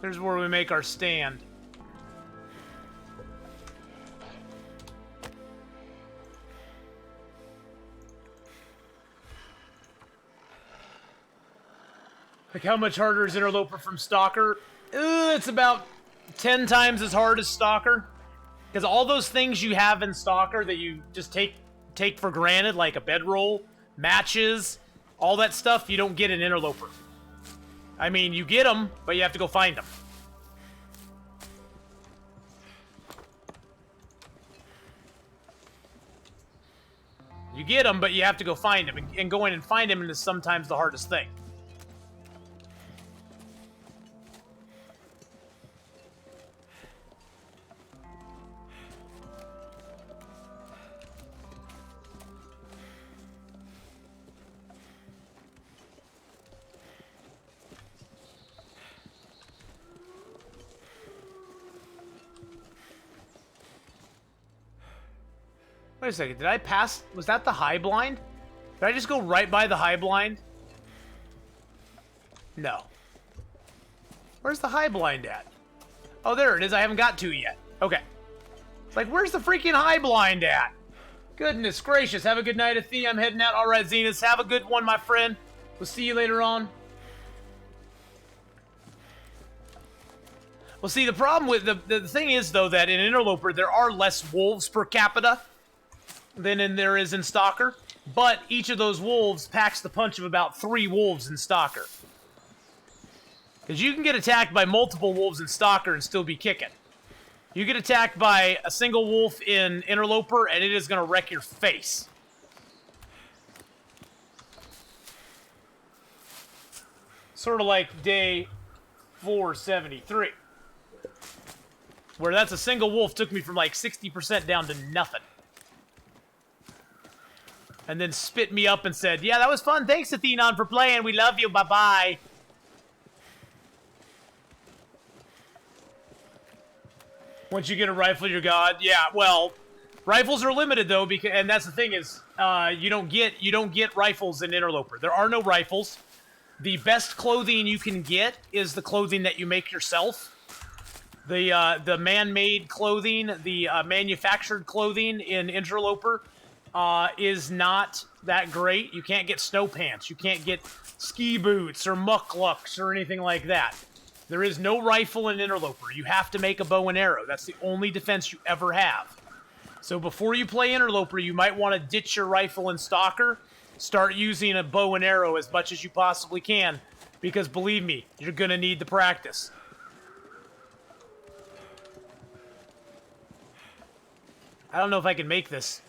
Here's where we make our stand. Like, how much harder is Interloper from Stalker? It's about 10 times as hard as Stalker. Because all those things you have in Stalker that you just take for granted, like a bedroll, matches, all that stuff, you don't get in Interloper. I mean, you get them, but you have to go find them. You get them, but you have to go find them. And going and find them is sometimes the hardest thing. Wait a second, did I pass? Was that the high blind? Did I just go right by the high blind? No. Where's the high blind at? Oh, there it is. I haven't got to it yet. Okay. It's like, where's the freaking high blind at? Goodness gracious. Have a good night, Athea. I'm heading out. All right, Zenith. Have a good one, my friend. We'll see you later on. Well, see, the problem with the thing is, though, that in Interloper, there are less wolves per capita than there is in Stalker. But each of those wolves packs the punch of about 3 wolves in Stalker. Because you can get attacked by multiple wolves in Stalker and still be kicking. You get attacked by a single wolf in Interloper, and it is going to wreck your face. Sort of like day 473. Where that's a single wolf took me from like 60% down to nothing. And then spit me up and said, yeah, that was fun. Thanks, Athenon, for playing. We love you. Bye-bye. Once you get a rifle, you're god. Yeah, well, rifles are limited, though, because, and that's the thing is, you don't get rifles in Interloper. There are no rifles. The best clothing you can get is the clothing that you make yourself. The man-made clothing, the manufactured clothing in Interloper is not that great. You can't get snow pants. You can't get ski boots or mucklucks or anything like that. There is no rifle in Interloper. You have to make a bow and arrow. That's the only defense you ever have. So before you play Interloper, you might want to ditch your rifle and Stalker. Start using a bow and arrow as much as you possibly can. Because believe me, you're going to need the practice. I don't know if I can make this.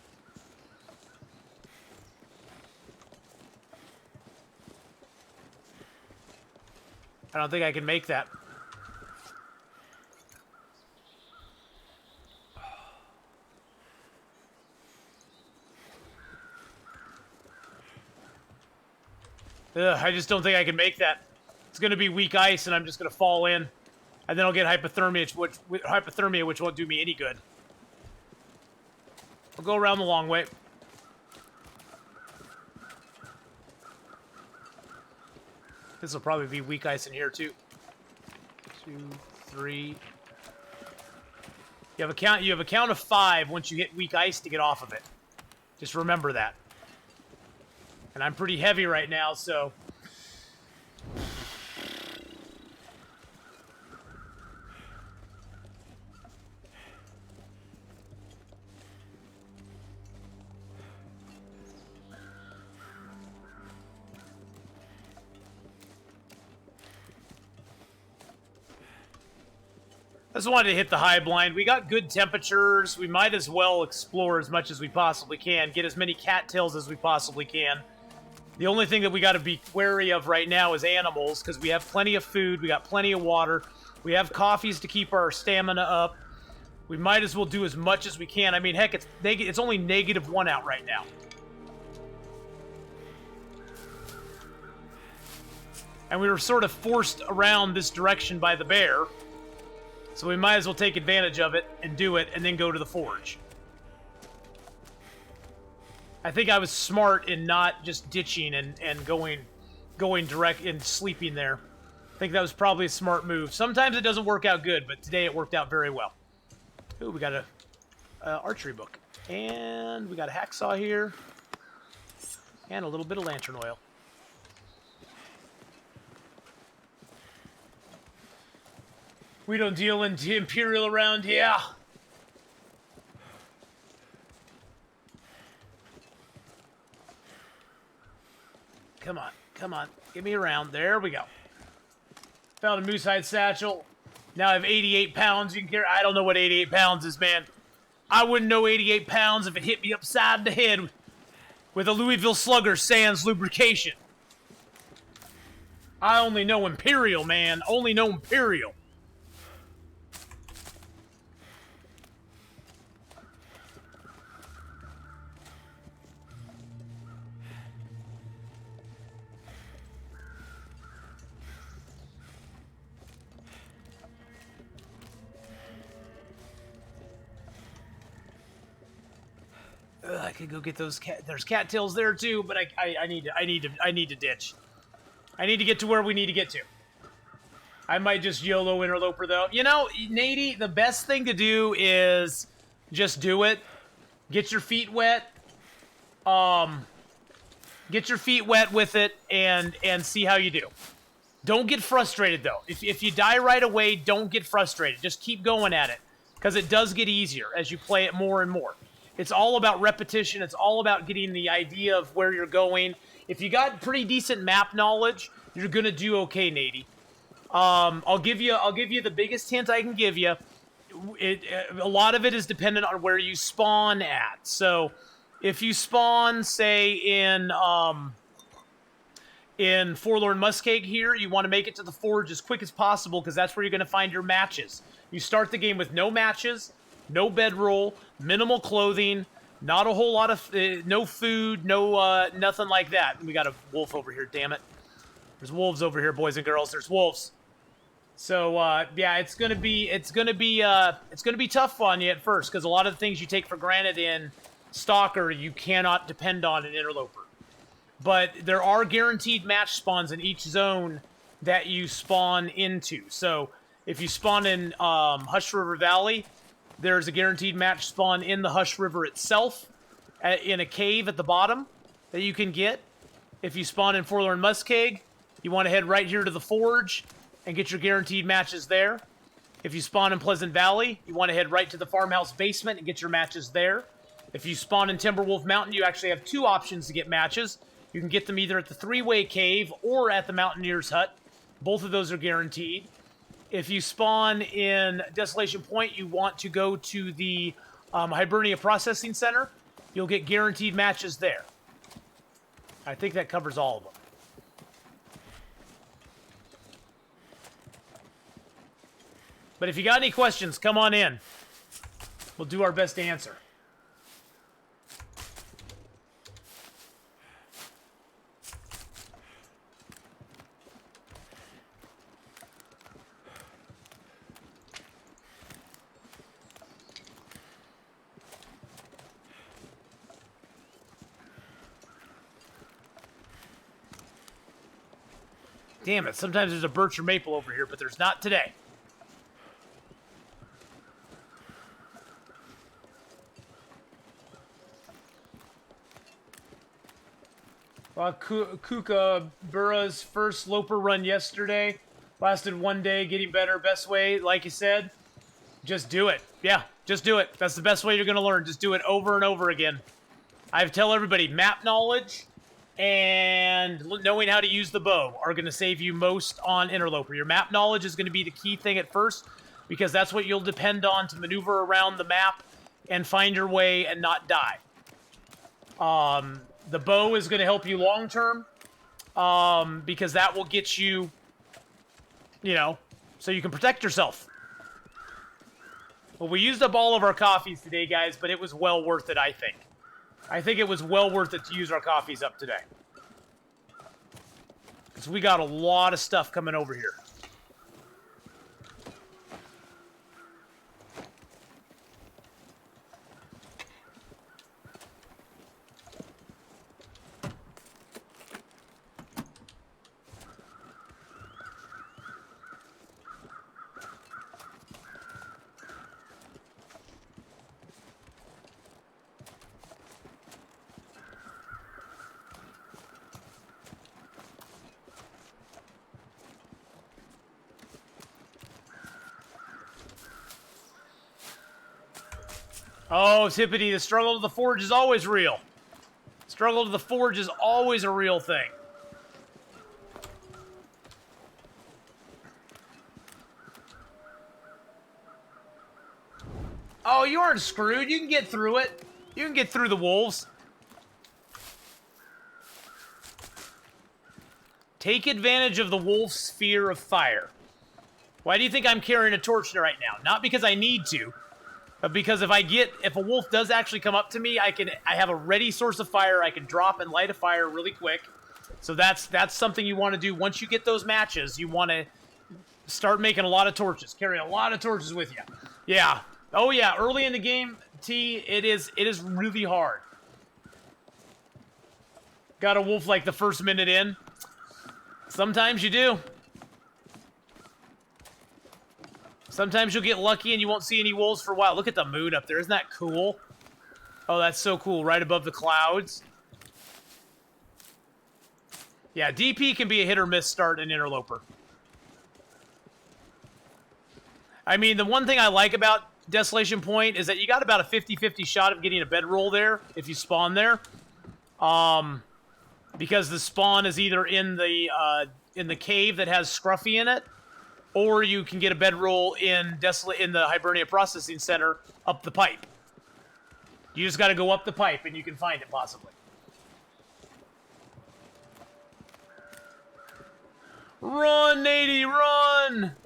I don't think I can make that. I just don't think I can make that. It's going to be weak ice, and I'm just going to fall in. And then I'll get hypothermia, which won't do me any good. I'll go around the long way. This will probably be weak ice in here, too. 2, 3. You have a count of 5 once you hit weak ice to get off of it. Just remember that. And I'm pretty heavy right now, so... I just wanted to hit the high blind. We got good temperatures. We might as well explore as much as we possibly can. Get as many cattails as we possibly can. The only thing that we got to be wary of right now is animals, because we have plenty of food. We got plenty of water. We have coffees to keep our stamina up. We might as well do as much as we can. I mean, heck, it's only -1 out right now. And we were sort of forced around this direction by the bear. So we might as well take advantage of it and do it and then go to the forge. I think I was smart in not just ditching and going direct and sleeping there. I think that was probably a smart move. Sometimes it doesn't work out good, but today it worked out very well. Ooh, we got a archery book. And we got a hacksaw here. And a little bit of lantern oil. We don't deal in Imperial around here. Come on, come on. Get me around. There we go. Found a moose hide satchel. Now I have 88 pounds. You can carry. I don't know what 88 pounds is, man. I wouldn't know 88 pounds if it hit me upside the head with a Louisville Slugger sans lubrication. I only know Imperial, man. Only know Imperial. I could go get those cat. There's cattails there too, but I need to ditch. I need to get to where we need to get to. I might just YOLO Interloper though. You know, Nady, the best thing to do is just do it. Get your feet wet. Get your feet wet with it and see how you do. Don't get frustrated, though. If you die right away, don't get frustrated. Just keep going at it, because it does get easier as you play it more and more. It's all about repetition. It's all about getting the idea of where you're going. If you got pretty decent map knowledge, you're gonna do okay, Nady. I'll give you the biggest hint I can give you. A lot of it is dependent on where you spawn at. So, if you spawn, say, in Forlorn Muskeg here, you want to make it to the Forge as quick as possible, because that's where you're going to find your matches. You start the game with no matches, no bedroll, minimal clothing, not a whole lot of, no food, no, nothing like that. We got a wolf over here, damn it. There's wolves over here, boys and girls. There's wolves. So, yeah, it's gonna be tough on you at first, because a lot of the things you take for granted in Stalker, you cannot depend on in Interloper. But there are guaranteed match spawns in each zone that you spawn into. So, if you spawn in Hush River Valley, there's a guaranteed match spawn in the Hush River itself, in a cave at the bottom that you can get. If you spawn in Forlorn Muskeg, you want to head right here to the Forge and get your guaranteed matches there. If you spawn in Pleasant Valley, you want to head right to the farmhouse basement and get your matches there. If you spawn in Timberwolf Mountain, you actually have two options to get matches. You can get them either at the Three-Way Cave or at the Mountaineer's Hut. Both of those are guaranteed. If you spawn in Desolation Point, you want to go to the Hibernia Processing Center. You'll get guaranteed matches there. I think that covers all of them. But if you got any questions, come on in. We'll do our best to answer. Damn it, sometimes there's a birch or maple over here, but there's not today. Kookaburra's first Loper run yesterday. Lasted 1 day, getting better. Best way, like you said, just do it. Yeah, just do it. That's the best way you're going to learn. Just do it over and over again. I tell everybody, map knowledge and knowing how to use the bow are going to save you most on Interloper. Your map knowledge is going to be the key thing at first, because that's what you'll depend on to maneuver around the map and find your way and not die. The bow is going to help you long term, because that will get you, so you can protect yourself. Well, we used up all of our coffees today, guys, but it was well worth it, I think. I think it was well worth it to use our coffees up today. Because we got a lot of stuff coming over here. Oh, Tippity, the struggle to the Forge is always real. Struggle to the Forge is always a real thing. Oh, you aren't screwed. You can get through it. You can get through the wolves. Take advantage of the wolf's sphere of fire. Why do you think I'm carrying a torch right now? Not because I need to, but because if a wolf does actually come up to me, I have a ready source of fire. I can drop and light a fire really quick. So that's something you want to do. Once you get those matches, you want to start making a lot of torches. Carry a lot of torches with you. Yeah. Oh yeah, early in the game, T, it is really hard. Got a wolf like the first minute in? Sometimes you do. Sometimes you'll get lucky and you won't see any wolves for a while. Look at the moon up there. Isn't that cool? Oh, that's so cool. Right above the clouds. Yeah, DP can be a hit or miss start in Interloper. I mean, the one thing I like about Desolation Point is that you got about a 50-50 shot of getting a bedroll there if you spawn there. Because the spawn is either in the cave that has Scruffy in it, or you can get a bedroll in the Hibernia Processing Center up the pipe. You just got to go up the pipe and you can find it possibly. Run, Nady, run!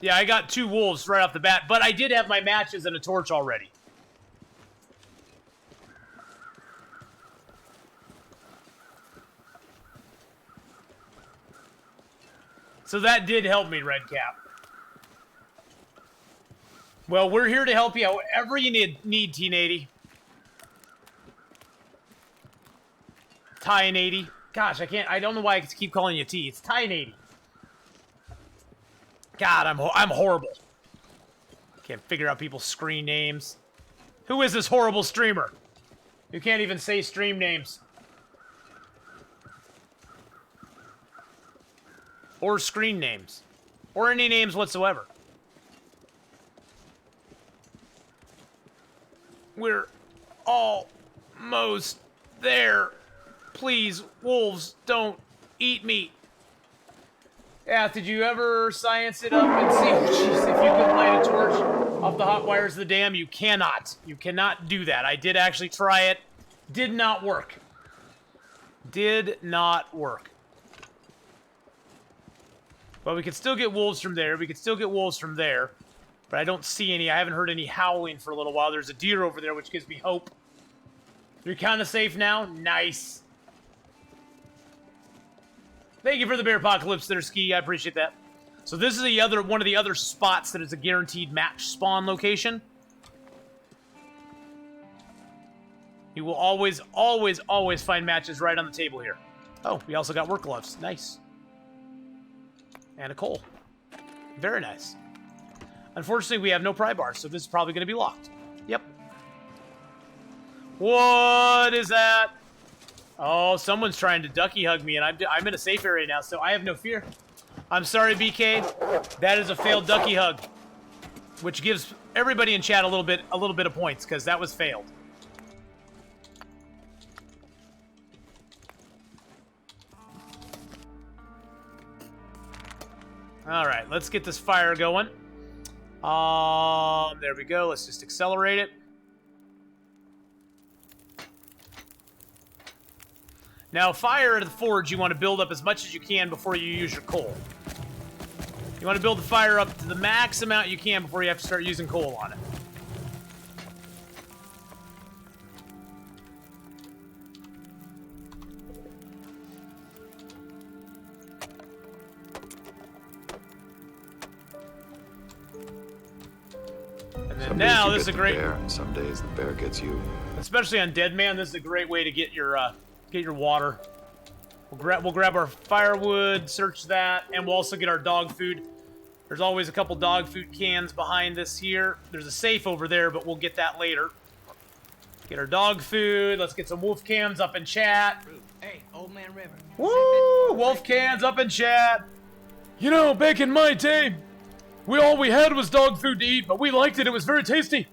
Yeah, I got 2 wolves right off the bat, but I did have my matches and a torch already. So that did help me, Redcap. Well, we're here to help you however you need T-80. Ty-80. Gosh, I don't know why I keep calling you T. It's Ty-80. God, I'm horrible. Can't figure out people's screen names. Who is this horrible streamer? You can't even say stream names. Or screen names. Or any names whatsoever. We're almost there. Please, wolves, don't eat me. Yeah, did you ever science it up and see, oh, jeez, if you could light a torch off the hot wires of the dam? You cannot. You cannot do that. I did actually try it. Did not work. Did not work. But we could still get wolves from there. We could still get wolves from there. But I don't see any. I haven't heard any howling for a little while. There's a deer over there, which gives me hope. You're kind of safe now? Nice. Thank you for the bear apocalypse there, Ski. I appreciate that. So this is one of the other spots that is a guaranteed match spawn location. You will always, always, always find matches right on the table here. Oh, we also got work gloves. Nice. And a coal. Very nice. Unfortunately, we have no pry bars, so this is probably going to be locked. Yep. What is that? Oh, someone's trying to ducky hug me, and I'm in a safe area now, so I have no fear. I'm sorry, BK. That is a failed ducky hug, which gives everybody in chat a little bit of points because that was failed. All right, let's get this fire going. There we go. Let's just accelerate it. Now, fire at the forge, you want to build up as much as you can before you use your coal. You want to build the fire up to the max amount you can before you have to start using coal on it. And then now, this is a great... Bear, and some days the bear gets you. Especially on Deadman, this is a great way to get your water. We'll grab our firewood, search that, and we'll also get our dog food. There's always a couple dog food cans behind this here. There's a safe over there, but we'll get that later. Get our dog food. Let's get some wolf cams up in chat. Hey, Old Man River. Woo! Wolf cans up in chat. You know, back in my day, all we had was dog food to eat, but we liked it. It was very tasty.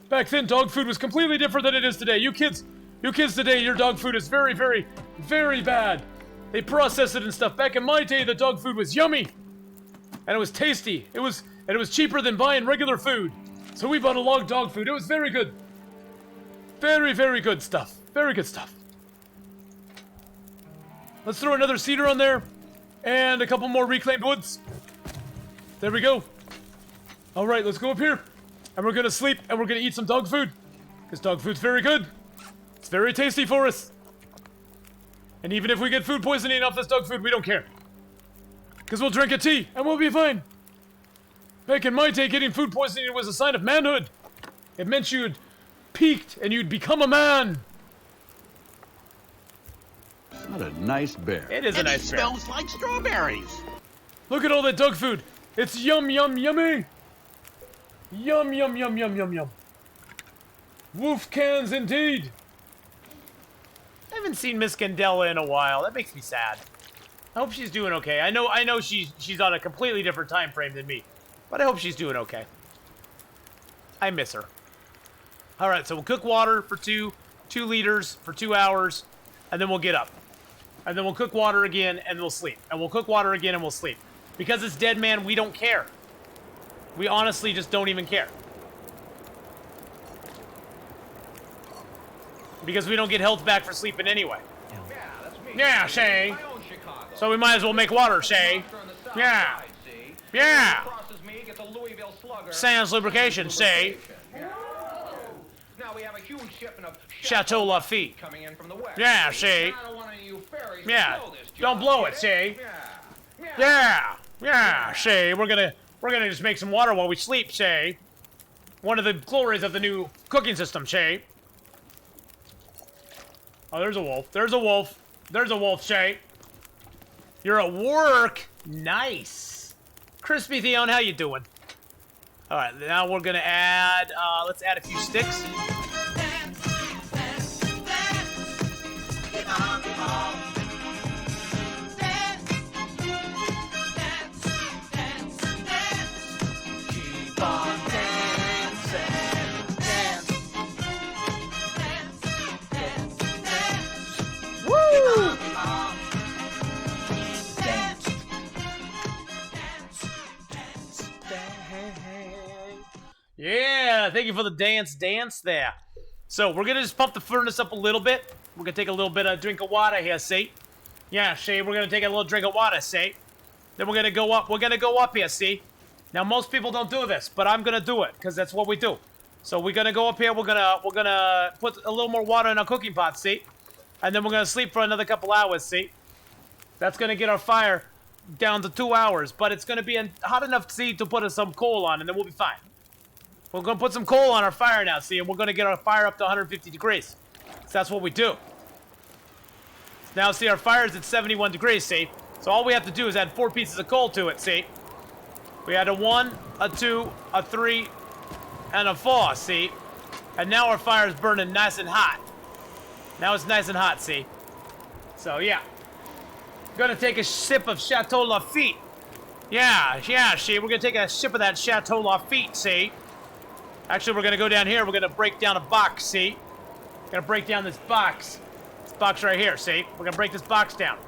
Back then, dog food was completely different than it is today. You kids today, your dog food is very, very, very bad. They process it and stuff. Back in my day, the dog food was yummy. And it was tasty. It was cheaper than buying regular food. So we bought a log dog food. It was very good. Very, very good stuff. Very good stuff. Let's throw another cedar on there. And a couple more reclaimed woods. There we go. All right, let's go up here. And we're going to sleep and we're going to eat some dog food. Because dog food's very good. It's very tasty for us. And even if we get food poisoning off this dog food, we don't care. Because we'll drink a tea and we'll be fine. Back in my day, getting food poisoning was a sign of manhood. It meant you'd peaked and you'd become a man. What a nice bear. It is a nice bear. Smells like strawberries. Look at all that dog food. It's yum, yum, yummy. Yum, yum, yum, yum, yum, yum. Wolf cans indeed. I haven't seen Miss Candela in a while. That makes me sad. I hope she's doing okay. I know she's on a completely different time frame than me, but I hope she's doing okay. I miss her. All right, so we'll cook water for 2 liters for 2 hours, and then we'll get up. And then we'll cook water again, and we'll sleep. And we'll cook water again, and we'll sleep. Because it's Deadman, we don't care. We honestly just don't even care. Because we don't get health back for sleeping anyway. Yeah, Shay. So we might as well make water, Shay. Yeah. Yeah. Sans lubrication, Shay. Now we have a huge shipment of Chateau Lafitte. coming in from the west. Yeah, Shay. I don't want any of you fairies to Yeah. blow this Don't job, blow it, okay? Shay. Yeah. Yeah. Yeah, Shay. We're gonna just make some water while we sleep, Shay. One of the glories of the new cooking system, Shay. Oh, there's a wolf. There's a wolf. There's a wolf, Shay. You're at work. Nice. Crispy Theon, how you doing? All right, now we're gonna add. Let's add a few sticks. Yeah, thank you for the dance there. So we're gonna just pump the furnace up a little bit. We're gonna take a little bit of drink of water here, see? Yeah, see, we're gonna take a little drink of water, see? Then we're gonna go up. We're gonna go up here, see? Now most people don't do this, but I'm gonna do it because that's what we do. So we're gonna go up here. We're gonna put a little more water in our cooking pot, see? And then we're gonna sleep for another couple hours, see? That's gonna get our fire down to 2 hours, but it's gonna be hot enough, see, to put some coal on, and then we'll be fine. We're going to put some coal on our fire now, see, and we're going to get our fire up to 150 degrees. So that's what we do. Now, see, our fire is at 71 degrees, see? So all we have to do is add 4 pieces of coal to it, see? We add a 1, a 2, a 3, and a 4, see? And now our fire is burning nice and hot. Now it's nice and hot, see? So, yeah. Gonna take a sip of Chateau Lafitte. Yeah, see? We're gonna take a sip of that Chateau Lafitte, see? Actually, we're going to go down here. We're going to break down a box, see? We're going to break down this box. This box right here, see? We're going to break this box down.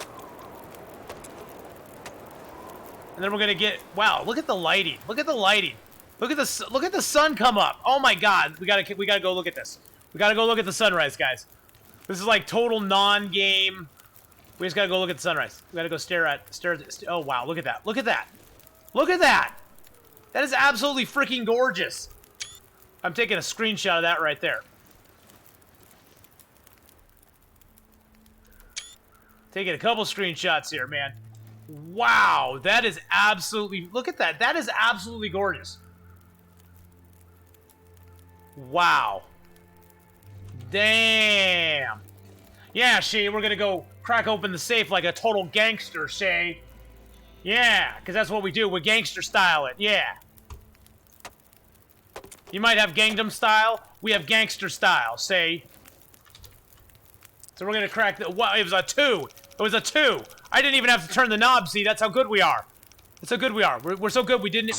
And then we're going to get... Wow, look at the lighting. Look at the lighting. Look at the sun come up. Oh, my God. We gotta go look at this. We got to go look at the sunrise, guys. This is like total non-game. We just got to go look at the sunrise. We got to go stare at... Oh, wow. Look at that. Look at that. Look at that. That is absolutely freaking gorgeous. I'm taking a screenshot of that right there. Taking a couple screenshots here, man. Wow, that is absolutely... Look at that. That is absolutely gorgeous. Wow. Damn. Yeah, Shay, we're gonna go crack open the safe like a total gangster, Shay. Yeah, because that's what we do. We gangster style it. Yeah. You might have Gangnam style. We have gangster style, say. So we're going to crack the... Wow, it was a 2. It was a 2. I didn't even have to turn the knob, see? That's how good we are. That's how good we are. We're so good we didn't...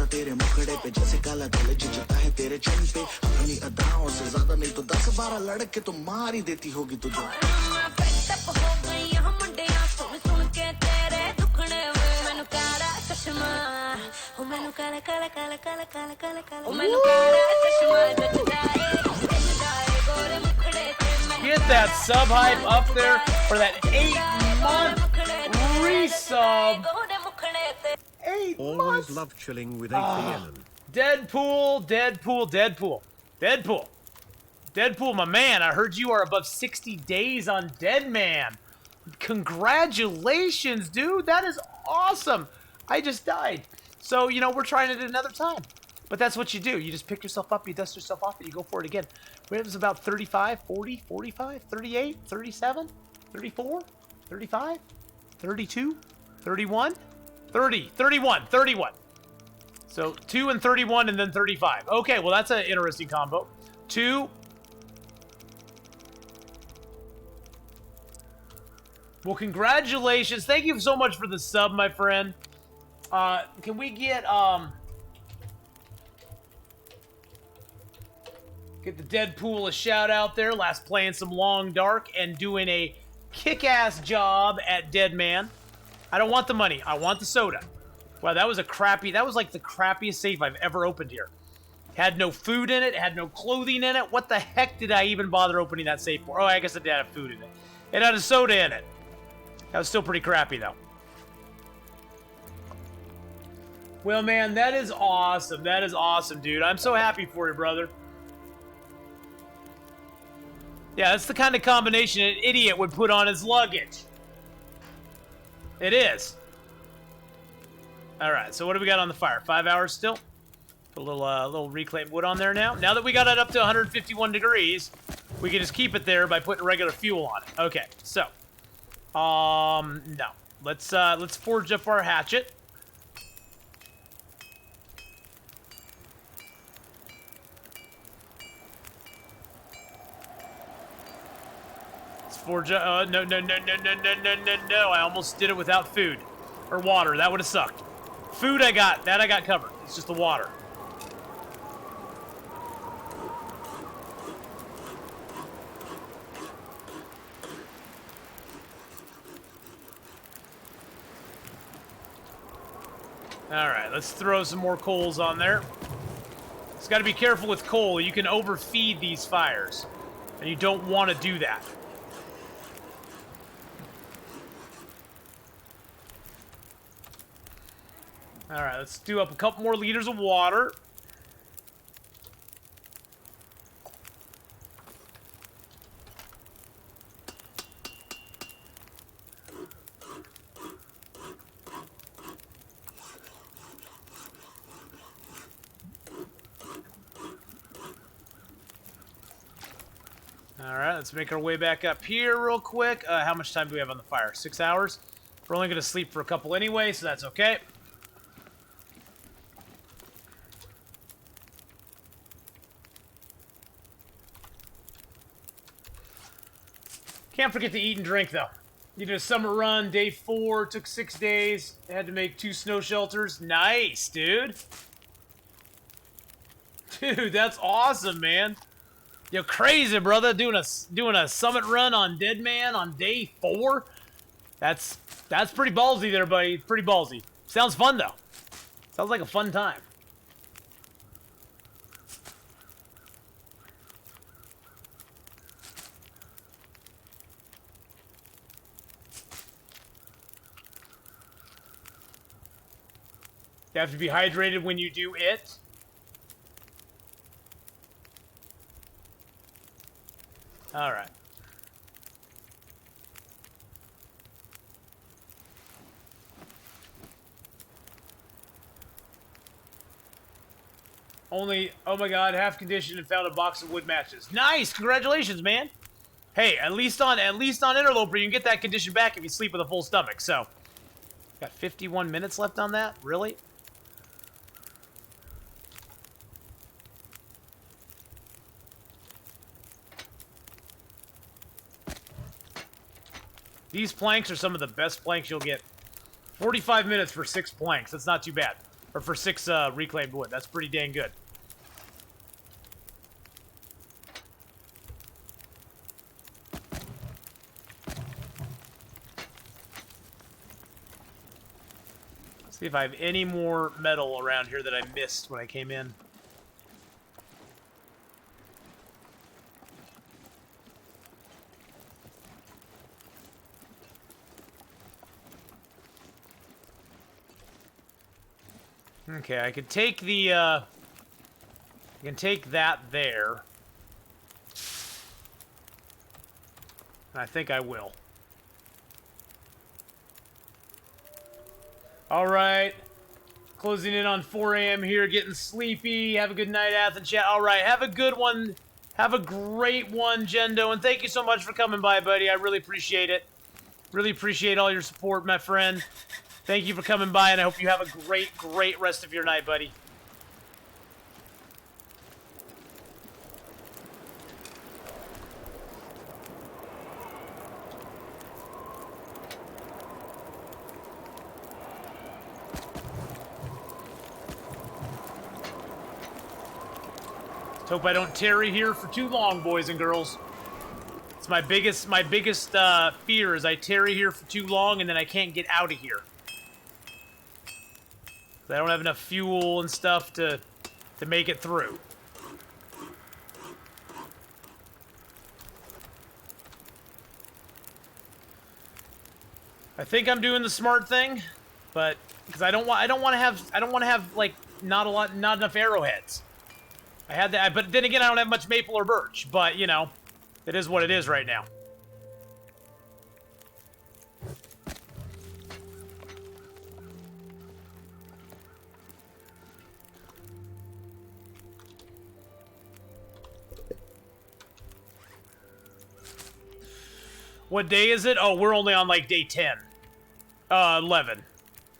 तेरे मुखड़े पे जैसे काला दिल जिजता है तेरे चेहरे पे अपनी अदाओं से ज्यादा नहीं तो 10-12 लड़के तो मार ही देती होगी तुझे Get that sub hype up there for that 8-month resub. 8 Always months. love chilling with Atheon. Deadpool, my man. I heard you are above 60 days on Deadman. Congratulations, dude. That is awesome. I just died. So, you know, we're trying it another time. But that's what you do. You just pick yourself up, you dust yourself off, and you go for it again. It was about 35, 40, 45, 38, 37, 34, 35, 32, 31, 30, 31, 31. So 2 and 31 and then 35. Okay, well that's an interesting combo. 2. Well, congratulations. Thank you so much for the sub, my friend. Can we get the Deadpool a shout out there? Last playing some Long Dark and doing a kick-ass job at Deadman. I don't want the money. I want the soda. Wow, that was like the crappiest safe I've ever opened here. Had no food in it, had no clothing in it. What the heck did I even bother opening that safe for? Oh, I guess it did have food in it. It had a soda in it. That was still pretty crappy, though. Well, man, that is awesome. That is awesome, dude. I'm so happy for you, brother. Yeah, that's the kind of combination an idiot would put on his luggage. It is. All right, so what do we got on the fire? 5 hours still? Put a little reclaimed wood on there now. Now that we got it up to 151 degrees, we can just keep it there by putting regular fuel on it. Okay, so, no. Let's forge up our hatchet. Let's forge up. No. I almost did it without food or water. That would have sucked. Food I got covered. It's just the water. Alright, let's throw some more coals on there. Just gotta be careful with coal. You can overfeed these fires. And you don't want to do that. Alright, let's do up a couple more liters of water. Alright, let's make our way back up here real quick. How much time do we have on the fire? 6 hours? We're only going to sleep for a couple anyway, so that's okay. Can't forget to eat and drink, though. You did a summer run, day 4, took 6 days, had to make 2 snow shelters. Nice, dude. Dude, that's awesome, man. You're crazy, brother, doing a summit run on Deadman on day 4. That's pretty ballsy there, buddy. Pretty ballsy. Sounds fun, though. Sounds like a fun time. You have to be hydrated when you do it. All right. Only, oh my god, half conditioned and found a box of wood matches. Nice! Congratulations, man! Hey, at least on Interloper, you can get that condition back if you sleep with a full stomach, so. Got 51 minutes left on that? Really? These planks are some of the best planks you'll get. 45 minutes for 6 planks. That's not too bad. Or for 6 reclaimed wood. That's pretty dang good. Let's see if I have any more metal around here that I missed when I came in. Okay, I could take the, I can take that there. I think I will. Alright. Closing in on 4 a.m. here, getting sleepy. Have a good night, Athens chat. All right, have a good one. Have a great one, Jendo, and thank you so much for coming by, buddy. I really appreciate it. Really appreciate all your support, my friend. Thank you for coming by, and I hope you have a great, great rest of your night, buddy. Hope I don't tarry here for too long, boys and girls. It's my biggest fear is I tarry here for too long and then I can't get out of here. I don't have enough fuel and stuff to make it through. I think I'm doing the smart thing, but because I don't want to have like not enough arrowheads. I had that, but then again, I don't have much maple or birch. But you know, it is what it is right now. What day is it? Oh, we're only on like day 10. 11.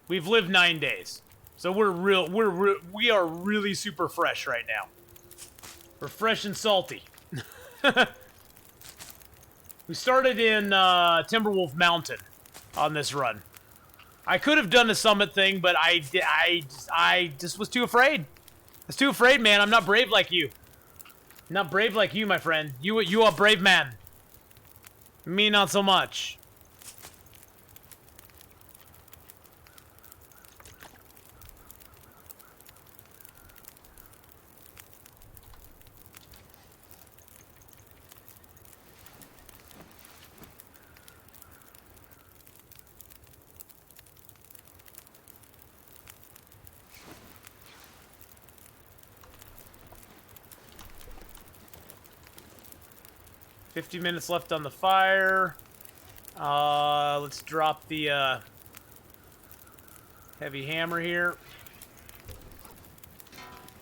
We've lived 9 days. So we are really super fresh right now. We're fresh and salty. We started in Timberwolf Mountain on this run. I could have done the summit thing, but I just was too afraid. I was too afraid, man. I'm not brave like you. I'm not brave like you, my friend. You are a brave man. Me, not so much. $50 minutes left on the fire. Let's drop the heavy hammer here.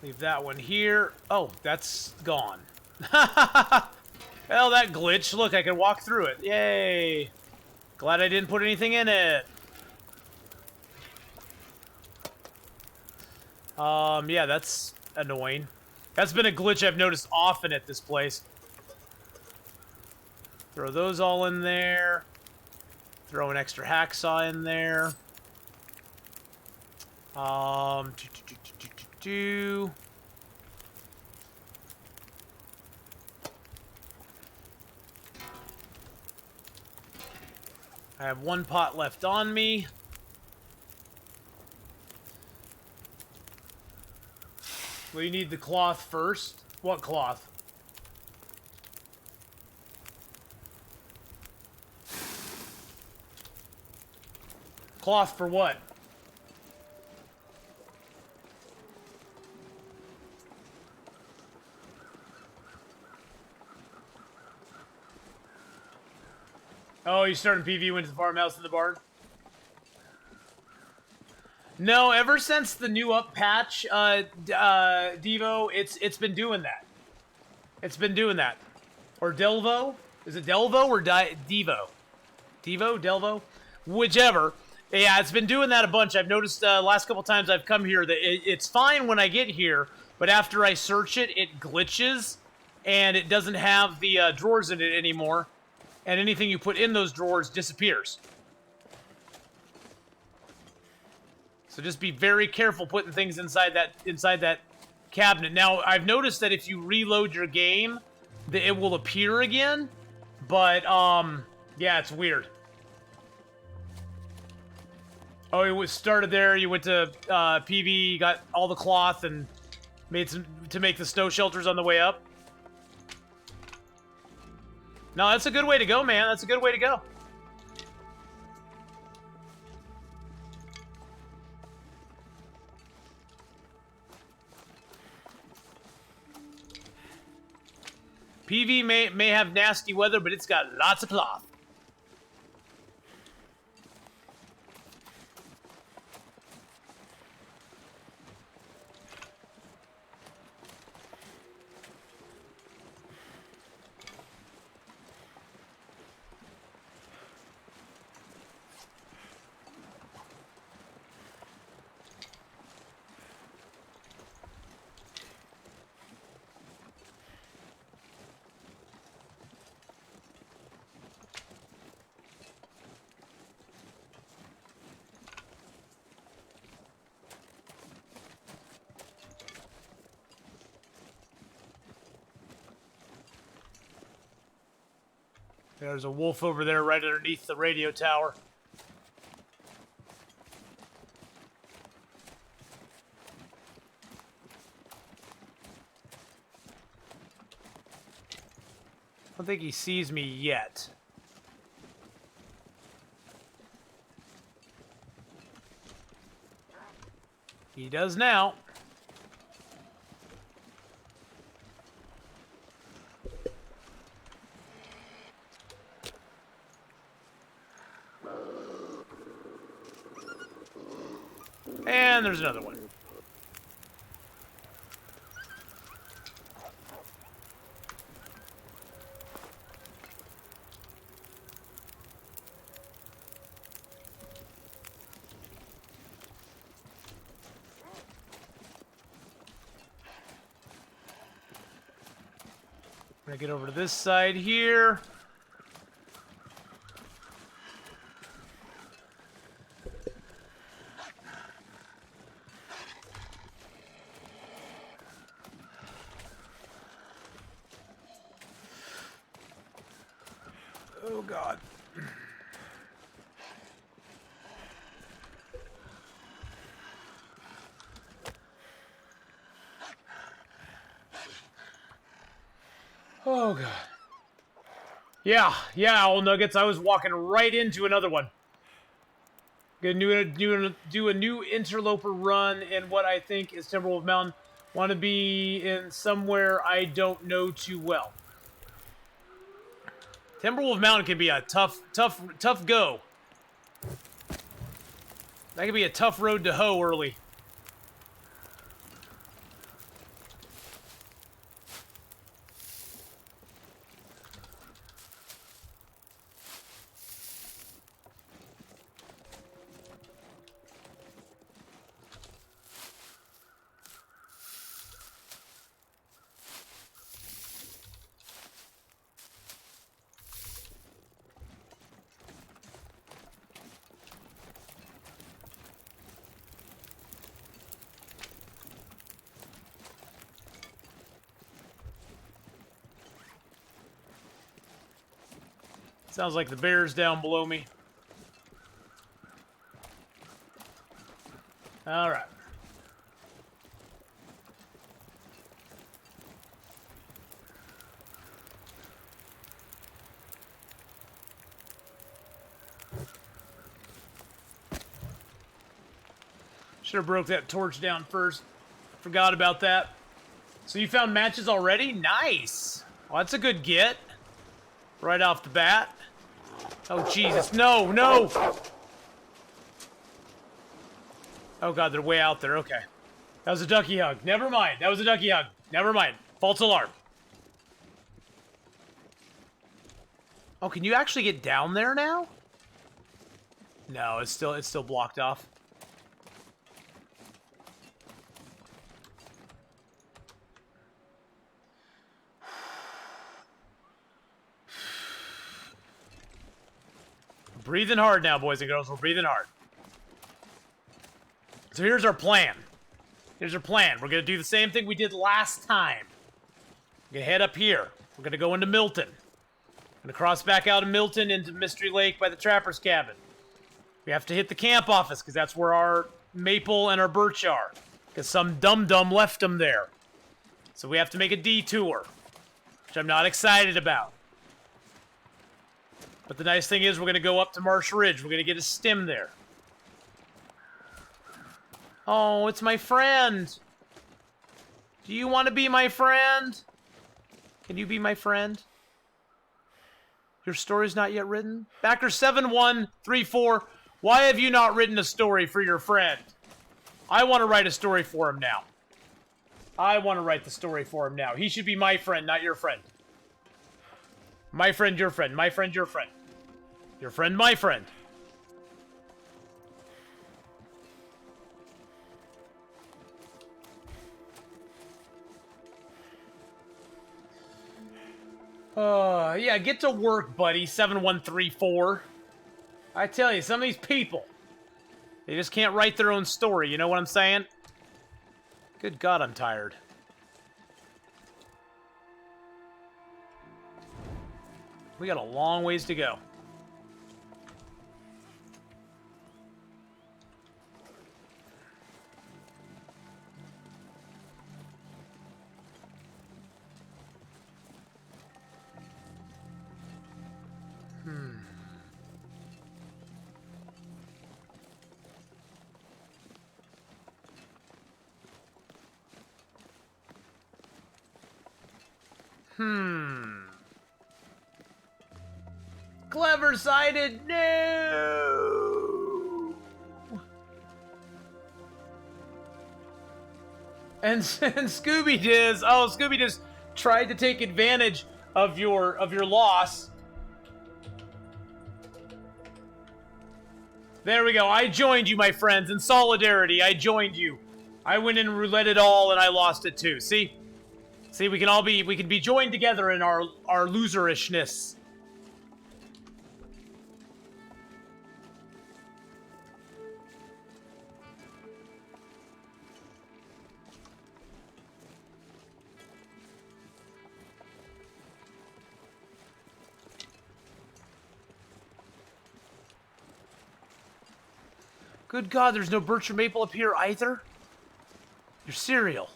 Leave that one here. Oh, that's gone. Well, that glitch. Look, I can walk through it. Yay. Glad I didn't put anything in it. Yeah, that's annoying. That's been a glitch I've noticed often at this place. Throw those all in there. Throw an extra hacksaw in there. I have one pot left on me. We need the cloth first. What cloth? Cloth for what? Oh, you started PV, went to the farmhouse in the barn? No, ever since the new up patch, Devo, it's been doing that. It's been doing that. Or Delvo? Is it Delvo or Devo? Devo? Delvo? Whichever. Yeah, it's been doing that a bunch. I've noticed last couple times I've come here that it's fine when I get here, but after I search it, it glitches, and it doesn't have the drawers in it anymore, and anything you put in those drawers disappears. So just be very careful putting things inside that cabinet. Now, I've noticed that if you reload your game, that it will appear again, but yeah, it's weird. Oh, it was started there. You went to PV, got all the cloth, and made some to make the snow shelters on the way up. No, that's a good way to go, man. That's a good way to go. PV may have nasty weather, but it's got lots of cloth. There's a wolf over there right underneath the radio tower. I don't think he sees me yet. He does now. And there's another one. I'm gonna get over to this side here. Oh God. Oh God. Yeah, old Nuggets. I was walking right into another one. Gonna do a new interloper run in what I think is Timberwolf Mountain. Want to be in somewhere I don't know too well. Timberwolf Mountain can be a tough go. That could be a tough road to hoe early. Sounds like the bear's down below me. All right. Should have broke that torch down first. Forgot about that. So you found matches already? Nice. Well, that's a good get. Right off the bat. Oh, Jesus. No, no. Oh, God, they're way out there. Okay. That was a ducky hug. Never mind. That was a ducky hug. Never mind. False alarm. Oh, can you actually get down there now? No, it's still blocked off. Breathing hard now, boys and girls. We're breathing hard. So here's our plan. Here's our plan. We're going to do the same thing we did last time. We're going to head up here. We're going to go into Milton. We're going to cross back out of Milton into Mystery Lake by the Trapper's Cabin. We have to hit the camp office because that's where our maple and our birch are. Because some dum-dum left them there. So we have to make a detour. Which I'm not excited about. But the nice thing is we're going to go up to Marsh Ridge. We're going to get a stim there. Oh, it's my friend. Do you want to be my friend? Can you be my friend? Your story's not yet written? Backer 7134, why have you not written a story for your friend? I want to write a story for him now. I want to write the story for him now. He should be my friend, not your friend. My friend, your friend. My friend, your friend. Your friend, my friend. Yeah, get to work, buddy, 7134. I tell you, some of these people, they just can't write their own story, you know what I'm saying? Good God, I'm tired. We got a long ways to go. Clever-sided, no! And Scooby does. Oh, Scooby just tried to take advantage of your loss. There we go. I joined you, my friends, in solidarity. I joined you. I went and roulette it all, and I lost it too. See, we can be joined together in our loserishness. Good God, there's no birch or maple up here either? Your cereal.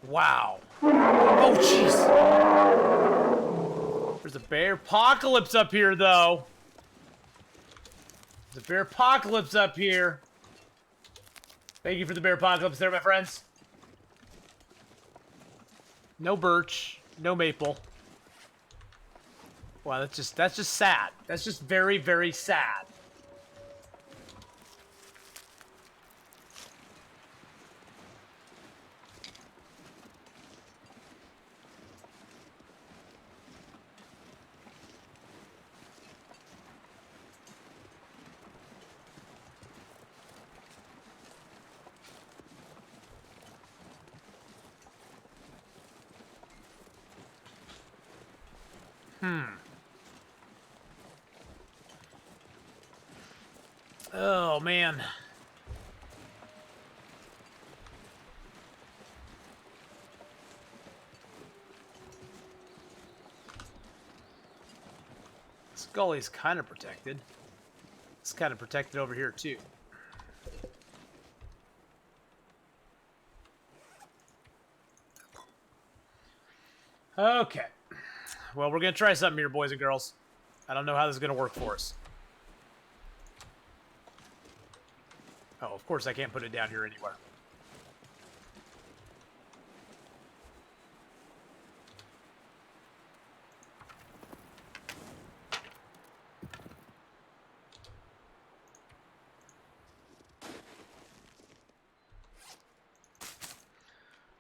Wow. Oh, jeez. There's a bear apocalypse up here, though. There's a bear apocalypse up here. Thank you for the bear apocalypse there, my friends. No birch, no maple. Wow, that's just sad. That's just very, very sad. Oh, man. This gully's kind of protected. It's kind of protected over here, too. Okay. Well, we're going to try something here, boys and girls. I don't know how this is going to work for us. Oh, of course I can't put it down here anywhere.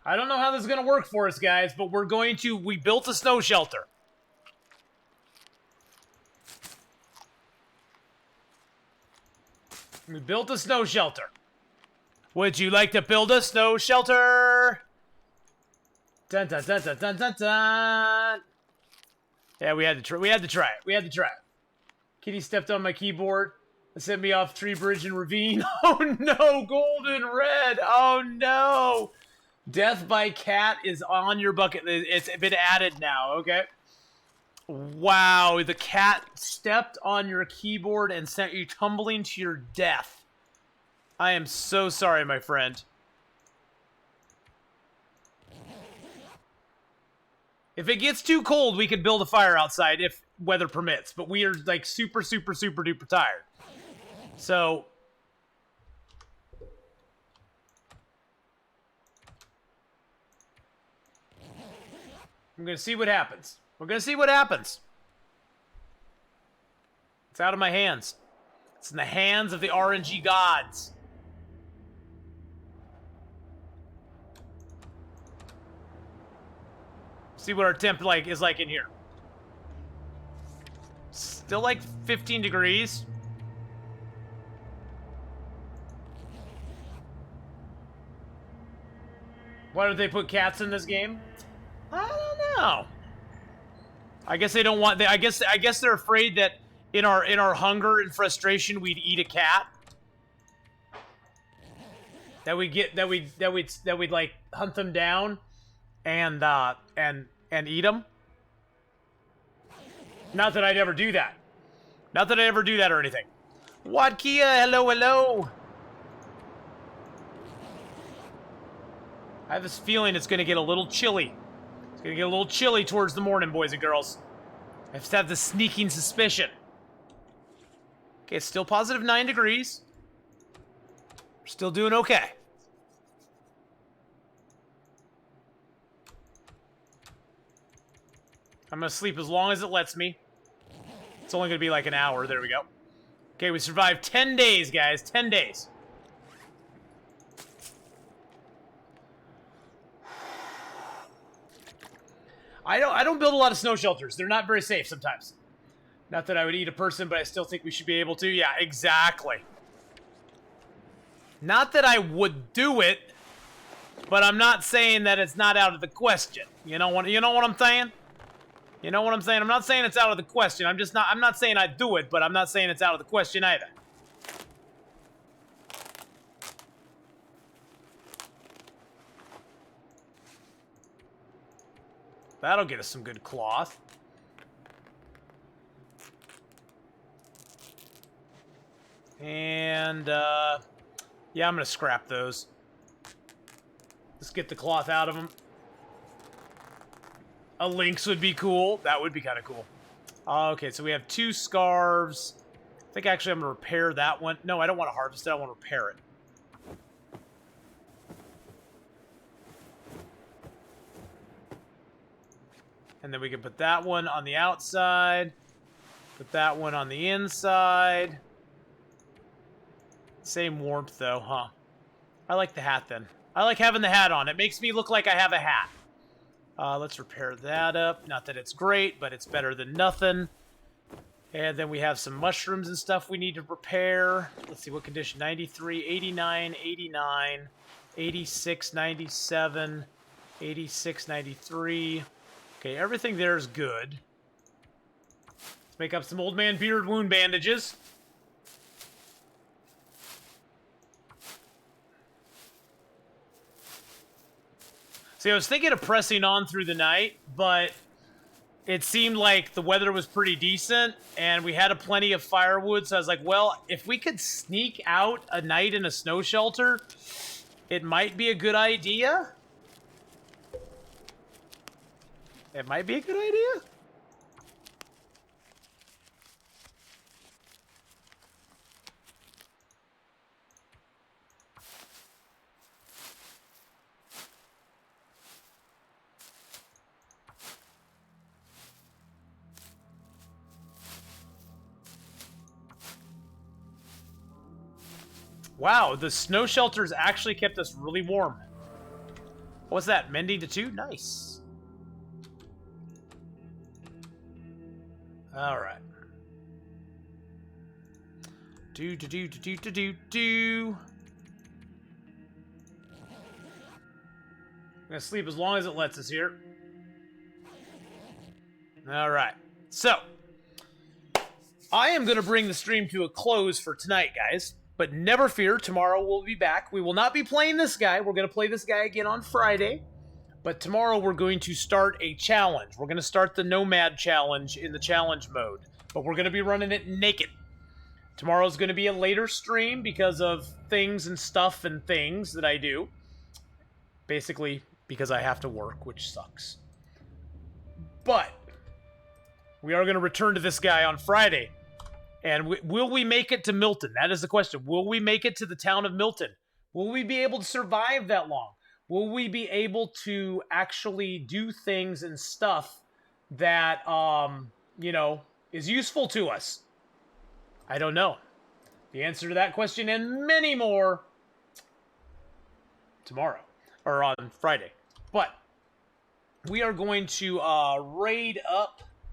I don't know how this is going to work for us, guys, but we built a snow shelter. We built a snow shelter. Would you like to build a snow shelter? Dun dun dun dun dun dun dun. Yeah, we had to try it. Kitty stepped on my keyboard and sent me off tree bridge and ravine. Oh no, golden red. Oh no. Death by cat is on your bucket. It's been added now, okay? Wow, the cat stepped on your keyboard and sent you tumbling to your death. I am so sorry, my friend. If it gets too cold, we could build a fire outside if weather permits, but we are like super, super, super duper tired. So I'm gonna see what happens. We're gonna see what happens. It's out of my hands. It's in the hands of the RNG gods. See what our temp is like in here. Still like 15 degrees. Why don't they put cats in this game? I don't know. I guess they don't want. I guess they're afraid that in our hunger and frustration we'd eat a cat. That we'd like hunt them down, and and eat them. Not that I'd ever do that. Not that I ever do that or anything. What, Kia? Hello, hello. I have this feeling it's going to get a little chilly. It's going to get a little chilly towards the morning, boys and girls. I just have this sneaking suspicion. Okay, it's still positive 9 degrees. We're still doing okay. I'm going to sleep as long as it lets me. It's only going to be like an hour. There we go. Okay, we survived 10 days, guys. 10 days. I don't build a lot of snow shelters. They're not very safe sometimes. Not that I would eat a person, but I still think we should be able to. Yeah, exactly. Not that I would do it, but I'm not saying that it's not out of the question. You know what I'm saying? You know what I'm saying? I'm not saying it's out of the question. I'm not saying I'd do it, but I'm not saying it's out of the question either. That'll get us some good cloth. And, yeah, I'm going to scrap those. Let's get the cloth out of them. A lynx would be cool. That would be kind of cool. Okay, so we have 2 scarves. I think actually I'm going to repair that one. No, I don't want to harvest it. I want to repair it. And then we can put that one on the outside. Put that one on the inside. Same warmth, though, huh? I like the hat, then. I like having the hat on. It makes me look like I have a hat. Let's repair that up. Not that it's great, but it's better than nothing. And then we have some mushrooms and stuff we need to repair. Let's see, what condition? 93, 89, 89, 86, 97, 86, 93. Okay, everything there is good. Let's make up some old man beard wound bandages. See, I was thinking of pressing on through the night, but it seemed like the weather was pretty decent, and we had plenty of firewood, so I was like, well, if we could sneak out a night in a snow shelter, it might be a good idea. It might be a good idea. Wow, the snow shelters actually kept us really warm. What's that? Mending to 2? Nice. All right. I'm gonna sleep as long as it lets us here. All right. So, I am gonna bring the stream to a close for tonight, guys. But never fear, tomorrow we'll be back. We will not be playing this guy. We're gonna play this guy again on Friday. But tomorrow we're going to start a challenge. We're going to start the Nomad Challenge in the challenge mode. But we're going to be running it naked. Tomorrow's going to be a later stream because of things and stuff and things that I do. Basically, because I have to work, which sucks. But we are going to return to this guy on Friday. And will we make it to Milton? That is the question. Will we make it to the town of Milton? Will we be able to survive that long? Will we be able to actually do things and stuff that, you know, is useful to us? I don't know. The answer to that question and many more tomorrow, or on Friday. But we are going to raid up